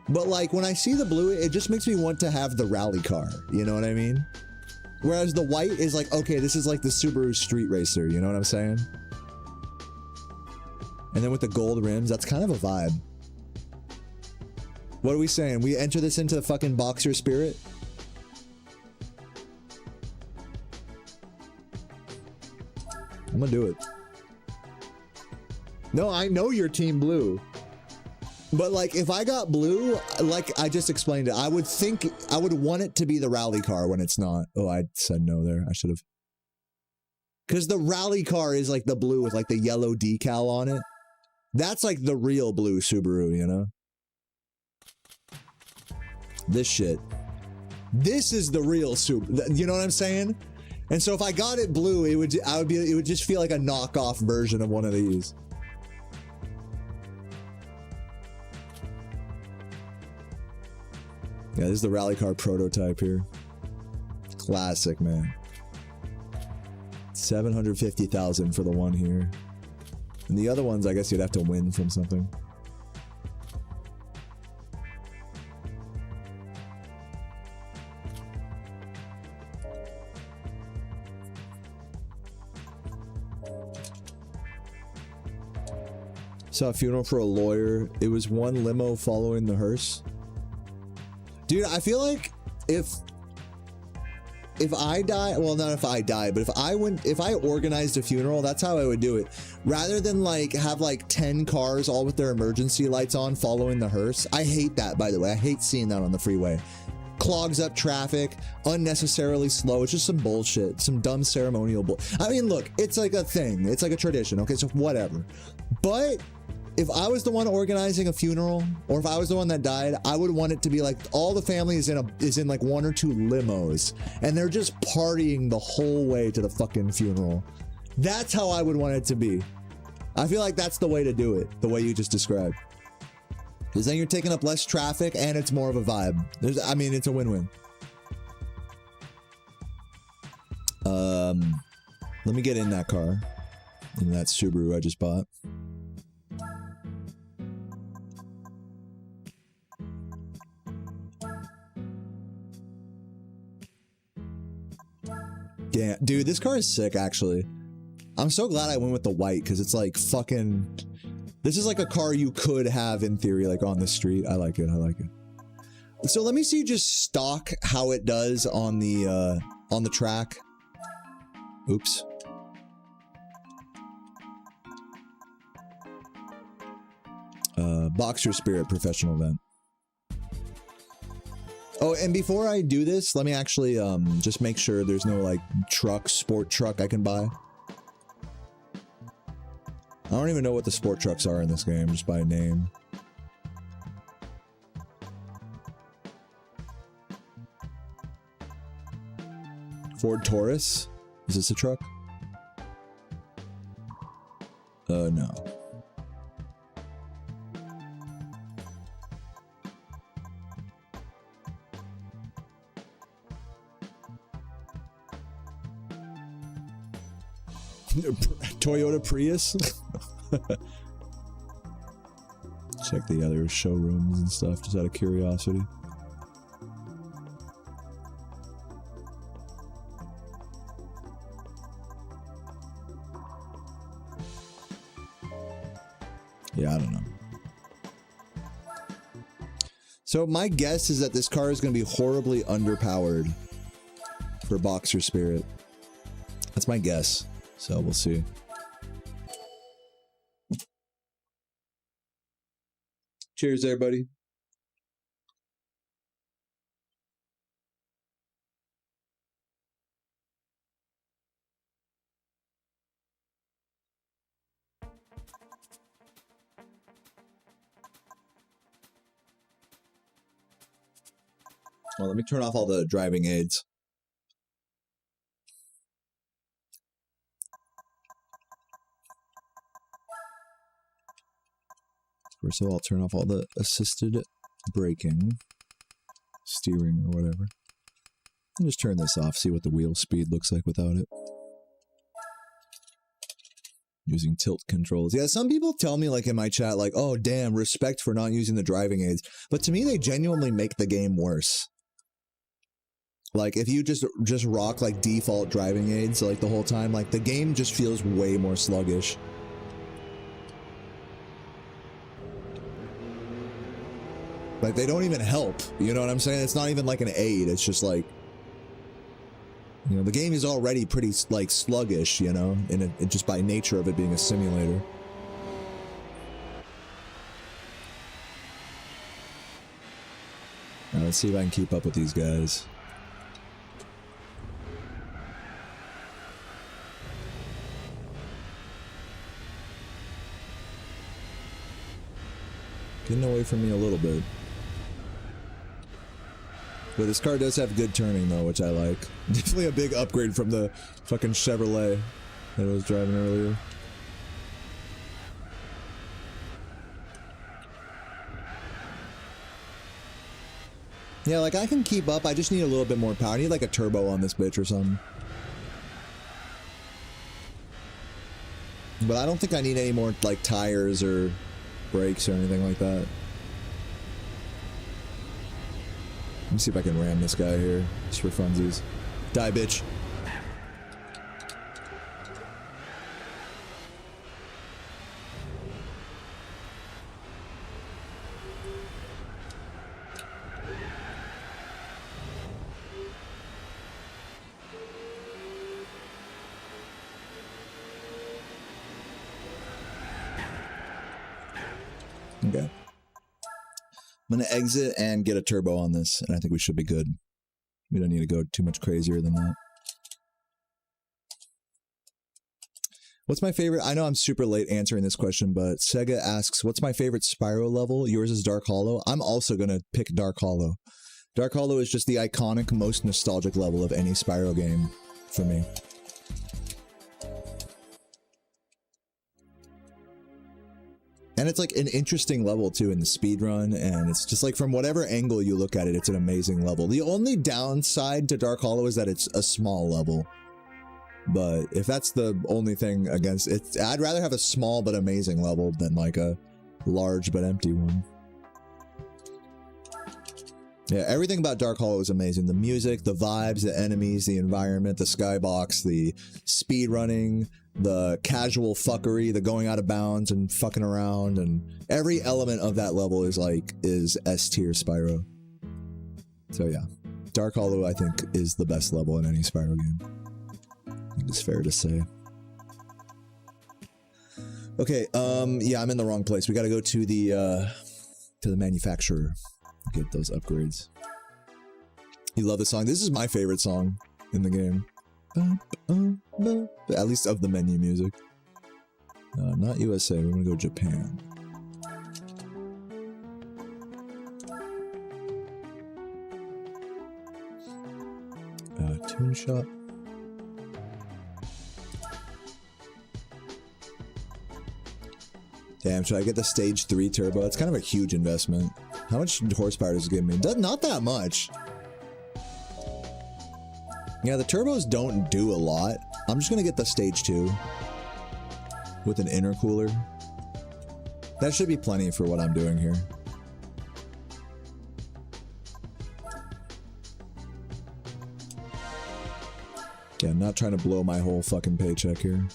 But like when I see the blue, it just makes me want to have the rally car. You know what I mean? Whereas the white is like, okay, this is like the Subaru Street Racer. You know what I'm saying? And then with the gold rims, that's kind of a vibe. What are we saying? We enter this into the fucking Boxer Spirit? I'm gonna do it. No, I know you're team blue. But like, if I got blue, like I just explained it, I would want it to be the rally car when it's not. Oh, I said no there. I should have. Because the rally car is like the blue with like the yellow decal on it. That's like the real blue Subaru, you know? This shit. This is the real Subaru. You know what I'm saying? And so if I got it blue, it would just feel like a knockoff version of one of these. Yeah, this is the rally car prototype here. Classic, man. 750,000 for the one here. And the other ones, I guess you'd have to win from something. Saw a funeral for a lawyer. It was one limo following the hearse. Dude, I feel like if I die, well, not if I die, but if I organized a funeral, that's how I would do it. Rather than like have like 10 cars all with their emergency lights on following the hearse. I hate that, by the way. I hate seeing that on the freeway. Clogs up traffic, unnecessarily slow. It's just some bullshit, some dumb ceremonial bull. I mean, look, it's like a thing. It's like a tradition. Okay, so whatever. But if I was the one organizing a funeral, or if I was the one that died, I would want it to be like all the family is in like 1 or 2 limos, and they're just partying the whole way to the fucking funeral. That's how I would want it to be. I feel like that's the way to do it, the way you just described. Because then you're taking up less traffic, and it's more of a vibe. I mean, it's a win-win. Let me get in that car, in that Subaru I just bought. Yeah, dude, this car is sick, actually. I'm so glad I went with the white, because it's like fucking... This is like a car you could have, in theory, like on the street. I like it, I like it. So let me see just stock how it does on the track. Oops. Boxer Spirit professional event. Oh, and before I do this, let me actually just make sure there's no like sport truck I can buy. I don't even know what the sport trucks are in this game, just by name. Ford Taurus? Is this a truck? No. Toyota Prius? Check the other showrooms and stuff, just out of curiosity. Yeah, I don't know. So my guess is that this car is going to be horribly underpowered for Boxer Spirit. That's my guess. So we'll see. Cheers, everybody. Well, let me turn off all the driving aids. First of all, I'll turn off all the assisted braking, steering, or whatever. And just turn this off, see what the wheel speed looks like without it. Using tilt controls. Yeah, some people tell me, like in my chat, like, oh, damn, respect for not using the driving aids. But to me, they genuinely make the game worse. Like, if you just rock, like, default driving aids, like, the whole time, like, the game just feels way more sluggish. Like, they don't even help, you know what I'm saying? It's not even like an aid, it's just like, you know, the game is already pretty, like, sluggish, you know, and it just by nature of it being a simulator. Now, let's see if I can keep up with these guys. Getting away from me a little bit. But this car does have good turning, though, which I like. Definitely a big upgrade from the fucking Chevrolet that I was driving earlier. Yeah, like, I can keep up. I just need a little bit more power. I need, like, a turbo on this bitch or something. But I don't think I need any more, like, tires or brakes or anything like that. Let me see if I can ram this guy here, just for funsies. Die, bitch. Okay. I'm going to exit and get a turbo on this, and I think we should be good. We don't need to go too much crazier than that. What's my favorite? I know I'm super late answering this question, but Sega asks, what's my favorite Spyro level? Yours is Dark Hollow. I'm also going to pick Dark Hollow. Dark Hollow is just the iconic, most nostalgic level of any Spyro game for me. And it's like an interesting level too in the speedrun, and it's just like from whatever angle you look at it, it's an amazing level. The only downside to Dark Hollow is that it's a small level. But if that's the only thing against it, I'd rather have a small but amazing level than like a large but empty one. Yeah, everything about Dark Hollow is amazing. The music, the vibes, the enemies, the environment, the skybox, the speed running, the casual fuckery, the going out of bounds and fucking around, and every element of that level is S tier Spyro. So yeah, Dark Hollow I think is the best level in any Spyro game. I think it's fair to say. Okay, yeah, I'm in the wrong place. We gotta go to the manufacturer. Get those upgrades. You love the song. This is my favorite song in the game. At least of the menu music. Not USA. We're gonna go Japan. Tune shop. Damn, should I get the stage 3 turbo? It's kind of a huge investment. How much horsepower does it give me? Not that much. Yeah, the turbos don't do a lot. I'm just gonna get the stage 2 with an intercooler. That should be plenty for what I'm doing here. Yeah, I'm not trying to blow my whole fucking paycheck here.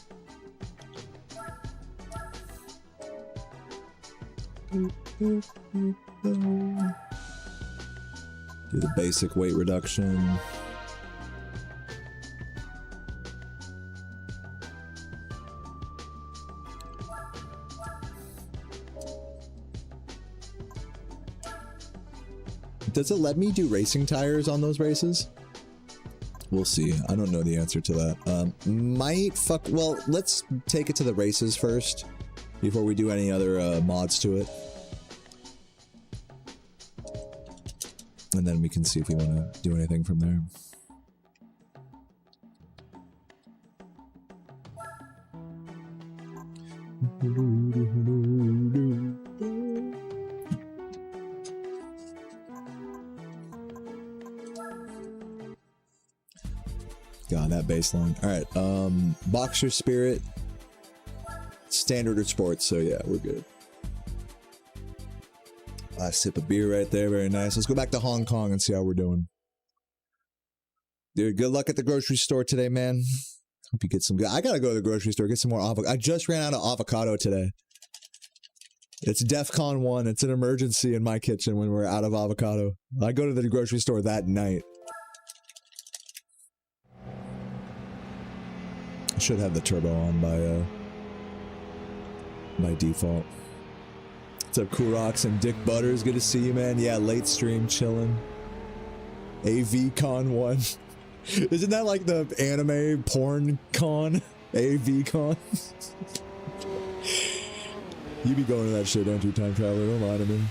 Do the basic weight reduction. Does it let me do racing tires on those races? We'll see. I don't know the answer to that. Well, let's take it to the races first before we do any other mods to it. And then we can see if we want to do anything from there. God, that bass line. Alright, Boxer Spirit. Standard or sports, so yeah, we're good. Last sip of beer right there, very nice. Let's go back to Hong Kong and see how we're doing. Dude, good luck at the grocery store today, man. Hope you get some good. I gotta go to the grocery store, get some more avocado. I just ran out of avocado today. It's DEFCON 1. It's an emergency in my kitchen when we're out of avocado. I go to the grocery store that night. I should have the turbo on by default. What's up, Kurox and Dick Butters? Good to see you, man. Yeah, late stream, chilling. AVCon 1. Isn't that like the anime porn con? AVCon? You be going to that shit, don't you, Time Traveler? Don't lie to me.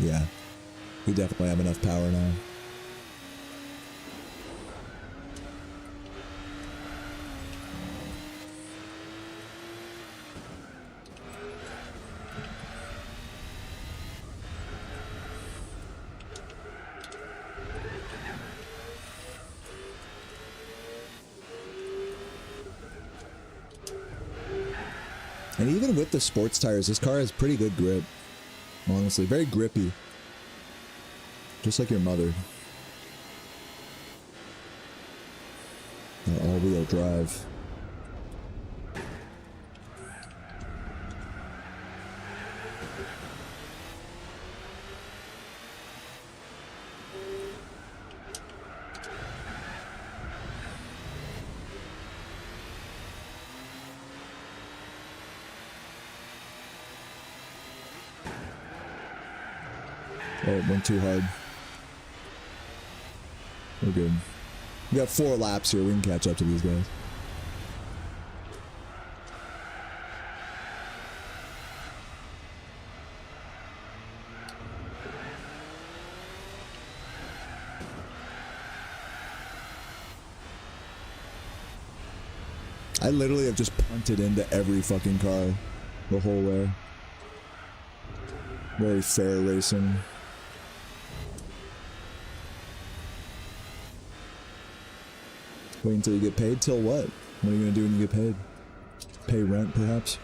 Yeah. We definitely have enough power now. And even with the sports tires, this car has pretty good grip. Honestly, very grippy. Just like your mother. All-wheel drive. Oh, it went too hard. We're good. We got 4 laps here. We can catch up to these guys. I literally have just punted into every fucking car the whole way. Very fair racing. Wait until you get paid? Till what? What are you gonna do when you get paid? Pay rent, perhaps?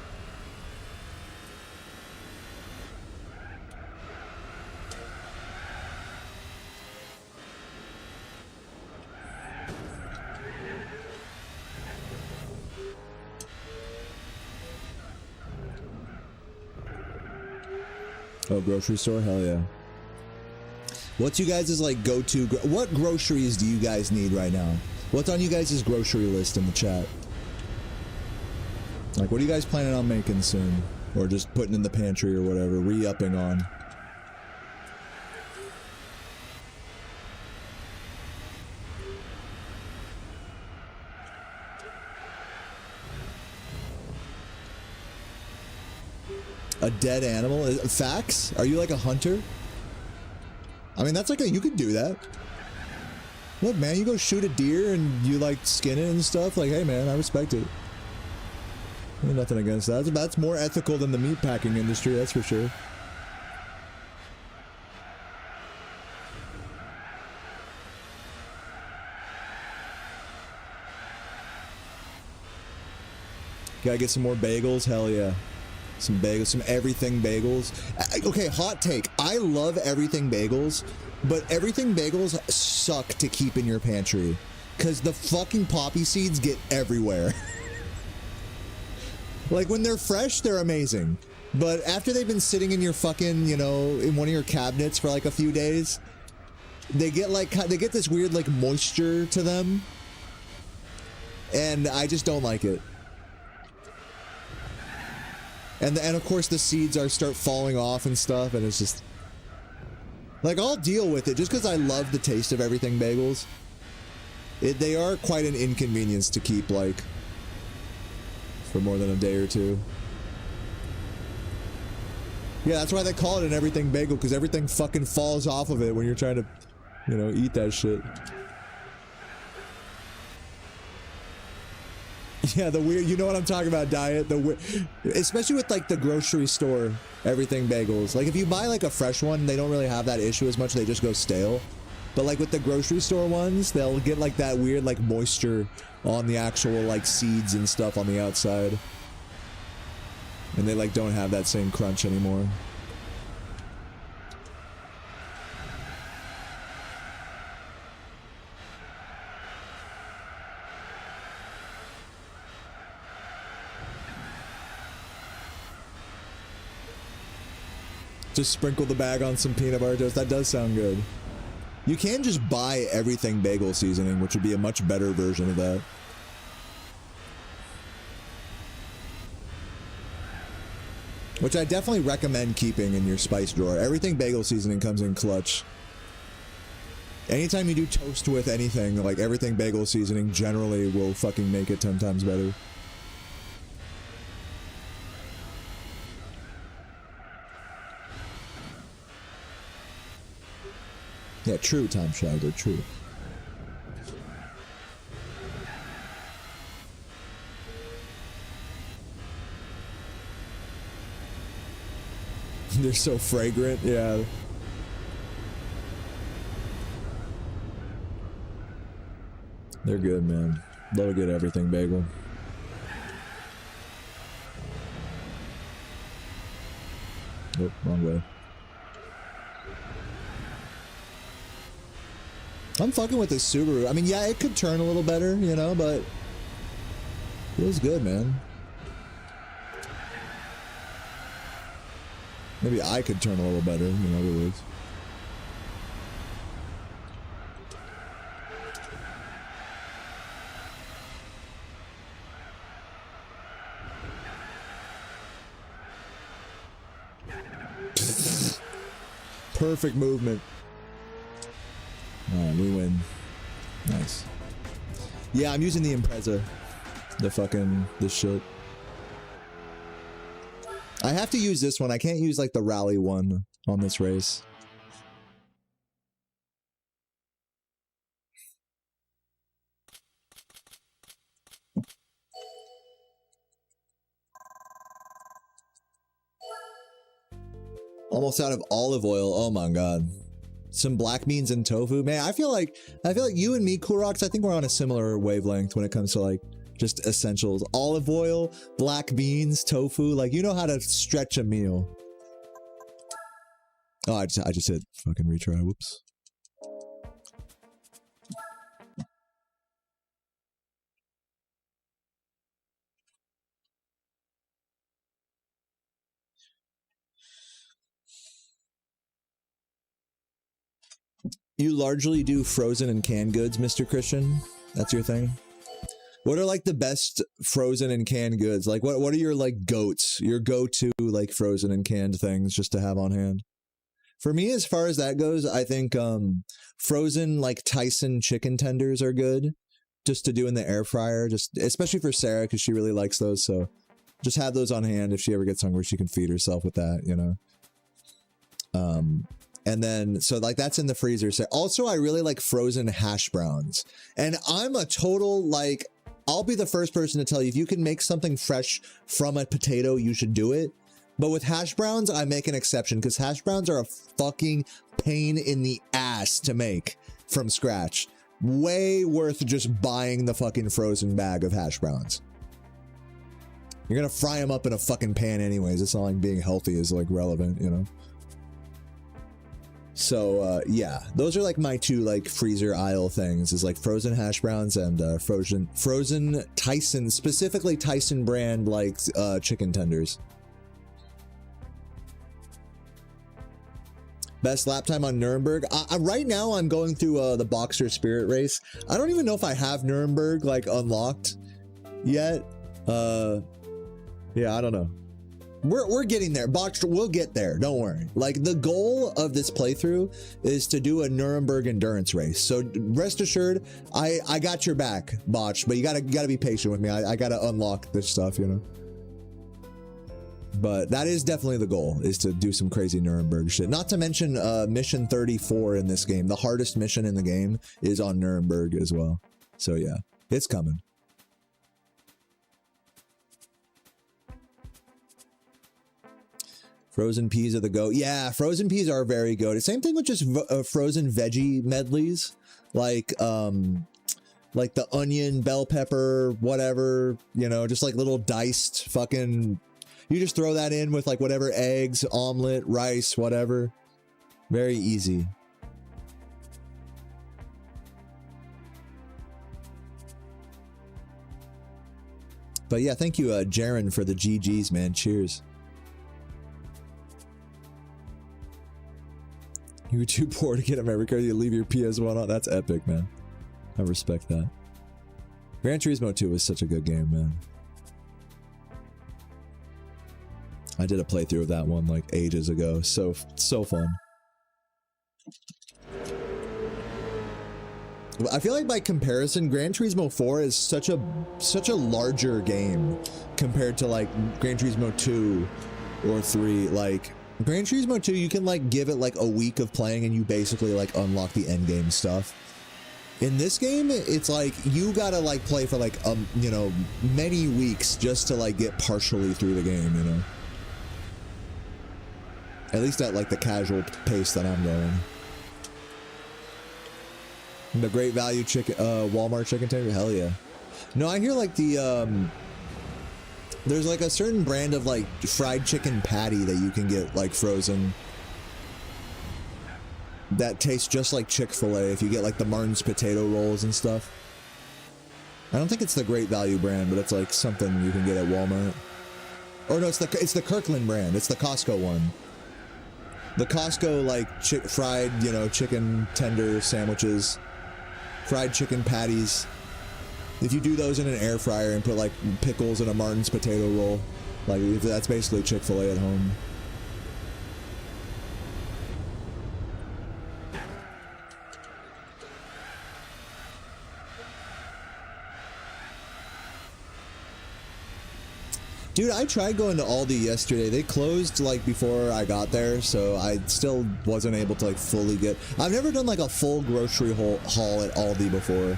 Oh, grocery store? Hell yeah. What's you guys' like go-to? What groceries do you guys need right now? What's on you guys' grocery list in the chat? Like, what are you guys planning on making soon? Or just putting in the pantry or whatever, re-upping on? A dead animal? Facts? Are you like a hunter? I mean, that's like a, you could do that. Look, man, you go shoot a deer and you like skin it and stuff. Like, hey, man, I respect it. Ain't nothing against that. That's more ethical than the meatpacking industry, that's for sure. Gotta get some more bagels? Hell yeah. Some bagels, some everything bagels. Okay, hot take. I love everything bagels, but everything bagels suck to keep in your pantry because the fucking poppy seeds get everywhere. Like, when they're fresh, they're amazing. But after they've been sitting in your fucking, you know, in one of your cabinets for like a few days, they get like, they get this weird like moisture to them. And I just don't like it. And of course the seeds start falling off and stuff, and it's just like, I'll deal with it just because I love the taste of everything bagels. They are quite an inconvenience to keep like for more than a day or two. Yeah, that's why they call it an everything bagel, because everything fucking falls off of it when you're trying to, you know, eat that shit. Yeah, the weird, you know what I'm talking about, Diet. Especially with like the grocery store everything bagels. Like, if you buy like a fresh one, they don't really have that issue as much. They just go stale. But like with the grocery store ones, they'll get like that weird like moisture on the actual like seeds and stuff on the outside. And they like don't have that same crunch anymore. Just sprinkle the bag on some peanut butter toast. That does sound good. You can just buy everything bagel seasoning, which would be a much better version of that. Which I definitely recommend keeping in your spice drawer. Everything bagel seasoning comes in clutch. Anytime you do toast with anything, like everything bagel seasoning generally will fucking make it 10 times better. Yeah, true, Tom Shagger, true. They're so fragrant, yeah. They're good, man. Love a good everything bagel. Nope, wrong way. I'm fucking with this Subaru. I mean, yeah, it could turn a little better, you know, but feels good, man. Maybe I could turn a little better, in other words. Perfect movement. Alright, we win. Nice. Yeah, I'm using the Impreza. This shit. I have to use this one. I can't use like the rally one on this race. Almost out of olive oil. Oh my god. Some black beans and tofu. Man, I feel like you and me, Kurox, I think we're on a similar wavelength when it comes to like just essentials. Olive oil, black beans, tofu. Like, you know how to stretch a meal. Oh, I just hit fucking retry. Whoops. You largely do frozen and canned goods, Mr. Christian? That's your thing? What are like the best frozen and canned goods? Like what are your like goats? Your go-to like frozen and canned things just to have on hand? For me, as far as that goes, I think frozen like Tyson chicken tenders are good just to do in the air fryer, just especially for Sarah because she really likes those, so just have those on hand if she ever gets hungry, she can feed herself with that, you know. And then, so like that's in the freezer. So also, I really like frozen hash browns. And I'm a total, like, I'll be the first person to tell you, if you can make something fresh from a potato, you should do it. But with hash browns, I make an exception because hash browns are a fucking pain in the ass to make from scratch. Way worth just buying the fucking frozen bag of hash browns. You're gonna fry them up in a fucking pan anyways. It's not like being healthy is like relevant, you know? So, yeah, those are like my two like freezer aisle things is like frozen hash browns and frozen Tyson, specifically Tyson brand like chicken tenders. Best lap time on Nuremberg. Right now I'm going through the Boxer Spirit race. I don't even know if I have Nuremberg like unlocked yet. Yeah, I don't know. We're getting there. Botched, we'll get there. Don't worry. Like, the goal of this playthrough is to do a Nuremberg endurance race. So rest assured, I got your back, Botched, but you gotta be patient with me. I gotta unlock this stuff, you know. But that is definitely the goal, is to do some crazy Nuremberg shit. Not to mention mission 34 in this game. The hardest mission in the game is on Nuremberg as well. So yeah, it's coming. Frozen peas are the go. Yeah, frozen peas are very good. Same thing with just frozen veggie medleys, like the onion, bell pepper, whatever, you know, just like little diced fucking. You just throw that in with like whatever eggs, omelet, rice, whatever. Very easy. But yeah, thank you, Jaren, for the GGs, man. Cheers. You were too poor to get a memory card. You leave your PS1 on. That's epic, man. I respect that. Gran Turismo 2 was such a good game, man. I did a playthrough of that one like ages ago. So fun. I feel like by comparison, Gran Turismo 4 is such a larger game compared to like Gran Turismo 2 or 3. Like Gran Turismo 2, you can like give it like a week of playing and you basically like unlock the end game stuff. In this game, it's like you gotta like play for like you know, many weeks just to like get partially through the game, you know. At least at like the casual pace that I'm going. The Great Value chicken, Walmart chicken tender, hell yeah. No, I hear like the there's like a certain brand of like fried chicken patty that you can get like frozen that tastes just like Chick-fil-A if you get like the Martin's potato rolls and stuff. I don't think it's the Great Value brand, but it's like something you can get at Walmart. Or no, it's the Kirkland brand. It's the Costco one. The Costco like fried, you know, chicken tender sandwiches, fried chicken patties. If you do those in an air fryer and put like pickles in a Martin's potato roll, like that's basically Chick-fil-A at home. Dude, I tried going to Aldi yesterday. They closed like before I got there, so I still wasn't able to like fully get. I've never done like a full grocery haul at Aldi before.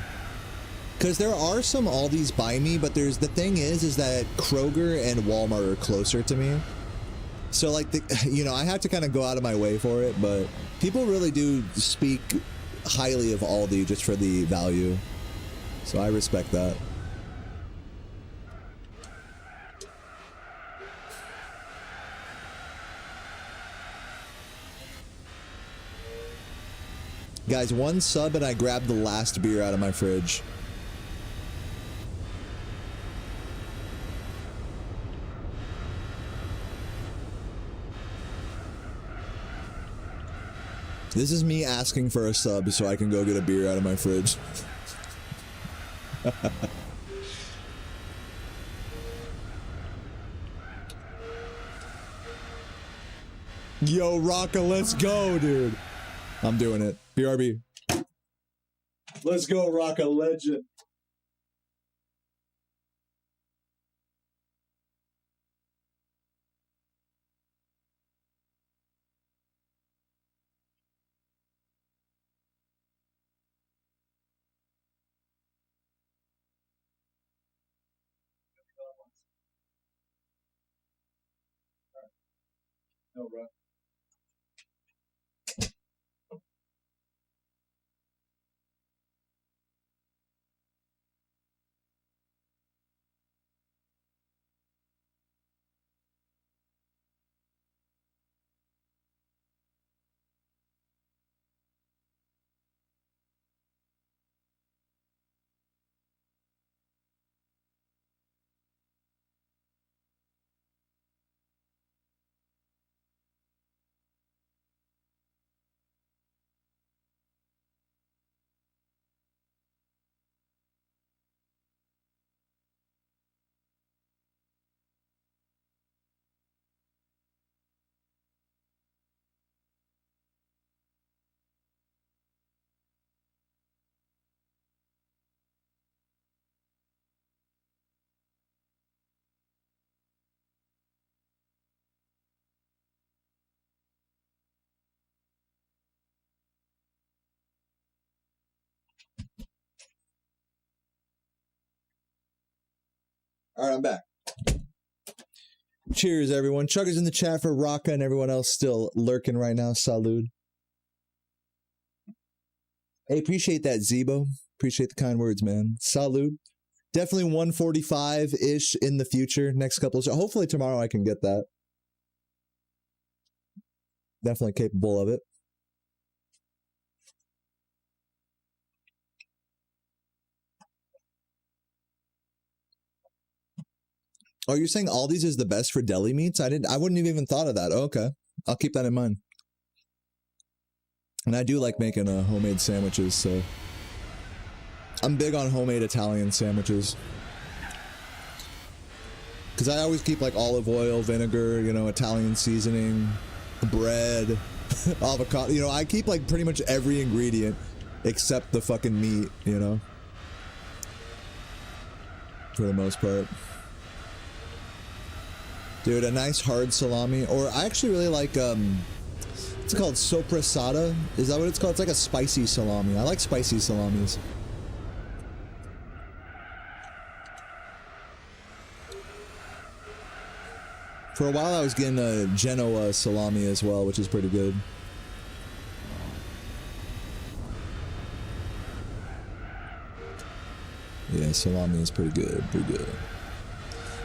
Because there are some Aldis by me, but the thing is that Kroger and Walmart are closer to me. So like, I have to kind of go out of my way for it, but people really do speak highly of Aldi just for the value. So I respect that. Guys, 1 sub and I grabbed the last beer out of my fridge. This is me asking for a sub so I can go get a beer out of my fridge. Yo, Rocka, let's go, dude. I'm doing it. BRB. Let's go, Rocka, legend. No, bro. All right, I'm back. Cheers, everyone. Chuggers in the chat for Rocka and everyone else still lurking right now. Salud. Hey, appreciate that, Zebo. Appreciate the kind words, man. Salud. Definitely 145-ish in the future. Next couple of shows. Hopefully tomorrow I can get that. Definitely capable of it. Oh, you're saying Aldi's is the best for deli meats? I wouldn't have even thought of that. Oh, okay. I'll keep that in mind. And I do like making homemade sandwiches, so I'm big on homemade Italian sandwiches. Because I always keep like olive oil, vinegar, Italian seasoning, bread, avocado. I keep like pretty much every ingredient except the fucking meat, for the most part. Dude, a nice hard salami, or I actually really like, what's it called, sopressata? Is that what it's called? It's like a spicy salami. I like spicy salamis. For a while I was getting a Genoa salami as well, which is pretty good. Yeah, salami is pretty good,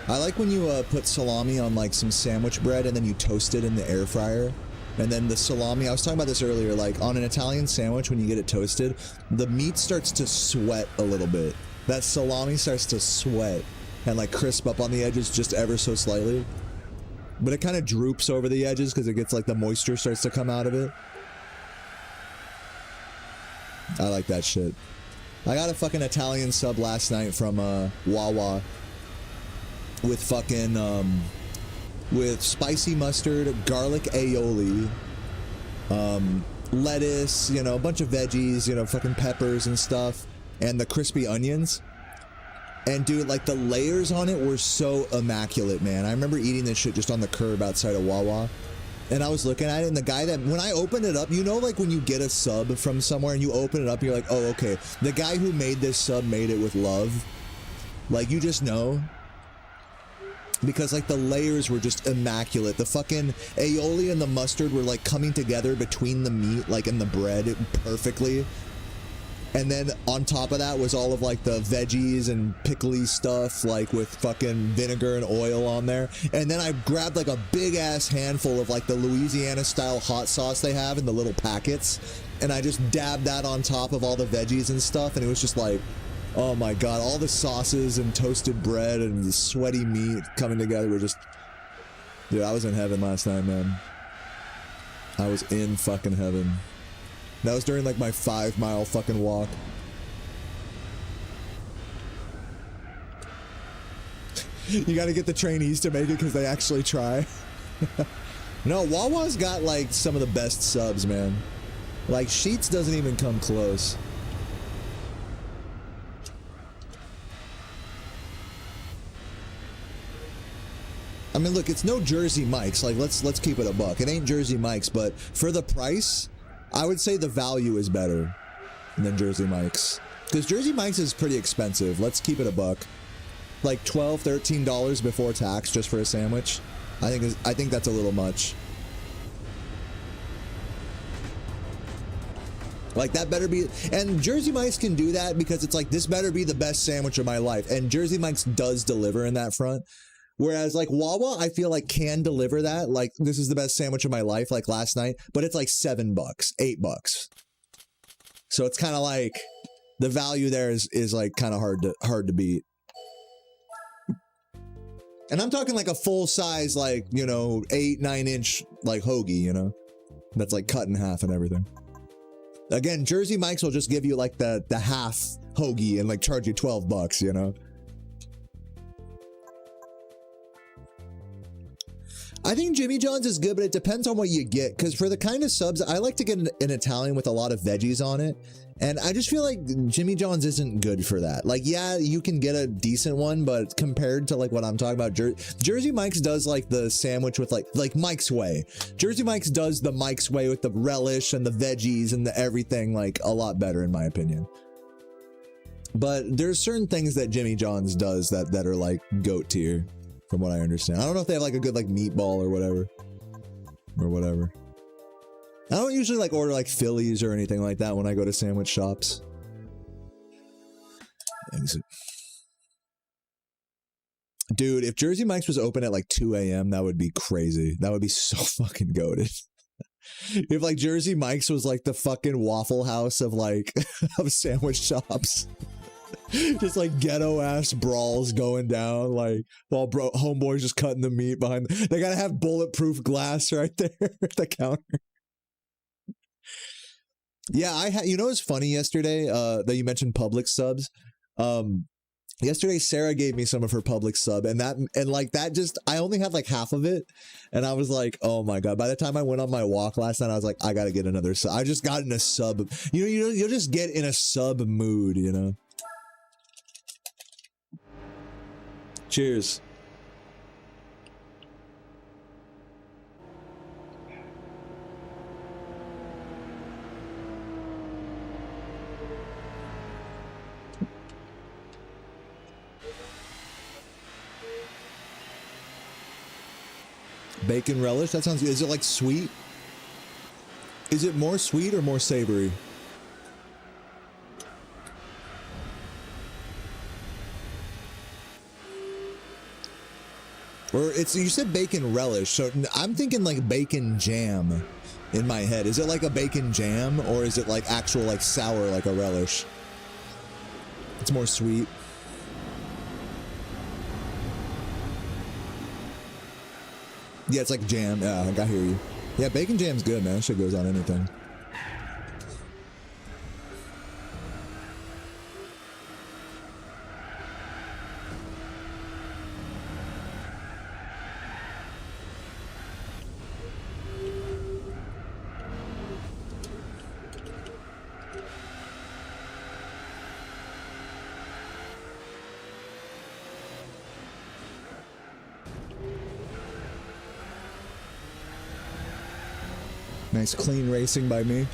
I like when you put salami on like some sandwich bread and then you toast it in the air fryer. And then the salami, I was talking about this earlier, like on an Italian sandwich when you get it toasted, the meat starts to sweat a little bit. That salami starts to sweat and like crisp up on the edges just ever so slightly. But it kind of droops over the edges because it gets like the moisture starts to come out of it. I like that shit. I got a fucking Italian sub last night from Wawa. With fucking, with spicy mustard, garlic aioli, lettuce, a bunch of veggies, fucking peppers and stuff, and the crispy onions. And dude, like the layers on it were so immaculate, man. I remember eating this shit just on the curb outside of Wawa. And I was looking at it, and the guy that, when I opened it up, you know, like when you get a sub from somewhere and you open it up, you're like, oh, okay. The guy who made this sub made it with love. Like, you just know. Because, like, the layers were just immaculate. The fucking aioli and the mustard were, like, coming together between the meat, like, and the bread perfectly. And then on top of that was all of like the veggies and pickly stuff, like with fucking vinegar and oil on there. And then I grabbed like a big ass handful of like the Louisiana style hot sauce they have in the little packets. And I just dabbed that on top of all the veggies and stuff. And it was just like, oh my God, all the sauces and toasted bread and the sweaty meat coming together were just, dude, I was in heaven last night, man. I was in fucking heaven. That was during like my 5-mile fucking walk. You gotta get the trainees to make it because they actually try. No, Wawa's got like some of the best subs, man. Like Sheetz doesn't even come close. I mean, look, it's no Jersey Mike's. Like, let's keep it a buck. It ain't Jersey Mike's, but for the price, I would say the value is better than Jersey Mike's. Because Jersey Mike's is pretty expensive. Let's keep it a buck. Like $12, $13 before tax just for a sandwich. I think that's a little much. Like that better be, and Jersey Mike's can do that because it's like, this better be the best sandwich of my life. And Jersey Mike's does deliver in that front. Whereas like Wawa, I feel like can deliver that. Like this is the best sandwich of my life, like last night, but it's like $7, $8. So it's kind of like the value there is like kind of hard to beat. And I'm talking like a full size, like, you know, 8-9 inch like hoagie, you know, that's like cut in half and everything. Again, Jersey Mike's will just give you like the half hoagie and like charge you $12, you know. I think Jimmy John's is good, but it depends on what you get. Because for the kind of subs, I like to get an Italian with a lot of veggies on it. And I just feel like Jimmy John's isn't good for that. Like, yeah, you can get a decent one, but compared to like what I'm talking about, Jersey Mike's does like the sandwich with like Mike's Way. Jersey Mike's does the Mike's Way with the relish and the veggies and the everything like a lot better in my opinion. But there's certain things that Jimmy John's does that are like GOAT tier. From what I understand. I don't know if they have like a good like meatball or whatever. I don't usually like order like Phillies or anything like that when I go to sandwich shops. Exit. Dude, if Jersey Mike's was open at like 2 a.m., that would be crazy. That would be so fucking goated. If like Jersey Mike's was like the fucking Waffle House of like of sandwich shops. Just like ghetto ass brawls going down, like while homeboys just cutting the meat behind. They gotta have bulletproof glass right there at the counter. Yeah, you know what's funny yesterday? That you mentioned Publix subs. Yesterday Sarah gave me some of her Publix sub, and I only had like half of it, and I was like, oh my God. By the time I went on my walk last night, I was like, I gotta get another sub. I just got in a sub. You'll just get in a sub mood, you know. Cheers. Bacon relish? That sounds good. Is it like sweet? Is it more sweet or more savory? Or you said bacon relish, so I'm thinking like bacon jam in my head. Is it like a bacon jam or is it like actual like sour like a relish? It's more sweet. Yeah, it's like jam. Yeah, I hear you. Yeah, bacon jam's good, man. That shit goes on anything. Nice clean racing by me.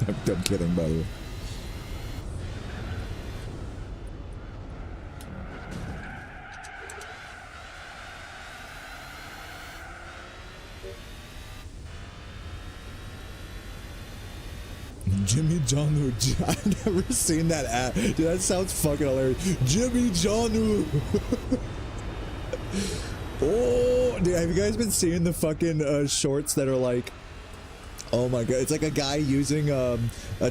I'm kidding, by the way. Jimmy Johnu. I've never seen that ad. Dude, that sounds fucking hilarious. Jimmy Johnu. Oh, dude, have you guys been seeing the fucking shorts that are like, oh my god, it's like a guy using a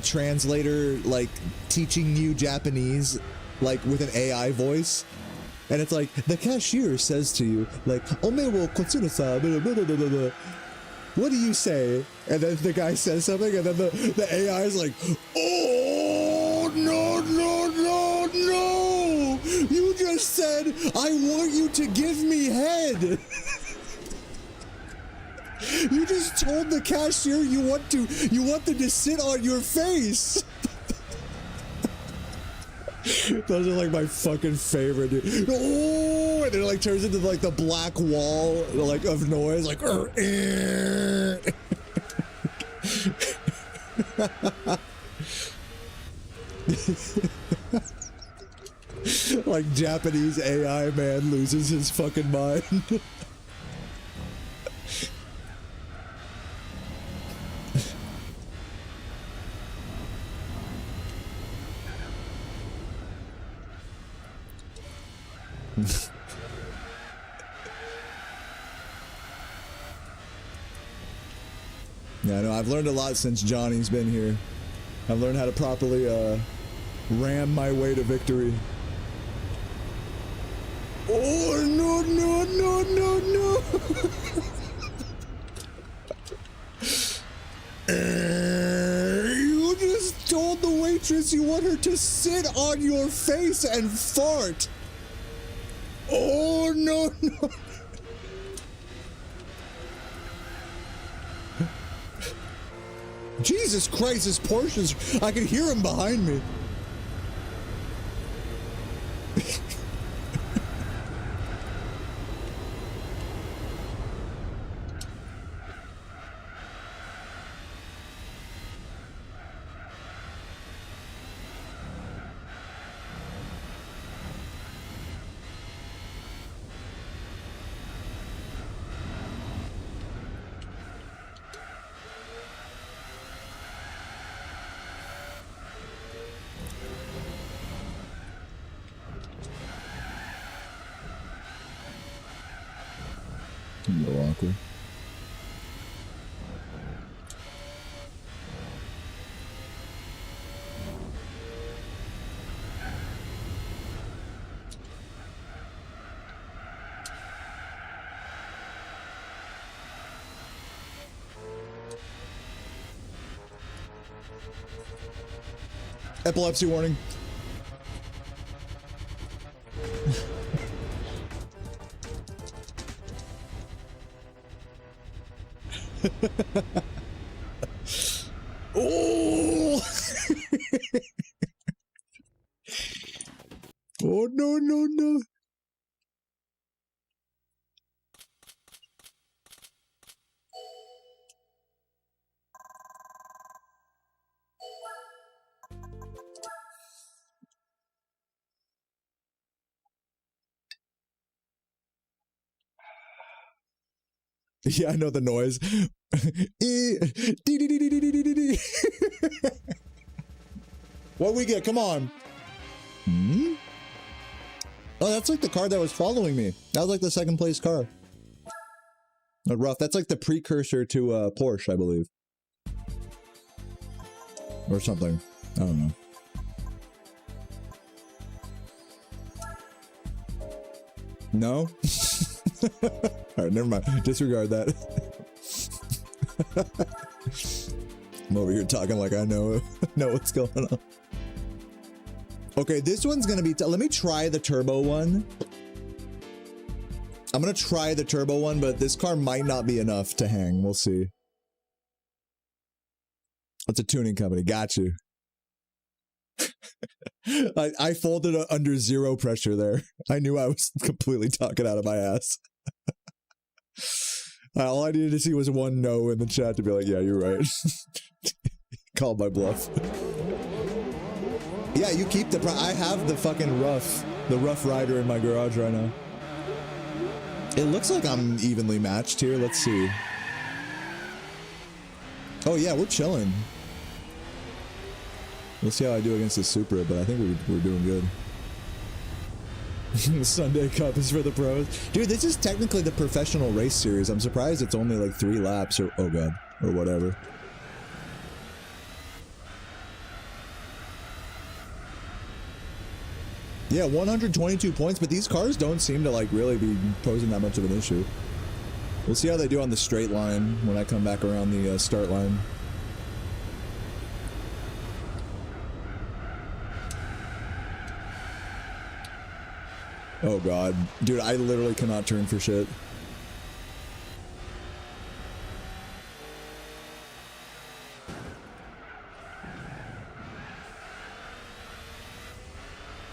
translator, like teaching you Japanese, like with an AI voice, and it's like the cashier says to you, like, "Ome wo kotsuru-sa, blah, blah, blah, blah, blah." What do you say? And then the guy says something, and then the AI is like, "Oh no no no no! You just said I want you to give me head." You just told the cashier you want them to sit on your face. Those are like my fucking favorite, dude. Oh, and it like turns into like the black wall like of noise, like like Japanese AI man loses his fucking mind. Yeah, no, I've learned a lot since Johnny's been here. I've learned how to properly ram my way to victory. Oh no no no no no! You just told the waitress you want her to sit on your face and fart. Oh no no! Jesus Christ, this Porsche's, I can hear him behind me. A little awkward. Epilepsy warning. Oh! Oh no no no! Yeah, I know the noise. What we get? Come on. Hmm? Oh, that's like the car that was following me. That was like the second place car. Rough. That's like the precursor to Porsche, I believe. Or something. I don't know. No? Alright, never mind. Disregard that. I'm over here talking like I know what's going on. Okay, this one's gonna be... let me try the turbo one. I'm gonna try the turbo one, but this car might not be enough to hang. We'll see. It's a tuning company. Got you. I folded under zero pressure there. I knew I was completely talking out of my ass. All I needed to see was one no in the chat to be like, yeah, you're right. Called my bluff. Yeah, you keep the... I have the fucking Rough Rider in my garage right now. It looks like I'm evenly matched here. Let's see. Oh yeah, we're chilling. Let's see how I do against the Supra, but I think we're doing good. The Sunday Cup is for the pros. Dude, this is technically the professional race series. I'm surprised it's only like 3 laps or, oh god, or whatever. Yeah, 122 points, but these cars don't seem to like really be posing that much of an issue. We'll see how they do on the straight line when I come back around the start line. Oh god. Dude, I literally cannot turn for shit.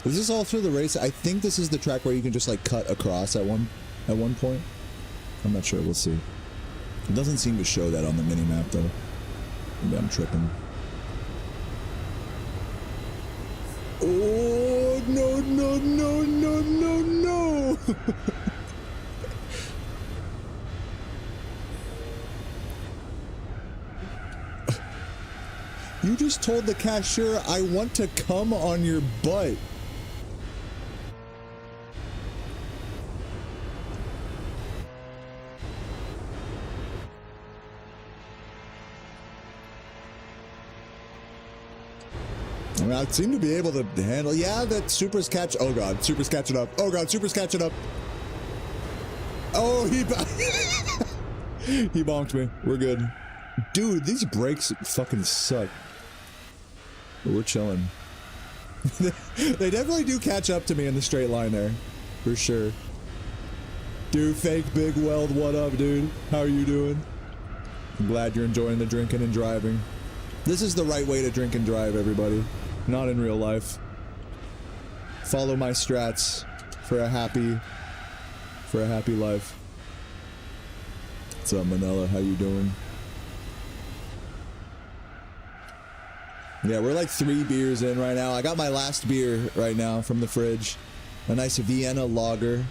Is this all through the race? I think this is the track where you can just like cut across at one point. I'm not sure, we'll see. It doesn't seem to show that on the mini-map though. Maybe I'm tripping. Oh, no, no, no, no, no, no! You just told the cashier I want to come on your butt. I mean, I seem to be able to handle. Yeah, that Supra's catch. Oh god, Supra's catching up. Oh god, Supra's catching up. Oh, he he bonked me. We're good. Dude, these brakes fucking suck. But we're chilling. They definitely do catch up to me in the straight line there. For sure. Dude, fake big weld, what up, dude? How are you doing? I'm glad you're enjoying the drinking and driving. This is the right way to drink and drive, everybody. Not in real life. Follow my strats for a happy life. What's up, Manila? How you doing? Yeah, we're like 3 beers in right now. I got my last beer right now from the fridge. A nice Vienna lager.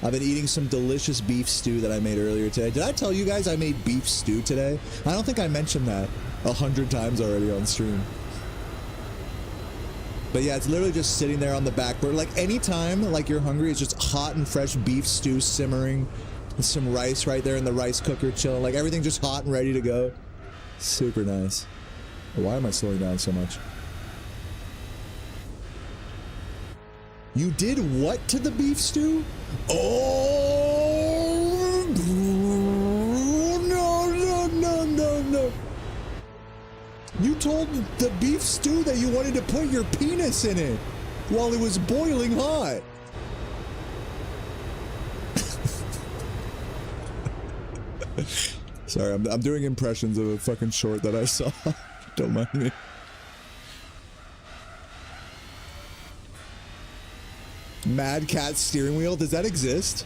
I've been eating some delicious beef stew that I made earlier today. Did I tell you guys I made beef stew today? I don't think I mentioned that 100 times already on stream. But yeah, it's literally just sitting there on the back burner. Like anytime like you're hungry, it's just hot and fresh beef stew simmering. With some rice right there in the rice cooker chilling. Like everything just hot and ready to go. Super nice. Why am I slowing down so much? You did what to the beef stew? Oh no, no, no, no, no. You told the beef stew that you wanted to put your penis in it while it was boiling hot. Sorry, I'm doing impressions of a fucking short that I saw. Don't mind me. Mad Cat steering wheel, does that exist?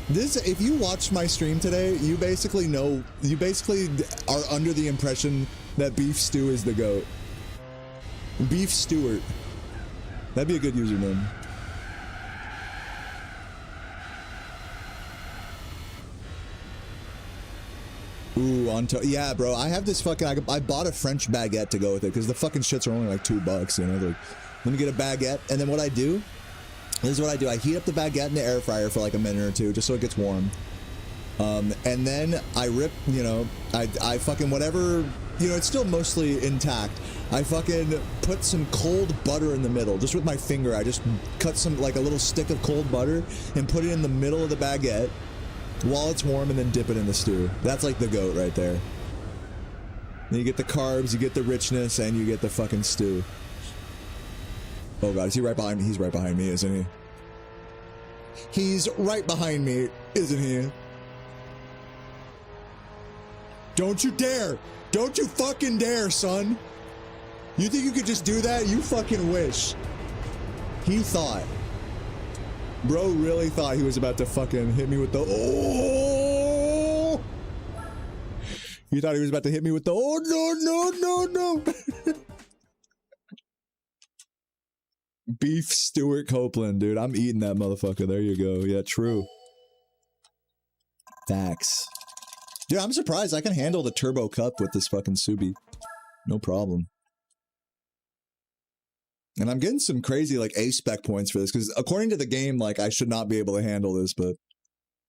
This, if you watched my stream today, you basically are under the impression that Beef Stew is the GOAT. Beef Stewart. That'd be a good username. Ooh, yeah, bro. I have this fucking. I bought a French baguette to go with it because the fucking shits are only like $2. You know, like, let me get a baguette, and then what I do. This is what I do. I heat up the baguette in the air fryer for like a minute or two, just so it gets warm. And then I rip. You know, I fucking whatever. You know, it's still mostly intact. I fucking put some cold butter in the middle, just with my finger. I just cut some like a little stick of cold butter and put it in the middle of the baguette. While it's warm, and then dip it in the stew. That's like the GOAT right there. Then you get the carbs, you get the richness, and you get the fucking stew. Oh god, is he right behind me? He's right behind me, isn't he? He's right behind me, isn't he? Don't you dare! Don't you fucking dare, son! You think you could just do that? You fucking wish. He thought. Bro really thought he was about to fucking hit me with the oh. He thought he was about to hit me with the oh no. Beef Stuart Copeland, dude. I'm eating that motherfucker. There you go. Yeah, true. Facts. Dude, I'm surprised I can handle the Turbo Cup with this fucking Subi. No problem. And I'm getting some crazy, like, A-spec points for this, because according to the game, like, I should not be able to handle this, but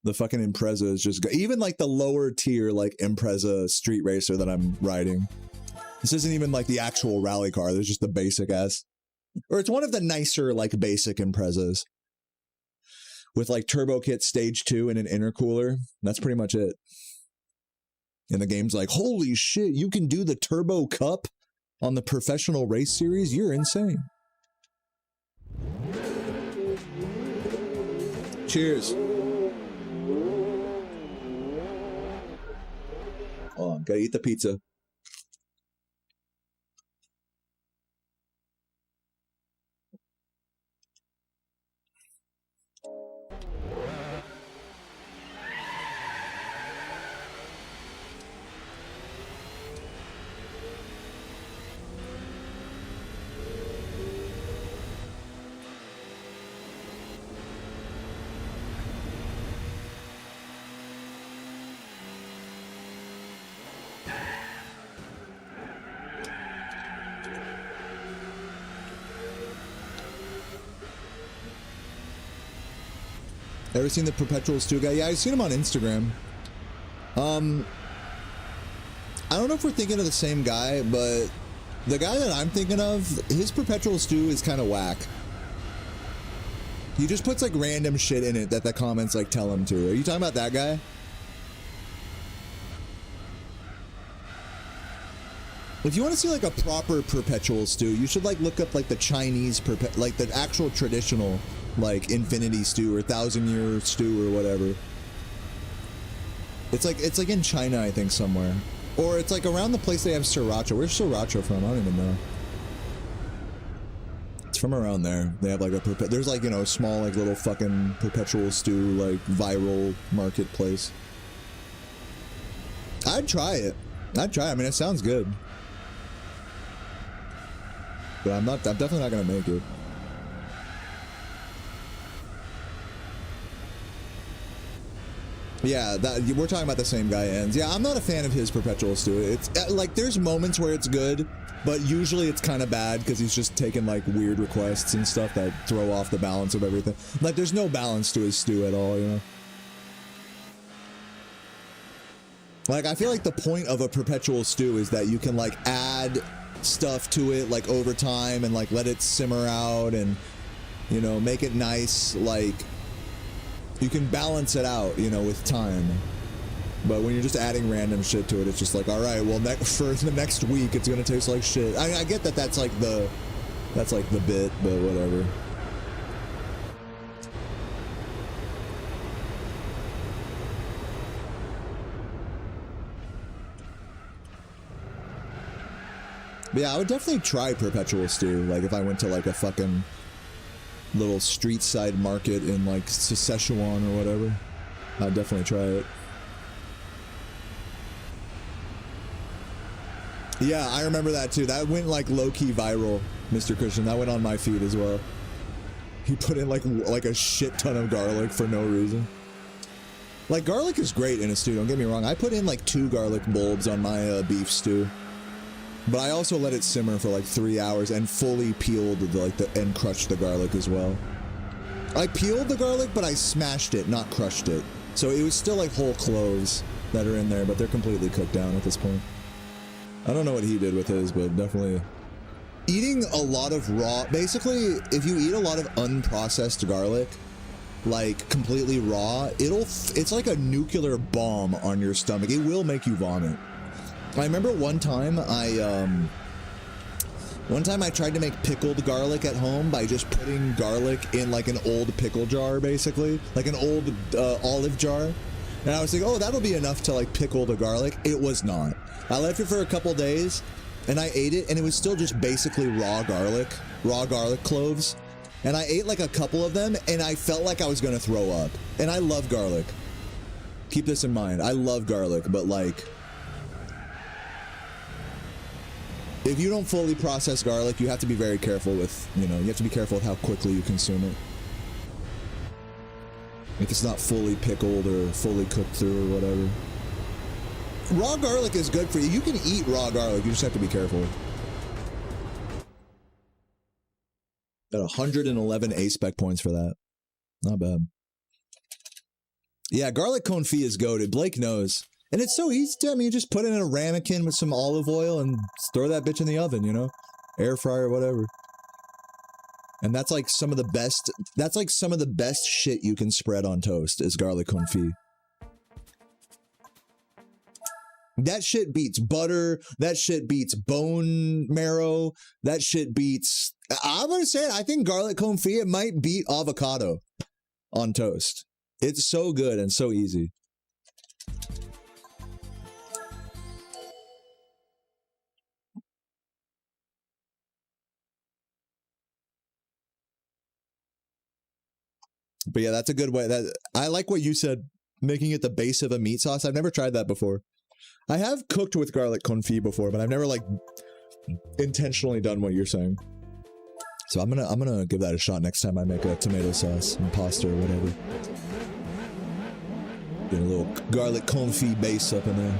the fucking Impreza is just... Even, like, the lower tier, like, Impreza Street Racer that I'm riding. This isn't even, like, the actual rally car. There's just the basic-ass... Or it's one of the nicer, like, basic Imprezas. With, like, Turbo Kit Stage 2 and an intercooler. That's pretty much it. And the game's like, holy shit, you can do the Turbo Cup on the Professional Race Series? You're insane. Cheers. Hold on, gotta eat the pizza. Ever seen the Perpetual Stew guy? Yeah, I've seen him on Instagram. I don't know if we're thinking of the same guy, but the guy that I'm thinking of, his Perpetual Stew is kind of whack. He just puts like random shit in it that the comments like tell him to. Are you talking about that guy? If you want to see like a proper Perpetual Stew, you should like look up like the Chinese like the actual traditional like Infinity Stew or 1,000-Year Stew or whatever. It's like in China, I think, somewhere. Or it's like around the place they have sriracha. Where's sriracha from? I don't even know. It's from around there. They have like a there's like, you know, small like little fucking Perpetual Stew like viral marketplace. I'd try it. I'd try it. I mean, it sounds good. But I'm definitely not gonna make it. Yeah, we're talking about the same guy, Ends. Yeah, I'm not a fan of his Perpetual Stew. It's like there's moments where it's good, but usually it's kind of bad because he's just taking like weird requests and stuff that throw off the balance of everything. Like there's no balance to his stew at all, you know? Like I feel like the point of a Perpetual Stew is that you can like add stuff to it like over time and like let it simmer out and, you know, make it nice. Like you can balance it out, you know, with time. But when you're just adding random shit to it, it's just like, all right, well, for the next week, it's gonna taste like shit. I mean, I get that that's like the bit, but whatever. But yeah, I would definitely try Perpetual Stew. Like if I went to like a fucking little street side market in like Szechuan or whatever, I'd definitely try it. Yeah, I remember that too. That went like low-key viral, Mr. Christian. That went on my feed as well. He put in like a shit ton of garlic for no reason. Like garlic is great in a stew, don't get me wrong. I put in like 2 garlic bulbs on my beef stew. But I also let it simmer for like 3 hours and fully peeled and crushed the garlic as well. I peeled the garlic, but I smashed it, not crushed it. So it was still like whole cloves that are in there, but they're completely cooked down at this point. I don't know what he did with his, but definitely eating a lot of raw. Basically, if you eat a lot of unprocessed garlic, like completely raw, it's like a nuclear bomb on your stomach. It will make you vomit. I remember one time I tried to make pickled garlic at home by just putting garlic in like an old pickle jar, basically, like an old olive jar. And I was like, oh, that'll be enough to like pickle the garlic. It was not. I left it for a couple days and I ate it and it was still just basically raw garlic cloves. And I ate like a couple of them, and I felt like I was gonna throw up. And I love garlic. Keep this in mind. I love garlic, but like, if you don't fully process garlic, you have to be very careful with, you know, you have to be careful with how quickly you consume it. If it's not fully pickled or fully cooked through or whatever. Raw garlic is good for you. You can eat raw garlic, you just have to be careful. Got 111 A-spec points for that. Not bad. Yeah, garlic confit is goated. Blake knows. And it's so easy to, I mean, you just put it in a ramekin with some olive oil and throw that bitch in the oven, you know? Air fryer, whatever. And that's like some of the best shit you can spread on toast is garlic confit. That shit beats butter. That shit beats bone marrow. That shit beats... I'm gonna say it. I think garlic confit, it might beat avocado on toast. It's so good and so easy. But yeah, that's a good way. That I like what you said, making it the base of a meat sauce. I've never tried that before. I have cooked with garlic confit before, but I've never like intentionally done what you're saying. So I'm gonna give that a shot next time I make a tomato sauce and pasta or whatever. Get a little garlic confit base up in there.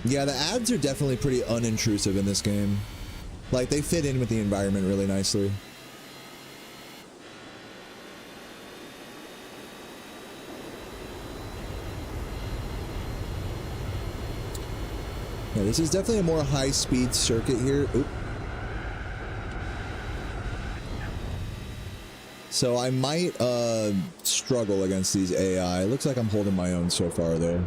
Yeah, the ads are definitely pretty unintrusive in this game. Like, they fit in with the environment really nicely. Yeah, this is definitely a more high-speed circuit here. Oop. So I might struggle against these AI. Looks like I'm holding my own so far, though.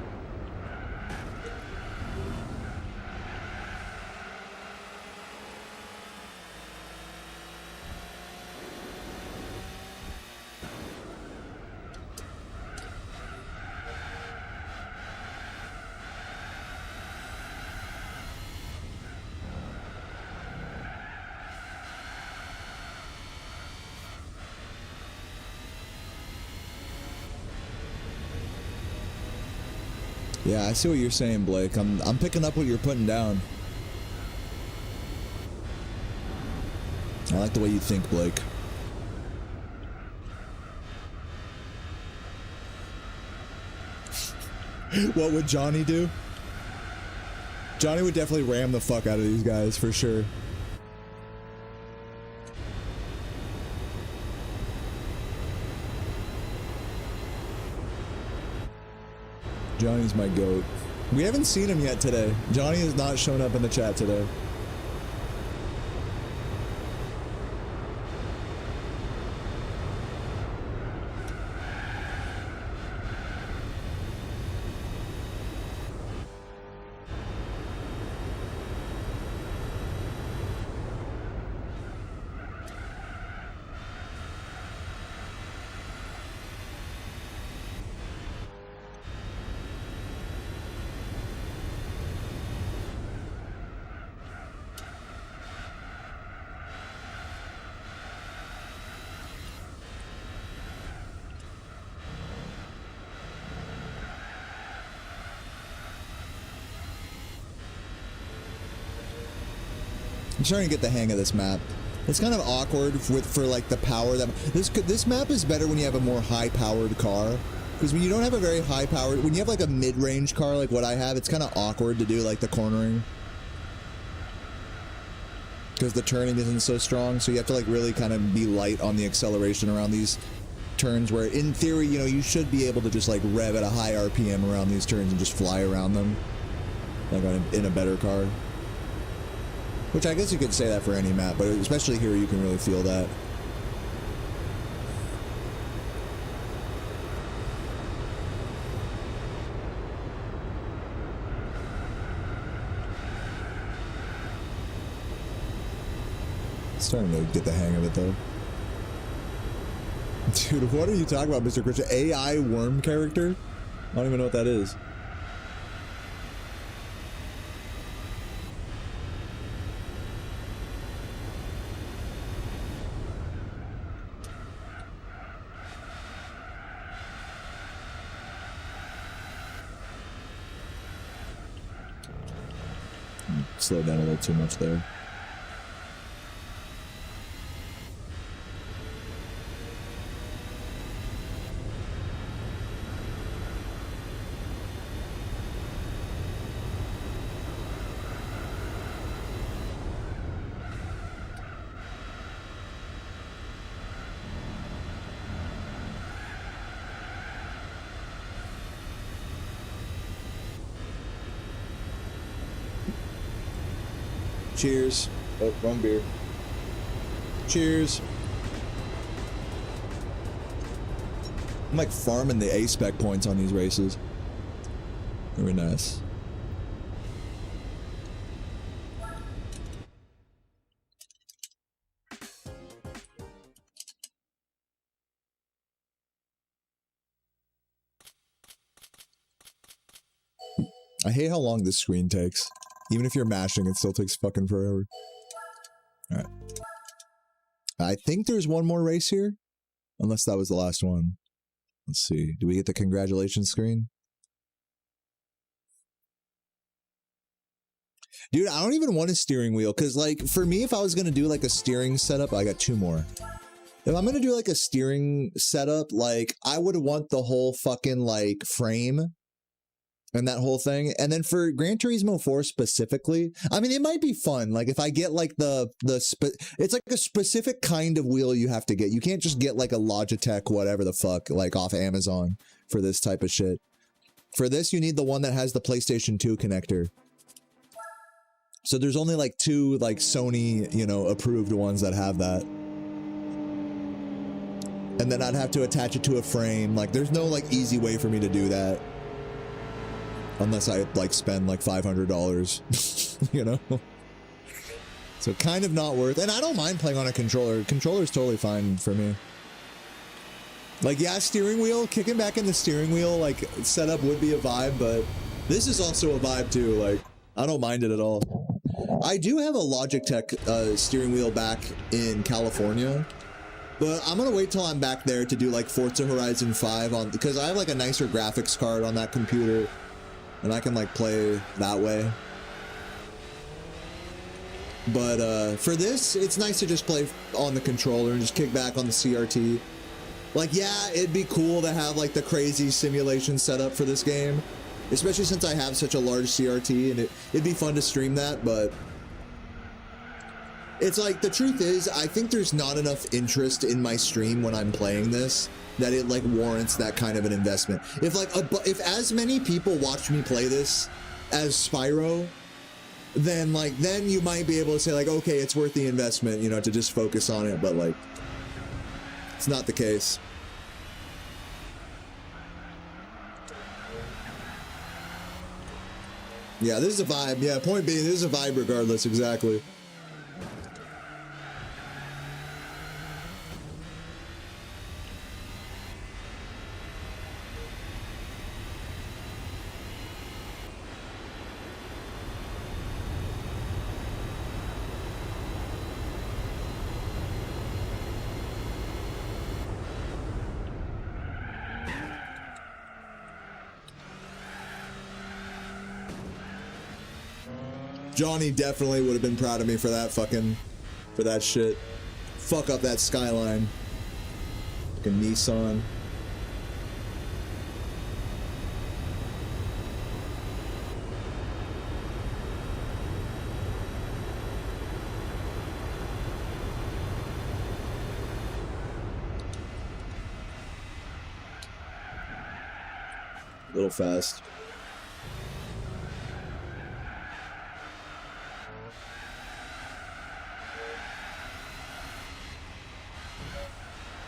Yeah, I see what you're saying, Blake. I'm picking up what you're putting down. I like the way you think, Blake. What would Johnny do? Johnny would definitely ram the fuck out of these guys, for sure. Johnny's my goat. We haven't seen him yet today. Johnny has not shown up in the chat today. I'm starting to get the hang of this map. It's kind of awkward for like the power that this map is better when you have a more high-powered car, because when you don't have a very high-powered, when you have like a mid-range car like what I have, it's kind of awkward to do like the cornering, because the turning isn't so strong. So you have to like really kind of be light on the acceleration around these turns, where in theory, you know, you should be able to just like rev at a high RPM around these turns and just fly around them like in a better car. Which I guess you could say that for any map, but especially here you can really feel that. Starting to get the hang of it though. Dude, what are you talking about, Mr. Christian? AI worm character? I don't even know what that is. slowed down a little too much there. Cheers. Oh, wrong beer. Cheers. I'm like farming the A-spec points on these races. Very nice. I hate how long this screen takes. Even if you're mashing, it still takes fucking forever. Alright. I think there's one more race here. Unless that was the last one. Let's see. Do we get the congratulations screen? Dude, I don't even want a steering wheel. Because, like, for me, if I was going to do, like, a steering setup, I got two more. If I'm going to do, like, a steering setup, like, I would want the whole fucking, like, frame. And that whole thing. And then for Gran Turismo 4 specifically, I mean, it might be fun. Like if I get like it's like a specific kind of wheel you have to get. You can't just get like a Logitech, whatever the fuck, like off Amazon for this type of shit. For this, you need the one that has the PlayStation 2 connector. So there's only like two like Sony, you know, approved ones that have that. And then I'd have to attach it to a frame. Like there's no like easy way for me to do that. Unless I like spend like $500, you know? So kind of not worth, and I don't mind playing on a controller. Controller's totally fine for me. Like, yeah, steering wheel, kicking back in the steering wheel, like setup would be a vibe, but this is also a vibe too. Like, I don't mind it at all. I do have a Logitech steering wheel back in California, but I'm gonna wait till I'm back there to do like Forza Horizon 5 on, because I have like a nicer graphics card on that computer. And I can like play that way. But for this, it's nice to just play on the controller and just kick back on the CRT. Like, yeah, it'd be cool to have like the crazy simulation setup for this game. Especially since I have such a large CRT and it'd be fun to stream that, but it's like, the truth is, I think there's not enough interest in my stream when I'm playing this that it like warrants that kind of an investment. If like if as many people watch me play this as Spyro, then you might be able to say like, okay, it's worth the investment, you know, to just focus on it. But like, it's not the case. Yeah, this is a vibe. Yeah, point being, this is a vibe regardless. Exactly. Johnny definitely would have been proud of me for that for that shit. Fuck up that Skyline. Fucking Nissan. A little fast.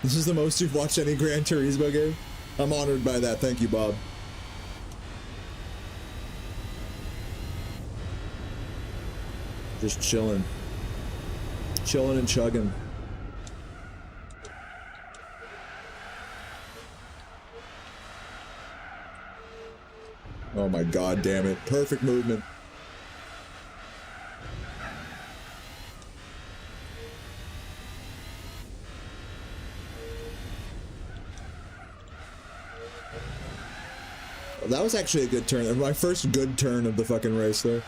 This is the most you've watched any Gran Turismo game? I'm honored by that. Thank you, Bob. Just chilling. Chilling and chugging. Oh my god damn it. Perfect movement. That was actually a good turn. My first good turn of the fucking race there.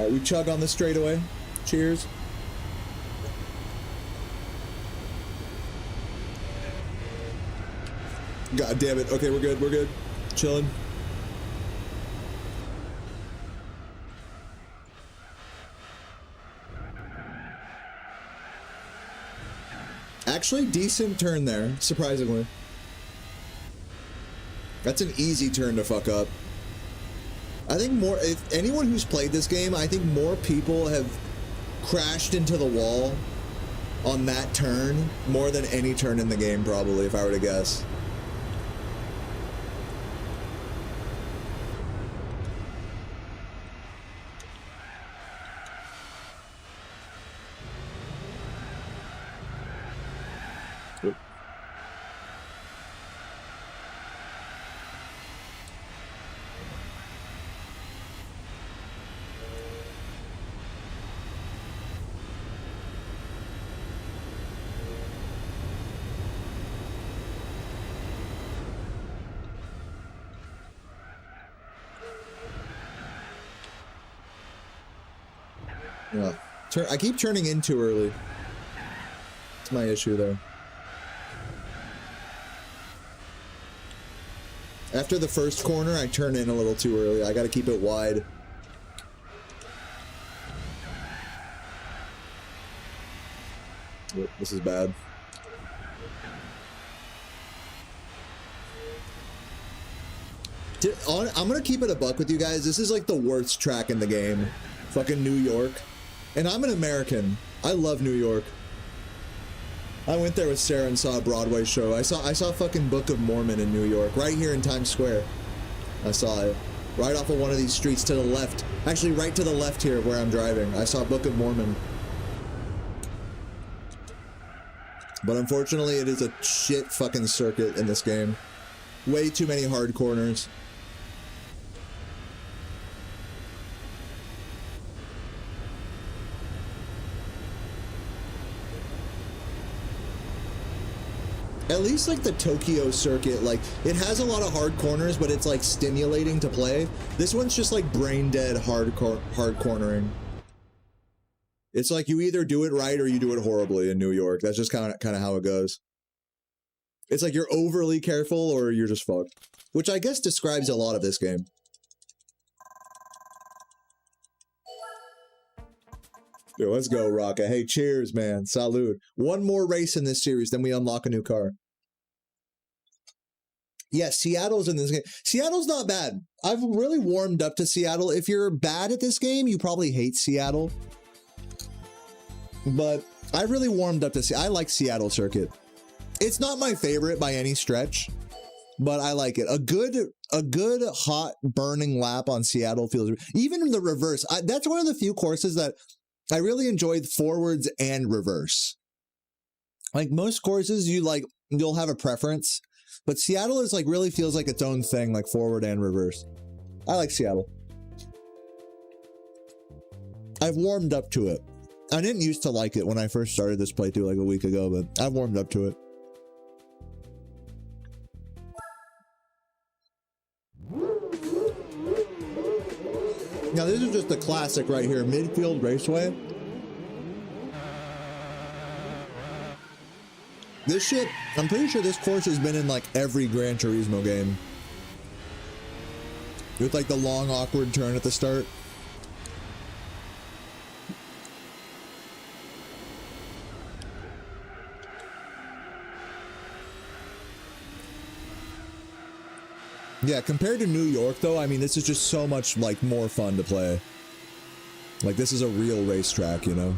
All right, we chug on the straightaway. Cheers. God damn it. Okay, we're good. We're good. Chilling. Actually, decent turn there, surprisingly. That's an easy turn to fuck up. I think more, if anyone who's played this game, I think more people have crashed into the wall on that turn more than any turn in the game, probably, if I were to guess. Yeah. I keep turning in too early. That's my issue there. After the first corner, I turn in a little too early. I gotta keep it wide. Yep, this is bad. I'm gonna keep it a buck with you guys. This is like the worst track in the game. Fucking New York. And I'm an American. I love New York. I went there with Sarah and saw a Broadway show. I saw fucking Book of Mormon in New York, right here in Times Square. I saw it. Right off of one of these streets to the left. Actually, right to the left here where I'm driving. I saw Book of Mormon. But unfortunately, it is a shit fucking circuit in this game. Way too many hard corners. At least like the Tokyo circuit, like it has a lot of hard corners, but it's like stimulating to play. This one's just like brain dead hard cornering. It's like you either do it right or you do it horribly in New York. That's just kind of how it goes. It's like you're overly careful or you're just fucked, which I guess describes a lot of this game. Yo, let's go, Rocka. Hey, cheers, man. Salud. One more race in this series, then we unlock a new car. Yeah, Seattle's in this game. Seattle's not bad. I've really warmed up to Seattle. If you're bad at this game, you probably hate Seattle. But I really warmed up to Seattle. I like Seattle circuit. It's not my favorite by any stretch, but I like it. A good hot burning lap on Seattle feels, even in the reverse. That's one of the few courses that I really enjoyed forwards and reverse. Like most courses, you'll have a preference, but Seattle is like really feels like its own thing, like forward and reverse. I like Seattle. I've warmed up to it. I didn't used to like it when I first started this playthrough like a week ago, but I've warmed up to it. Now this is just a classic right here, Midfield Raceway. This shit, I'm pretty sure this course has been in like every Gran Turismo game. With like the long awkward turn at the start. Yeah, compared to New York, though, I mean, this is just so much, like, more fun to play. Like, this is a real racetrack, you know?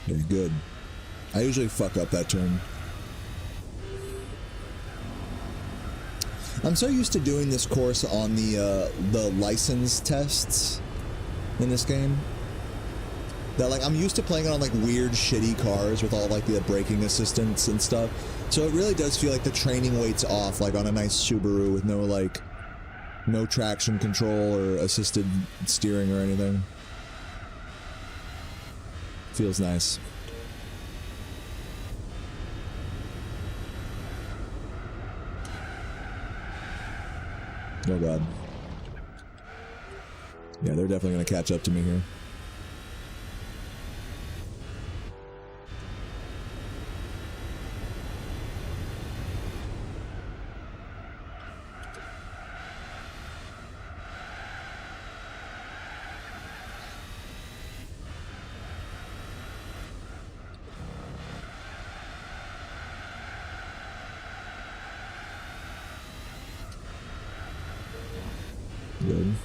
Okay, good. I usually fuck up that turn. I'm so used to doing this course on the license tests in this game that like I'm used to playing it on like weird shitty cars with all like the braking assistance and stuff. So it really does feel like the training weight's off, like on a nice Subaru with no traction control or assisted steering or anything. Feels nice. Oh god. Yeah, they're definitely gonna catch up to me here. Good.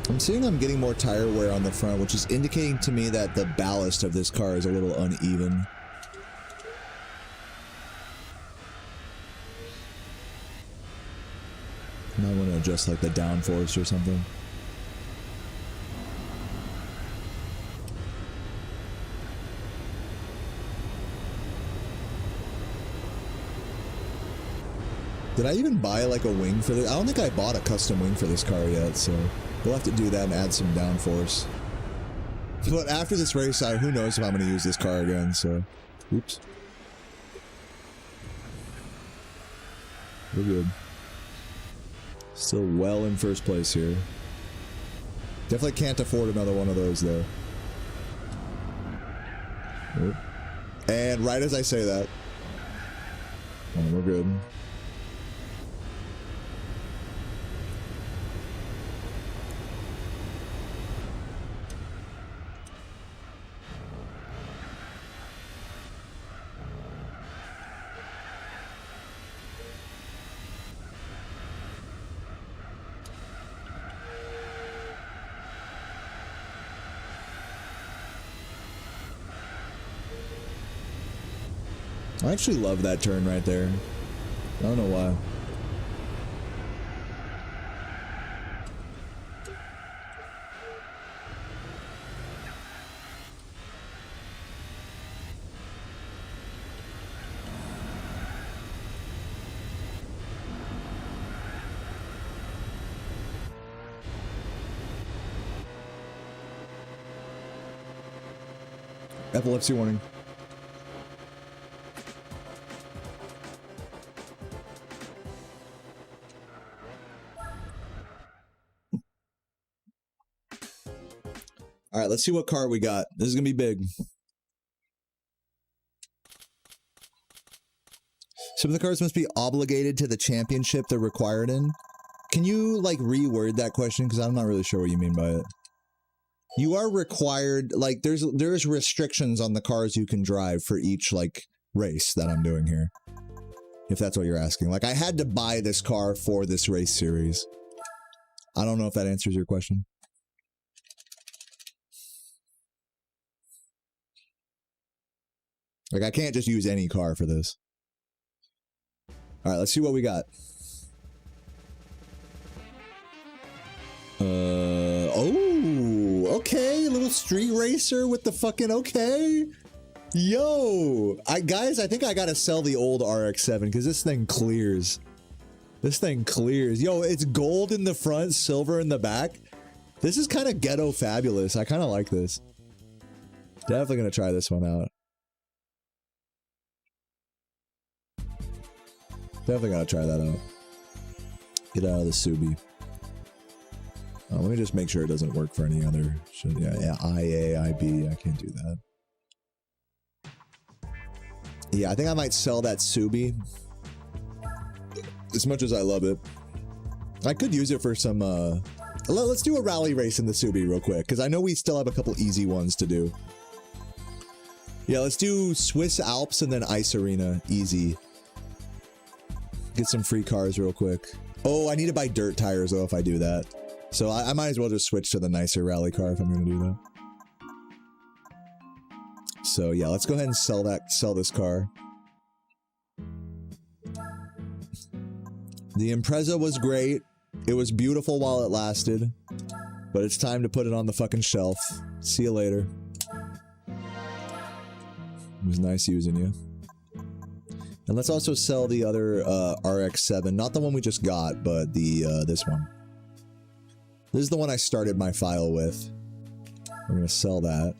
I'm seeing I'm getting more tire wear on the front, which is indicating to me that the ballast of this car is a little uneven. Might want to adjust like the downforce or something. Did I even buy like a wing for this? I don't think I bought a custom wing for this car yet, so we'll have to do that and add some downforce. But after this race, who knows if I'm going to use this car again, so... Oops. We're good. Still well in first place here. Definitely can't afford another one of those, though. Oop. And right as I say that... Oh, we're good. I actually love that turn right there. I don't know why. Epilepsy warning. All right, let's see what car we got. This is gonna be big. Some of the cars must be obligated to the championship they're required in. Can you like reword that question? Because I'm not really sure what you mean by it. You are required, like there's restrictions on the cars you can drive for each like race that I'm doing here. If that's what you're asking. Like I had to buy this car for this race series. I don't know if that answers your question. Like, I can't just use any car for this. All right, let's see what we got. Oh, okay. Little street racer with the fucking okay. Yo. Guys, I think I gotta sell the old RX-7 because this thing clears. This thing clears. Yo, it's gold in the front, silver in the back. This is kind of ghetto fabulous. I kind of like this. Definitely gonna try this one out. Definitely gotta try that out. Get out of the Subi. Let me just make sure it doesn't work for any other shit. Yeah, IA, IB, I can't do that. Yeah, I think I might sell that Subi. As much as I love it. I could use it for some, let's do a rally race in the Subi real quick, because I know we still have a couple easy ones to do. Yeah, let's do Swiss Alps and then Ice Arena. Easy. Get some free cars real quick. Oh, I need to buy dirt tires though if I do that. So I might as well just switch to the nicer rally car if I'm going to do that. So yeah, let's go ahead and sell this car. The Impreza was great. It was beautiful while it lasted, but it's time to put it on the fucking shelf. See you later. It was nice using you. And let's also sell the other RX-7, not the one we just got, but the this one. This is the one I started my file with. We're gonna sell that.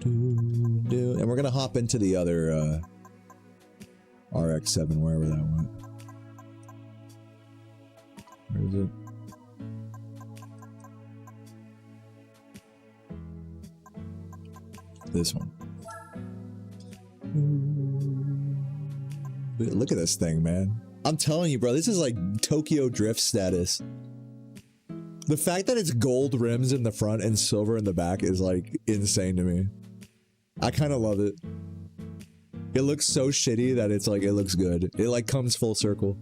And we're gonna hop into the other RX-7, wherever that went. Where is it? This one. Look at this thing, man. I'm telling you, bro, this is like Tokyo Drift status. The fact that it's gold rims in the front and silver in the back is like insane to me. I kind of love it. It looks so shitty that it's like, it looks good. It like comes full circle.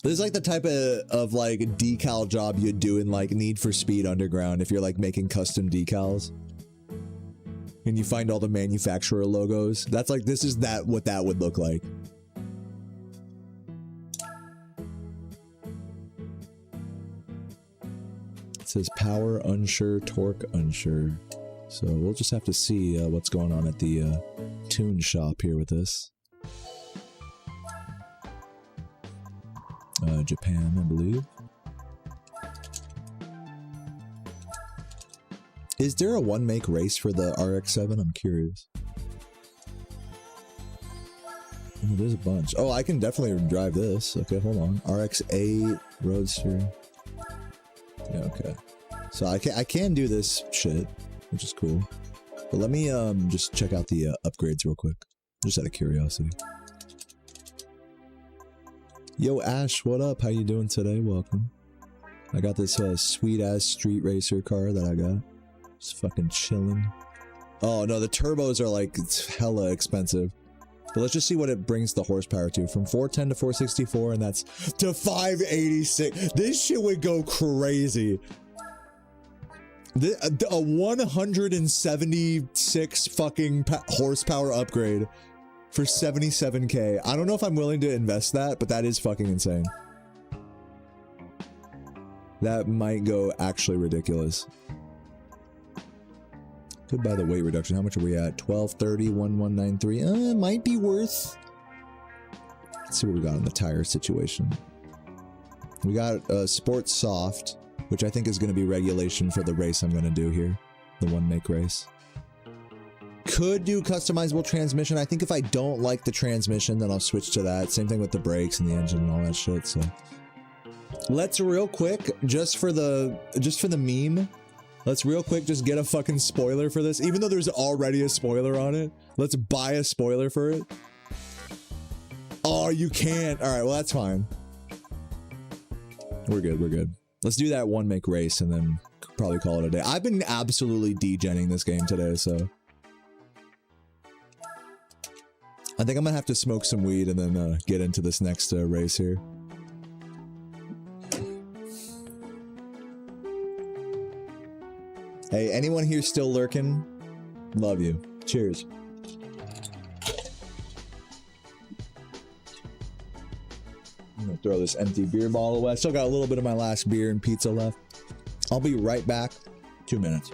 This is like the type of like decal job you'd do in like Need for Speed Underground if you're like making custom decals. And you find all the manufacturer logos. That's like, this is what that would look like. It says power unsure, torque unsure. So we'll just have to see what's going on at the tune shop here with this. Japan, I believe. Is there a one-make race for the RX-7? I'm curious. Oh, there's a bunch. Oh, I can definitely drive this. Okay, hold on. RX-8, Roadster. Yeah, okay. So I can do this shit, which is cool. But let me just check out the upgrades real quick. Just out of curiosity. Yo, Ash, what up? How you doing today? Welcome. I got this sweet-ass street racer car that I got. Just fucking chilling. Oh no, the turbos are like hella expensive. But let's just see what it brings the horsepower to. From 410 to 464, and that's to 586. This shit would go crazy. A 176 fucking horsepower upgrade for 77k. I don't know if I'm willing to invest that, but that is fucking insane. That might go actually ridiculous. Goodbye the weight reduction. How much are we at? 1230, 1193. Might be worth. Let's see what we got in the tire situation. We got a Sport Soft, which I think is going to be regulation for the race I'm going to do here. The one-make race. Could do customizable transmission. I think if I don't like the transmission, then I'll switch to that. Same thing with the brakes and the engine and all that shit, so. Let's real quick, just for the meme, let's real quick just get a fucking spoiler for this. Even though there's already a spoiler on it, let's buy a spoiler for it. Oh, you can't. All right, well, that's fine. We're good, we're good. Let's do that one-make race and then probably call it a day. I've been absolutely degenning this game today, so. I think I'm gonna have to smoke some weed and then get into this next race here. Hey, anyone here still lurking? Love you. Cheers. I'm gonna throw this empty beer bottle away. I still got a little bit of my last beer and pizza left. I'll be right back. 2 minutes.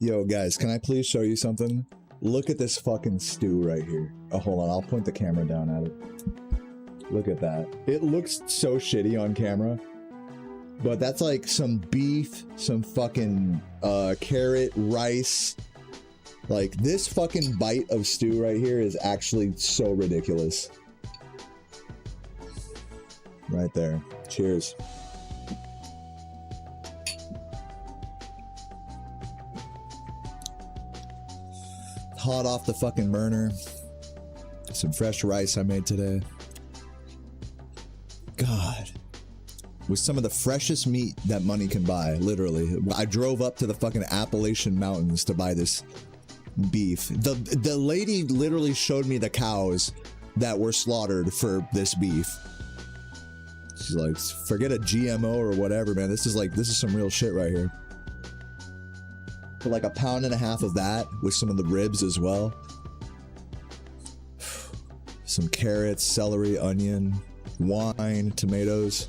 Yo, guys, can I please show you something? Look at this fucking stew right here. Oh, hold on. I'll point the camera down at it. Look at that. It looks so shitty on camera. But that's like some beef, some fucking carrot, rice. Like, this fucking bite of stew right here is actually so ridiculous. Right there. Cheers. Hot off the fucking burner. Some fresh rice I made today. God. With some of the freshest meat that money can buy, literally. I drove up to the fucking Appalachian Mountains to buy this beef. The lady literally showed me the cows that were slaughtered for this beef. She's like, forget a GMO or whatever, man. This is some real shit right here. For like 1.5 pounds of that with some of the ribs as well. Some carrots, celery, onion, wine, tomatoes.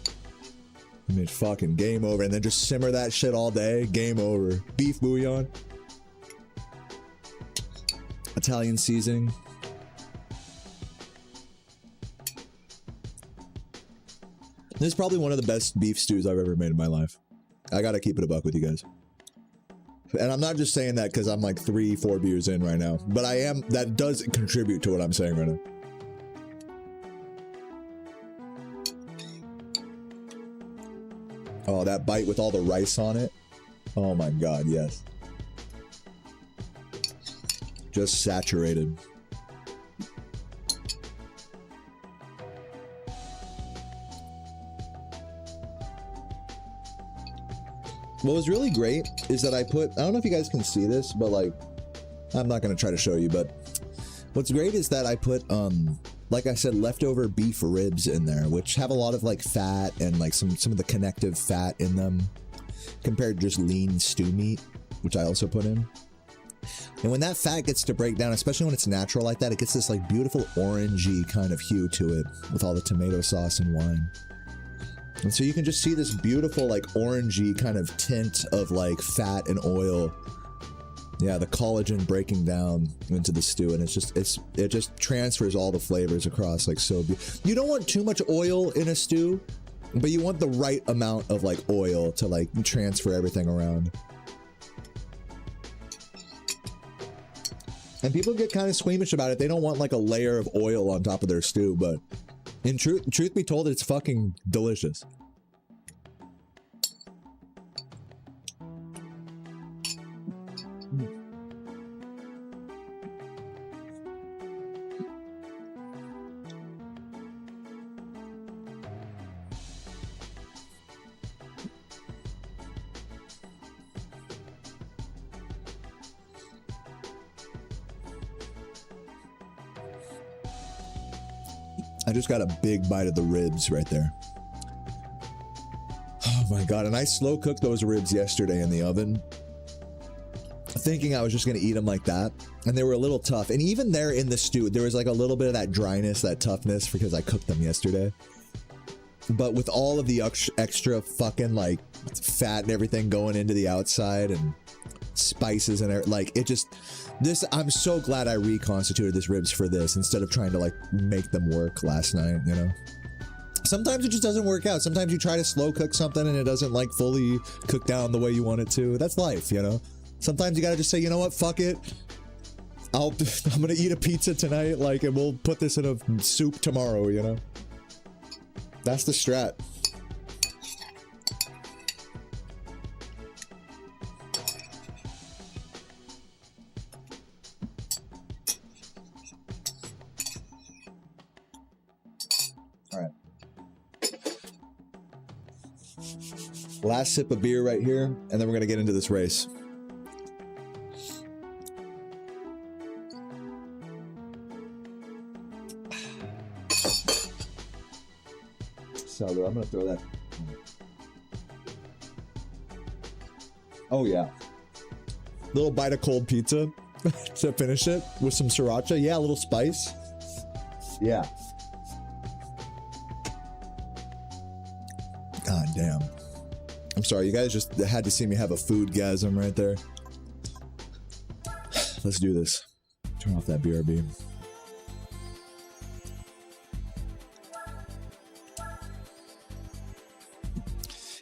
I mean, fucking game over. And then just simmer that shit all day. Game over. Beef bouillon. Italian seasoning. This is probably one of the best beef stews I've ever made in my life. I gotta keep it a buck with you guys. And I'm not just saying that because I'm like 3-4 beers in right now. But I am, that does contribute to what I'm saying right now. Oh, that bite with all the rice on it. Oh my God, yes. Just saturated. What was really great is that I don't know if you guys can see this, but like, I'm not going to try to show you, but what's great is that I put, like I said, leftover beef ribs in there, which have a lot of like fat and like some of the connective fat in them compared to just lean stew meat, which I also put in. And when that fat gets to break down, especially when it's natural like that, it gets this like beautiful orangey kind of hue to it with all the tomato sauce and wine. And so you can just see this beautiful like orangey kind of tint of like fat and oil. Yeah, the collagen breaking down into the stew, and it just transfers all the flavors across like so. You don't want too much oil in a stew, but you want the right amount of like oil to like transfer everything around. And people get kind of squeamish about it. They don't want like a layer of oil on top of their stew, but in truth be told, it's fucking delicious. I just got a big bite of the ribs right there. Oh my God. And I slow cooked those ribs yesterday in the oven, thinking I was just going to eat them like that. And they were a little tough. And even there in the stew, there was like a little bit of that dryness, that toughness, because I cooked them yesterday. But with all of the extra fucking like fat and everything going into the outside and spices and like it just... I'm so glad I reconstituted this ribs for this instead of trying to like make them work last night, you know? Sometimes it just doesn't work out. Sometimes you try to slow cook something and it doesn't like fully cook down the way you want it to. That's life, you know? Sometimes you gotta just say, you know what, fuck it. I'm gonna eat a pizza tonight, like, and we'll put this in a soup tomorrow, you know? That's the strat. Last sip of beer right here, and then we're gonna get into this race. So I'm gonna throw that. Oh yeah. Little bite of cold pizza to finish it with some sriracha. Yeah, a little spice. Yeah. God damn. I'm sorry, you guys just had to see me have a foodgasm right there. let's do this. Turn off that BRB.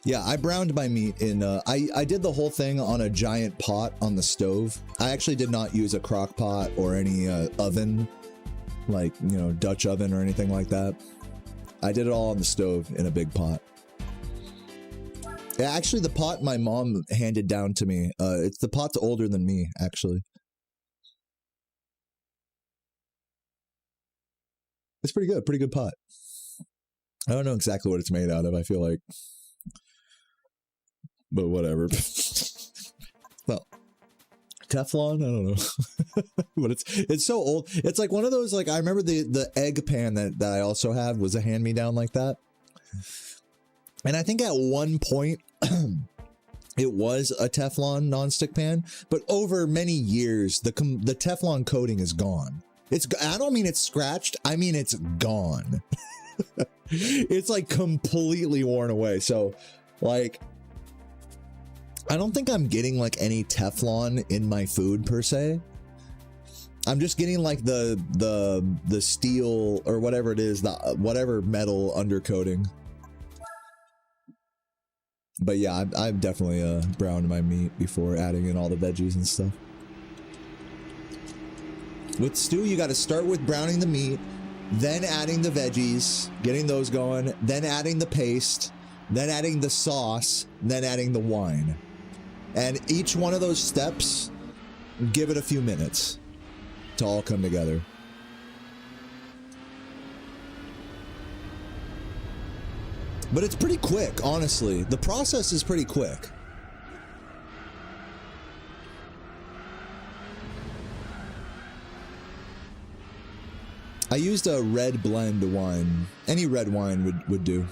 Yeah, I browned my meat in, I did the whole thing on a giant pot on the stove. I actually did not use a crock pot or any oven, like, you know, Dutch oven or anything like that. I did it all on the stove in a big pot. Yeah, actually, the pot my mom handed down to me, it's the pot's older than me, actually. It's pretty good pot. I don't know exactly what it's made out of, I feel like. But whatever. Well, Teflon, I don't know. But it's so old. It's like one of those, like, I remember the egg pan that I also have was a hand-me-down like that. And I think at one point it was a Teflon nonstick pan, but over many years the Teflon coating is gone. I don't mean it's scratched, I mean it's gone. It's like completely worn away. So like I don't think I'm getting like any Teflon in my food per se. I'm just getting like the steel or whatever it is, the whatever metal undercoating. But yeah, I've definitely browned my meat before adding in all the veggies and stuff. With stew, you got to start with browning the meat, then adding the veggies, getting those going, then adding the paste, then adding the sauce, then adding the wine. And each one of those steps, give it a few minutes to all come together. But it's pretty quick, honestly. The process is pretty quick. I used a red blend wine. Any red wine would do.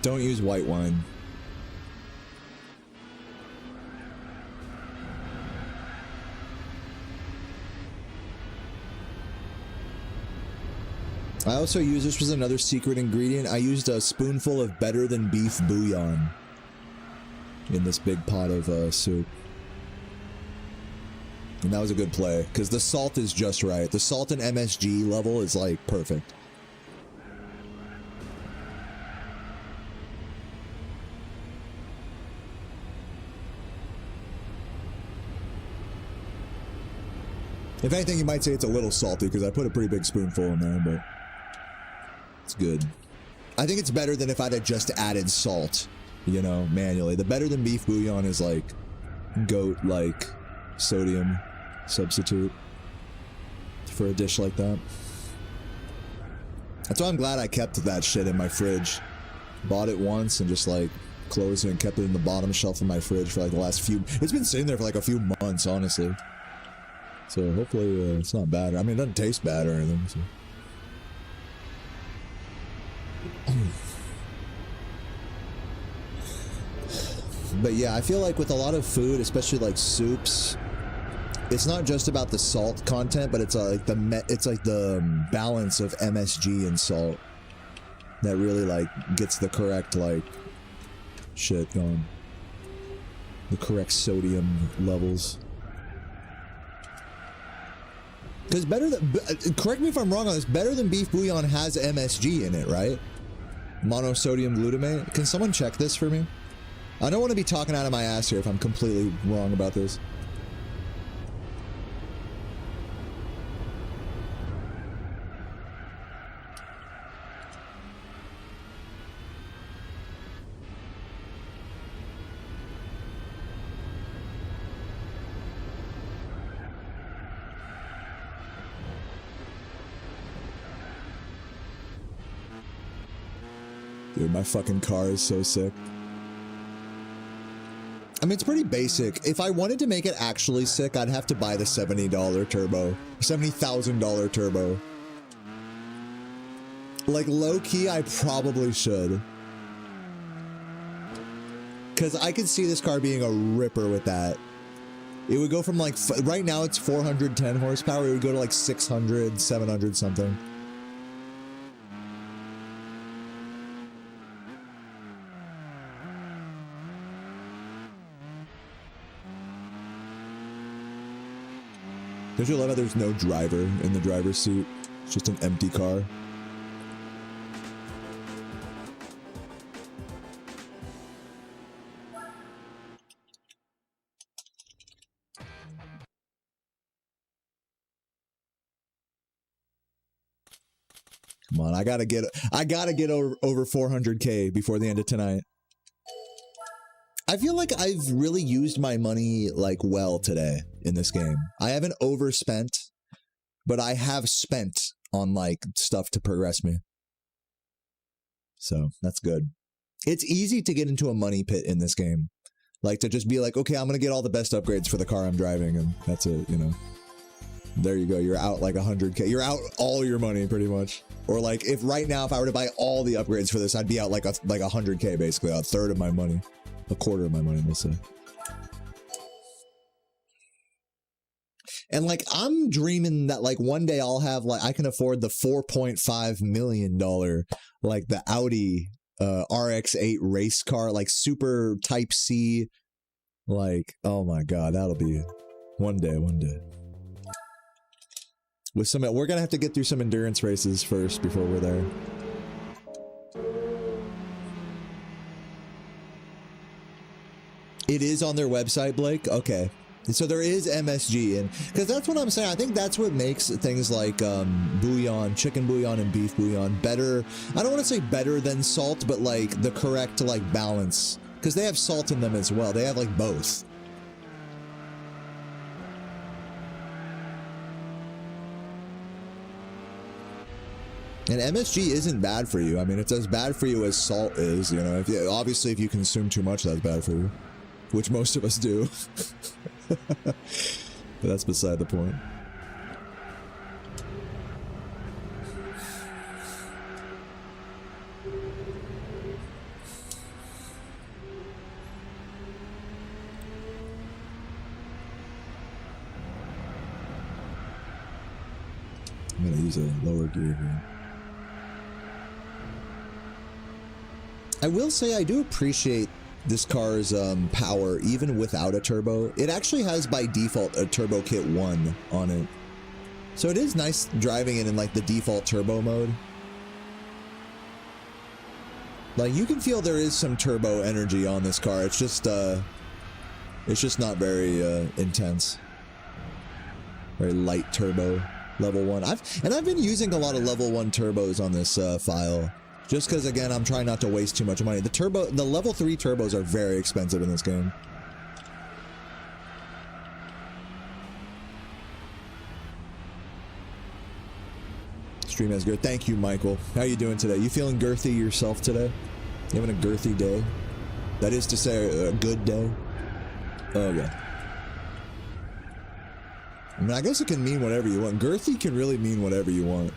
Don't use white wine. I also used, this was another secret ingredient, I used a spoonful of better than beef bouillon in this big pot of soup. And that was a good play, because the salt is just right. The salt and MSG level is like perfect. If anything, you might say it's a little salty, because I put a pretty big spoonful in there, but it's good. I think it's better than if I'd have just added salt, you know, manually. The better than beef bouillon is like goat-like sodium substitute for a dish like that. That's why I'm glad I kept that shit in my fridge. Bought it once and just like closed it and kept it in the bottom shelf of my fridge for like the last few... It's been sitting there for like a few months, honestly. So hopefully it's not bad. I mean, it doesn't taste bad or anything, so... But yeah, I feel like with a lot of food, especially like soups, it's not just about the salt content, but it's like the balance of MSG and salt that really like gets the correct like shit going, the correct sodium levels. Because better than, correct me if I'm wrong on this, better than beef bouillon has MSG in it, right? Monosodium glutamate. Can someone check this for me? I don't want to be talking out of my ass here if I'm completely wrong about this. Dude, my fucking car is so sick. I mean, it's pretty basic. If I wanted to make it actually sick, I'd have to buy the $70 turbo. $70,000 turbo. Like, low-key, I probably should. Because I could see this car being a ripper with that. It would go from, like, right now it's 410 horsepower. It would go to, like, 600, 700 something. Don't you love how there's no driver in the driver's seat? It's just an empty car. Come on, I gotta get over 400K before the end of tonight. I feel like I've really used my money like well today in this game. I haven't overspent, but I have spent on like stuff to progress me. So that's good. It's easy to get into a money pit in this game. Like to just be like, okay, I'm gonna get all the best upgrades for the car I'm driving, and that's it, you know. There you go. You're out like 100K. You're out all your money pretty much. Or like if right now, if I were to buy all the upgrades for this, I'd be out like 100K basically, a third of my money, a quarter of my money, let's say. And like I'm dreaming that like one day I'll have like I can afford the $4.5 million like the Audi RX-8 race car, like super Type C. Like, oh my God, that'll be one day. With some, we're gonna have to get through some endurance races first before we're there. It is on their website, Blake? Okay. So there is MSG in, because that's what I'm saying. I think that's what makes things like bouillon, chicken bouillon and beef bouillon better. I don't want to say better than salt, but like the correct like balance, because they have salt in them as well. They have like both. And MSG isn't bad for you. I mean, it's as bad for you as salt is, you know. If you, obviously, if you consume too much, that's bad for you. Which most of us do. But that's beside the point. I'm gonna use a lower gear here. I will say I do appreciate this car's power even without a turbo. It actually has by default a turbo kit 1 on it. So it is nice driving it in like the default turbo mode. Like you can feel there is some turbo energy on this car. It's just not very intense. Very light turbo, level 1. I've been using a lot of level 1 turbos on this file. Just because, again, I'm trying not to waste too much money. The level 3 turbos are very expensive in this game. Stream as good. Thank you, Michael. How you doing today? You feeling girthy yourself today? You having a girthy day? That is to say, a good day? Oh, yeah. I mean, I guess it can mean whatever you want. Girthy can really mean whatever you want.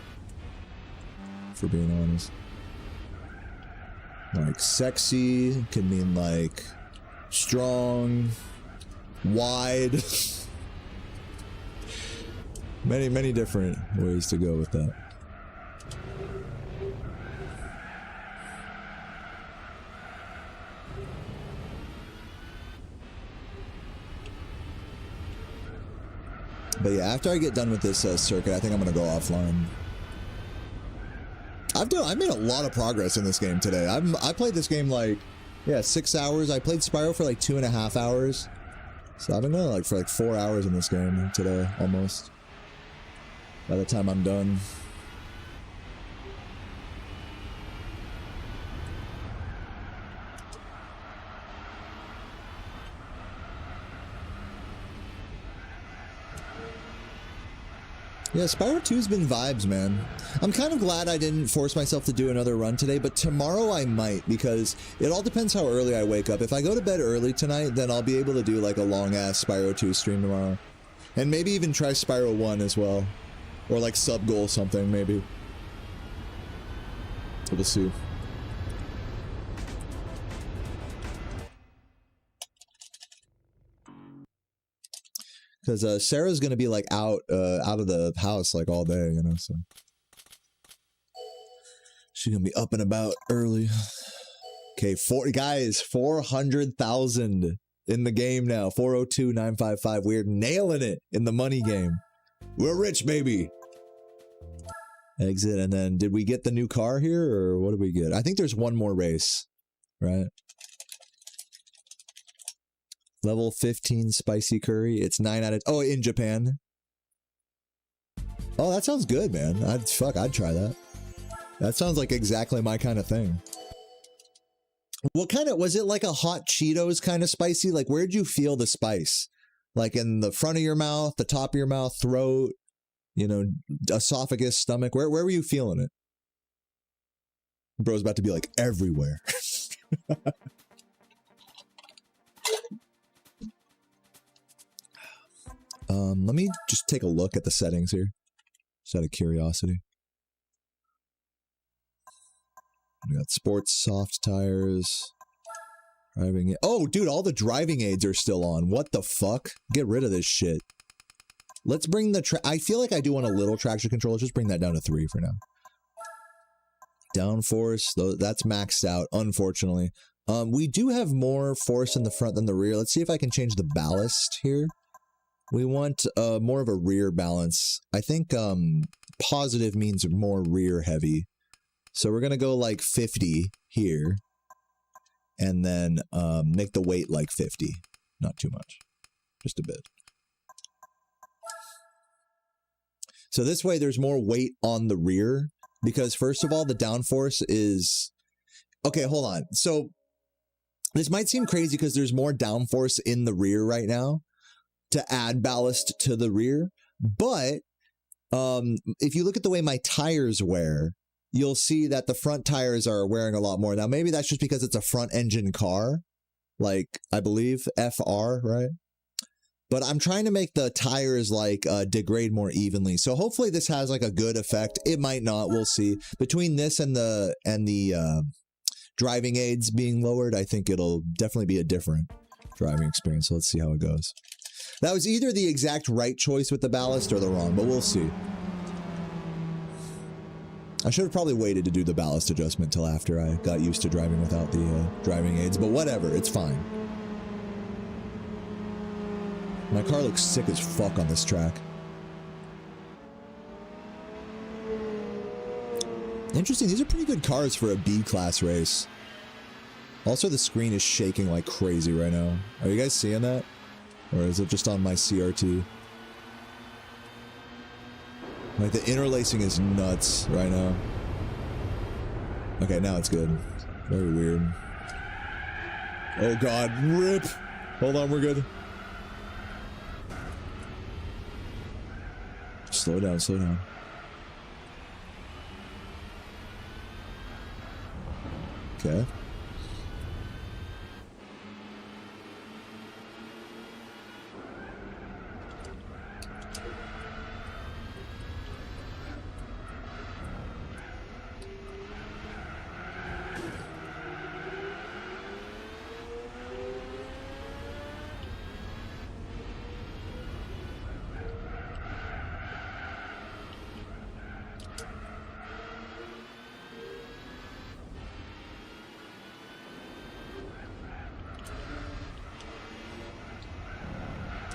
For being honest. Like sexy can mean like strong, wide. many different ways to go with that. But yeah, after I get done with this circuit, I think I'm gonna go offline. I made a lot of progress in this game today. I played this game like, yeah, 6 hours. I played Spyro for like 2.5 hours. So I've been going like for like 4 hours in this game today, almost. By the time I'm done. Yeah, Spyro 2's been vibes, man. I'm kind of glad I didn't force myself to do another run today, but tomorrow I might, because it all depends how early I wake up. If I go to bed early tonight, then I'll be able to do like a long-ass Spyro 2 stream tomorrow. And maybe even try Spyro 1 as well. Or like sub-goal something, maybe. We'll see. Because Sarah's gonna be like out of the house like all day, you know, so she's gonna be up and about early. Okay, guys, 400,000 in the game now. 402,955. We're nailing it in the money game. We're rich, baby. Exit, and then did we get the new car here, or what did we get? I think there's one more race, right? Level 15 spicy curry. It's 9 out of... Oh, in Japan. Oh, that sounds good, man. I'd try that. That sounds like exactly my kind of thing. What kind of... Was it like a hot Cheetos kind of spicy? Like, where'd you feel the spice? Like in the front of your mouth, the top of your mouth, throat, you know, esophagus, stomach? Where were you feeling it? Bro's about to be like, everywhere. Let me just take a look at the settings here, just out of curiosity. We got sports, soft tires, driving. Oh, dude, all the driving aids are still on. What the fuck? Get rid of this shit. Let's bring the I feel like I do want a little traction control. Let's just bring that down to 3 for now. Downforce, though, that's maxed out, unfortunately. We do have more force in the front than the rear. Let's see if I can change the ballast here. We want more of a rear balance. I think positive means more rear heavy. So we're going to go like 50 here. And then make the weight like 50. Not too much. Just a bit. So this way there's more weight on the rear. Because first of all, the downforce is... Okay, hold on. So this might seem crazy because there's more downforce in the rear right now to add ballast to the rear. But if you look at the way my tires wear, you'll see that the front tires are wearing a lot more. Now, maybe that's just because it's a front engine car, like I believe FR, right? But I'm trying to make the tires like degrade more evenly. So hopefully this has like a good effect. It might not. We'll see. Between this and the driving aids being lowered, I think it'll definitely be a different driving experience. So let's see how it goes. That was either the exact right choice with the ballast or the wrong, but we'll see. I should have probably waited to do the ballast adjustment till after I got used to driving without the driving aids, but whatever, it's fine. My car looks sick as fuck on this track. Interesting, these are pretty good cars for a B-class race. Also, the screen is shaking like crazy right now. Are you guys seeing that? Or is it just on my CRT? Like, the interlacing is nuts right now. Okay, now it's good. Very weird. Oh god, rip! Hold on, we're good. Slow down, slow down. Okay.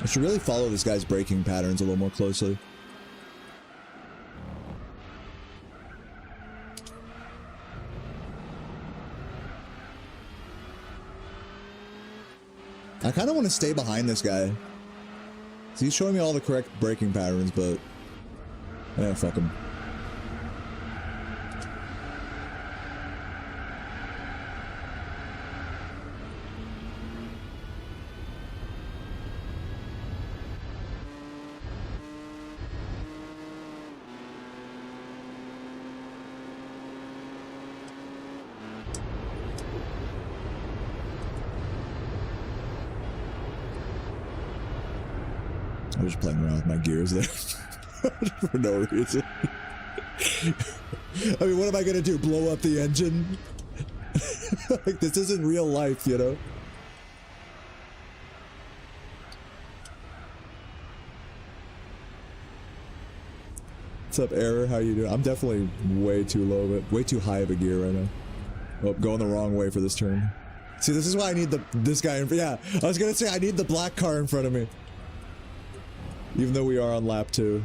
I should really follow this guy's braking patterns a little more closely. I kind of want to stay behind this guy. So he's showing me all the correct braking patterns, but... yeah, fuck him. I was just playing around with my gears there for no reason. I mean, what am I gonna do? Blow up the engine? Like, this isn't real life, you know? What's up, Error? How you doing? I'm definitely way too low, but way too high of a gear right now. Oh, going the wrong way for this turn. See, this is why I need this guy in front. Yeah, I was gonna say I need the black car in front of me. Even though we are on lap 2.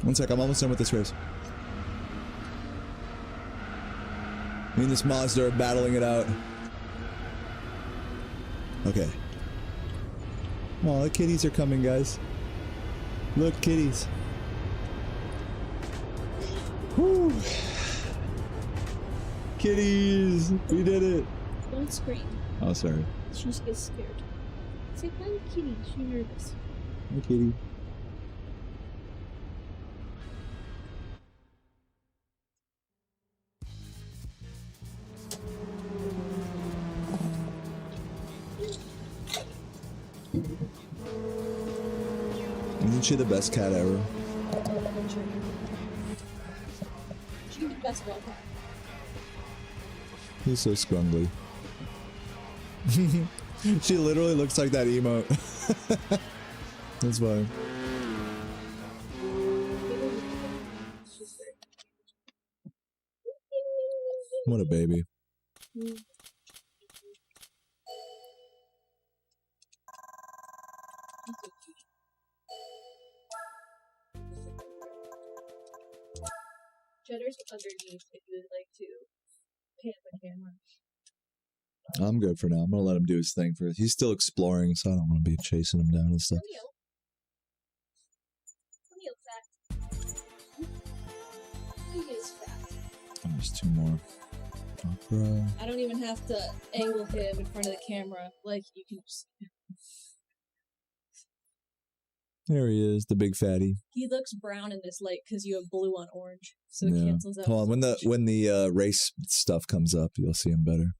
One sec, I'm almost done with this race. Me and this Mazda are battling it out. Okay. Oh, the kitties are coming, guys. Look, kitties. Whew. Kitties! We did it! Don't scream. Oh, sorry. She just gets scared. Say hi to Kitty. She's nervous. Hi, kitty. Isn't she the best cat ever? She's the best one. He's so scrungly. She literally looks like that emote. That's fine. What a baby. Cheddar's underneath if you would like to pan the camera. I'm good for now. I'm gonna let him do his thing first. He's still exploring, so I don't want to be chasing him down and stuff. Come here, fat. He is fat. Oh, there's two more. Opera. I don't even have to angle him in front of the camera. Like, you can just... There he is, the big fatty. He looks brown in this light because you have blue on orange, so it cancels out. Hold on, when the race stuff comes up, you'll see him better.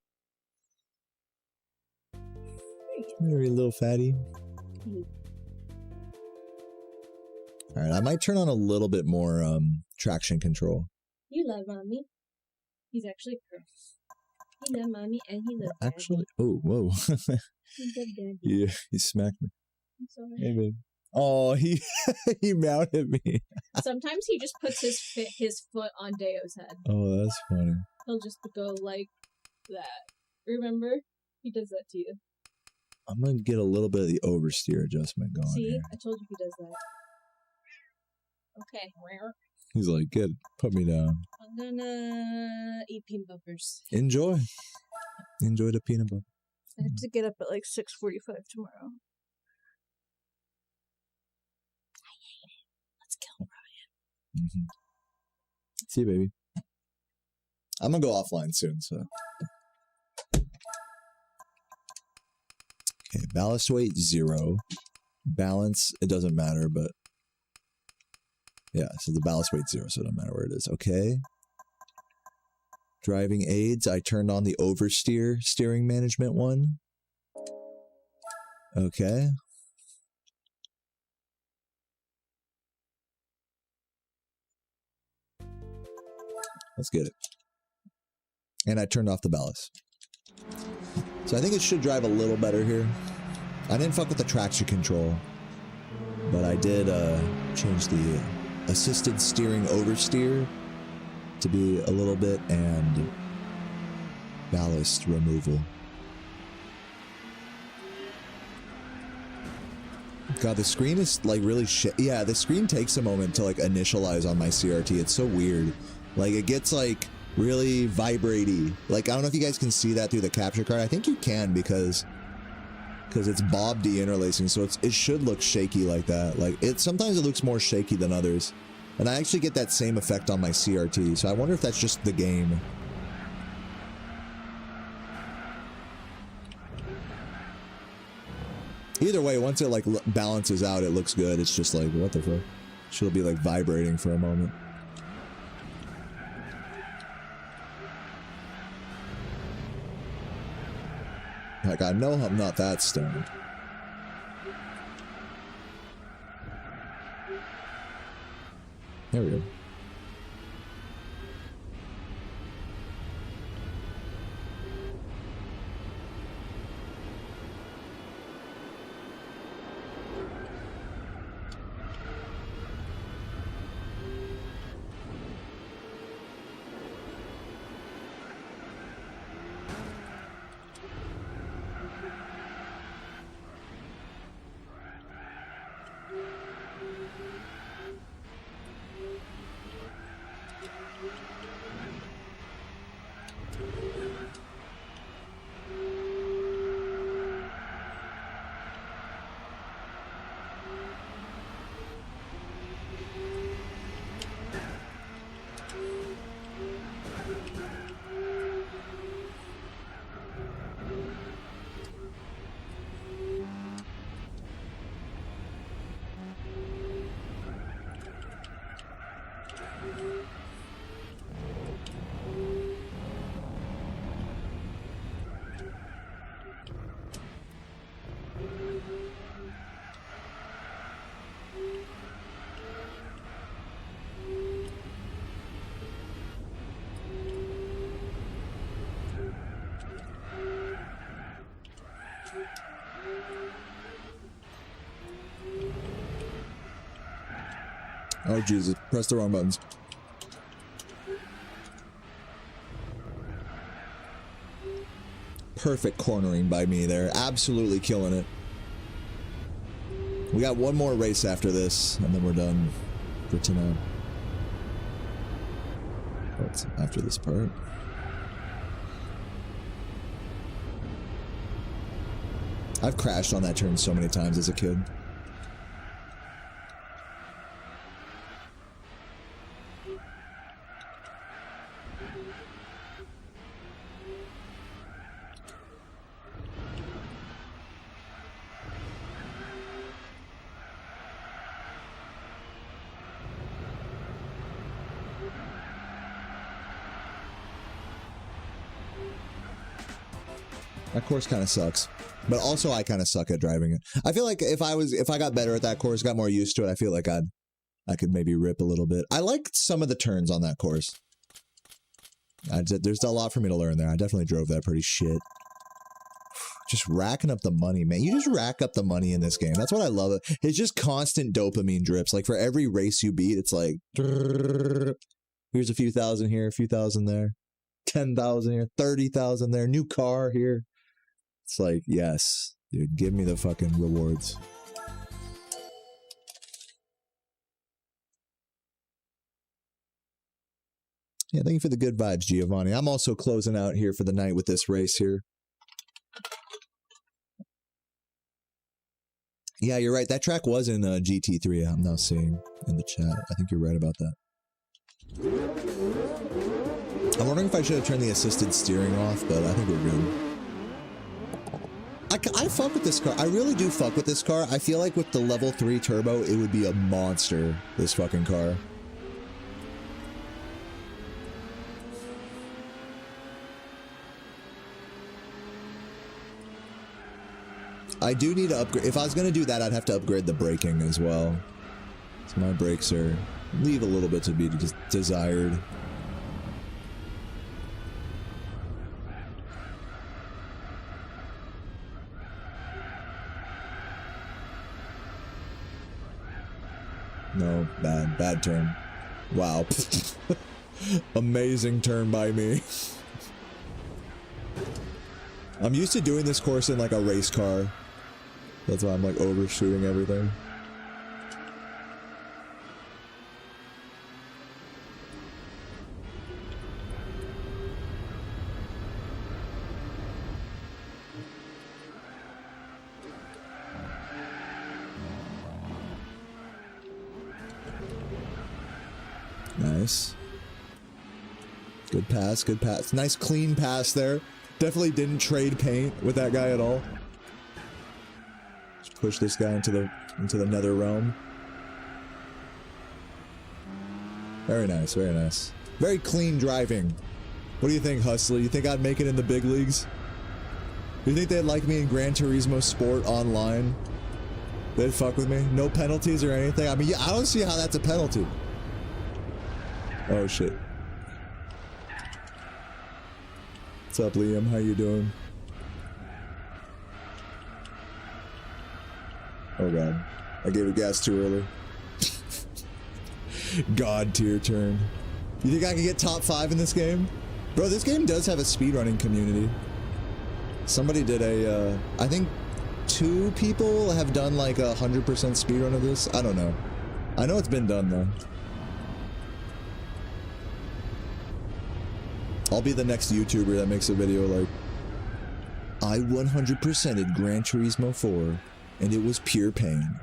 There you little fatty. All right, I might turn on a little bit more traction control. You love mommy. He's actually a girl. He loves mommy and he loves Actually, oh, whoa. He loves daddy. Yeah, he smacked me. I'm sorry. Hey, babe. Oh, he mounted me. Sometimes he just puts his foot on Deo's head. Oh, that's funny. He'll just go like that. Remember? He does that to you. I'm gonna get a little bit of the oversteer adjustment going. See? Here. I told you he does that. Okay. He's like, good, put me down. I'm gonna eat peanut butters. Enjoy. Enjoy the peanut butter. I have to get up at like 6:45 tomorrow. I hate it. Let's kill Ryan. Mm-hmm. See you, baby. I'm gonna go offline soon, so. Okay, ballast weight 0. Balance, it doesn't matter, but yeah, so the ballast weight 0, so it doesn't matter where it is. Okay. Driving aids, I turned on the oversteer steering management one. Okay. Let's get it. And I turned off the ballast. So I think it should drive a little better here. I didn't fuck with the traction control, but I did change the assisted steering oversteer to be a little bit and ballast removal. God, the screen is like really shit. Yeah, the screen takes a moment to like initialize on my CRT. It's so weird. Like it gets like really vibrate-y. Like I don't know if you guys can see that through the capture card. I think you can because it's Bob deinterlacing, so it should look shaky like that. Like sometimes it looks more shaky than others. And I actually get that same effect on my CRT, so I wonder if that's just the game. Either way, once it like balances out, it looks good. It's just like, what the fuck? She'll be like vibrating for a moment. Like, I know I'm not that stoned. There we go. Oh, Jesus. Press the wrong buttons. Perfect cornering by me there. Absolutely killing it. We got one more race after this, and then we're done for tonight. What's after this part? I've crashed on that turn so many times as a kid. That course kind of sucks, but also I kind of suck at driving it. I feel like if I got better at that course, got more used to it, I feel like I could maybe rip a little bit. I liked some of the turns on that course. There's a lot for me to learn there. I definitely drove that pretty shit. Just racking up the money, man. You just rack up the money in this game. That's what I love. It's just constant dopamine drips. Like for every race you beat, it's like, here's a few thousand here, a few thousand there, 10,000 here, 30,000 there, new car here. It's like, yes, dude, give me the fucking rewards. Yeah, thank you for the good vibes, Giovanni. I'm also closing out here for the night with this race here. Yeah, you're right. That track was in GT3. I'm now seeing in the chat. I think you're right about that. I'm wondering if I should have turned the assisted steering off, but I think we're good. I fuck with this car. I really do fuck with this car. I feel like with the level 3 turbo, it would be a monster, this fucking car. I do need to upgrade. If I was going to do that, I'd have to upgrade the braking as well. So my brakes leave a little bit to be desired. No, bad turn. Wow. Amazing turn by me. I'm used to doing this course in like a race car. That's why I'm like overshooting everything. Nice. Good pass, good pass. Nice clean pass there. Definitely didn't trade paint with that guy at all. Just push this guy into the nether realm. Very nice, very nice. Very clean driving. What do you think, Hustler? You think I'd make it in the big leagues? You think they'd like me in Gran Turismo Sport Online? They'd fuck with me? No penalties or anything? I mean, yeah, I don't see how that's a penalty. Oh shit. What's up, Liam? How you doing? Oh god. I gave it gas too early. God tier turn. You think I can get top 5 in this game? Bro, this game does have a speedrunning community. Somebody did a, I think 2 people have done like 100% speedrun of this. I don't know. I know it's been done though. I'll be the next YouTuber that makes a video like, I 100%ed Gran Turismo 4, and it was pure pain.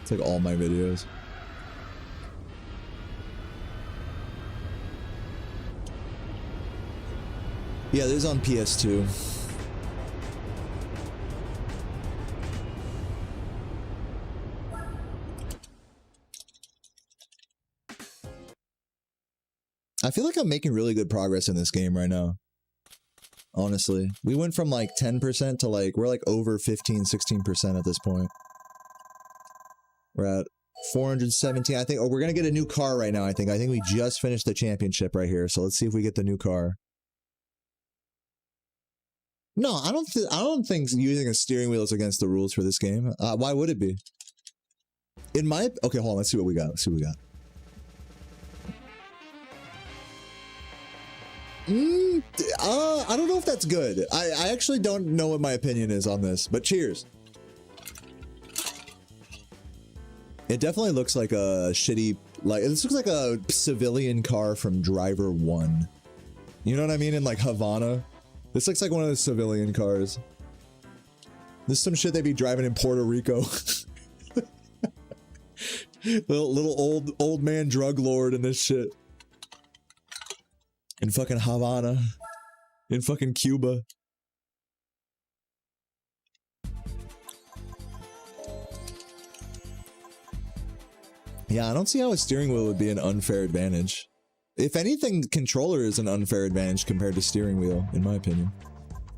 It's like all my videos. Yeah, this is on PS2. I feel like I'm making really good progress in this game right now. honestly. We went from like 10% to like, we're like over 15, 16% at this point. We're at 417. I think, oh, we're going to get a new car right now, I think. I think we just finished the championship right here. So let's see if we get the new car. No, I don't think using a steering wheel is against the rules for this game. Why would it be? In my... Okay, hold on. Let's see what we got. Let's see what we got. I don't know if that's good. I actually don't know what my opinion is on this, but cheers. It definitely looks like a shitty, like, this looks like a civilian car from Driver 1. You know what I mean? In like Havana. This looks like one of those civilian cars. This is some shit they'd be driving in Puerto Rico. little old man drug lord and this shit. In fucking Havana. In fucking Cuba. Yeah, I don't see how a steering wheel would be an unfair advantage. If anything, controller is an unfair advantage compared to steering wheel, in my opinion,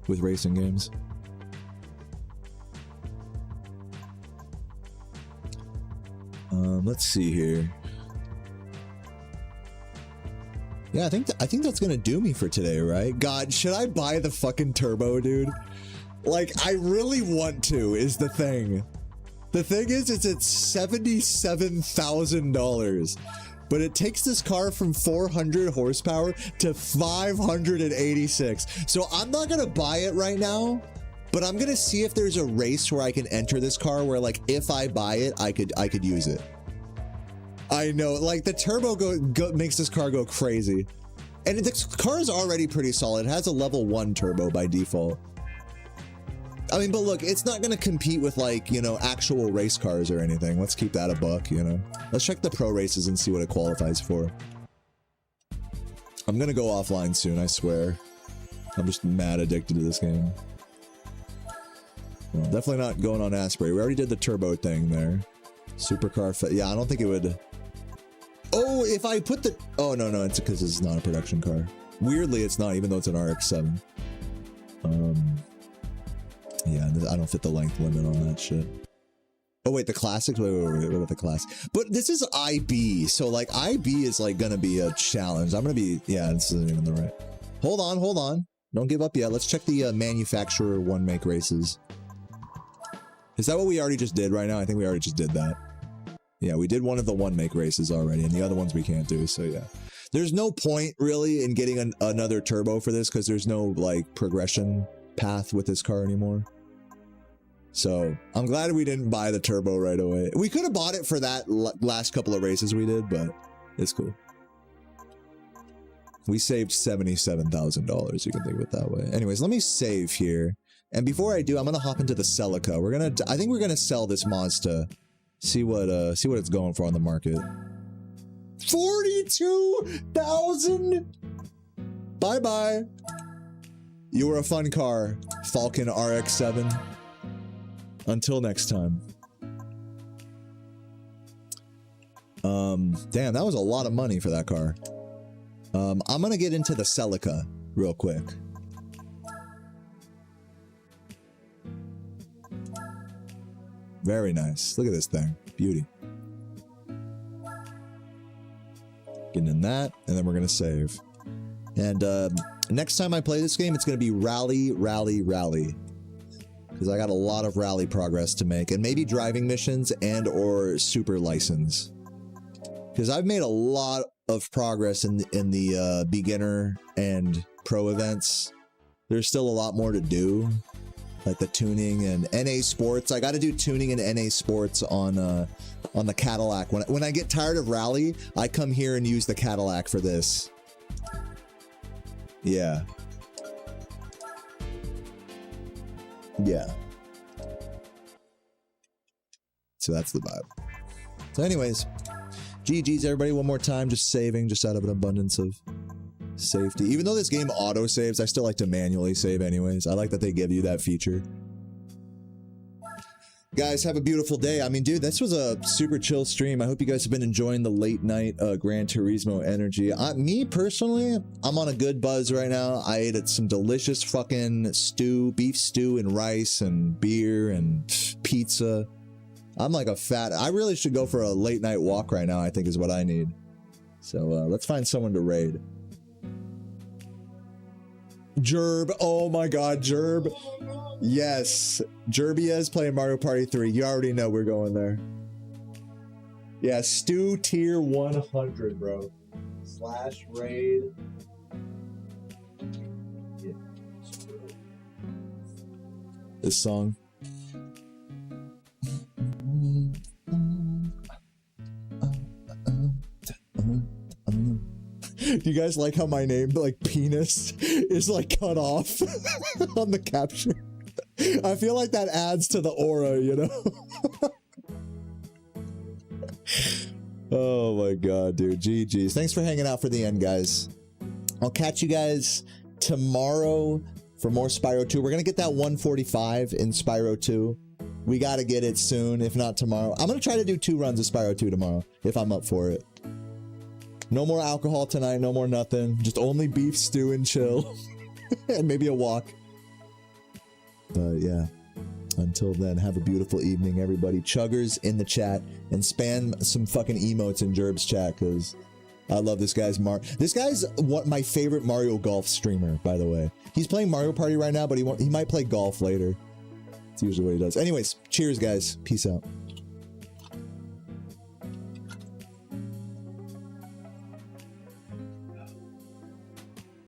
with racing games. Let's see here. Yeah, I think that's gonna do me for today, right? God, should I buy the fucking turbo, dude? Like, I really want to, is the thing. The thing is, it's at $77,000. But it takes this car from 400 horsepower to 586. So I'm not gonna buy it right now, but I'm gonna see if there's a race where I can enter this car where, like, if I buy it, I could use it. I know, like, the turbo makes this car go crazy. And the car is already pretty solid. It has a level 1 turbo by default. I mean, but look, it's not going to compete with, like, you know, actual race cars or anything. Let's keep that a buck, you know. Let's check the pro races and see what it qualifies for. I'm going to go offline soon, I swear. I'm just mad addicted to this game. Well, definitely not going on Asprey. We already did the turbo thing there. Supercar, yeah, I don't think it would... Oh, if I put the... Oh, no, it's because it's not a production car. Weirdly, it's not, even though it's an RX-7. Yeah, I don't fit the length limit on that shit. Oh, wait, the classics? Wait, what about the class? But this is IB, so, like, IB is, like, gonna be a challenge. I'm gonna be... Yeah, this isn't even the right... Hold on. Don't give up yet. Let's check the manufacturer one-make races. Is that what we already just did right now? I think we already just did that. Yeah, we did one of the one-make races already, and the other ones we can't do, so yeah. There's no point, really, in getting another turbo for this, because there's no, like, progression path with this car anymore. So, I'm glad we didn't buy the turbo right away. We could have bought it for that last couple of races we did, but it's cool. We saved $77,000, you can think of it that way. Anyways, let me save here. And before I do, I'm gonna hop into the Celica. I think we're gonna sell this Mazda. See what it's going for on the market. 42,000. Bye-bye. You were a fun car, Falcon RX-7. Until next time. Damn, that was a lot of money for that car. I'm gonna get into the Celica real quick. Very nice. Look at this thing. Beauty. Getting in that, and then we're gonna save. And next time I play this game, it's gonna be rally. Because I got a lot of rally progress to make, and maybe driving missions and or super license. Because I've made a lot of progress in the beginner and pro events. There's still a lot more to do, like the tuning and NA Sports. I got to do tuning and NA Sports on the Cadillac. When I get tired of rally, I come here and use the Cadillac for this. Yeah. Yeah. So that's the vibe. So anyways, GG's everybody one more time, just saving, just out of an abundance of safety. Even though this game auto saves, I still like to manually save anyways. I like that they give you that feature. Guys, have a beautiful day. I mean, dude, this was a super chill stream. I hope you guys have been enjoying the late night Gran Turismo energy. Me personally, I'm on a good buzz right now. I ate some delicious fucking stew, beef stew and rice and beer and pizza. I'm like a fat. I really should go for a late night walk right now, I think is what I need. So let's find someone to raid. Jerb. Oh my god, Jerb. Yes. Jerbia is playing Mario Party 3. You already know we're going there. Yeah, Stu tier 100, bro. / raid. Yeah. This song. Do you guys like how my name, like penis, is like cut off on the caption? I feel like that adds to the aura, you know? Oh my god, dude. GG's. Thanks for hanging out for the end, guys. I'll catch you guys tomorrow for more Spyro 2. We're gonna get that 145 in Spyro 2. We gotta get it soon, if not tomorrow. I'm gonna try to do 2 runs of Spyro 2 tomorrow, if I'm up for it. No more alcohol tonight, no more nothing. Just only beef stew and chill. And maybe a walk. But yeah, until then, have a beautiful evening, everybody. Chuggers in the chat and spam some fucking emotes in Jerb's chat, because I love this guy's This guy's my favorite Mario Golf streamer, by the way. He's playing Mario Party right now, but he might play golf later. It's usually what he does. Anyways, cheers, guys. Peace out.